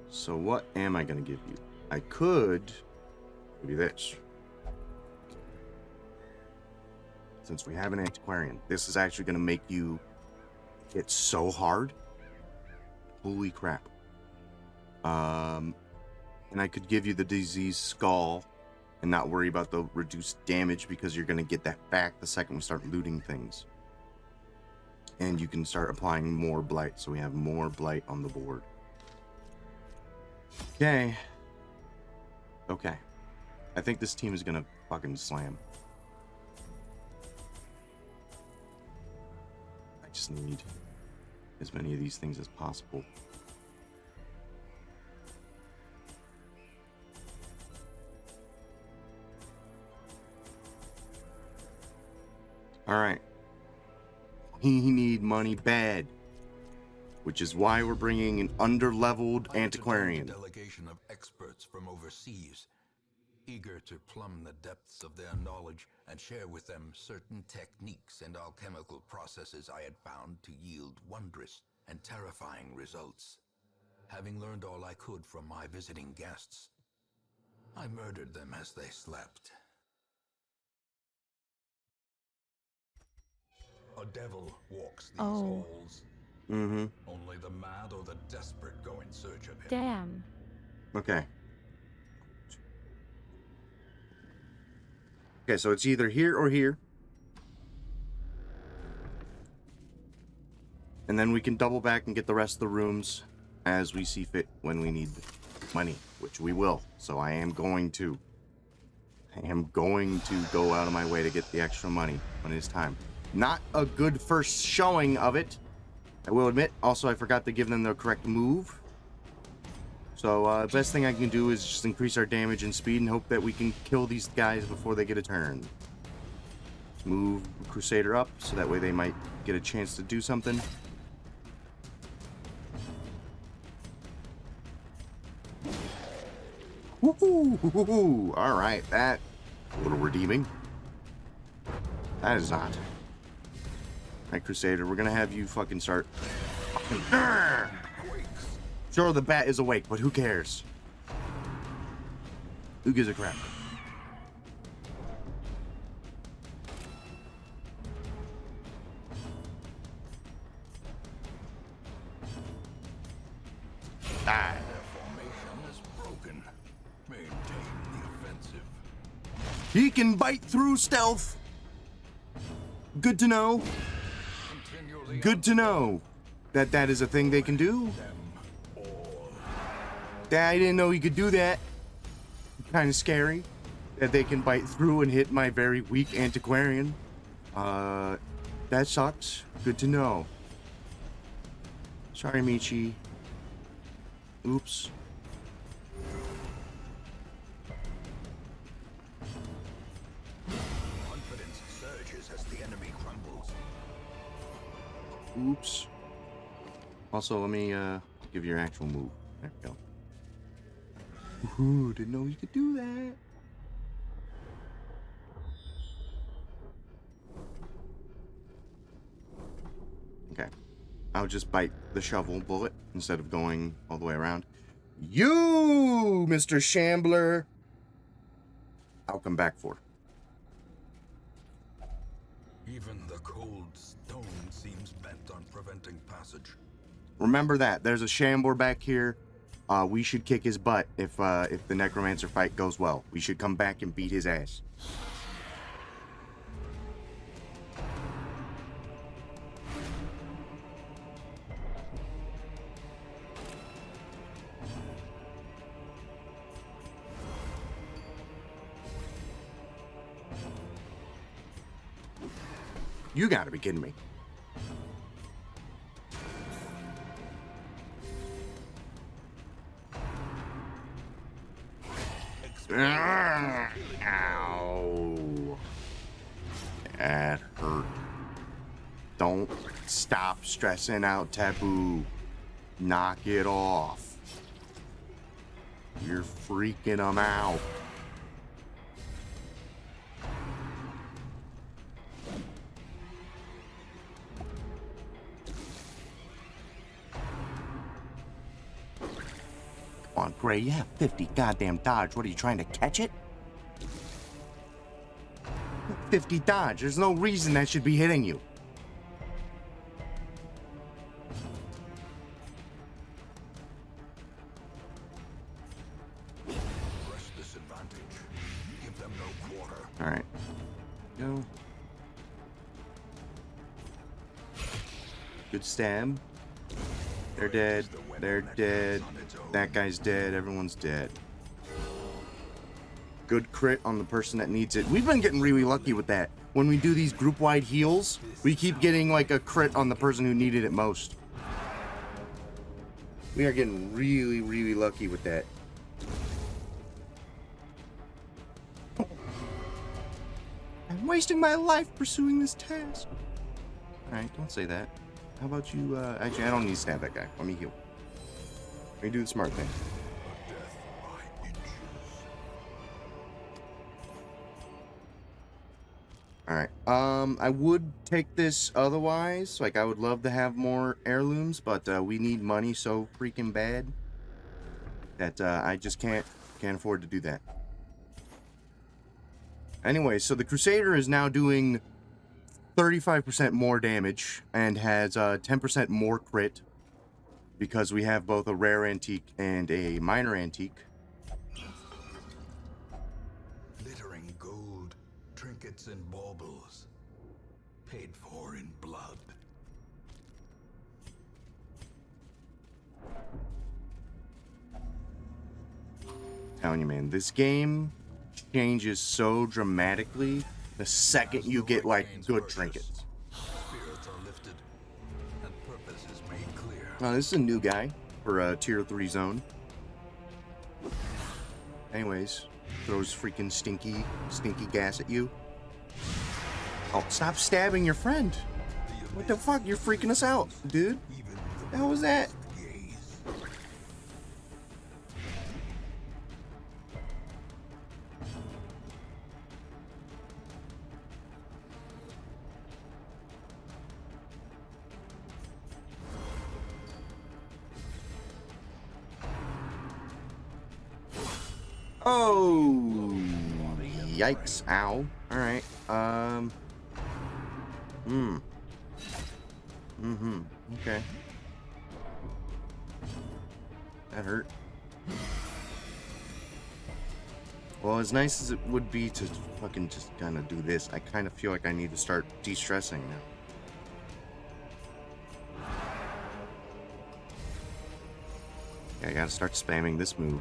So what am I gonna give you? I could give you this. Since we have an antiquarian, this is actually gonna make you hit so hard. Holy crap. And I could give you the disease skull and not worry about the reduced damage because you're going to get that back the second we start looting things. And you can start applying more blight, so we have more blight on the board. Okay. I think this team is going to fucking slam. I just need as many of these things as possible. All right. We need money bad, which is why we're bringing an underleveled antiquarian. A delegation of experts from overseas, eager to plumb the depths of their knowledge and share with them certain techniques and alchemical processes I had found to yield wondrous and terrifying results. Having learned all I could from my visiting guests, I murdered them as they slept. A devil walks these halls. Mm-hmm. Only the mad or the desperate go in search of him. Damn. Okay, so it's either here or here. And then we can double back and get the rest of the rooms as we see fit when we need money, which we will. So I am going to go out of my way to get the extra money when it is time. Not a good first showing of it, I will admit. Also, I forgot to give them the correct move. So, best thing I can do is just increase our damage and speed and hope that we can kill these guys before they get a turn. Move Crusader up, so that way they might get a chance to do something. Woohoo! Alright, that a little redeeming. That is not. Alright, Crusader, we're gonna have you fucking start. Sure, the bat is awake, but who cares? Who gives a crap? Die. Formation is broken. Maintain the offensive. He can bite through stealth. Good to know. Good to know that that is a thing they can do. I didn't know he could do that. Kind of scary that they can bite through and hit my very weak antiquarian. That sucks. Good to know. Sorry, Michi. Oops. Confidence surges as the enemy crumbles. Oops. Also, let me give you your actual move. There we go. Ooh, didn't know you could do that. Okay. I'll just bite the shovel bullet instead of going all the way around. You, Mr. Shambler. I'll come back for. Even the cold stone seems bent on preventing passage. Remember that. There's a Shambler back here. We should kick his butt if the Necromancer fight goes well. We should come back and beat his ass. You gotta be kidding me. Ow. That hurt. Don't stop stressing out, Taboo. Knock it off. You're freaking them out. Come on, Gray, you have 50 goddamn dodge. What are you trying to catch it? 50 dodge. There's no reason that should be hitting you. Press this advantage. Give them no quarter. All right. Go. Good stab. They're dead. They're dead. That guy's dead. Everyone's dead. Good crit on the person that needs it. We've been getting really lucky with that. When we do these group-wide heals, we keep getting like a crit on the person who needed it most. We are getting really, really lucky with that. I'm wasting my life pursuing this task. Alright, don't say that. How about you, actually, I don't need to stab that guy. Let me heal. Let me do the smart thing. Death by inches. Alright, I would take this otherwise. Like, I would love to have more heirlooms, but, we need money so freaking bad that, I just can't afford to do that. Anyway, so the Crusader is now doing 35% more damage and has 10% more crit because we have both a rare antique and a minor antique. Glittering gold, trinkets and baubles, paid for in blood. Telling you, man, this game changes so dramatically the second you get like good trinkets. Spirits are lifted, and purpose is made clear. Oh, this is a new guy for a tier 3 zone. Anyways, throws freaking stinky gas at you. Oh, stop stabbing your friend. What the fuck? You're freaking us out, dude. What the hell was that? Oh, yikes. Ow. Alright. Okay. That hurt. Well, as nice as it would be to fucking just kind of do this, I kind of feel like I need to start de-stressing now. Yeah, I gotta start spamming this move.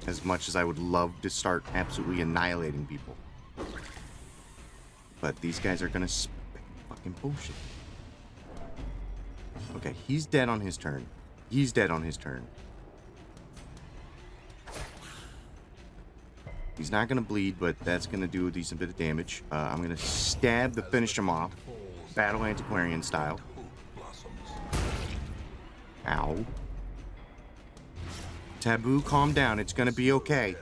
As much as I would love to start absolutely annihilating people. But these guys are gonna spam fucking bullshit. Okay, he's dead on his turn. He's dead on his turn. He's not gonna bleed, but that's gonna do a decent bit of damage. I'm gonna stab to finish him off. Battle Antiquarian style. Ow. Taboo, calm down. It's gonna be okay.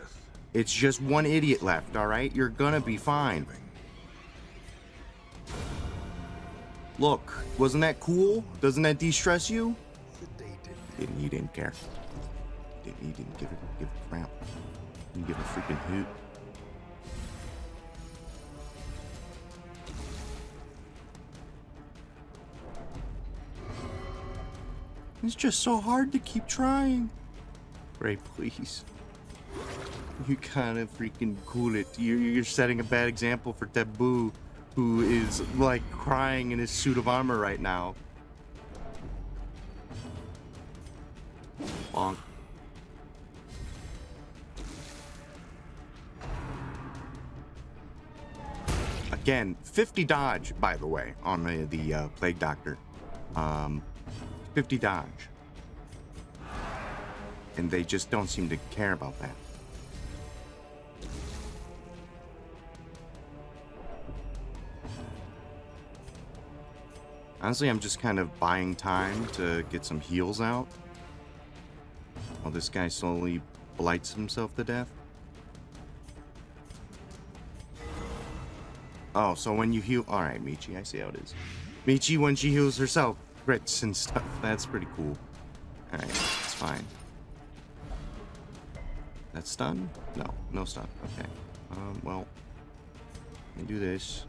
It's just one idiot left, alright? You're gonna be fine. Look, wasn't that cool? Doesn't that de-stress you? He didn't care. He didn't give a crap. Didn't give a freaking hoot. It's just so hard to keep trying. Ray, please. You gotta freaking cool it. You're setting a bad example for Taboo, who is like crying in his suit of armor right now. Bonk. Again, 50 dodge, by the way, on the Plague Doctor. 50 dodge. And they just don't seem to care about that. Honestly, I'm just kind of buying time to get some heals out while this guy slowly blights himself to death. Oh, so when you heal... Alright, Michi, I see how it is. Michi, when she heals herself, crits and stuff. That's pretty cool. Alright, it's fine. That's stun? No, no stun. Okay. Well, let me do this.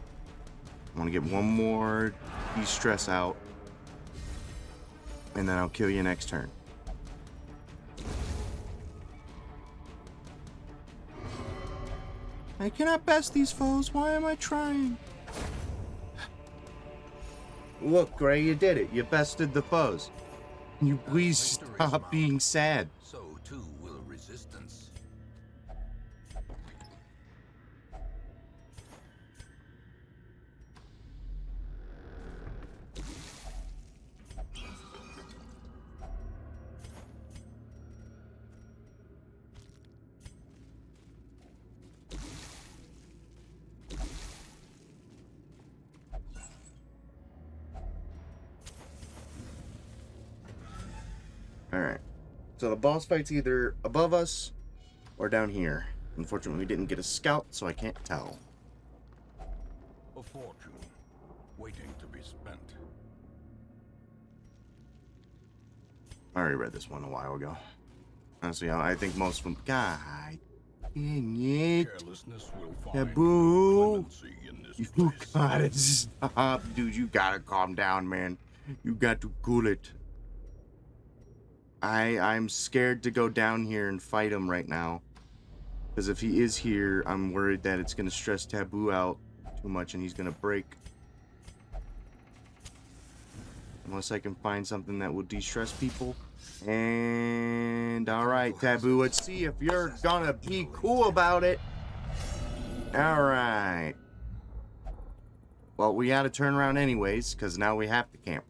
I want to get one more de-stress out. And then I'll kill you next turn. I cannot best these foes. Why am I trying? Look, Gray, you did it. You bested the foes. Can you please stop being sad? So too will resistance. Alright. So the boss fight's either above us or down here. Unfortunately, we didn't get a scout, so I can't tell. A fortune waiting to be spent. I already read this one a while ago. Honestly, I think most of them... God dang it. Carelessness will find Taboo. clemency in this You place. gotta stop, dude. You gotta calm down, man. You got to cool it. I'm scared to go down here and fight him right now. Because if he is here, I'm worried that it's going to stress Taboo out too much and he's going to break. Unless I can find something that will de-stress people. And alright, Taboo, let's see if you're gonna be cool about it. Alright. Well, we gotta turn around anyways, because now we have to camp.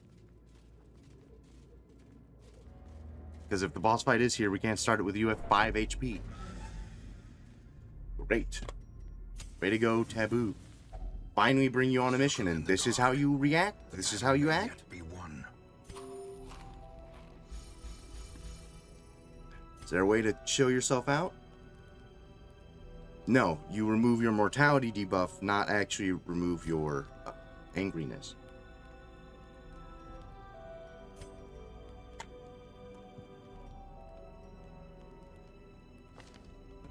Because if the boss fight is here, we can't start it with you at 5 HP. Great. Way to go, Taboo. Finally bring you on a mission, and this is how you react? This is how you act? Be one. Is there a way to chill yourself out? No, you remove your mortality debuff, not actually remove your angriness.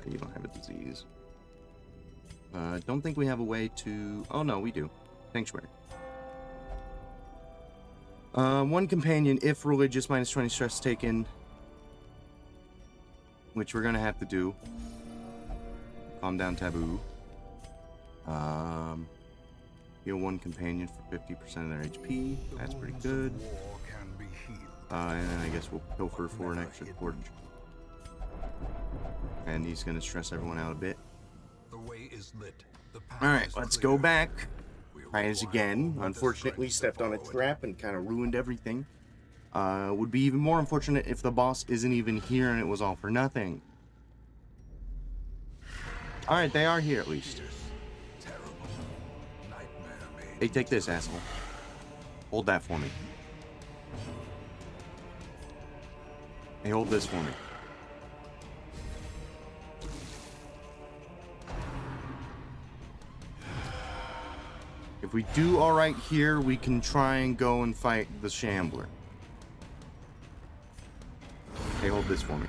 You don't have a disease. Don't think we have a way to... Oh, no, we do. Sanctuary. One companion, if religious, minus 20 stress taken. Which we're going to have to do. Calm down, Taboo. Heal one companion for 50% of their HP. That's pretty good. War can be healed. And then I guess we'll pilfer for an extra torch. And he's going to stress everyone out a bit. The way is lit. The path Alright, is let's clear. go back. We Tries again. Unfortunately, stepped on a trap and kind of ruined everything. Would be even more unfortunate if the boss isn't even here and it was all for nothing. Alright, they are here at least. Terrible. Nightmare made. Hey, take this, asshole. Hold that for me. Hey, hold this for me. If we do alright here, we can try and go and fight the Shambler. Hey, hold this for me.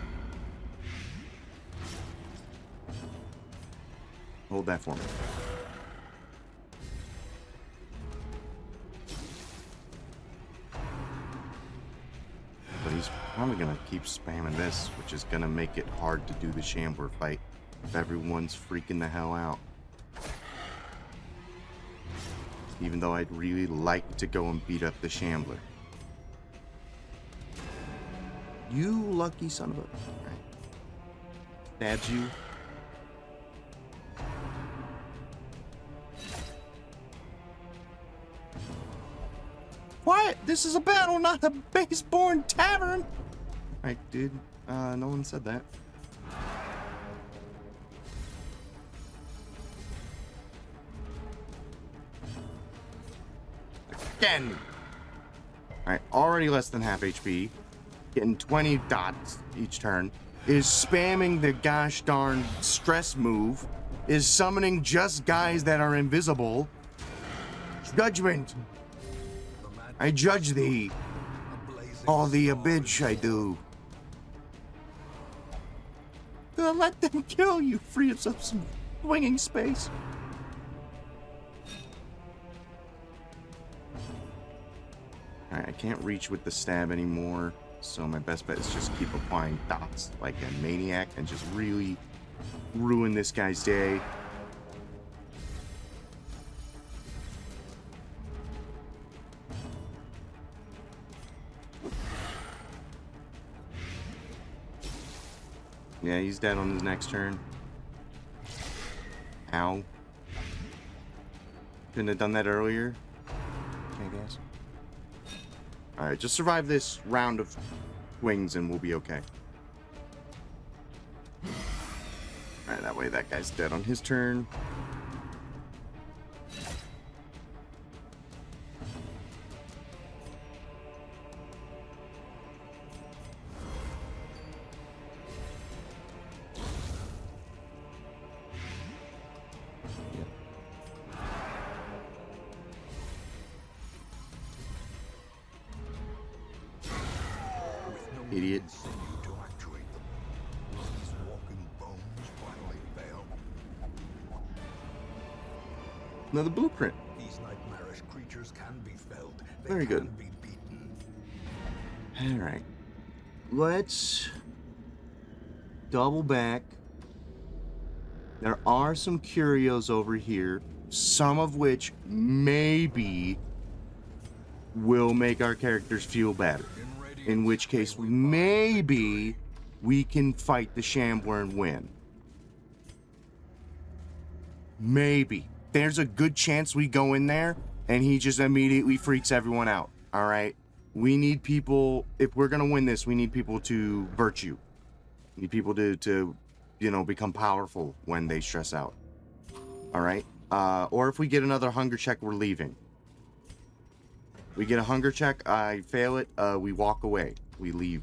Hold that for me. But he's probably gonna keep spamming this, which is gonna make it hard to do the Shambler fight if everyone's freaking the hell out. Even though I'd really like to go and beat up the Shambler. You lucky son of a... Right. Stabs you. Quiet! This is a battle, not a base-born tavern! Right, dude. No one said that. Again! Alright, already less than half HP. Getting 20 dots each turn. Is spamming the gosh darn stress move. Is summoning just guys that are invisible. Judgment. I judge thee. All thee a bitch I do. Let them kill you. Free yourself some swinging space. Alright, I can't reach with the stab anymore. So my best bet is just keep applying dots like a maniac and just really ruin this guy's day. Yeah, he's dead on his next turn. Ow. Couldn't have done that earlier, I guess. Alright, just survive this round of wings and we'll be okay. Alright, that way that guy's dead on his turn. Idiot. Another blueprint. These nightmarish creatures can be felled. They Very good. can be beaten. Alright. Let's double back. There are some curios over here, some of which maybe will make our characters feel better. In which case, maybe we can fight the Shambler and win. Maybe. There's a good chance we go in there and he just immediately freaks everyone out. All right? We need people, if we're going to win this, we need people to virtue. We need people to, you know, become powerful when they stress out. All right? Or if we get another hunger check, we're leaving. We get a hunger check, I fail it, we walk away. We leave.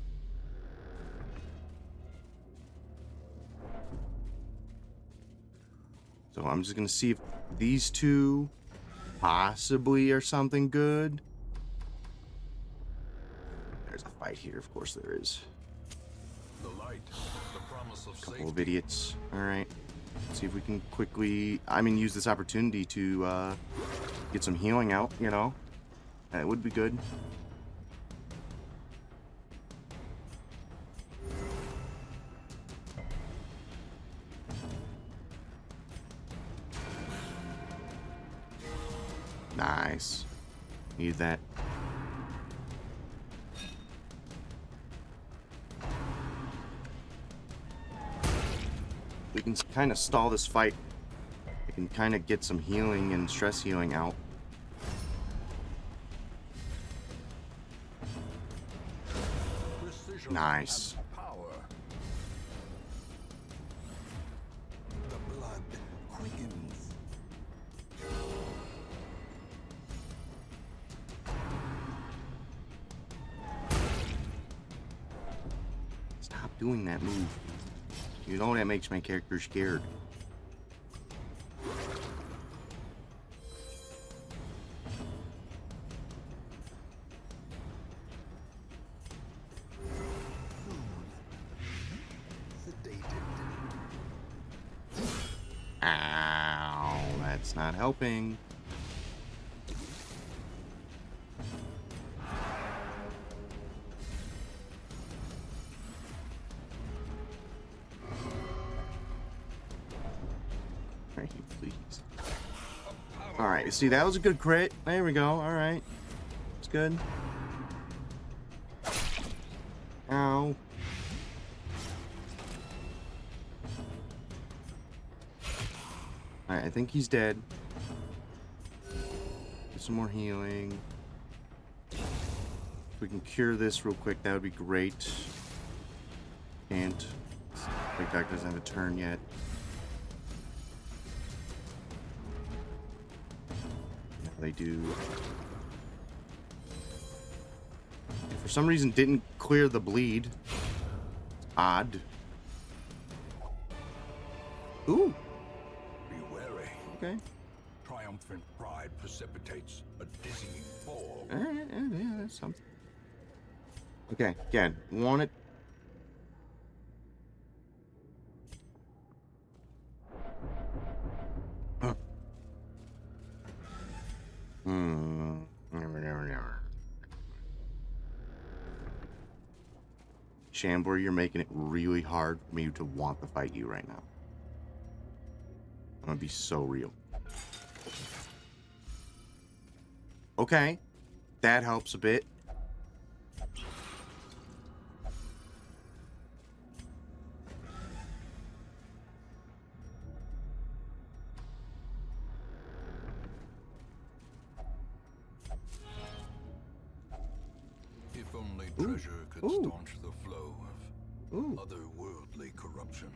So I'm just gonna see if these two possibly are something good. There's a fight here, of course there is. The light, the promise of Couple of idiots. Alright. See if we can quickly, use this opportunity to get some healing out, you know. That would be good. Nice. Need that. We can kind of stall this fight. We can kind of get some healing and stress healing out. Nice. power. The blood quickens. Stop doing that move. You know that makes my character scared. Ow, that's not helping. Thank you, please. Alright, see, that was a good crit. There we go, alright. It's good. Ow. Alright, I think he's dead. Get some more healing. If we can cure this real quick, that would be great. Can't. Big Doc doesn't have a turn yet. Yeah, they do. For some reason, didn't clear the bleed. Odd. Ooh. Be wary. Okay. Triumphant pride precipitates a dizzying fall. Yeah, that's something. Okay, again, want it. Never. Shambler, you're making it really hard for me to want to fight you right now. I'm gonna be so real. Okay, that helps a bit. If only treasure could Ooh. staunch the flow Ooh. of otherworldly corruption.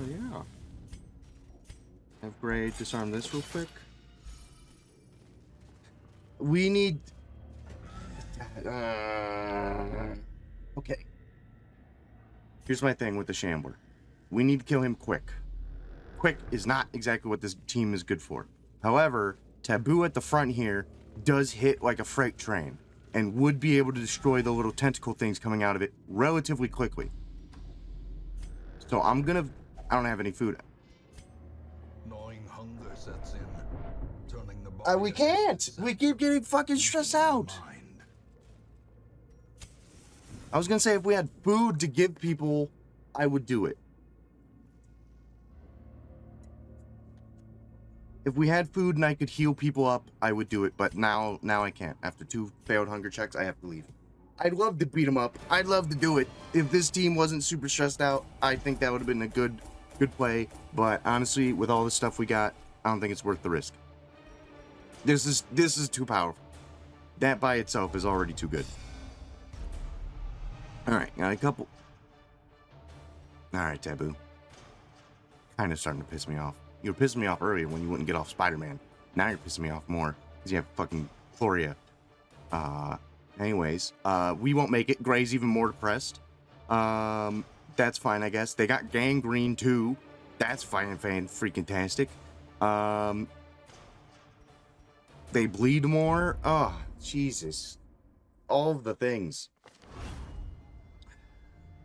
Yeah. Upgrade, disarm this real quick. We need... okay. Here's my thing with the Shambler. We need to kill him quick. Quick is not exactly what this team is good for. However, Taboo at the front here does hit like a freight train and would be able to destroy the little tentacle things coming out of it relatively quickly. So I don't have any food. Gnawing hunger sets in, turning the body. We can't. We keep getting fucking stressed out. Mind. I was gonna say if we had food to give people, I would do it. If we had food and I could heal people up, I would do it. But now I can't. After 2 failed hunger checks, I have to leave. I'd love to beat them up. I'd love to do it. If this team wasn't super stressed out, I think that would have been a good play. But honestly, with all the stuff we got, I don't think it's worth the risk. This is too powerful. That by itself is already too good. All right, got a couple. All right, Taboo. Kind of starting to piss me off. You were pissing me off earlier when you wouldn't get off Spider-Man. Now you're pissing me off more because you have fucking Chloria. Anyways, we won't make it. Gray's even more depressed. That's fine, I guess. They got gangrene too. That's fine, freaking tastic. They bleed more. Oh, Jesus. All of the things.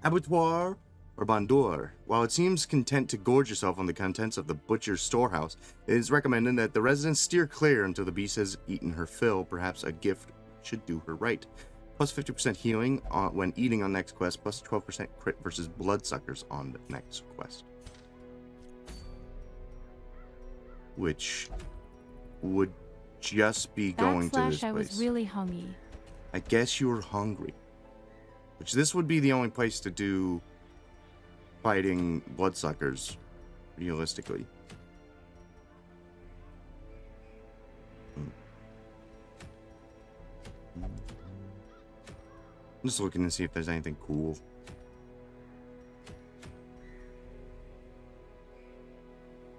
Abattoir or Bandor. While it seems content to gorge yourself on the contents of the butcher's storehouse, it is recommended that the residents steer clear until the beast has eaten her fill. Perhaps a gift should do her right. Plus 50% healing when eating on next quest, plus 12% crit versus bloodsuckers on the next quest. Which would just be going to this place. I was really hungry. I guess you were hungry. Which this would be the only place to do fighting bloodsuckers, realistically. I'm just looking to see if there's anything cool.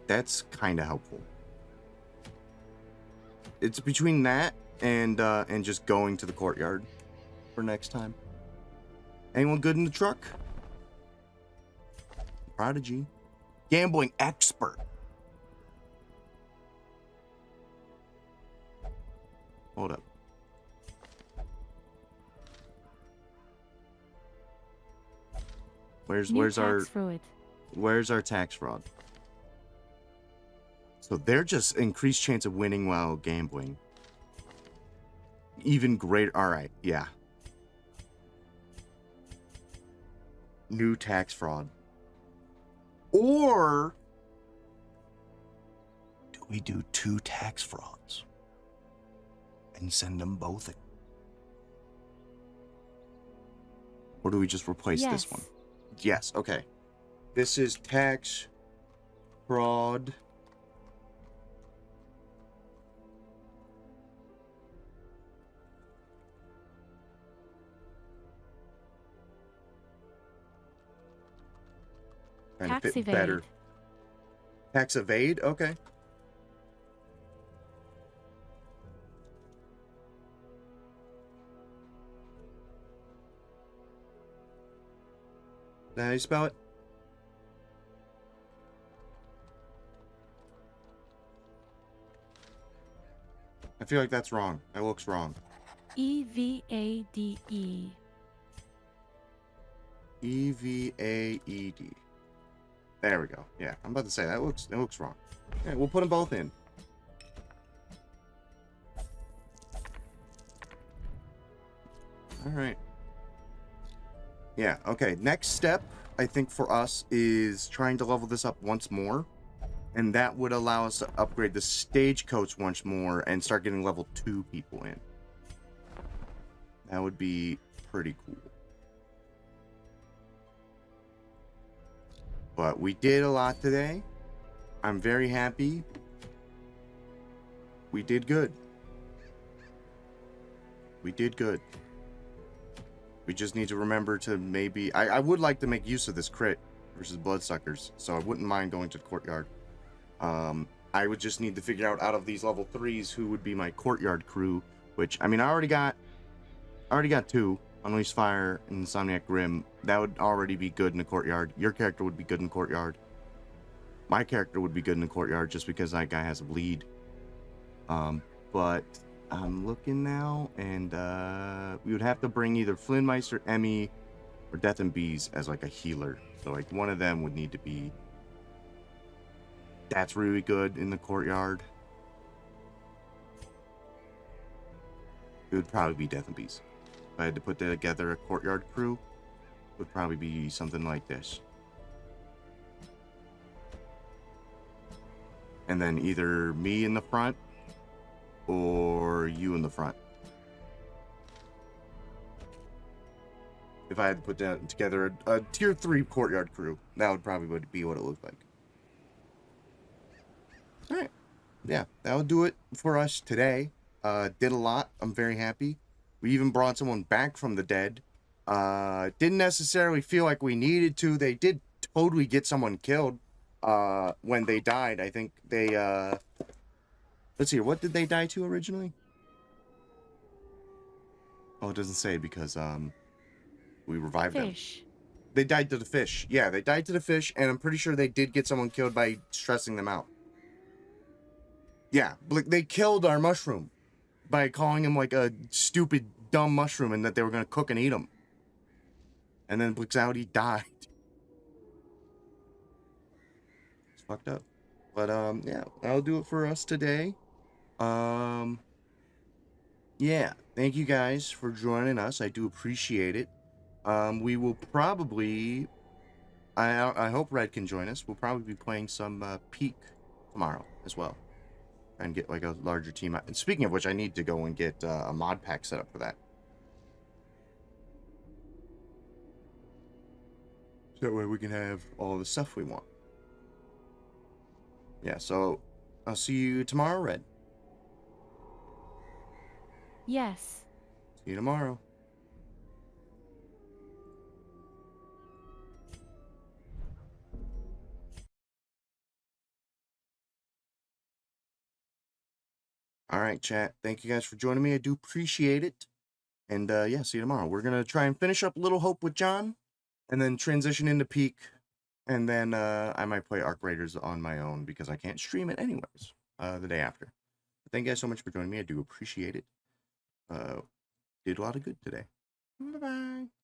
That's kind of helpful. It's between that and just going to the courtyard for next time. Anyone good in the truck? Prodigy. Gambling expert. Hold up. Where's our tax fraud? So they're just increased chance of winning while gambling. Even greater. All right, yeah. New tax fraud. Or do we do 2 tax frauds and send them both in? Or do we just replace this one? Yes, okay. This is tax fraud. Tax evade. Better. Tax evade? Okay. that how you spell it? I feel like that's wrong. That looks wrong. Evade. Evaed. There we go. Yeah, I'm about to say that looks wrong. Yeah, we'll put them both in. All right. Yeah. Okay. Next step, I think for us is trying to level this up once more, and that would allow us to upgrade the stagecoach once more and start getting level 2 people in. That would be pretty cool. But we did a lot today. I'm very happy. We did good. We did good. We just need to remember to maybe... I would like to make use of this crit versus bloodsuckers, so I wouldn't mind going to the courtyard. I would just need to figure out of these level 3s who would be my courtyard crew, which, I mean, I already got 2. Unleash Fire and Insomniac Grim. That would already be good in the courtyard. Your character would be good in the courtyard. My character would be good in the courtyard just because that guy has a bleed. But I'm looking now, and we would have to bring either Flynnmeister, Emmy, or Death and Bees as like a healer. So like one of them would need to be... That's really good in the courtyard. It would probably be Death and Bees. If I had to put together a courtyard crew, it would probably be something like this. And then either me in the front or you in the front. If I had to put together a tier 3 courtyard crew, that would probably be what it looked like. Alright. Yeah, that would do it for us today. Did a lot. I'm very happy. We even brought someone back from the dead. Didn't necessarily feel like we needed to. They did totally get someone killed when they died. I think they... Let's see, what did they die to originally? Oh, it doesn't say because we revived them. Fish. They died to the fish. Yeah, they died to the fish, and I'm pretty sure they did get someone killed by stressing them out. Yeah, they killed our mushroom by calling him like a stupid, dumb mushroom and that they were going to cook and eat him. And then Blixoudi died. It's fucked up. But, yeah, that'll do it for us today. Yeah, thank you guys for joining us. I do appreciate it. We will probably... I hope Red can join us. We'll probably be playing some Peak tomorrow as well. And get like a larger team out. And speaking of which, I need to go and get a mod pack set up for that. So that way we can have all the stuff we want. Yeah, so I'll see you tomorrow, Red. Yes. See you tomorrow. All right, chat. Thank you guys for joining me. I do appreciate it. And yeah, see you tomorrow. We're going to try and finish up Little Hope with John and then transition into Peak. And then I might play Arc Raiders on my own because I can't stream it anyways the day after. But thank you guys so much for joining me. I do appreciate it. Did a lot of good today. Bye-bye.